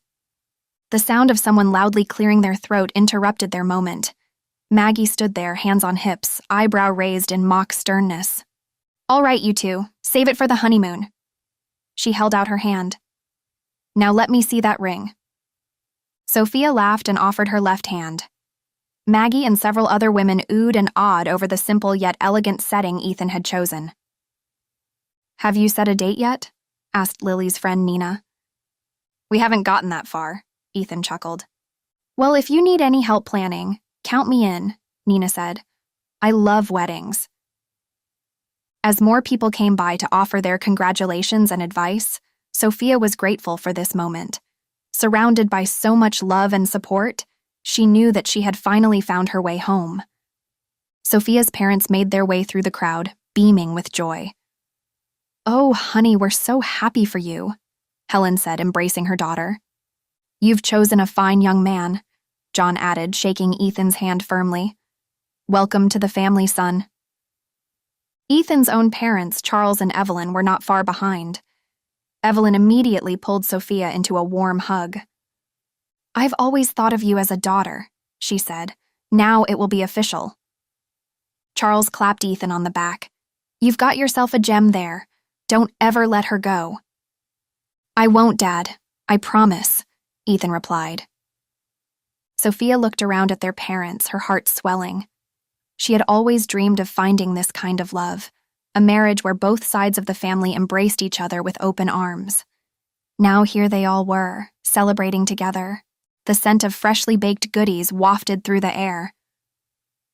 The sound of someone loudly clearing their throat interrupted their moment. Maggie stood there, hands on hips, eyebrow raised in mock sternness. "All right, you two, save it for the honeymoon." She held out her hand. "Now let me see that ring." Sophia laughed and offered her left hand. Maggie and several other women oohed and awed over the simple yet elegant setting Ethan had chosen. "Have you set a date yet?" asked Lily's friend Nina. "We haven't gotten that far," Ethan chuckled. "Well, if you need any help planning, count me in," Nina said. "I love weddings." As more people came by to offer their congratulations and advice, Sophia was grateful for this moment. Surrounded by so much love and support, she knew that she had finally found her way home. Sophia's parents made their way through the crowd, beaming with joy. "Oh, honey, we're so happy for you," Helen said, embracing her daughter. "You've chosen a fine young man," John added, shaking Ethan's hand firmly. "Welcome to the family, son." Ethan's own parents, Charles and Evelyn, were not far behind. Evelyn immediately pulled Sophia into a warm hug. "I've always thought of you as a daughter," she said. "Now it will be official." Charles clapped Ethan on the back. "You've got yourself a gem there. Don't ever let her go." "I won't, Dad. I promise," Ethan replied. Sophia looked around at their parents, her heart swelling. She had always dreamed of finding this kind of love, a marriage where both sides of the family embraced each other with open arms. Now here they all were, celebrating together. The scent of freshly baked goodies wafted through the air.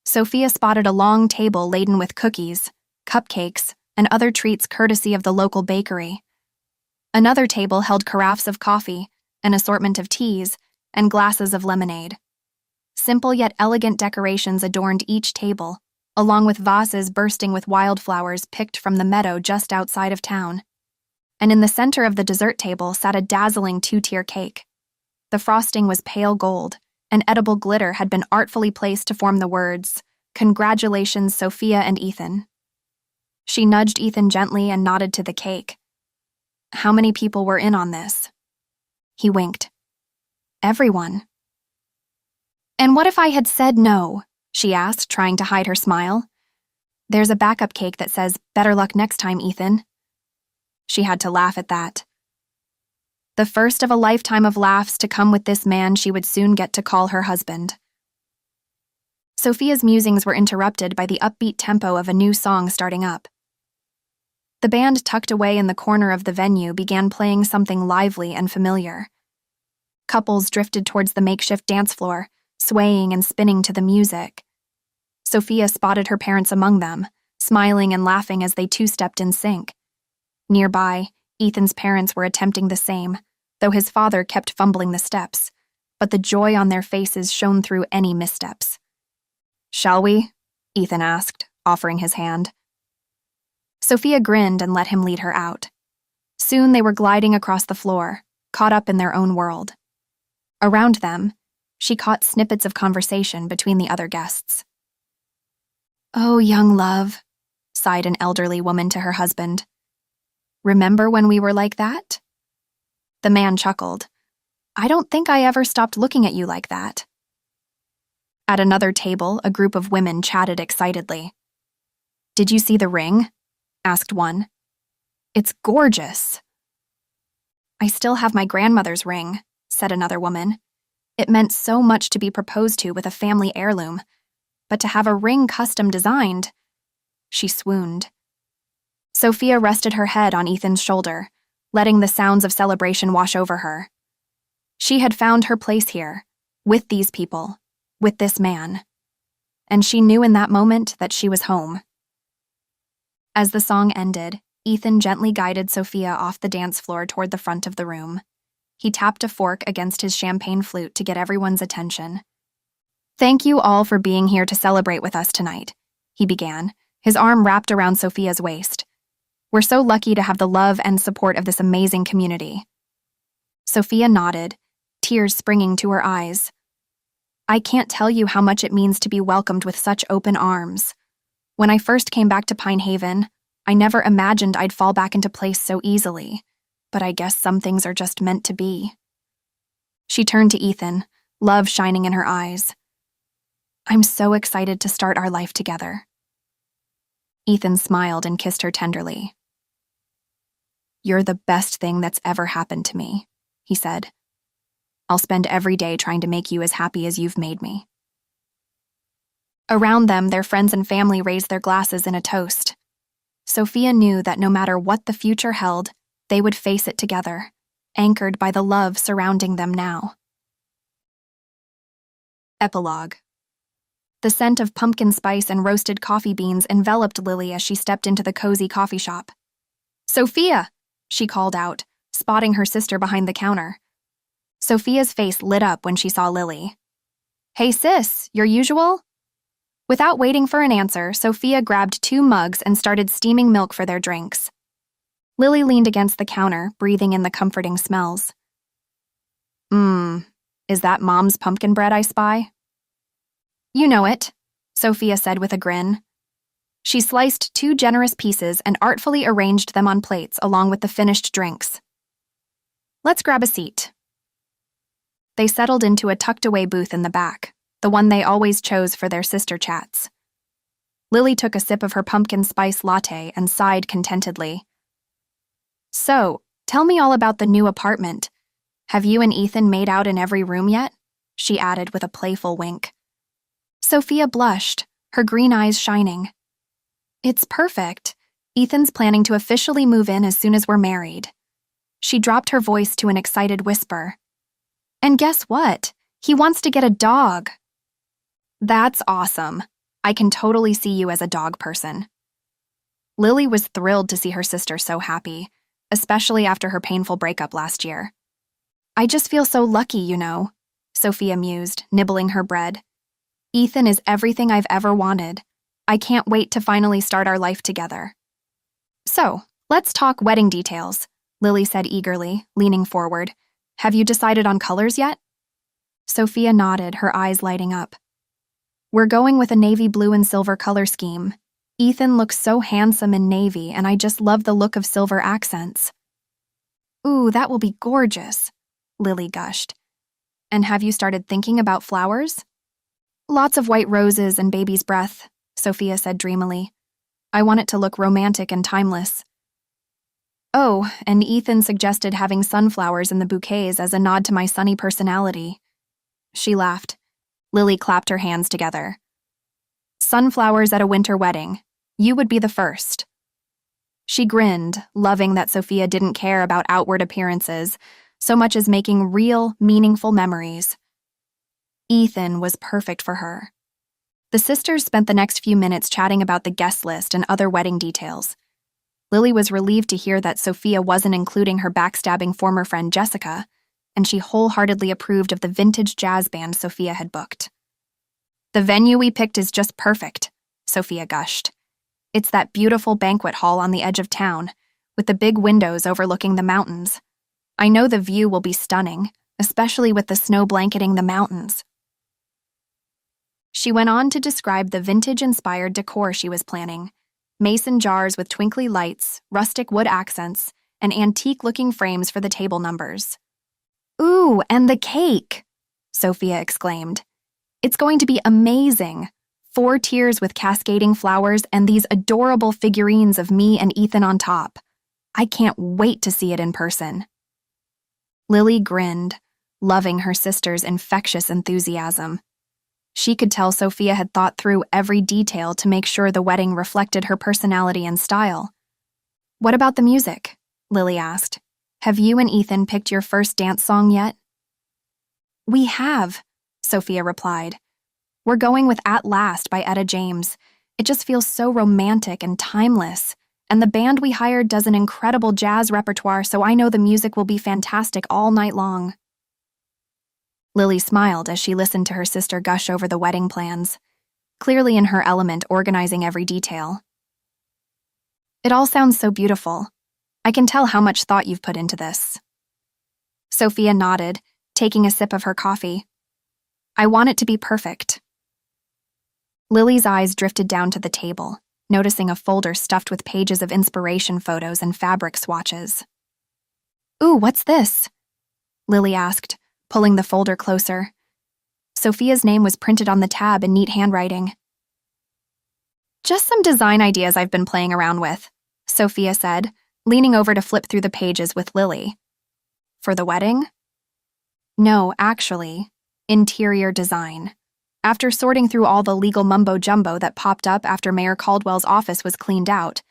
Sophia spotted a long table laden with cookies, cupcakes, and other treats courtesy of the local bakery. Another table held carafes of coffee, an assortment of teas, and glasses of lemonade. Simple yet elegant decorations adorned each table, along with vases bursting with wildflowers picked from the meadow just outside of town. And in the center of the dessert table sat a dazzling two-tier cake. The frosting was pale gold, and edible glitter had been artfully placed to form the words, "Congratulations, Sophia and Ethan." She nudged Ethan gently and nodded to the cake. "How many people were in on this?" He winked. "Everyone." "And what if I had said no?" she asked, trying to hide her smile. "There's a backup cake that says, 'Better luck next time, Ethan.'" She had to laugh at that. The first of a lifetime of laughs to come with this man she would soon get to call her husband. Sophia's musings were interrupted by the upbeat tempo of a new song starting up. The band tucked away in the corner of the venue began playing something lively and familiar. Couples drifted towards the makeshift dance floor, swaying and spinning to the music. Sophia spotted her parents among them, smiling and laughing as they two-stepped in sync. Nearby, Ethan's parents were attempting the same, though his father kept fumbling the steps, but the joy on their faces shone through any missteps. "Shall we?" Ethan asked, offering his hand. Sophia grinned and let him lead her out. Soon they were gliding across the floor, caught up in their own world. Around them, she caught snippets of conversation between the other guests. "Oh, young love," sighed an elderly woman to her husband. "Remember when we were like that?" The man chuckled. "I don't think I ever stopped looking at you like that." At another table, a group of women chatted excitedly. "Did you see the ring?" asked one. "It's gorgeous." "I still have my grandmother's ring," said another woman. "It meant so much to be proposed to with a family heirloom, but to have a ring custom designed—" She swooned. Sophia rested her head on Ethan's shoulder, letting the sounds of celebration wash over her. She had found her place here, with these people, with this man, and she knew in that moment that she was home. As the song ended, Ethan gently guided Sophia off the dance floor toward the front of the room. He tapped a fork against his champagne flute to get everyone's attention. "Thank you all for being here to celebrate with us tonight," he began, his arm wrapped around Sophia's waist. "We're so lucky to have the love and support of this amazing community." Sophia nodded, tears springing to her eyes. "I can't tell you how much it means to be welcomed with such open arms. When I first came back to Pine Haven, I never imagined I'd fall back into place so easily, but I guess some things are just meant to be." She turned to Ethan, love shining in her eyes. "I'm so excited to start our life together." Ethan smiled and kissed her tenderly. "You're the best thing that's ever happened to me," he said. "I'll spend every day trying to make you as happy as you've made me." Around them, their friends and family raised their glasses in a toast. Sophia knew that no matter what the future held, they would face it together, anchored by the love surrounding them now. Epilogue. The scent of pumpkin spice and roasted coffee beans enveloped Lily as she stepped into the cozy coffee shop. "Sophia!" she called out, spotting her sister behind the counter. Sophia's face lit up when she saw Lily. "Hey sis, your usual?" Without waiting for an answer, Sophia grabbed 2 mugs and started steaming milk for their drinks. Lily leaned against the counter, breathing in the comforting smells. Is that Mom's pumpkin bread I spy?" "You know it," Sophia said with a grin. She sliced 2 generous pieces and artfully arranged them on plates along with the finished drinks. "Let's grab a seat." They settled into a tucked-away booth in the back, the one they always chose for their sister chats. Lily took a sip of her pumpkin spice latte and sighed contentedly. "So, tell me all about the new apartment. Have you and Ethan made out in every room yet?" she added with a playful wink. Sophia blushed, her green eyes shining. "It's perfect. Ethan's planning to officially move in as soon as we're married." She dropped her voice to an excited whisper. "And guess what? He wants to get a dog." "That's awesome. I can totally see you as a dog person." Lily was thrilled to see her sister so happy, especially after her painful breakup last year. "I just feel so lucky, you know," Sophia mused, nibbling her bread. "Ethan is everything I've ever wanted. I can't wait to finally start our life together." "So, let's talk wedding details," Lily said eagerly, leaning forward. "Have you decided on colors yet?" Sophia nodded, her eyes lighting up. "We're going with a navy blue and silver color scheme. Ethan looks so handsome in navy, and I just love the look of silver accents." "Ooh, that will be gorgeous," Lily gushed. "And have you started thinking about flowers?" "Lots of white roses and baby's breath," Sophia said dreamily. "I want it to look romantic and timeless." "Oh, and Ethan suggested having sunflowers in the bouquets as a nod to my sunny personality." She laughed. Lily clapped her hands together. "Sunflowers at a winter wedding. You would be the first." She grinned, loving that Sophia didn't care about outward appearances so much as making real, meaningful memories. Ethan was perfect for her. The sisters spent the next few minutes chatting about the guest list and other wedding details. Lily was relieved to hear that Sophia wasn't including her backstabbing former friend Jessica, and she wholeheartedly approved of the vintage jazz band Sophia had booked. "The venue we picked is just perfect," Sophia gushed. "It's that beautiful banquet hall on the edge of town, with the big windows overlooking the mountains. I know the view will be stunning, especially with the snow blanketing the mountains." She went on to describe the vintage-inspired decor she was planning: mason jars with twinkly lights, rustic wood accents, and antique-looking frames for the table numbers. "Ooh, and the cake!" Sophia exclaimed. It's going to be amazing. 4 tiers with cascading flowers and these adorable figurines of me and Ethan on top. I can't wait to see it in person." Lily grinned, loving her sister's infectious enthusiasm. She could tell Sophia had thought through every detail to make sure the wedding reflected her personality and style. "What about the music?" Lily asked. "Have you and Ethan picked your first dance song yet?" "We have," Sophia replied. "We're going with At Last by Etta James. It just feels so romantic and timeless. And the band we hired does an incredible jazz repertoire, so I know the music will be fantastic all night long." Lily smiled as she listened to her sister gush over the wedding plans, clearly in her element organizing every detail. "It all sounds so beautiful. I can tell how much thought you've put into this." Sophia nodded, taking a sip of her coffee. "I want it to be perfect." Lily's eyes drifted down to the table, noticing a folder stuffed with pages of inspiration photos and fabric swatches. "Ooh, what's this?" Lily asked, pulling the folder closer. Sophia's name was printed on the tab in neat handwriting. "Just some design ideas I've been playing around with," Sophia said, leaning over to flip through the pages with Lily. "For the wedding?" "No, actually, interior design. After sorting through all the legal mumbo-jumbo that popped up after Mayor Caldwell's office was cleaned out,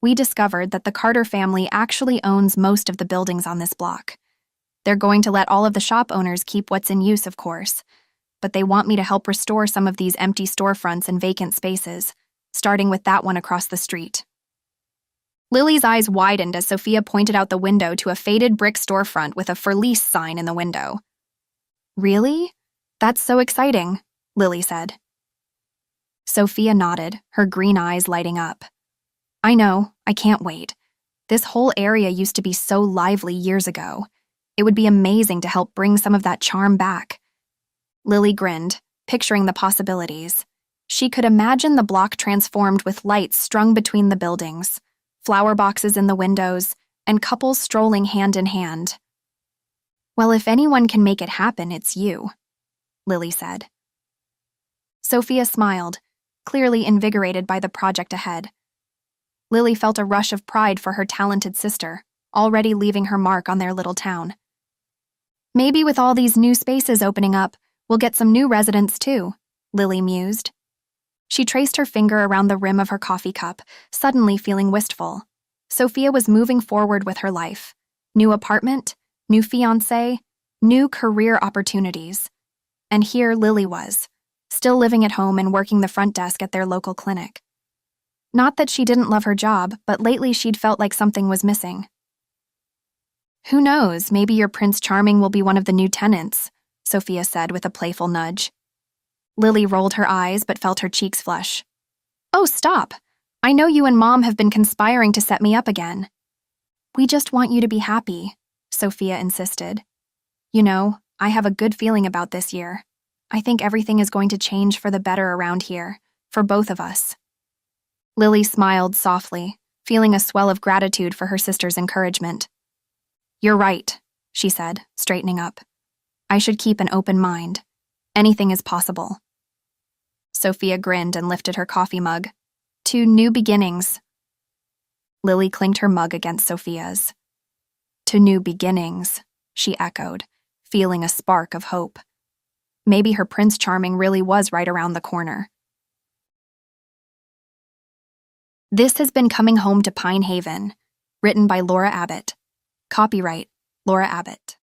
we discovered that the Carter family actually owns most of the buildings on this block. They're going to let all of the shop owners keep what's in use, of course, but they want me to help restore some of these empty storefronts and vacant spaces, starting with that one across the street." Lily's eyes widened as Sophia pointed out the window to a faded brick storefront with a "For Lease" sign in the window. "Really? That's so exciting," Lily said. Sophia nodded, her green eyes lighting up. "I know, I can't wait. This whole area used to be so lively years ago. It would be amazing to help bring some of that charm back." Lily grinned, picturing the possibilities. She could imagine the block transformed with lights strung between the buildings, flower boxes in the windows, and couples strolling hand in hand. "Well, if anyone can make it happen, it's you," Lily said. Sophia smiled, clearly invigorated by the project ahead. Lily felt a rush of pride for her talented sister, already leaving her mark on their little town. "Maybe with all these new spaces opening up, we'll get some new residents too," Lily mused. She traced her finger around the rim of her coffee cup, suddenly feeling wistful. Sophia was moving forward with her life. New apartment, new fiancé, new career opportunities. And here Lily was, still living at home and working the front desk at their local clinic. Not that she didn't love her job, but lately she'd felt like something was missing. "Who knows, maybe your Prince Charming will be one of the new tenants," Sophia said with a playful nudge. Lily rolled her eyes but felt her cheeks flush. "Oh, stop. I know you and Mom have been conspiring to set me up again." "We just want you to be happy," Sophia insisted. "You know, I have a good feeling about this year. I think everything is going to change for the better around here, for both of us." Lily smiled softly, feeling a swell of gratitude for her sister's encouragement. "You're right," she said, straightening up. "I should keep an open mind. Anything is possible." Sophia grinned and lifted her coffee mug. "To new beginnings." Lily clinked her mug against Sophia's. "To new beginnings," she echoed, feeling a spark of hope. Maybe her Prince Charming really was right around the corner. This has been Coming Home to Pine Haven, written by Laura Abbott. Copyright, Laura Abbott.